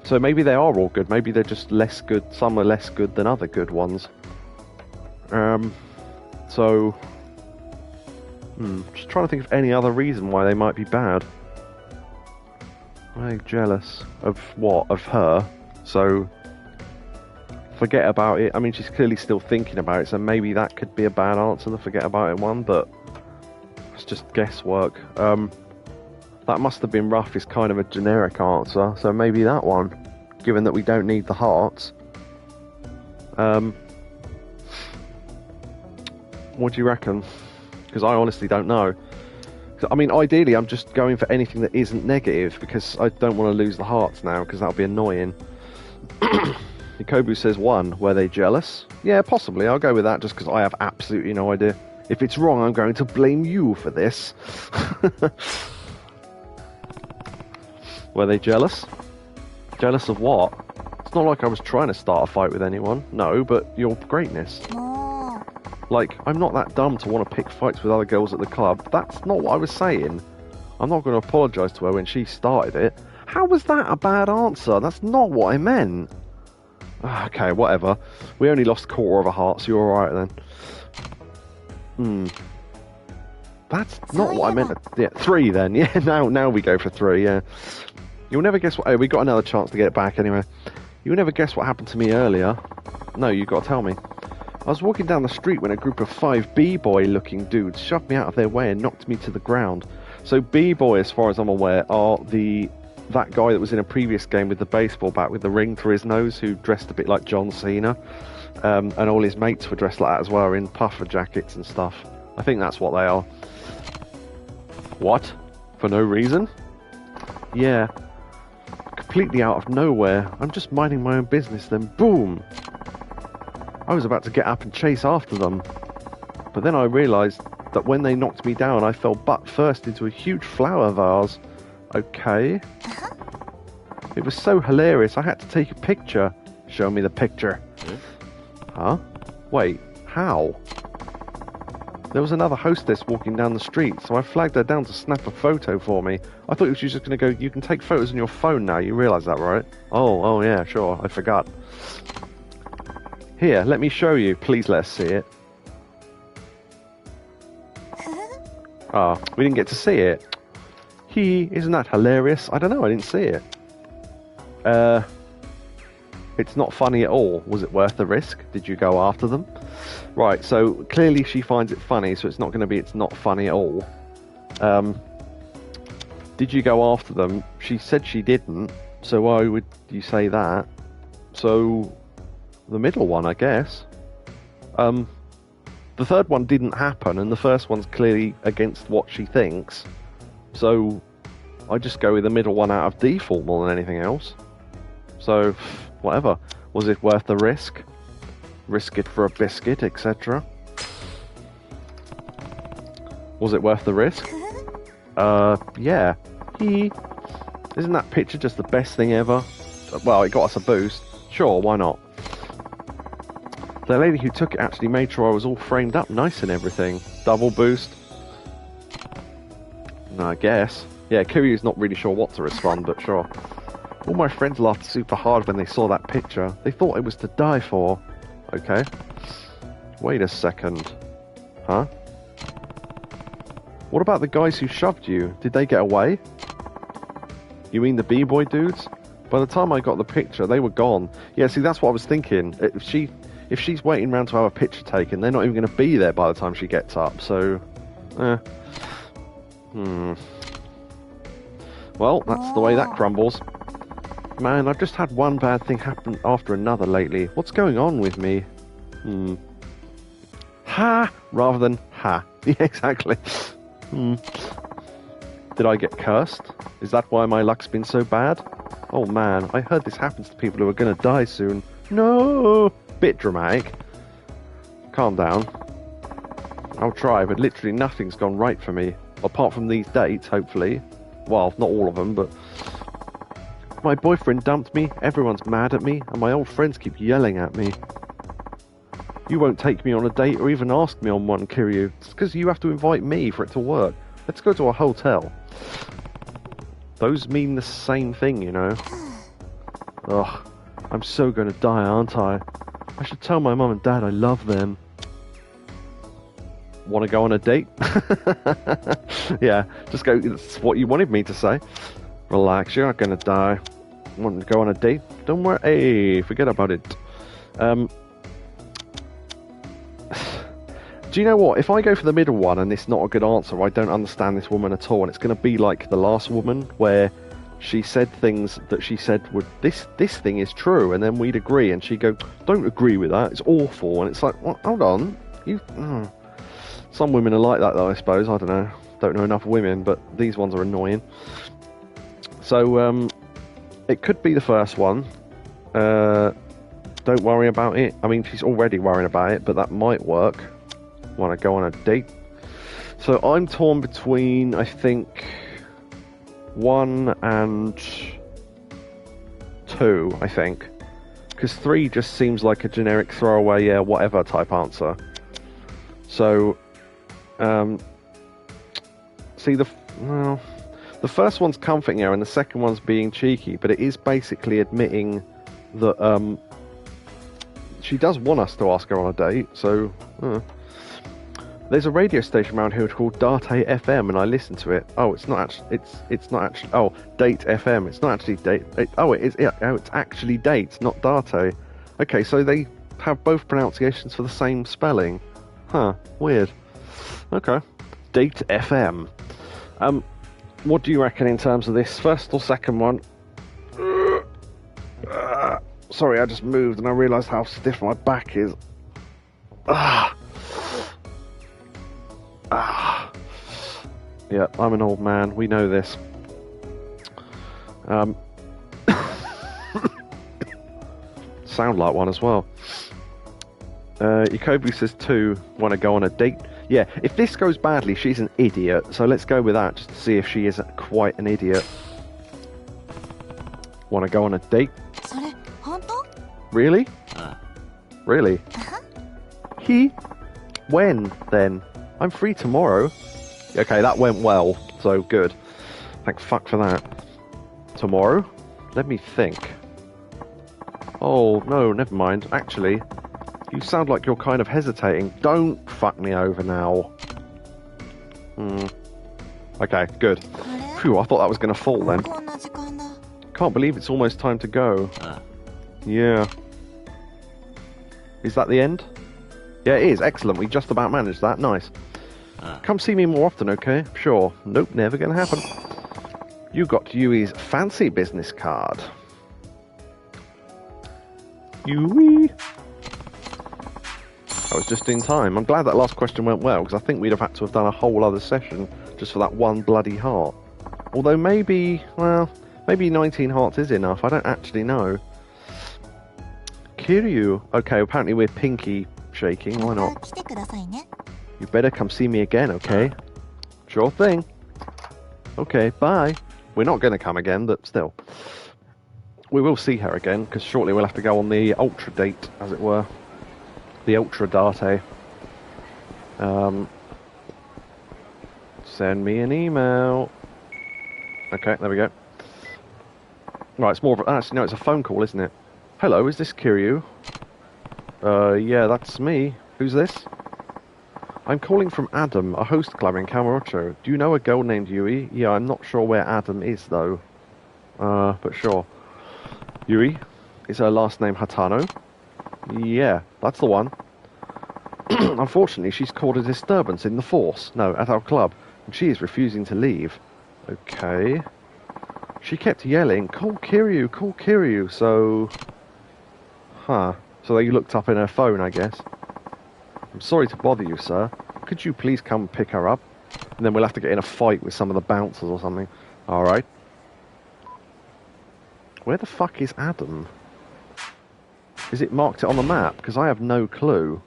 So maybe they are all good. Maybe they're just less good. Some are less good than other good ones. So, just trying to think of any other reason why they might be bad. I'm jealous of what? Of her. So, forget about it. I mean, she's clearly still thinking about it, so maybe that could be a bad answer, the forget about it one, but it's just guesswork. That must have been rough is kind of a generic answer, so maybe that one, given that we don't need the hearts. What do you reckon? Because I honestly don't know. I mean, ideally, I'm just going for anything that isn't negative, because I don't want to lose the hearts now, because that'll be annoying. Yakobu says 1. Were they jealous? Yeah, possibly. I'll go with that, just because I have absolutely no idea. If it's wrong, I'm going to blame you for this. Were they jealous? Jealous of what? It's not like I was trying to start a fight with anyone. No, but your greatness. Like, I'm not that dumb to want to pick fights with other girls at the club. That's not what I was saying. I'm not going to apologise to her when she started it. How was that a bad answer? That's not what I meant. Okay, whatever. We only lost a quarter of a heart, so you're alright then. That's not what I meant. Yeah, 3 then. Yeah, now we go for 3, yeah. You'll never guess what... Oh, we got another chance to get it back anyway. You'll never guess what happened to me earlier. No, you got to tell me. I was walking down the street when a group of 5 b-boy looking dudes shoved me out of their way and knocked me to the ground. So b-boy, as far as I'm aware, are that guy that was in a previous game with the baseball bat with the ring through his nose, who dressed a bit like John Cena. And all his mates were dressed like that as well, in puffer jackets and stuff. I think that's what they are. What? For no reason? Yeah. Completely out of nowhere. I'm just minding my own business, then boom! I was about to get up and chase after them. But then I realised that when they knocked me down, I fell butt first into a huge flower vase. Okay. It was so hilarious, I had to take a picture. Show me the picture. Huh? Wait, how? There was another hostess walking down the street, so I flagged her down to snap a photo for me. I thought she was just going to go, you can take photos on your phone now, you realise that, right? Oh yeah, sure, I forgot. Here, let me show you. Please let us see it. Ah, we didn't get to see it. Isn't that hilarious? I don't know, I didn't see it. It's not funny at all. Was it worth the risk? Did you go after them? Right, so clearly she finds it funny, so it's not going to be it's not funny at all. Did you go after them? She said she didn't, so why would you say that? So, the middle one, I guess. The third one didn't happen, and the first one's clearly against what she thinks. So, I just go with the middle one out of default more than anything else. So, whatever. Was it worth the risk? Risk it for a biscuit, etc. Was it worth the risk? Yeah. Isn't that picture just the best thing ever? Well, it got us a boost. Sure, why not? The lady who took it actually made sure I was all framed up nice and everything. Double boost. No, I guess. Yeah, Kiryu's not really sure what to respond, but sure. All my friends laughed super hard when they saw that picture. They thought it was to die for. Okay. Wait a second. Huh? What about the guys who shoved you? Did they get away? You mean the b-boy dudes? By the time I got the picture, they were gone. Yeah, see, that's what I was thinking. If she's waiting around to have a picture taken, they're not even going to be there by the time she gets up, so... Well, that's the way that crumbles. Man, I've just had one bad thing happen after another lately. What's going on with me? Ha! Rather than ha. Yeah, exactly. Did I get cursed? Is that why my luck's been so bad? Oh man, I heard this happens to people who are gonna die soon. No! Bit dramatic. Calm down. I'll try, but literally nothing's gone right for me. Apart from these dates, hopefully. Well, not all of them, but... my boyfriend dumped me, everyone's mad at me, and my old friends keep yelling at me. You won't take me on a date or even ask me on one, Kiryu. It's because you have to invite me for it to work. Let's go to a hotel. Those mean the same thing, you know. Ugh, I'm so gonna die, aren't I? I should tell my mum and dad I love them. Want to go on a date? Yeah, just go. It's what you wanted me to say. Relax, you're not gonna die. Want to go on a date? Don't worry. Hey, forget about it. Do you know what? If I go for the middle one and it's not a good answer, I don't understand this woman at all, and it's going to be like the last woman where she said things that she said would this thing is true, and then we'd agree, and she'd go, don't agree with that, it's awful, and it's like, well, hold on, you. Some women are like that though, I suppose. I don't know enough women, but these ones are annoying. So it could be the first one. Don't worry about it. I mean, she's already worrying about it, but that might work. Want to go on a date? So I'm torn between, I think, 1 and 2, I think. Because 3 just seems like a generic throwaway, yeah, whatever type answer. So, see, the first one's comforting her and the second one's being cheeky, but it is basically admitting that she does want us to ask her on a date, so... There's a radio station around here called Date FM, and I listen to it. Oh, it's not actually. It's not actually. Oh, Date FM. It's not actually Date. It's actually Date, not Date. Okay, so they have both pronunciations for the same spelling. Huh? Weird. Okay. Date FM. What do you reckon in terms of this first or second one? Sorry, I just moved and I realised how stiff my back is. Yeah, I'm an old man. We know this. Sound like one as well. Yakobu says 2, want to go on a date. Yeah, if this goes badly, she's an idiot. So let's go with that, just to see if she is quite an idiot. Want to go on a date? Really? Really? He? When, then? I'm free tomorrow. Okay, that went well, so good. Thank fuck for that. Tomorrow? Let me think. Oh, no, never mind. Actually, you sound like you're kind of hesitating. Don't fuck me over now. Okay, good. Phew, I thought that was going to fall then. Can't believe it's almost time to go. Yeah. Is that the end? Yeah, it is. Excellent. We just about managed that. Nice. Come see me more often, okay? Sure. Nope, never gonna happen. You got Yui's fancy business card. Yui! I was just in time. I'm glad that last question went well, because I think we'd have had to have done a whole other session just for that one bloody heart. Although maybe, well, maybe 19 hearts is enough. I don't actually know. Kiryu. Okay, apparently we're pinky shaking. Why not? You better come see me again, okay? Sure thing. Okay, bye. We're not going to come again, but still. We will see her again, because shortly we'll have to go on the ultra date, as it were. The ultra date. Send me an email. Okay, there we go. Right, it's more of a... Actually, no, it's a phone call, isn't it? Hello, is this Kiryu? Yeah, that's me. Who's this? I'm calling from Adam, a host club in Kamurocho. Do you know a girl named Yui? Yeah, I'm not sure where Adam is, though. But sure. Yui? Is her last name Hatano? Yeah, that's the one. Unfortunately, she's caused a disturbance in the force. No, at our club. And she is refusing to leave. Okay. She kept yelling, call Kiryu, so... Huh. So they looked up in her phone, I guess. I'm sorry to bother you, sir. Could you please come pick her up? And then we'll have to get in a fight with some of the bouncers or something. Alright. Where the fuck is Adam? Is it marked it on the map? Because I have no clue.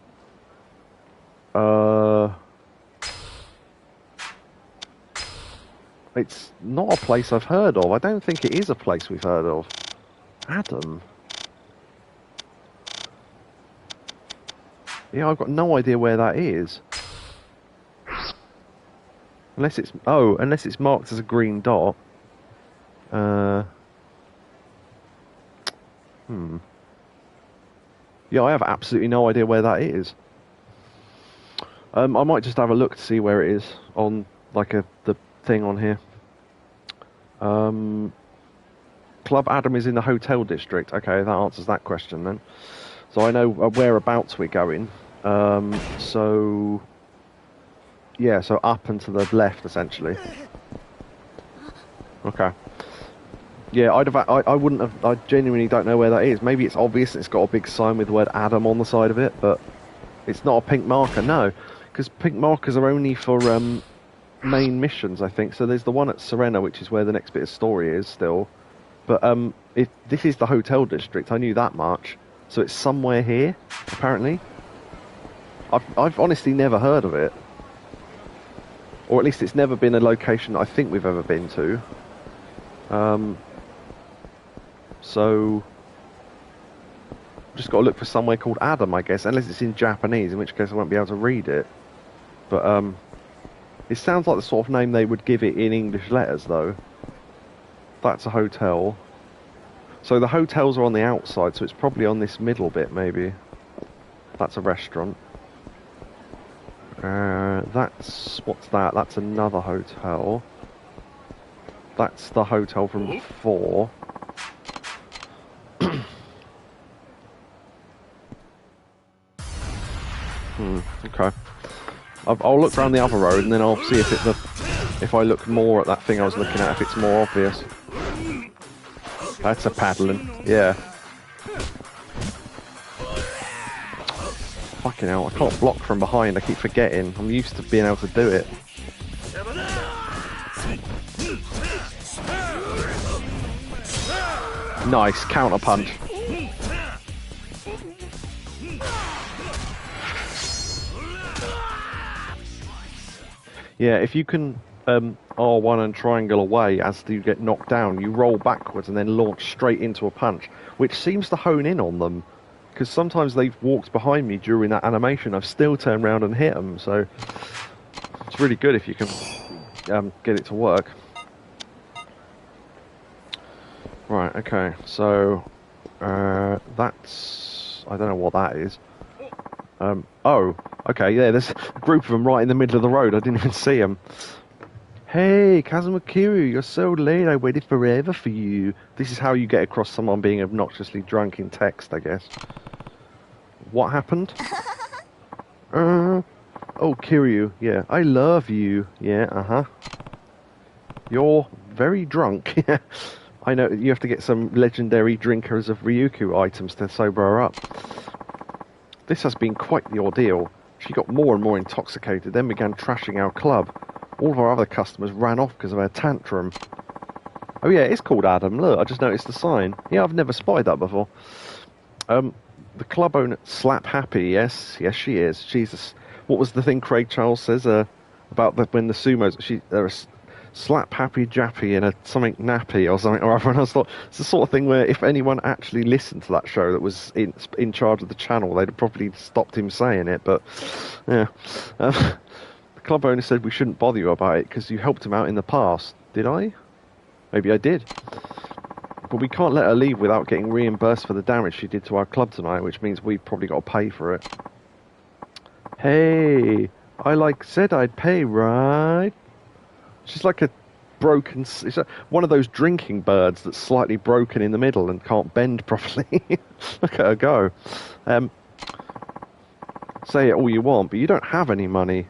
It's not a place I've heard of. I don't think it is a place we've heard of. Adam. Yeah, I've got no idea where that is. Unless it's marked as a green dot. Yeah, I have absolutely no idea where that is. I might just have a look to see where it is on like the thing on here. Club Adam is in the hotel district. Okay, that answers that question then. So I know whereabouts we're going. So yeah, so up and to the left essentially. Okay. Yeah, I wouldn't have. I genuinely don't know where that is. Maybe it's obvious. It's got a big sign with the word Adam on the side of it, but it's not a pink marker. No, because pink markers are only for main missions, I think. So there's the one at Serena, which is where the next bit of story is still. But this is the hotel district. I knew that much. So it's somewhere here, apparently. I've honestly never heard of it, or at least it's never been a location I think we've ever been to. So just got to look for somewhere called Adam, I guess, unless it's in Japanese, in which case I won't be able to read it. But it sounds like the sort of name they would give it in English letters, though. That's a hotel. So the hotels are on the outside, so it's probably on this middle bit, maybe. That's a restaurant. What's that? That's another hotel. That's the hotel from before. Okay. I'll look around the other road and then I'll see if I look more at that thing I was looking at, if it's more obvious. That's a paddling. Yeah. Fucking hell, I can't block from behind, I keep forgetting. I'm used to being able to do it. Nice, counter punch. Yeah, if you can R1 and triangle away as you get knocked down, you roll backwards and then launch straight into a punch, which seems to hone in on them. Because sometimes they've walked behind me during that animation, I've still turned around and hit them, so it's really good if you can get it to work. Right, okay, so that's... I don't know what that is. Oh, okay, yeah, there's a group of them right in the middle of the road. I didn't even see them. Hey, Kazuma Kiryu, you're so late. I waited forever for you. This is how you get across someone being obnoxiously drunk in text, I guess. What happened? Oh, Kiryu, yeah, I love you. Yeah, uh-huh. You're very drunk. Yeah, I know, you have to get some legendary drinkers of Ryukyu items to sober her up. This has been quite the ordeal. She got more and more intoxicated, then began trashing our club. All of our other customers ran off because of her tantrum. Oh yeah, it's called Adam. Look, I just noticed the sign. Yeah, I've never spotted that before. The club owner, Slap Happy, yes she is. Jesus, what was the thing Craig Charles says about when the sumos, they're a Slap Happy Jappy and a something nappy or something or other. And I thought it's the sort of thing where if anyone actually listened to that show that was in charge of the channel, they'd have probably stopped him saying it. But yeah, the club owner said we shouldn't bother you about it because you helped him out in the past. Did I? Maybe I did. But we can't let her leave without getting reimbursed for the damage she did to our club tonight, which means we've probably got to pay for it. Hey, I said I'd pay, right? She's like a broken... It's one of those drinking birds that's slightly broken in the middle and can't bend properly. Look at her go. Say it all you want, but you don't have any money.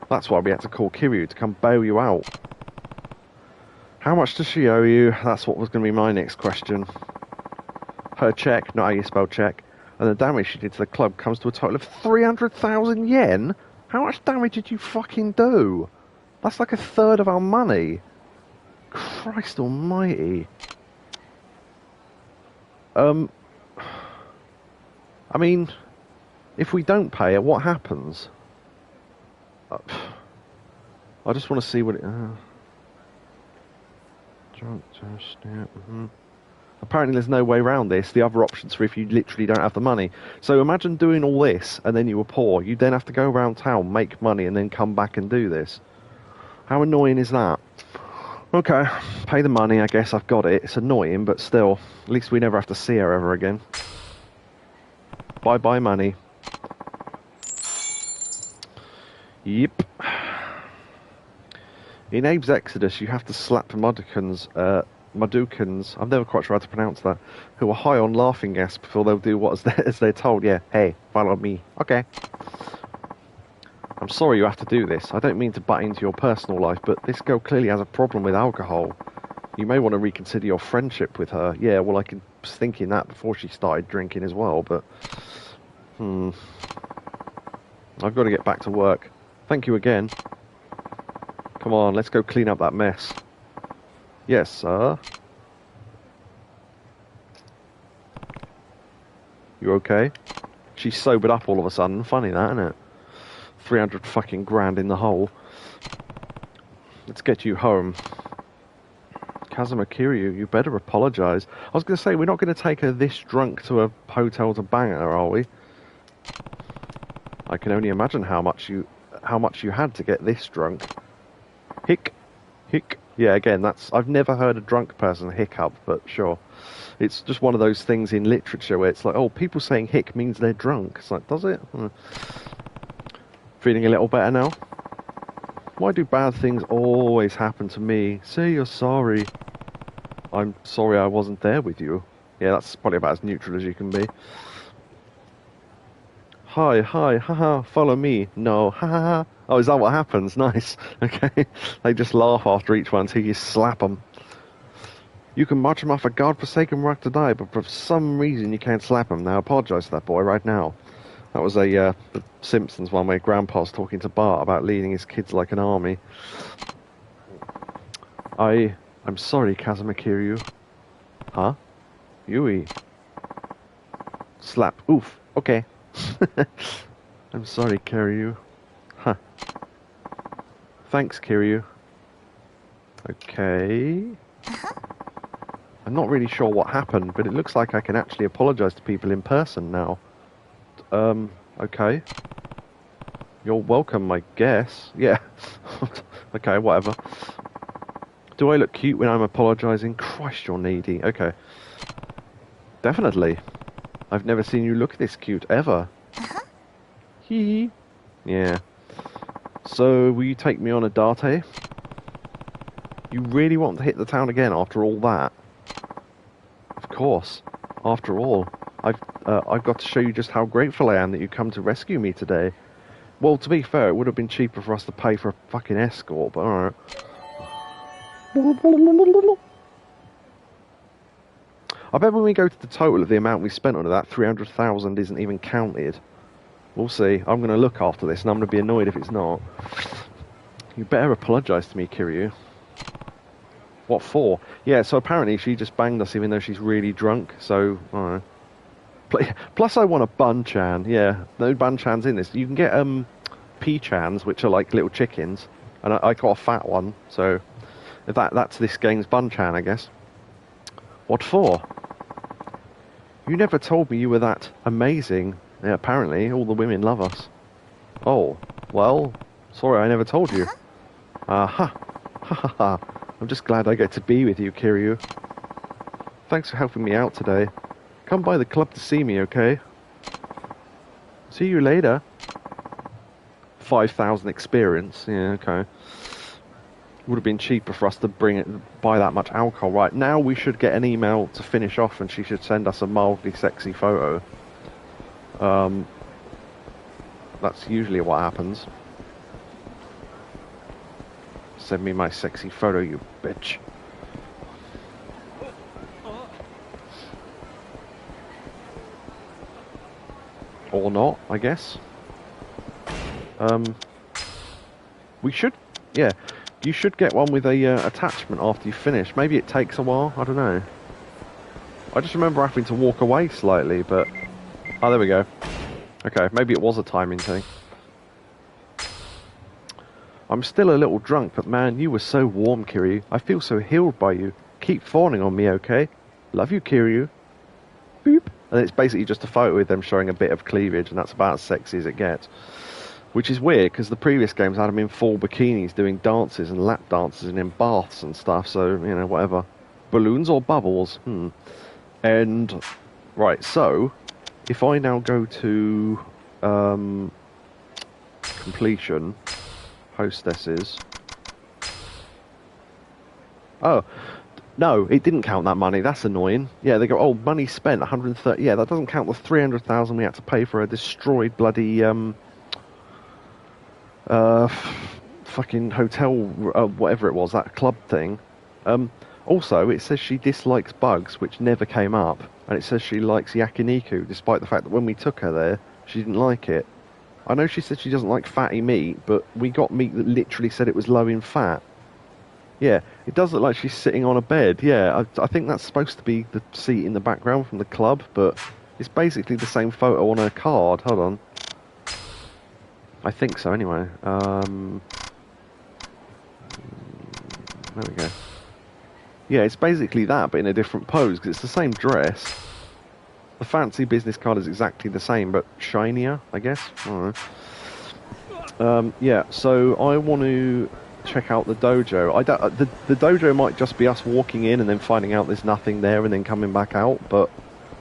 That's why we had to call Kiryu to come bail you out. How much does she owe you? That's what was going to be my next question. Her check, not how you spell check, and the damage she did to the club comes to a total of 300,000 yen? How much damage did you fucking do? That's like a third of our money. Christ almighty. I mean, if we don't pay her, what happens? I just want to see what it... Drunk test, yeah. Apparently there's no way around this. The other options for if you literally don't have the money. So imagine doing all this and then you were poor. You then have to go around town, make money, and then come back and do this. How annoying is that? Okay, pay the money, I guess I've got it. It's annoying, but still, at least we never have to see her ever again. Bye-bye money. Yep. In Abe's Exodus, you have to slap Madukans, I've never quite sure how to pronounce that, who are high on laughing gas before they'll do what as they're told. Yeah, hey, follow me. Okay. I'm sorry you have to do this. I don't mean to butt into your personal life, but this girl clearly has a problem with alcohol. You may want to reconsider your friendship with her. Yeah, well, I was thinking that before she started drinking as well, but... I've got to get back to work. Thank you again. Come on, let's go clean up that mess. Yes, sir. You okay? She sobered up all of a sudden. Funny that, isn't it? 300 fucking grand in the hole. Let's get you home. Kazuma Kiryu, you better apologise. I was going to say, we're not going to take her this drunk to a hotel to bang her, are we? I can only imagine how much you had to get this drunk. Hick. Hick. Yeah, again, I've never heard a drunk person hiccup, but sure. It's just one of those things in literature where it's like, oh, people saying hick means they're drunk. It's like, does it? Feeling a little better now? Why do bad things always happen to me? Say you're sorry. I'm sorry I wasn't there with you. Yeah, that's probably about as neutral as you can be. Hi, haha, follow me. No, haha. Oh, is that what happens? Nice. Okay. They just laugh after each one until you slap them. You can march him off a godforsaken rock to die, but for some reason you can't slap him. Now apologise to that boy right now. That was the Simpsons one where Grandpa's talking to Bart about leading his kids like an army. I'm sorry, Kazuma Kiryu. Huh? Yui. Slap. Oof. Okay. I'm sorry, Kiryu. Huh. Thanks, Kiryu. Okay. I'm not really sure what happened, but it looks like I can actually apologise to people in person now. Okay. You're welcome, I guess. Yeah. Okay, whatever. Do I look cute when I'm apologising? Christ, you're needy. Okay. Definitely. I've never seen you look this cute, ever. Hee. Yeah. So, will you take me on a date? You really want to hit the town again after all that? Of course. After all, I've got to show you just how grateful I am that you come to rescue me today. Well, to be fair, it would have been cheaper for us to pay for a fucking escort, but alright. I bet when we go to the total of the amount we spent on it, that 300,000 isn't even counted. We'll see. I'm going to look after this, and I'm going to be annoyed if it's not. You better apologise to me, Kiryu. What for? Yeah, so apparently she just banged us even though she's really drunk, so, alright. Plus I want a bun-chan, yeah. No bun-chans in this. You can get, P-chans, which are like little chickens, and I got a fat one, so that's this game's bun-chan, I guess. What for? You never told me you were that amazing. Yeah, apparently, all the women love us. Oh, well, sorry I never told you. Aha. Ha ha ha. I'm just glad I get to be with you, Kiryu. Thanks for helping me out today. Come by the club to see me, okay? See you later. 5,000 experience. Yeah, okay. Would have been cheaper for us to buy that much alcohol. Right, now we should get an email to finish off and she should send us a mildly sexy photo. That's usually what happens. Send me my sexy photo, you bitch. Or not, I guess. We should, yeah. You should get one with a attachment after you finish. Maybe it takes a while, I don't know. I just remember having to walk away slightly, but... Oh, there we go. Okay, maybe it was a timing thing. I'm still a little drunk, but man, you were so warm, Kiryu. I feel so healed by you. Keep fawning on me, okay? Love you, Kiryu. Boop. And it's basically just a photo with them showing a bit of cleavage, and that's about as sexy as it gets. Which is weird, because the previous games had them in full bikinis doing dances and lap dances and in baths and stuff, so, you know, whatever. Balloons or bubbles? And, right, so, if I now go to completion, hostesses. Oh, no, it didn't count that money. That's annoying. Yeah, they go, oh, money spent, 130. Yeah, that doesn't count the 300,000 we had to pay for a destroyed bloody fucking hotel, whatever it was, that club thing. Also, it says she dislikes bugs, which never came up, and it says she likes yakiniku, despite the fact that when we took her there, she didn't like it. I know she said she doesn't like fatty meat, but we got meat that literally said it was low in fat. Yeah, it does look like she's sitting on a bed. Yeah, I think that's supposed to be the seat in the background from the club, but it's basically the same photo on her card. Hold on. I think so, anyway. There we go. Yeah, it's basically that, but in a different pose, because it's the same dress. The fancy business card is exactly the same, but shinier, I guess. I don't know. Yeah, so I want to check out the dojo. The dojo might just be us walking in and then finding out there's nothing there and then coming back out, but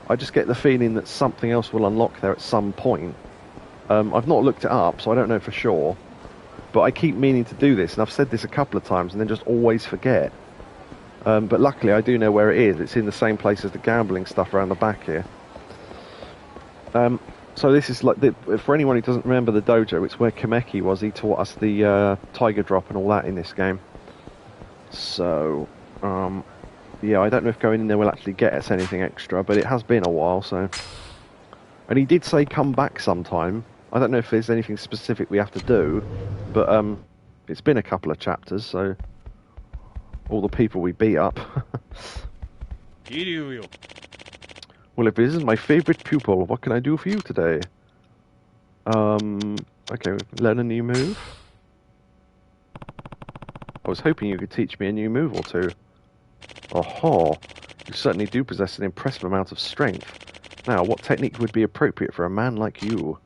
I just get the feeling that something else will unlock there at some point. I've not looked it up, so I don't know for sure, but I keep meaning to do this, and I've said this a couple of times and then just always forget. But luckily I do know where it is. It's in the same place as the gambling stuff around the back here. So this is like, for anyone who doesn't remember the dojo, it's where Komaki was. He taught us the tiger drop and all that in this game. So, yeah, I don't know if going in there will actually get us anything extra, but it has been a while, so... And he did say come back sometime. I don't know if there's anything specific we have to do, but it's been a couple of chapters, so... All the people we beat up. Well, if this is my favourite pupil, what can I do for you today? Okay, learn a new move. I was hoping you could teach me a new move or two. Oh, you certainly do possess an impressive amount of strength. Now, what technique would be appropriate for a man like you?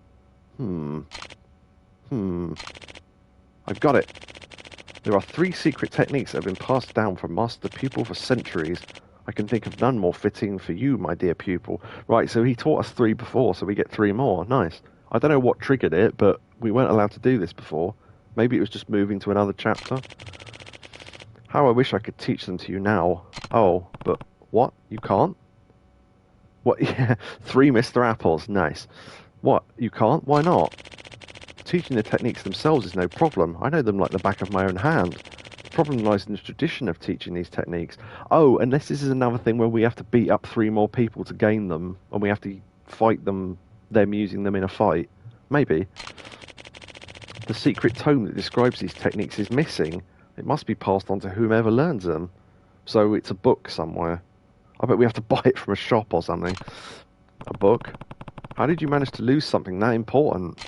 I've got it. There are 3 secret techniques that have been passed down from master to pupil for centuries. I can think of none more fitting for you, my dear pupil. Right, so he taught us 3 before, so we get 3 more. Nice. I don't know what triggered it, but we weren't allowed to do this before. Maybe it was just moving to another chapter. How I wish I could teach them to you now. Oh, but what? You can't? What? Yeah, 3 Mr. Apples. Nice. What? You can't? Why not? Teaching the techniques themselves is no problem. I know them like the back of my own hand. The problem lies in the tradition of teaching these techniques. Oh, unless this is another thing where we have to beat up 3 more people to gain them, and we have to fight them using them in a fight. Maybe. The secret tome that describes these techniques is missing. It must be passed on to whomever learns them. So it's a book somewhere. I bet we have to buy it from a shop or something. A book? How did you manage to lose something that important?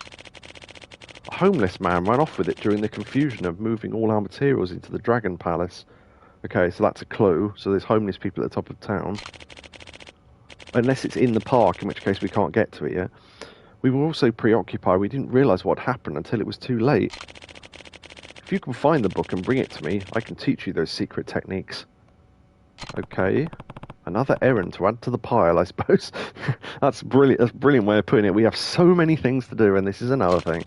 A homeless man ran off with it during the confusion of moving all our materials into the Dragon Palace. Okay, so that's a clue. So there's homeless people at the top of town. Unless it's in the park, in which case we can't get to it yet. We were all so preoccupied we didn't realise what happened until it was too late. If you can find the book and bring it to me, I can teach you those secret techniques. Okay. Another errand to add to the pile, I suppose. That's brilliant. That's a brilliant way of putting it. We have so many things to do, and this is another thing.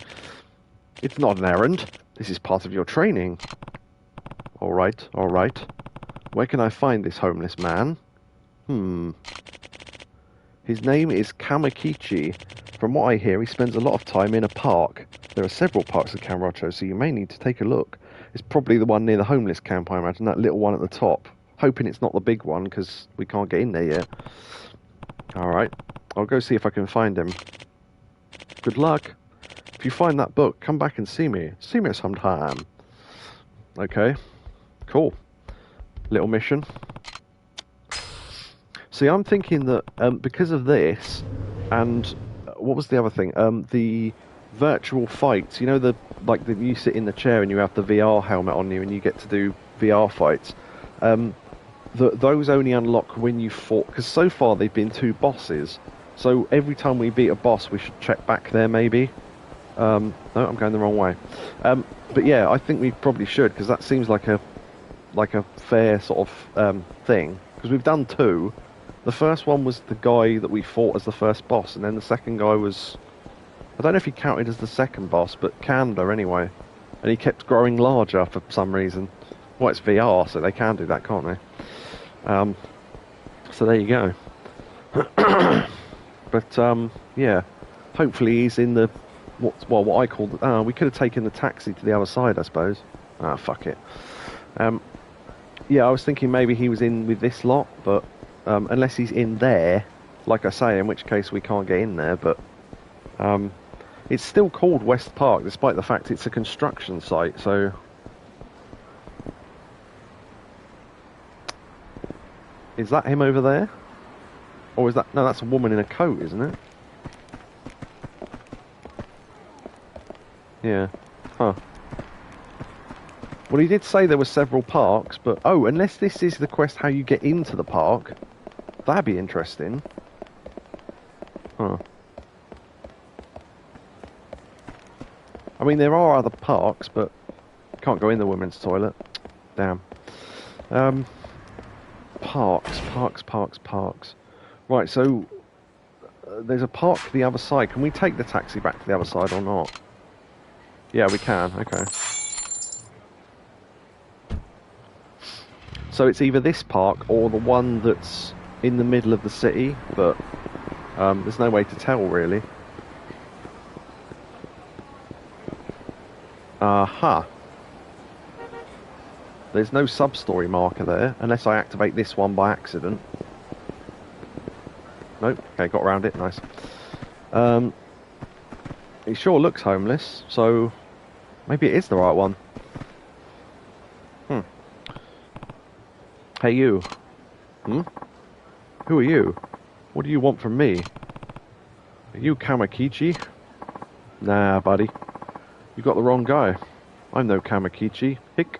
It's not an errand. This is part of your training. All right, all right. Where can I find this homeless man? His name is Kamakichi. From what I hear, he spends a lot of time in a park. There are several parks in Kamurocho, so you may need to take a look. It's probably the one near the homeless camp, I imagine, that little one at the top. Hoping it's not the big one, because we can't get in there yet. Alright, I'll go see if I can find him. Good luck. If you find that book, come back and see me. See me sometime. Okay, cool. Little mission. See, I'm thinking that because of this, and what was the other thing? The virtual fights. You know, you sit in the chair and you have the VR helmet on you and you get to do VR fights. those only unlock when you fought, because so far they've been 2 bosses. So every time we beat a boss, we should check back there, maybe. No, I'm going the wrong way. But yeah, I think we probably should, because that seems like a fair sort of thing. Because we've done 2. The first one was the guy that we fought as the first boss, and then the second guy was, I don't know if he counted as the second boss, but Kanda anyway. And he kept growing larger for some reason. Well, it's VR, so they can do that, can't they? So there you go. But yeah, hopefully he's in the what I call. We could have taken the taxi to the other side, I suppose. Ah, fuck it. Yeah, I was thinking maybe he was in with this lot, but unless he's in there, like I say, in which case we can't get in there. But it's still called West Park, despite the fact it's a construction site. So. Is that him over there? Or is that... No, that's a woman in a coat, isn't it? Yeah. Huh. Well, he did say there were several parks, but... Oh, unless this is the quest how you get into the park. That'd be interesting. Huh. I mean, there are other parks, but... Can't go in the women's toilet. Damn. Parks. Right, so there's a park the other side. Can we take the taxi back to the other side or not? Yeah, we can. Okay. So it's either this park or the one that's in the middle of the city, but there's no way to tell really. Aha. There's no sub-story marker there, unless I activate this one by accident. Nope. Okay, got around it. Nice. It sure looks homeless, so maybe it is the right one. Hey, you. Who are you? What do you want from me? Are you Kamakichi? Nah, buddy. You got the wrong guy. I'm no Kamakichi. Hick.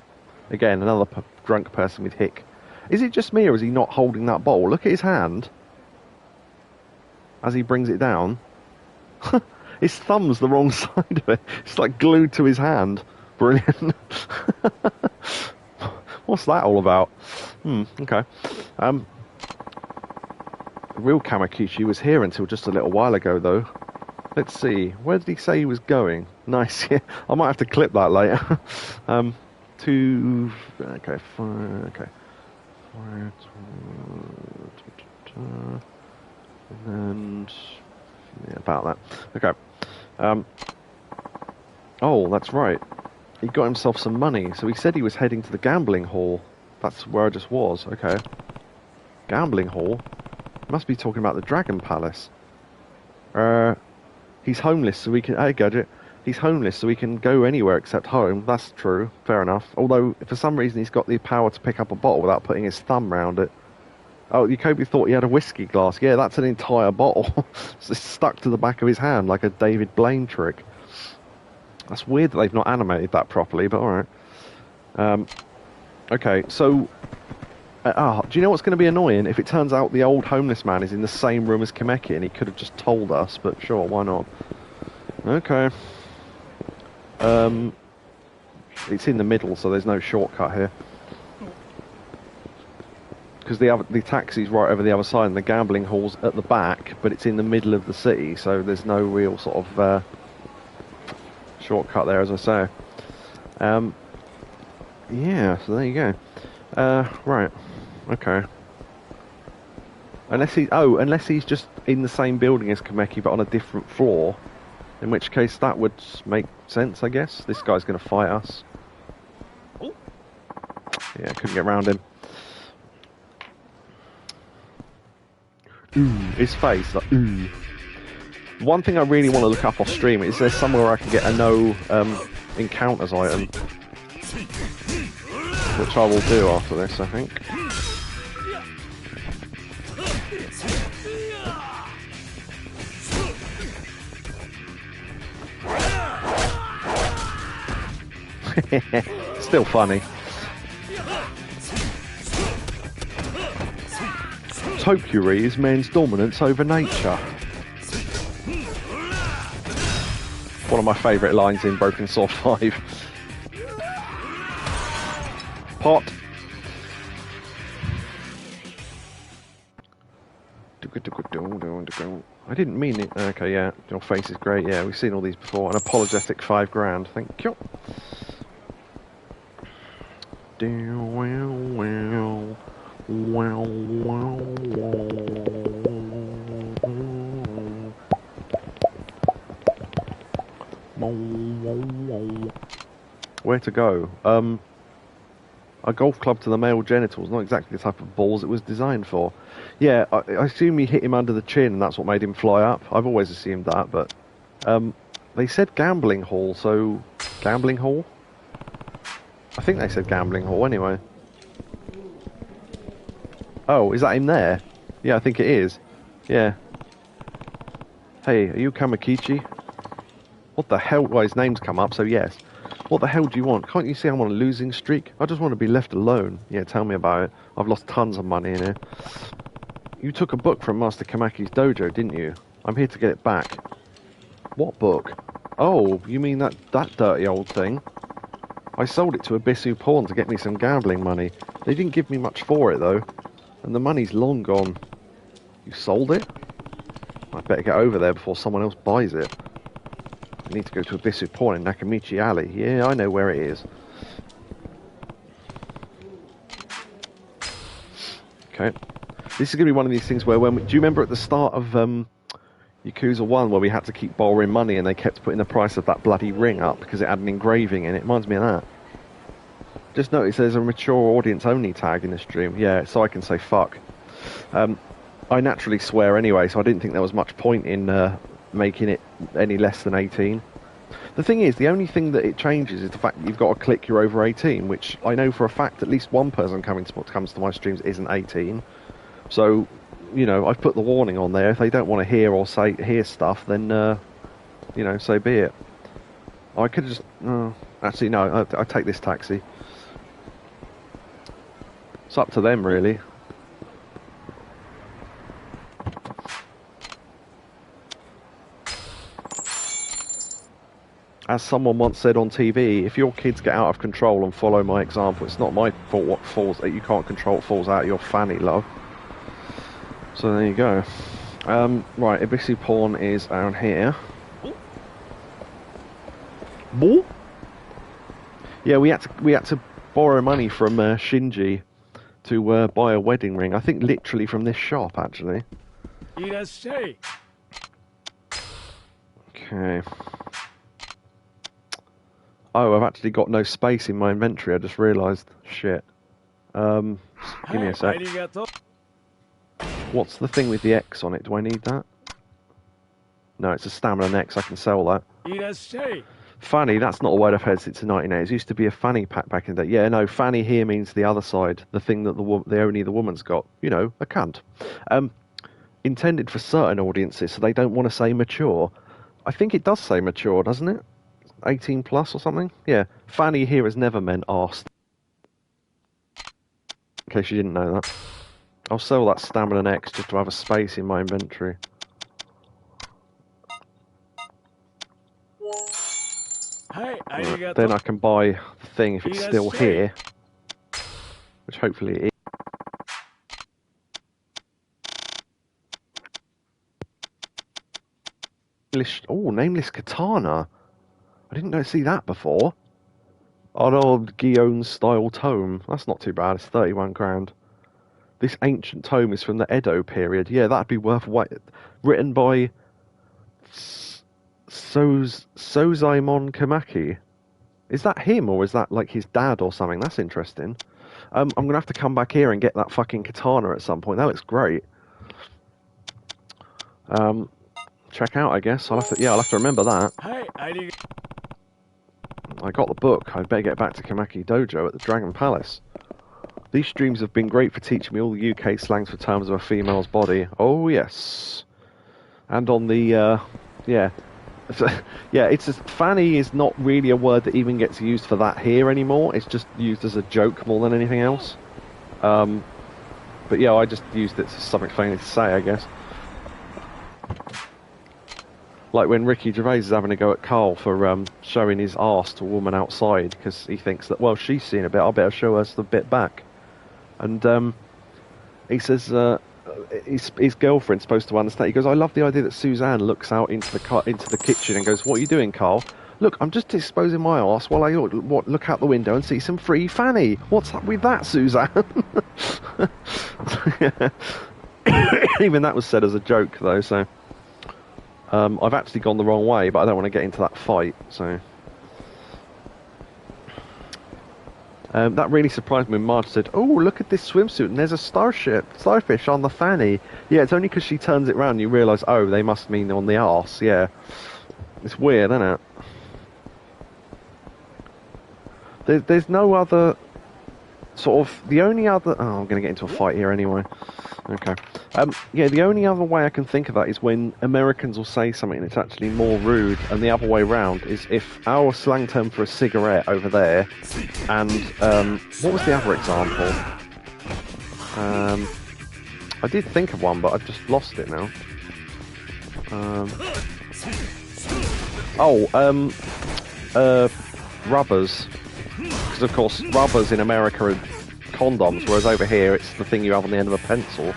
Again, another drunk person with hick. Is it just me, or is he not holding that bottle? Look at his hand. As he brings it down. His thumb's the wrong side of it. It's like glued to his hand. Brilliant. What's that all about? Okay. The real Kamakichi was here until just a little while ago, though. Let's see. Where did he say he was going? Nice. Yeah. I might have to clip that later. Okay, fine. Okay. And yeah, about that. Okay. Oh, that's right. He got himself some money, so he said he was heading to the gambling hall. That's where I just was. Okay. Gambling hall? Must be talking about the Dragon Palace. He's homeless, so we can... Hey, Gadget. He's homeless, so he can go anywhere except home. That's true. Fair enough. Although, for some reason, he's got the power to pick up a bottle without putting his thumb round it. Oh, Yakobu thought he had a whiskey glass. Yeah, that's an entire bottle. It's stuck to the back of his hand like a David Blaine trick. That's weird that they've not animated that properly, but alright. Okay, so... do you know what's going to be annoying? If it turns out the old homeless man is in the same room as Komaki and he could have just told us, but sure, why not? Okay. It's in the middle, so there's no shortcut here. Because the taxi's right over the other side and the gambling hall's at the back, but it's in the middle of the city, so there's no real sort of shortcut there, as I say. Yeah, so there you go. Right. Okay. Unless he's just in the same building as Komaki, but on a different floor. In which case, that would make sense, I guess. This guy's going to fight us. Yeah, couldn't get around him. His face, like, One thing I really want to look up off stream is there somewhere I can get a no encounters item. Which I will do after this, I think. Still funny. topiary is man's dominance over nature. One of my favourite lines in Broken Sword 5. Pot. I didn't mean it. Okay, yeah. Your face is great. Yeah, we've seen all these before. An apologetic $5,000. Thank you. Where to go? A golf club to the male genitals, not exactly the type of balls it was designed for. Yeah, I assume he hit him under the chin and that's what made him fly up. I've always assumed that, but they said gambling hall, so gambling hall? I think they said gambling hall anyway. Oh, is that him there? Yeah, I think it is. Yeah. Hey, are you Kamakichi? What the hell? Well, his name's come up, so yes. What the hell do you want? Can't you see I'm on a losing streak? I just want to be left alone. Yeah, tell me about it. I've lost tons of money in here. You took a book from Master Komaki's dojo, didn't you? I'm here to get it back. What book? Oh, you mean that dirty old thing? I sold it to Abisu Pawn to get me some gambling money. They didn't give me much for it, though. And the money's long gone. You sold it? I'd better get over there before someone else buys it. I need to go to Abisu Pawn in Nakamichi Alley. Yeah, I know where it is. Okay. This is going to be one of these things where, do you remember at the start of Yakuza 1 where we had to keep borrowing money and they kept putting the price of that bloody ring up because it had an engraving in it? It reminds me of that. Just notice there's a mature audience only tag in the stream. Yeah, so I can say fuck. I naturally swear anyway, so I didn't think there was much point in making it any less than 18. The thing is, the only thing that it changes is the fact that you've got to click you're over 18, which I know for a fact at least one person comes to my streams isn't 18. So, you know, I've put the warning on there. If they don't want to hear or hear stuff, then, you know, so be it. I could just... actually, no, I take this taxi. It's up to them, really. As someone once said on TV, if your kids get out of control and follow my example, it's not my fault what falls that you can't control what falls out of your fanny, love. So there you go. Right, Abisu Pawn is down here. Boo? Yeah, we had to borrow money from Shinji to buy a wedding ring. I think literally from this shop, actually. Okay. Oh, I've actually got no space in my inventory. I just realised. Shit. Give me a sec. What's the thing with the X on it? Do I need that? No, it's a stamina X. I can sell that. Fanny, that's not a word I've heard since the 1980s. It used to be a fanny pack back in the day. Yeah, no, fanny here means the other side. The thing that only the woman's got. You know, a cunt. Intended for certain audiences, so they don't want to say mature. I think it does say mature, doesn't it? 18 plus or something? Yeah. Fanny here has never meant arse. In case you didn't know that. I'll sell that stamina X just to have a space in my inventory. Right, then I can buy the thing if it's still here. Which hopefully it is. Oh, nameless katana. I didn't see that before. An old Guillaume style tome. That's not too bad. It's 31 grand. This ancient tome is from the Edo period. Yeah, that'd be worth written by Sozaimon Komaki. Is that him or is that like his dad or something? That's interesting. I'm gonna have to come back here and get that fucking katana at some point. That looks great. Check out, I guess. I'll have to remember that. I got the book. I'd better get back to Komaki Dojo at the Dragon Palace. These streams have been great for teaching me all the UK slangs for terms of a female's body. Oh, yes. And on the, yeah. Yeah, it's just, fanny is not really a word that even gets used for that here anymore. It's just used as a joke more than anything else. But yeah, I just used it as something funny to say, I guess. Like when Ricky Gervais is having a go at Carl for showing his arse to a woman outside because he thinks that, well, she's seen a bit, I better show her the bit back. And he says his girlfriend's supposed to understand. He goes, I love the idea that Suzanne looks out into the kitchen and goes, what are you doing, Carl? Look, I'm just exposing my arse while I look out the window and see some free fanny. What's up with that, Suzanne? Even that was said as a joke, though, so... I've actually gone the wrong way, but I don't want to get into that fight, so... that really surprised me when Marge said, oh, look at this swimsuit, and there's a starfish on the fanny. Yeah, it's only because she turns it round and you realise, oh, they must mean on the arse, yeah. It's weird, isn't it? There's no other... sort of... The only other... Oh, I'm going to get into a fight here anyway. Okay. Yeah, the only other way I can think of that is when Americans will say something that's actually more rude, and the other way round is if our slang term for a cigarette over there, and what was the other example? I did think of one, but I've just lost it now. Rubbers, because of course rubbers in America are condoms, whereas over here it's the thing you have on the end of a pencil.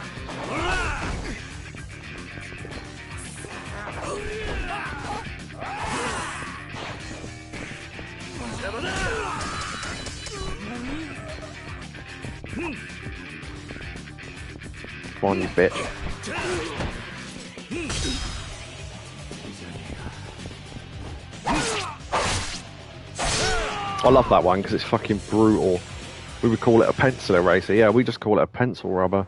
Come on, you bitch. I love that one because it's fucking brutal. We would call it a pencil eraser. Yeah, we just call it a pencil rubber.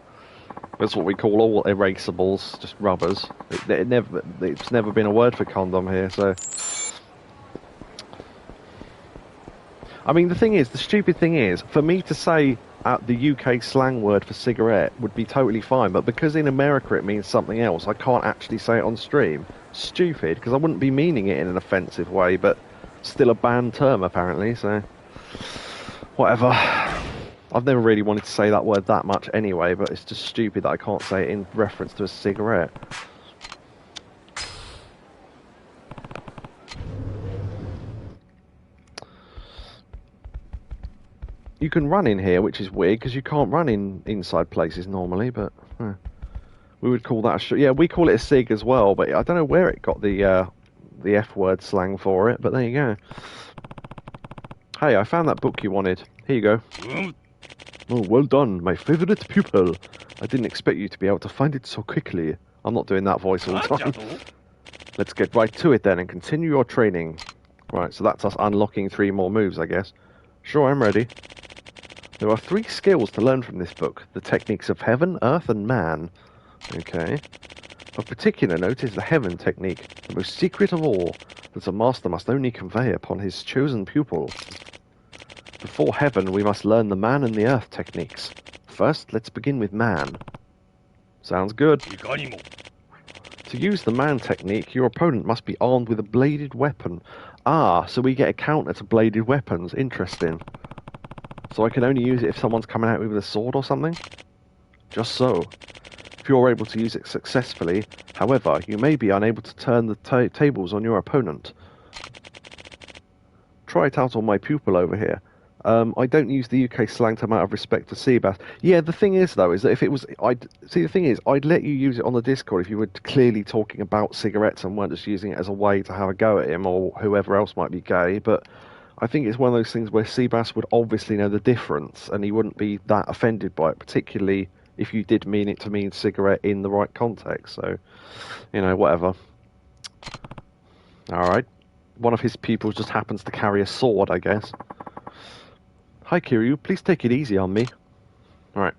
That's what we call all erasables, just rubbers. It's never been a word for condom here, so... I mean, the stupid thing is, for me to say the UK slang word for cigarette would be totally fine, but because in America it means something else, I can't actually say it on stream. Stupid, because I wouldn't be meaning it in an offensive way, but still a banned term apparently, so... Whatever. I've never really wanted to say that word that much anyway, but it's just stupid that I can't say it in reference to a cigarette. You can run in here, which is weird, because you can't run inside places normally, but... we would call that a... Yeah, we call it a cig as well, but I don't know where it got the F-word slang for it, but there you go. Hey, I found that book you wanted. Here you go. Oh, well done, my favourite pupil. I didn't expect you to be able to find it so quickly. I'm not doing that voice all the time. Let's get right to it then and continue your training. Right, so that's us unlocking 3 more moves, I guess. Sure, I'm ready. There are 3 skills to learn from this book. The techniques of heaven, earth, and man. Okay. Of particular note is the heaven technique, the most secret of all, that a master must only convey upon his chosen pupil. Before heaven, we must learn the man and the earth techniques. First, let's begin with man. Sounds good. To use the man technique, your opponent must be armed with a bladed weapon. Ah, so we get a counter to bladed weapons. Interesting. So I can only use it if someone's coming at me with a sword or something? Just so. If you're able to use it successfully, however, you may be unable to turn the tables on your opponent. Try it out on my pupil over here. I don't use the UK slang term out of respect to Seabass. Yeah, the thing is, though, is that if it was... I'd let you use it on the Discord if you were clearly talking about cigarettes and weren't just using it as a way to have a go at him or whoever else might be gay, but I think it's one of those things where Seabass would obviously know the difference and he wouldn't be that offended by it, particularly if you did mean it to mean cigarette in the right context, so, you know, whatever. Alright. One of his pupils just happens to carry a sword, I guess. Hi Kiryu, please take it easy on me. Alright.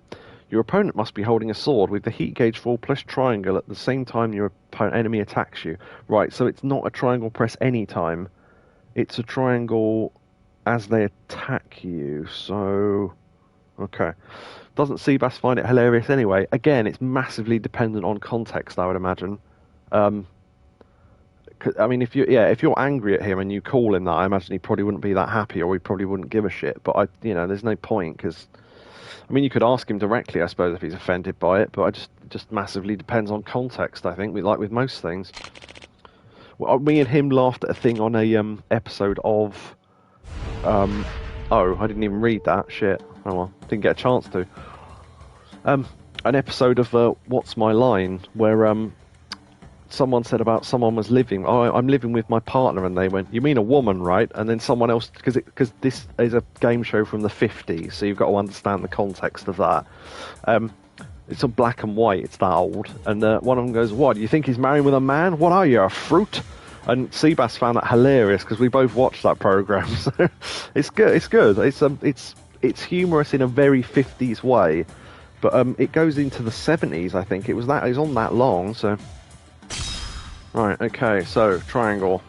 Your opponent must be holding a sword with the heat gauge full plus triangle at the same time your enemy attacks you. Right, so it's not a triangle press any time. It's a triangle as they attack you, so... Okay. Doesn't Seabass find it hilarious anyway? Again, it's massively dependent on context, I would imagine. I mean, if you're angry at him and you call him that, I imagine he probably wouldn't be that happy, or he probably wouldn't give a shit. But there's no point because, I mean, you could ask him directly, I suppose, if he's offended by it, but it just massively depends on context, I think, like with most things. Well, me and him laughed at a thing on a episode of... oh, I didn't even read that. Shit. Oh well, didn't get a chance to. An episode of What's My Line, where someone said about someone was living... Oh, I'm living with my partner, and they went, you mean a woman, right? And then someone else... Because this is a game show from the 50s, so you've got to understand the context of that. It's a black and white, it's that old. And one of them goes, what, do you think he's married with a man? What are you, a fruit? And Seabass found that hilarious, because we both watched that programme. So it's good, it's good. It's humorous in a very 50s way. But it goes into the 70s, I think. It was on that long, so... Right, okay, so, triangle.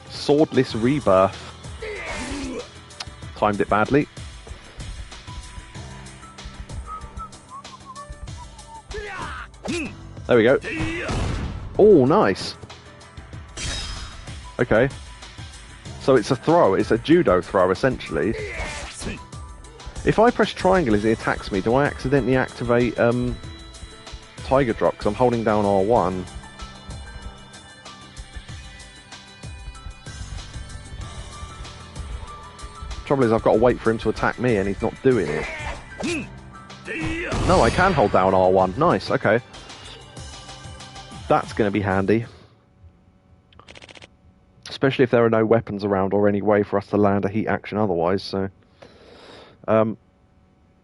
Swordless rebirth. Timed it badly. There we go. Oh, nice. Okay. So it's a throw. It's a judo throw, essentially. If I press triangle as he attacks me, do I accidentally activate Tiger Drop? Because I'm holding down R1. Trouble is, I've got to wait for him to attack me, and he's not doing it. No, I can hold down R1. Nice, okay. That's going to be handy. Especially if there are no weapons around or any way for us to land a heat action otherwise, so...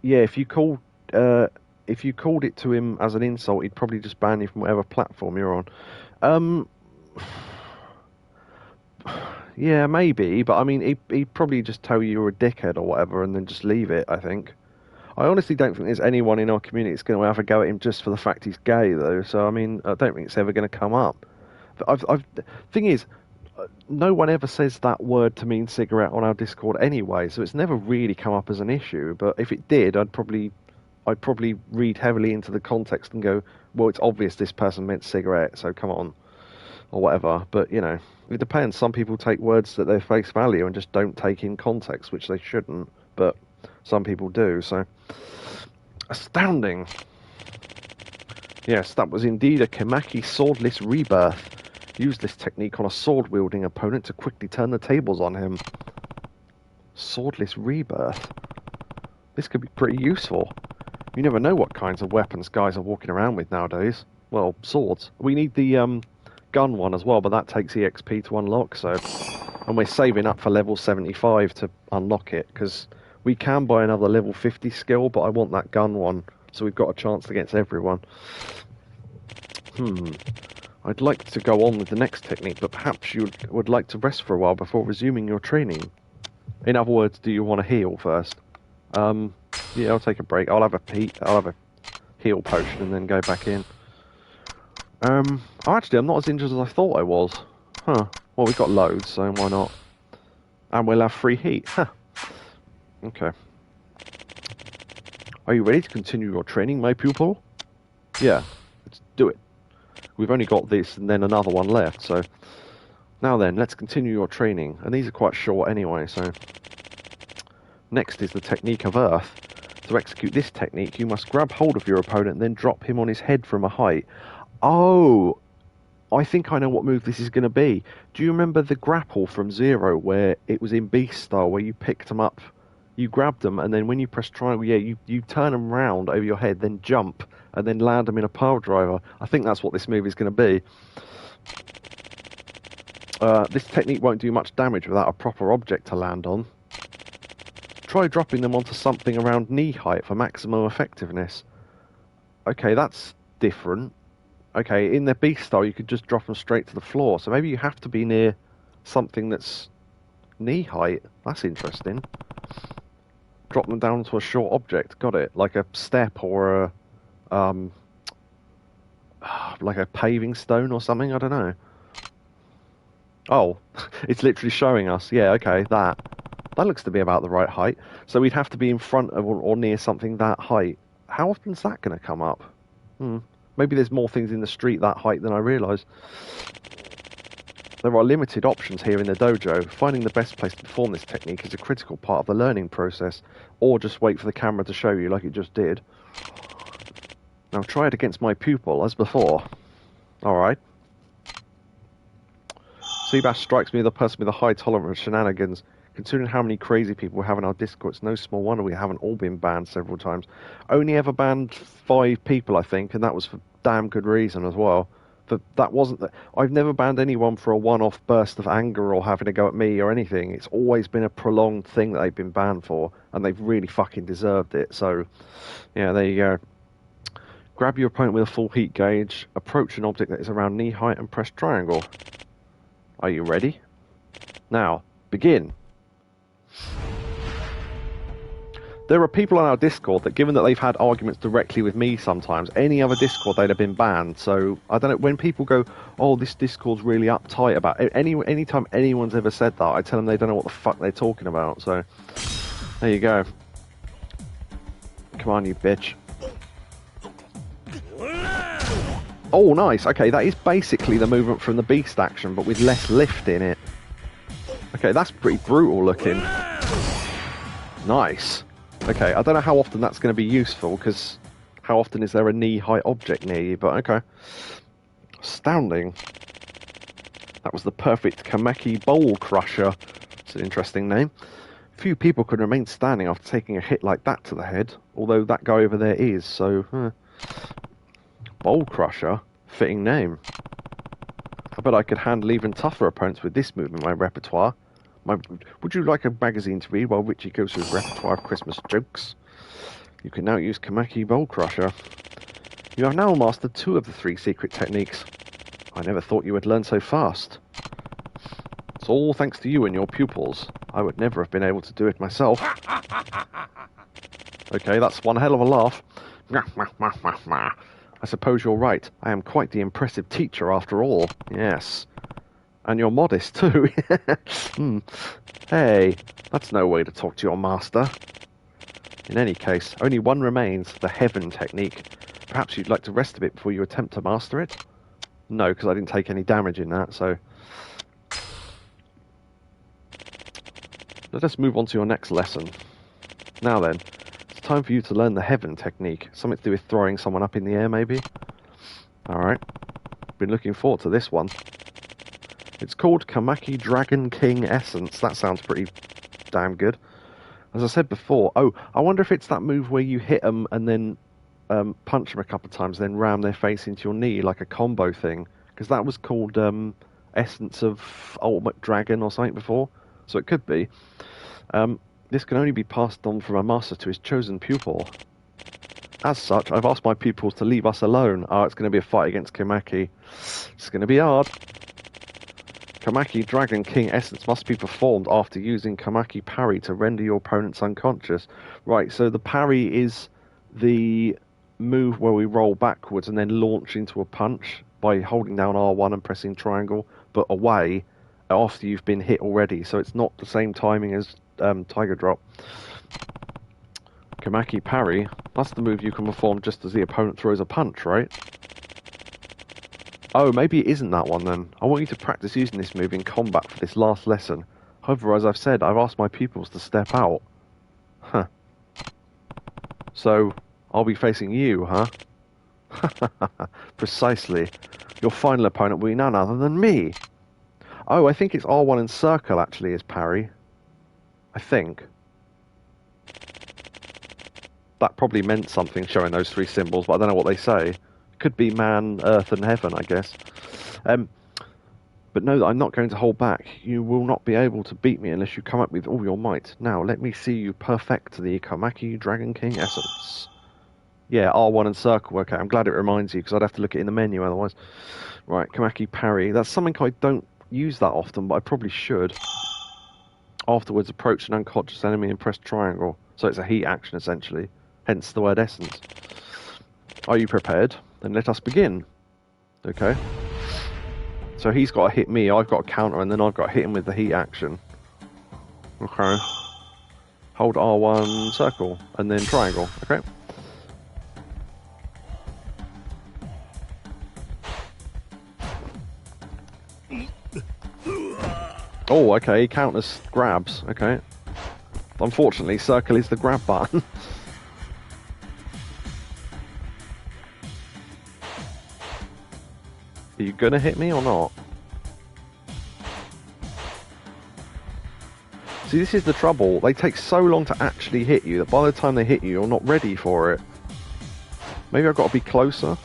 yeah, if you called it to him as an insult, he'd probably just ban you from whatever platform you're on. Yeah, maybe, but I mean, he'd probably just tell you you're a dickhead or whatever and then just leave it, I think. I honestly don't think there's anyone in our community that's going to have a go at him just for the fact he's gay, though, so I mean, I don't think it's ever going to come up. Thing is, no one ever says that word to mean cigarette on our Discord anyway, so it's never really come up as an issue, but if it did, I'd probably read heavily into the context and go, well, it's obvious this person meant cigarette, so come on, or whatever, but, you know, it depends. Some people take words at their face value and just don't take in context, which they shouldn't, but some people do, so... Astounding! Yes, that was indeed a Komaki swordless rebirth. Use this technique on a sword-wielding opponent to quickly turn the tables on him. Swordless rebirth? This could be pretty useful. You never know what kinds of weapons guys are walking around with nowadays. Well, swords. We need the gun one as well, but that takes EXP to unlock, so... And we're saving up for level 75 to unlock it, because we can buy another level 50 skill, but I want that gun one, so we've got a chance against everyone. I'd like to go on with the next technique, but perhaps you would like to rest for a while before resuming your training. In other words, do you want to heal first? Yeah, I'll take a break. I'll have a heal potion and then go back in. Actually, I'm not as injured as I thought I was. Huh. Well, we've got loads, so why not? And we'll have free heat. Huh. Okay. Are you ready to continue your training, my pupil? Yeah, let's do it. We've only got this and then another one left, so... Now then, let's continue your training. And these are quite short anyway, so... Next is the technique of Earth. To execute this technique, you must grab hold of your opponent and then drop him on his head from a height. Oh! I think I know what move this is going to be. Do you remember the grapple from Zero, where it was in Beast style, where you picked them up, you grabbed them, and then when you press triangle, yeah, you turn them round over your head, then jump, and then land them in a pile driver. I think that's what this move is going to be. This technique won't do much damage without a proper object to land on. Try dropping them onto something around knee height for maximum effectiveness. Okay, that's different. Okay, in the Beast style, you could just drop them straight to the floor, so maybe you have to be near something that's knee height. That's interesting. Drop them down to a short object. Got it. Like a step or a... like a paving stone or something? I don't know. Oh, it's literally showing us. Yeah, okay, that. That looks to be about the right height. So we'd have to be in front of or near something that height. How often is that going to come up? Maybe there's more things in the street that height than I realise. There are limited options here in the dojo. Finding the best place to perform this technique is a critical part of the learning process, or just wait for the camera to show you like it just did. Now try it against my pupil, as before. Alright. Seabass strikes me as the person with a high tolerance for shenanigans. Considering how many crazy people we have in our Discord, it's no small wonder we haven't all been banned several times. Only ever banned 5 people, I think, and that was for damn good reason as well. I've never banned anyone for a one-off burst of anger or having to go at me or anything. It's always been a prolonged thing that they've been banned for, and they've really fucking deserved it. So, yeah, there you go. Grab your opponent with a full heat gauge, approach an object that is around knee height, and press triangle. Are you ready? Now, begin. There are people on our Discord that, given that they've had arguments directly with me sometimes, any other Discord they'd have been banned. So, I don't know, when people go, oh, this Discord's really uptight about it, anytime anyone's ever said that, I tell them they don't know what the fuck they're talking about. So, there you go. Come on, you bitch. Oh, nice. Okay, that is basically the movement from the Beast action, but with less lift in it. Okay, that's pretty brutal looking. Nice. Okay, I don't know how often that's going to be useful, because how often is there a knee-height object near you, but okay. Astounding. That was the perfect Komaki Bowl Crusher. It's an interesting name. Few people can remain standing after taking a hit like that to the head, although that guy over there is, so... Bowl Crusher? Fitting name. I bet I could handle even tougher opponents with this move in my repertoire. Would you like a magazine to read while Richie goes through his repertoire of Christmas jokes? You can now use Komaki Bowl Crusher. You have now mastered 2 of the 3 secret techniques. I never thought you would learn so fast. It's all thanks to you and your pupils. I would never have been able to do it myself. Okay, that's one hell of a laugh. I suppose you're right. I am quite the impressive teacher after all. Yes. And you're modest too. Hey, that's no way to talk to your master. In any case, only one remains, the Heaven technique. Perhaps you'd like to rest a bit before you attempt to master it? No, because I didn't take any damage in that, so... Let us move on to your next lesson. Now then, it's time for you to learn the Heaven technique. Something to do with throwing someone up in the air, maybe? Alright. Been looking forward to this one. It's called Komaki Dragon King Essence. That sounds pretty damn good. As I said before, oh, I wonder if it's that move where you hit them and then punch them a couple of times, then ram their face into your knee, like a combo thing. Because that was called Essence of Ultimate Dragon or something before. So it could be. This can only be passed on from a master to his chosen pupil. As such, I've asked my pupils to leave us alone. Oh, it's going to be a fight against Komaki. It's going to be hard. Komaki Dragon King Essence must be performed after using Komaki Parry to render your opponents unconscious. Right, so the parry is the move where we roll backwards and then launch into a punch by holding down R1 and pressing triangle, but away after you've been hit already. So it's not the same timing as Tiger Drop. Komaki Parry, that's the move you can perform just as the opponent throws a punch, right? Oh, maybe it isn't that one then. I want you to practice using this move in combat for this last lesson. However, as I've said, I've asked my pupils to step out. Huh. So, I'll be facing you, huh? Precisely. Your final opponent will be none other than me. Oh, I think it's R1 and circle actually is parry. I think. That probably meant something showing those 3 symbols, but I don't know what they say. Could be man, earth and heaven, I guess. But know that I'm not going to hold back. You will not be able to beat me unless you come up with all your might. Now, let me see you perfect the Komaki Dragon King Essence. Yeah, R1 and circle. Okay, I'm glad it reminds you, because I'd have to look it in the menu otherwise. Right, Komaki Parry. That's something I don't use that often, but I probably should. Afterwards, approach an unconscious enemy and press triangle. So it's a heat action, essentially. Hence the word essence. Are you prepared? Then let us begin. Okay. So he's got to hit me, I've got to counter, and then I've got to hit him with the heat action. Okay. Hold R1, circle, and then triangle. Okay. Oh, okay, counters grabs. Okay. Unfortunately, circle is the grab button. Are you gonna hit me or not? See, this is the trouble. They take so long to actually hit you that by the time they hit you, you're not ready for it. Maybe I've got to be closer?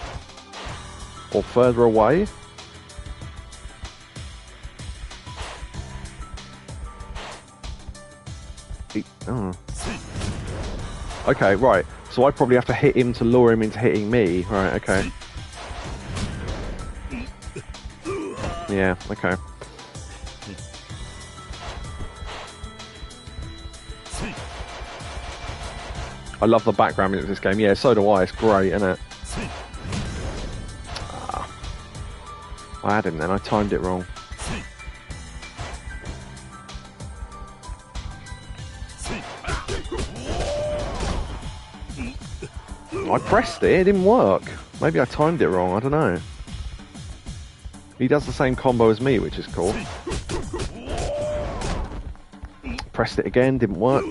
Or further away? Oh. Okay, right. So I probably have to hit him to lure him into hitting me. Right, okay. Yeah, okay. I love the background music of this game. Yeah, so do I. It's great, isn't it? Ah. I had him then. I timed it wrong. I pressed it. It didn't work. Maybe I timed it wrong. I don't know. He does the same combo as me, which is cool. Pressed it again. Didn't work.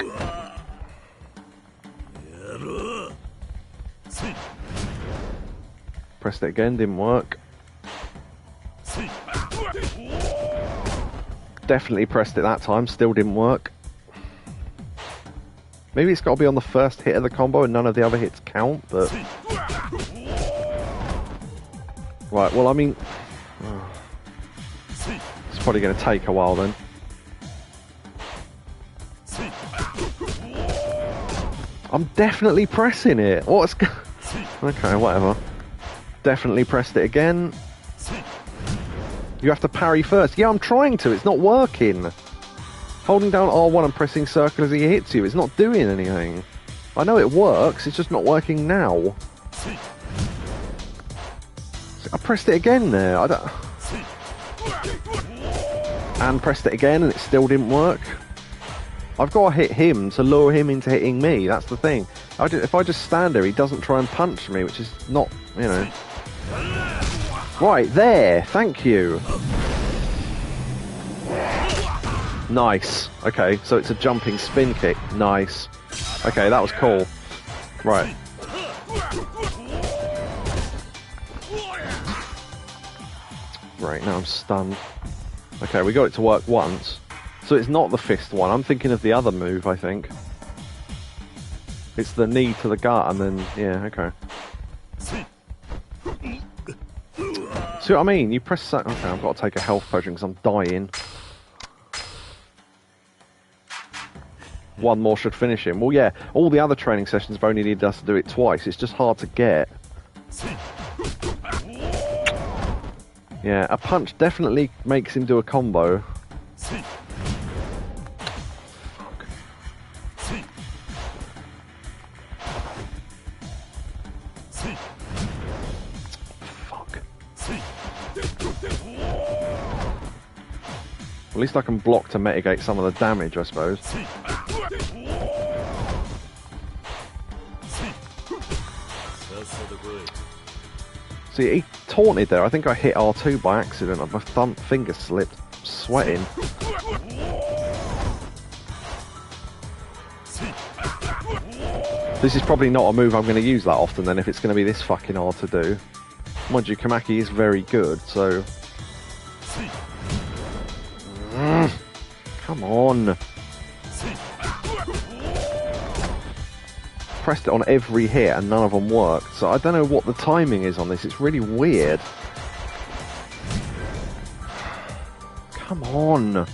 Pressed it again, didn't work. Definitely pressed it that time, still didn't work. Maybe it's got to be on the first hit of the combo and none of the other hits count, but... Right, well, I mean... It's probably going to take a while then. I'm definitely pressing it. What's... Okay, whatever. Definitely pressed it again. You have to parry first. Yeah, I'm trying to. It's not working. Holding down R1 and pressing circle as he hits you. It's not doing anything. I know it works. It's just not working now. I pressed it again there. I don't... And pressed it again and it still didn't work. I've got to hit him to lure him into hitting me. That's the thing. If I just stand there, he doesn't try and punch me, which is not, you know... Right, there! Thank you! Nice. Okay, so it's a jumping spin kick. Nice. Okay, that was cool. Right. Right, now I'm stunned. Okay, we got it to work once. So it's not the fist one. I'm thinking of the other move, I think. It's the knee to the gut and then... Yeah, okay. See what I mean? You press... Okay, I've got to take a health potion because I'm dying. One more should finish him. Well, yeah, all the other training sessions have only needed us to do it twice. It's just hard to get. Yeah, a punch definitely makes him do a combo. At least I can block to mitigate some of the damage, I suppose. See, he taunted there. I think I hit R2 by accident. My thumb finger slipped. Sweating. This is probably not a move I'm going to use that often then, if it's going to be this fucking hard to do. Mind you, Komaki is very good, so... Come on. Pressed it on every hit and none of them worked, so I don't know what the timing is on this. It's really weird. Come on.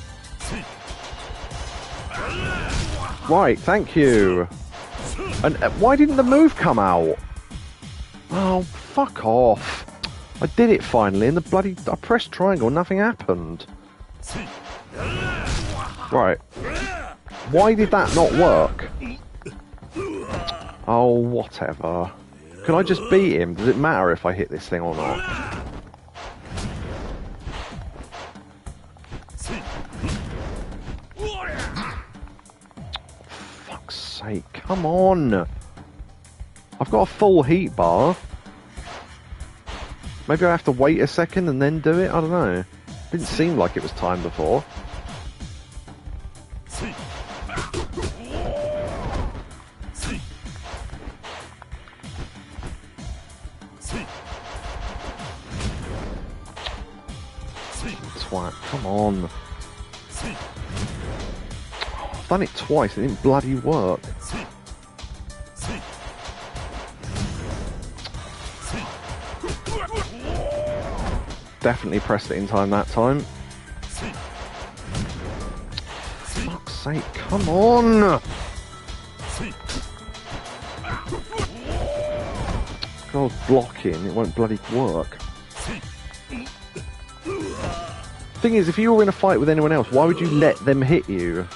Right, thank you. And why didn't the move come out? Oh, fuck off. I did it finally, and the bloody... I pressed triangle, nothing happened. Right. Why did that not work? Oh, whatever. Can I just beat him? Does it matter if I hit this thing or not? Fuck's sake, come on! I've got a full heat bar. Maybe I have to wait a second and then do it? I don't know. Didn't seem like it was timed before. twat. Come on. I've done it twice, it didn't bloody work. Definitely pressed it in time that time. Fuck's sake, come on! God, blocking, it won't bloody work. Thing is, if you were in a fight with anyone else, why would you let them hit you?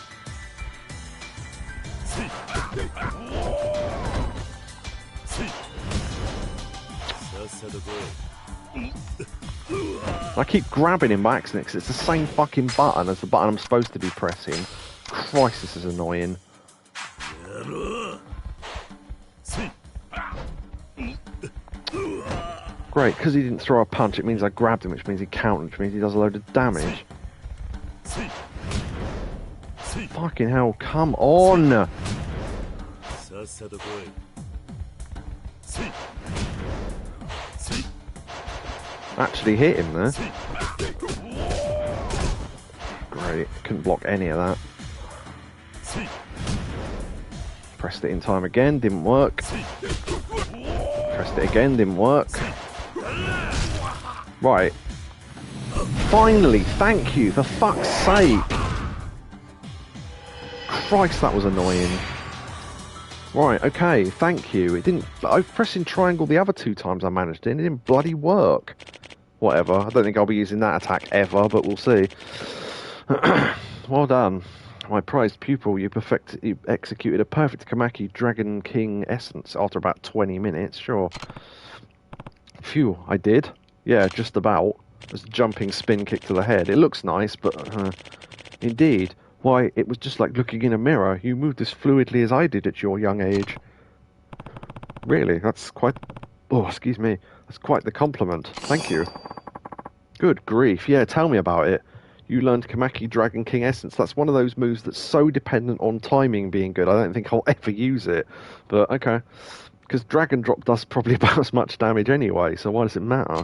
I keep grabbing him by accident because it's the same fucking button as the button I'm supposed to be pressing. Christ, this is annoying. Great, because he didn't throw a punch, it means I grabbed him, which means he countered, which means he does a load of damage. Fucking hell, come on! Actually hit him there. Great, couldn't block any of that. Pressed it in time again, didn't work. Pressed it again, didn't work. Right. Finally, thank you, for fuck's sake. Christ, that was annoying. Right, okay, thank you. It didn't... I was pressing triangle the other 2 times I managed it, and it didn't bloody work. Whatever, I don't think I'll be using that attack ever, but we'll see. Well done. My prized pupil, you executed a perfect Komaki Dragon King essence after about 20 minutes, sure. Phew, I did. Yeah, just about. Just a jumping spin kick to the head. It looks nice, but... indeed. Why, it was just like looking in a mirror. You moved as fluidly as I did at your young age. Really, that's quite... Oh, excuse me. That's quite the compliment. Thank you. Good grief. Yeah, tell me about it. You learned Komaki Dragon King Essence. That's one of those moves that's so dependent on timing being good. I don't think I'll ever use it. But, okay. Because Dragon Drop does probably about as much damage anyway, so why does it matter?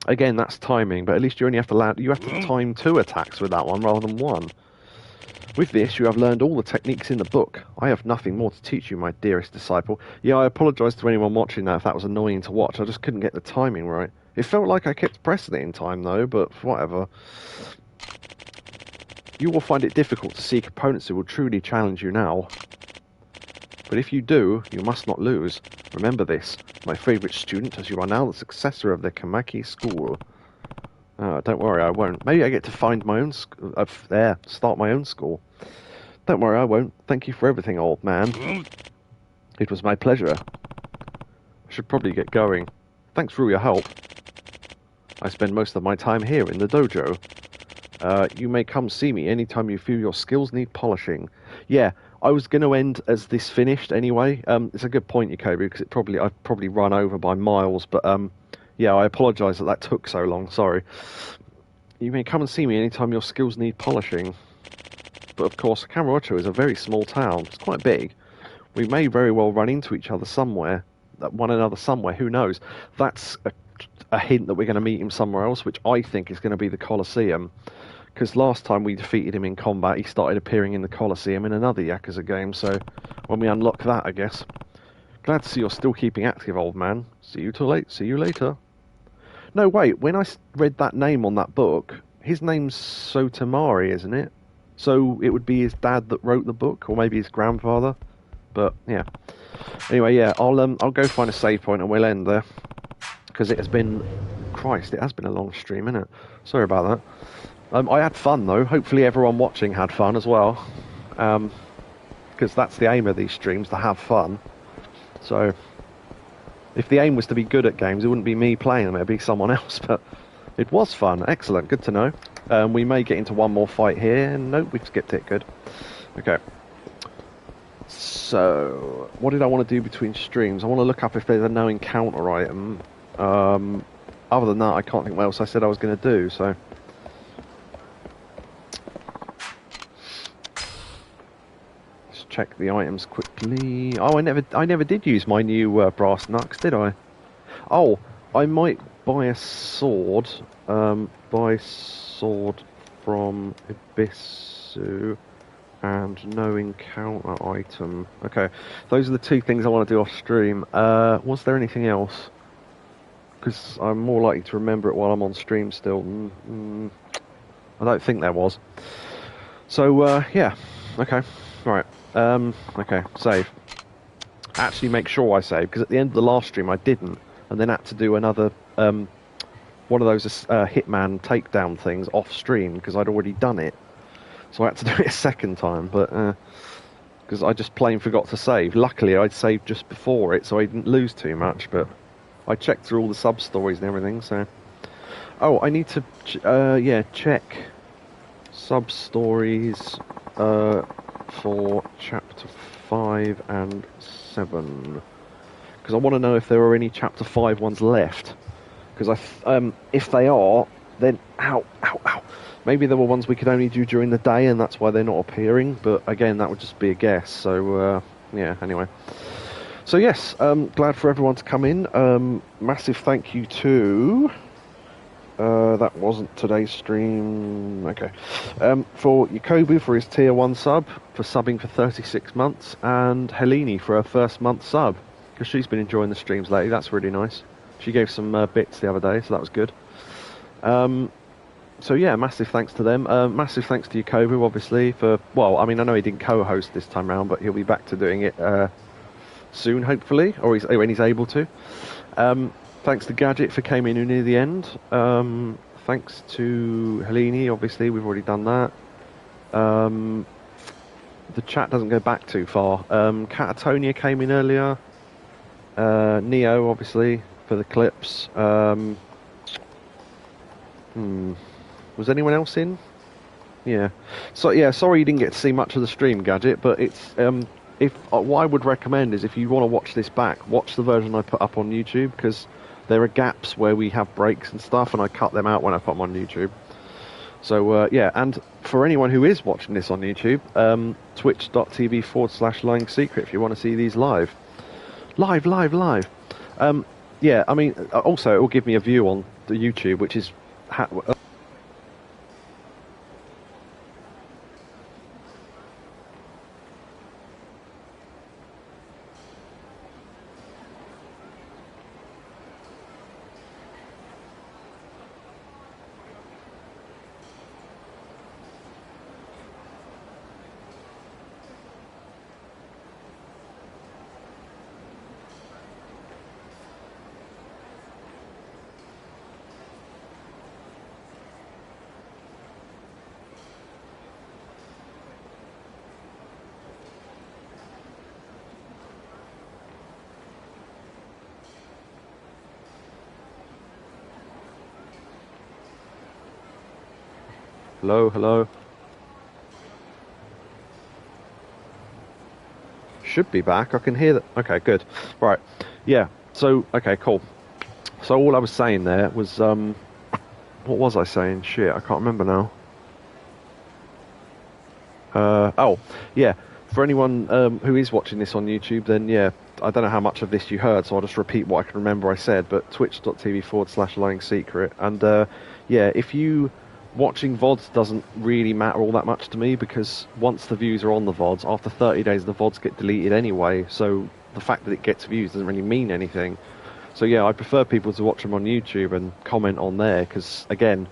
Again, that's timing, but at least you only have to time 2 attacks with that one rather than 1. With this, you have learned all the techniques in the book. I have nothing more to teach you, my dearest disciple. Yeah, I apologise to anyone watching that if that was annoying to watch. I just couldn't get the timing right. It felt like I kept pressing it in time, though, but whatever. You will find it difficult to seek opponents who will truly challenge you now. But if you do, you must not lose. Remember this, my favourite student, as you are now the successor of the Komaki school. Don't worry, I won't. Maybe I get to find my own start my own school. Don't worry, I won't. Thank you for everything, old man. It was my pleasure. I should probably get going. Thanks for all your help. I spend most of my time here in the dojo. You may come see me anytime you feel your skills need polishing. Yeah, I was going to end as this finished anyway. It's a good point, Yakobu, because I've probably run over by miles, but yeah, I apologise that took so long, sorry. You may come and see me anytime your skills need polishing. But of course, Kamurocho is a very small town. It's quite big. We may very well run into each other somewhere. One another somewhere, who knows? That's a hint that we're going to meet him somewhere else, which I think is going to be the Colosseum. Because last time we defeated him in combat, he started appearing in the Colosseum in another Yakuza game, so when we unlock that, I guess. Glad to see you're still keeping active, old man. See you later. No, wait, when I read that name on that book, his name's Sotomari, isn't it? So it would be his dad that wrote the book, or maybe his grandfather. But, yeah. Anyway, yeah, I'll go find a save point and we'll end there. Because it has been... Christ, it has been a long stream, innit? Sorry about that. I had fun, though. Hopefully everyone watching had fun as well. Because that's the aim of these streams, to have fun. So, if the aim was to be good at games, it wouldn't be me playing them, it'd be someone else. But it was fun. Excellent. Good to know. We may get into one more fight here. Nope, we've skipped it. Good. Okay. So, what did I want to do between streams? I want to look up if there's a no encounter item. Other than that, I can't think what else I said I was going to do, so... Let's check the items quickly. Oh, I never did use my new brass knucks, did I? Oh, I might buy a sword. Buy sword from Ibisu and no encounter item. Okay, those are the two things I want to do off stream. Was there anything else? Because I'm more likely to remember it while I'm on stream still. I don't think there was. So, yeah. Okay. Right. Okay, save. Actually make sure I save, because at the end of the last stream I didn't, and then had to do another, one of those Hitman takedown things off stream, because I'd already done it. So I had to do it a second time, but, because I just plain forgot to save. Luckily I'd saved just before it, so I didn't lose too much, but I checked through all the sub-stories and everything, so... Oh, I need to, check sub-stories, for Chapter 5 and 7. Because I want to know if there are any Chapter 5 ones left. Because if they are, then... Ow. Maybe there were ones we could only do during the day, and that's why they're not appearing. But again, that would just be a guess. So, yeah, anyway. So yes, glad for everyone to come in. Massive thank you to... that wasn't today's stream. Okay. For Yakobu for his tier 1 sub, for subbing for 36 months, and Helene for her first month sub, because she's been enjoying the streams lately. That's really nice. She gave some bits the other day, so that was good. So yeah, massive thanks to them. Massive thanks to Yakobu, obviously, for... Well, I mean, I know he didn't co-host this time round, but he'll be back to doing it soon, hopefully, or when he's able to. Thanks to Gadget for coming in near the end. Thanks to Helene, obviously, we've already done that. The chat doesn't go back too far. Catatonia came in earlier. Neo, obviously, for the clips. Was anyone else in? Yeah. So yeah, sorry you didn't get to see much of the stream, Gadget, but it's what I would recommend is if you want to watch this back, watch the version I put up on YouTube, because there are gaps where we have breaks and stuff, and I cut them out when I put them on YouTube. So, yeah, and for anyone who is watching this on YouTube, twitch.tv/Lying Secret if you want to see these live. Live. Yeah, I mean, also, it will give me a view on the YouTube, which is... Hello. Should be back. I can hear that. Okay, good. Right. Yeah. So, okay, cool. So all I was saying there was, what was I saying? Shit, I can't remember now. Oh, yeah. For anyone who is watching this on YouTube, then yeah, I don't know how much of this you heard, so I'll just repeat what I can remember I said, but twitch.tv/Lying Secret. And yeah, if you... Watching VODs doesn't really matter all that much to me, because once the views are on the VODs, after 30 days the VODs get deleted anyway, so the fact that it gets views doesn't really mean anything. So yeah, I prefer people to watch them on YouTube and comment on there, because again,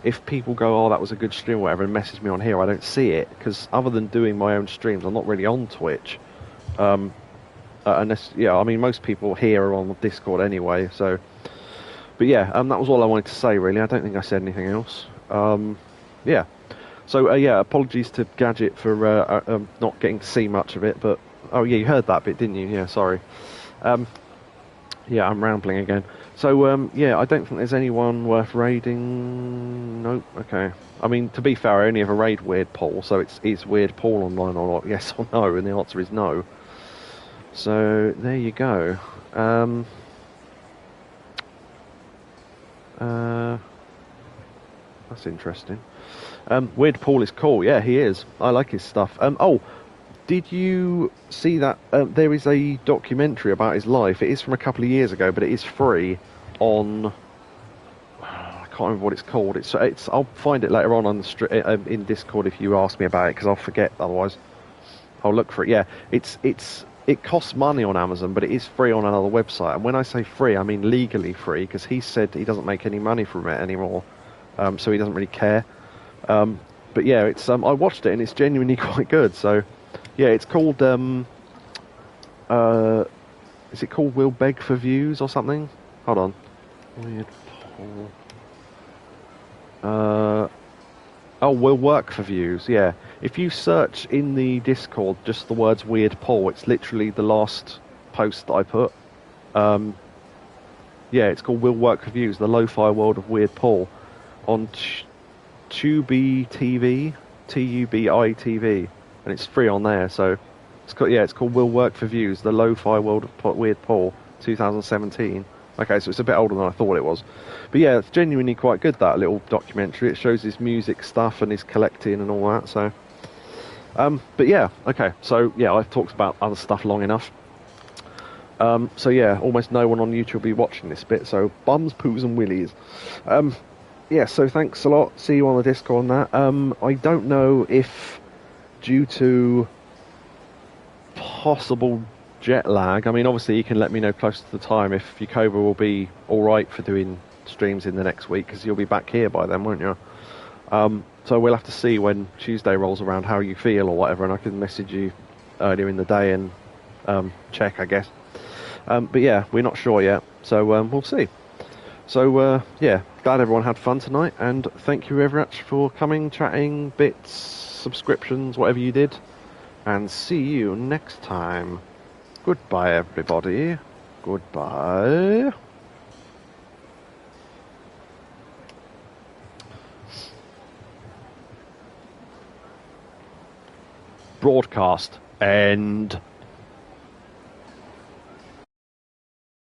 if people go, oh, that was a good stream or whatever, and message me on here, I don't see it, because other than doing my own streams, I'm not really on Twitch. Unless, yeah, I mean, most people here are on Discord anyway, so... But yeah, that was all I wanted to say, really. I don't think I said anything else. Yeah. So, yeah, apologies to Gadget for not getting to see much of it, but... Oh, yeah, you heard that bit, didn't you? Yeah, sorry. Yeah, I'm rambling again. So, yeah, I don't think there's anyone worth raiding... Nope, okay. I mean, to be fair, I only ever raid Weird Paul, so is Weird Paul online or not? Yes or no? And the answer is no. So, there you go. That's interesting. Weird Paul is cool. Yeah, he is. I like his stuff. Oh, did you see that there is a documentary about his life? It is from a couple of years ago, but it is free. on. I can't remember what it's called. It's. I'll find it later on the in Discord if you ask me about it, because I'll forget otherwise. I'll look for it. Yeah, it costs money on Amazon, but it is free on another website. And when I say free, I mean legally free, because he said he doesn't make any money from it anymore, so he doesn't really care. But yeah, it's I watched it and it's genuinely quite good. So yeah, it's called is it called We'll Beg for Views or something? Hold on. Weird Paul. Oh, We'll Work for Views, yeah. If you search in the Discord just the words Weird Paul, it's literally the last post that I put. Yeah, it's called We'll Work for Views, the lo-fi world of Weird Paul, on Tubi TV, Tubi TV, and it's free on there, so it's called We'll Work for Views, the lo-fi world of Weird Paul, 2017. Okay, so it's a bit older than I thought it was. But yeah, it's genuinely quite good, that little documentary. It shows his music stuff and his collecting and all that, so... but yeah, okay, so yeah, I've talked about other stuff long enough. So yeah, almost no one on YouTube will be watching this bit, so bums, poos and willies. Yeah, so thanks a lot. See you on the Discord on that. I don't know if, due to possible jet lag, I mean, obviously you can let me know close to the time if Yakobu will be alright for doing streams in the next week, because you'll be back here by then, won't you? So we'll have to see when Tuesday rolls around how you feel or whatever, and I can message you earlier in the day and check, I guess. But yeah, we're not sure yet, so we'll see. So yeah, glad everyone had fun tonight, and thank you very much for coming, chatting, bits, subscriptions, whatever you did, and see you next time. Goodbye, everybody. Goodbye. Broadcast. End.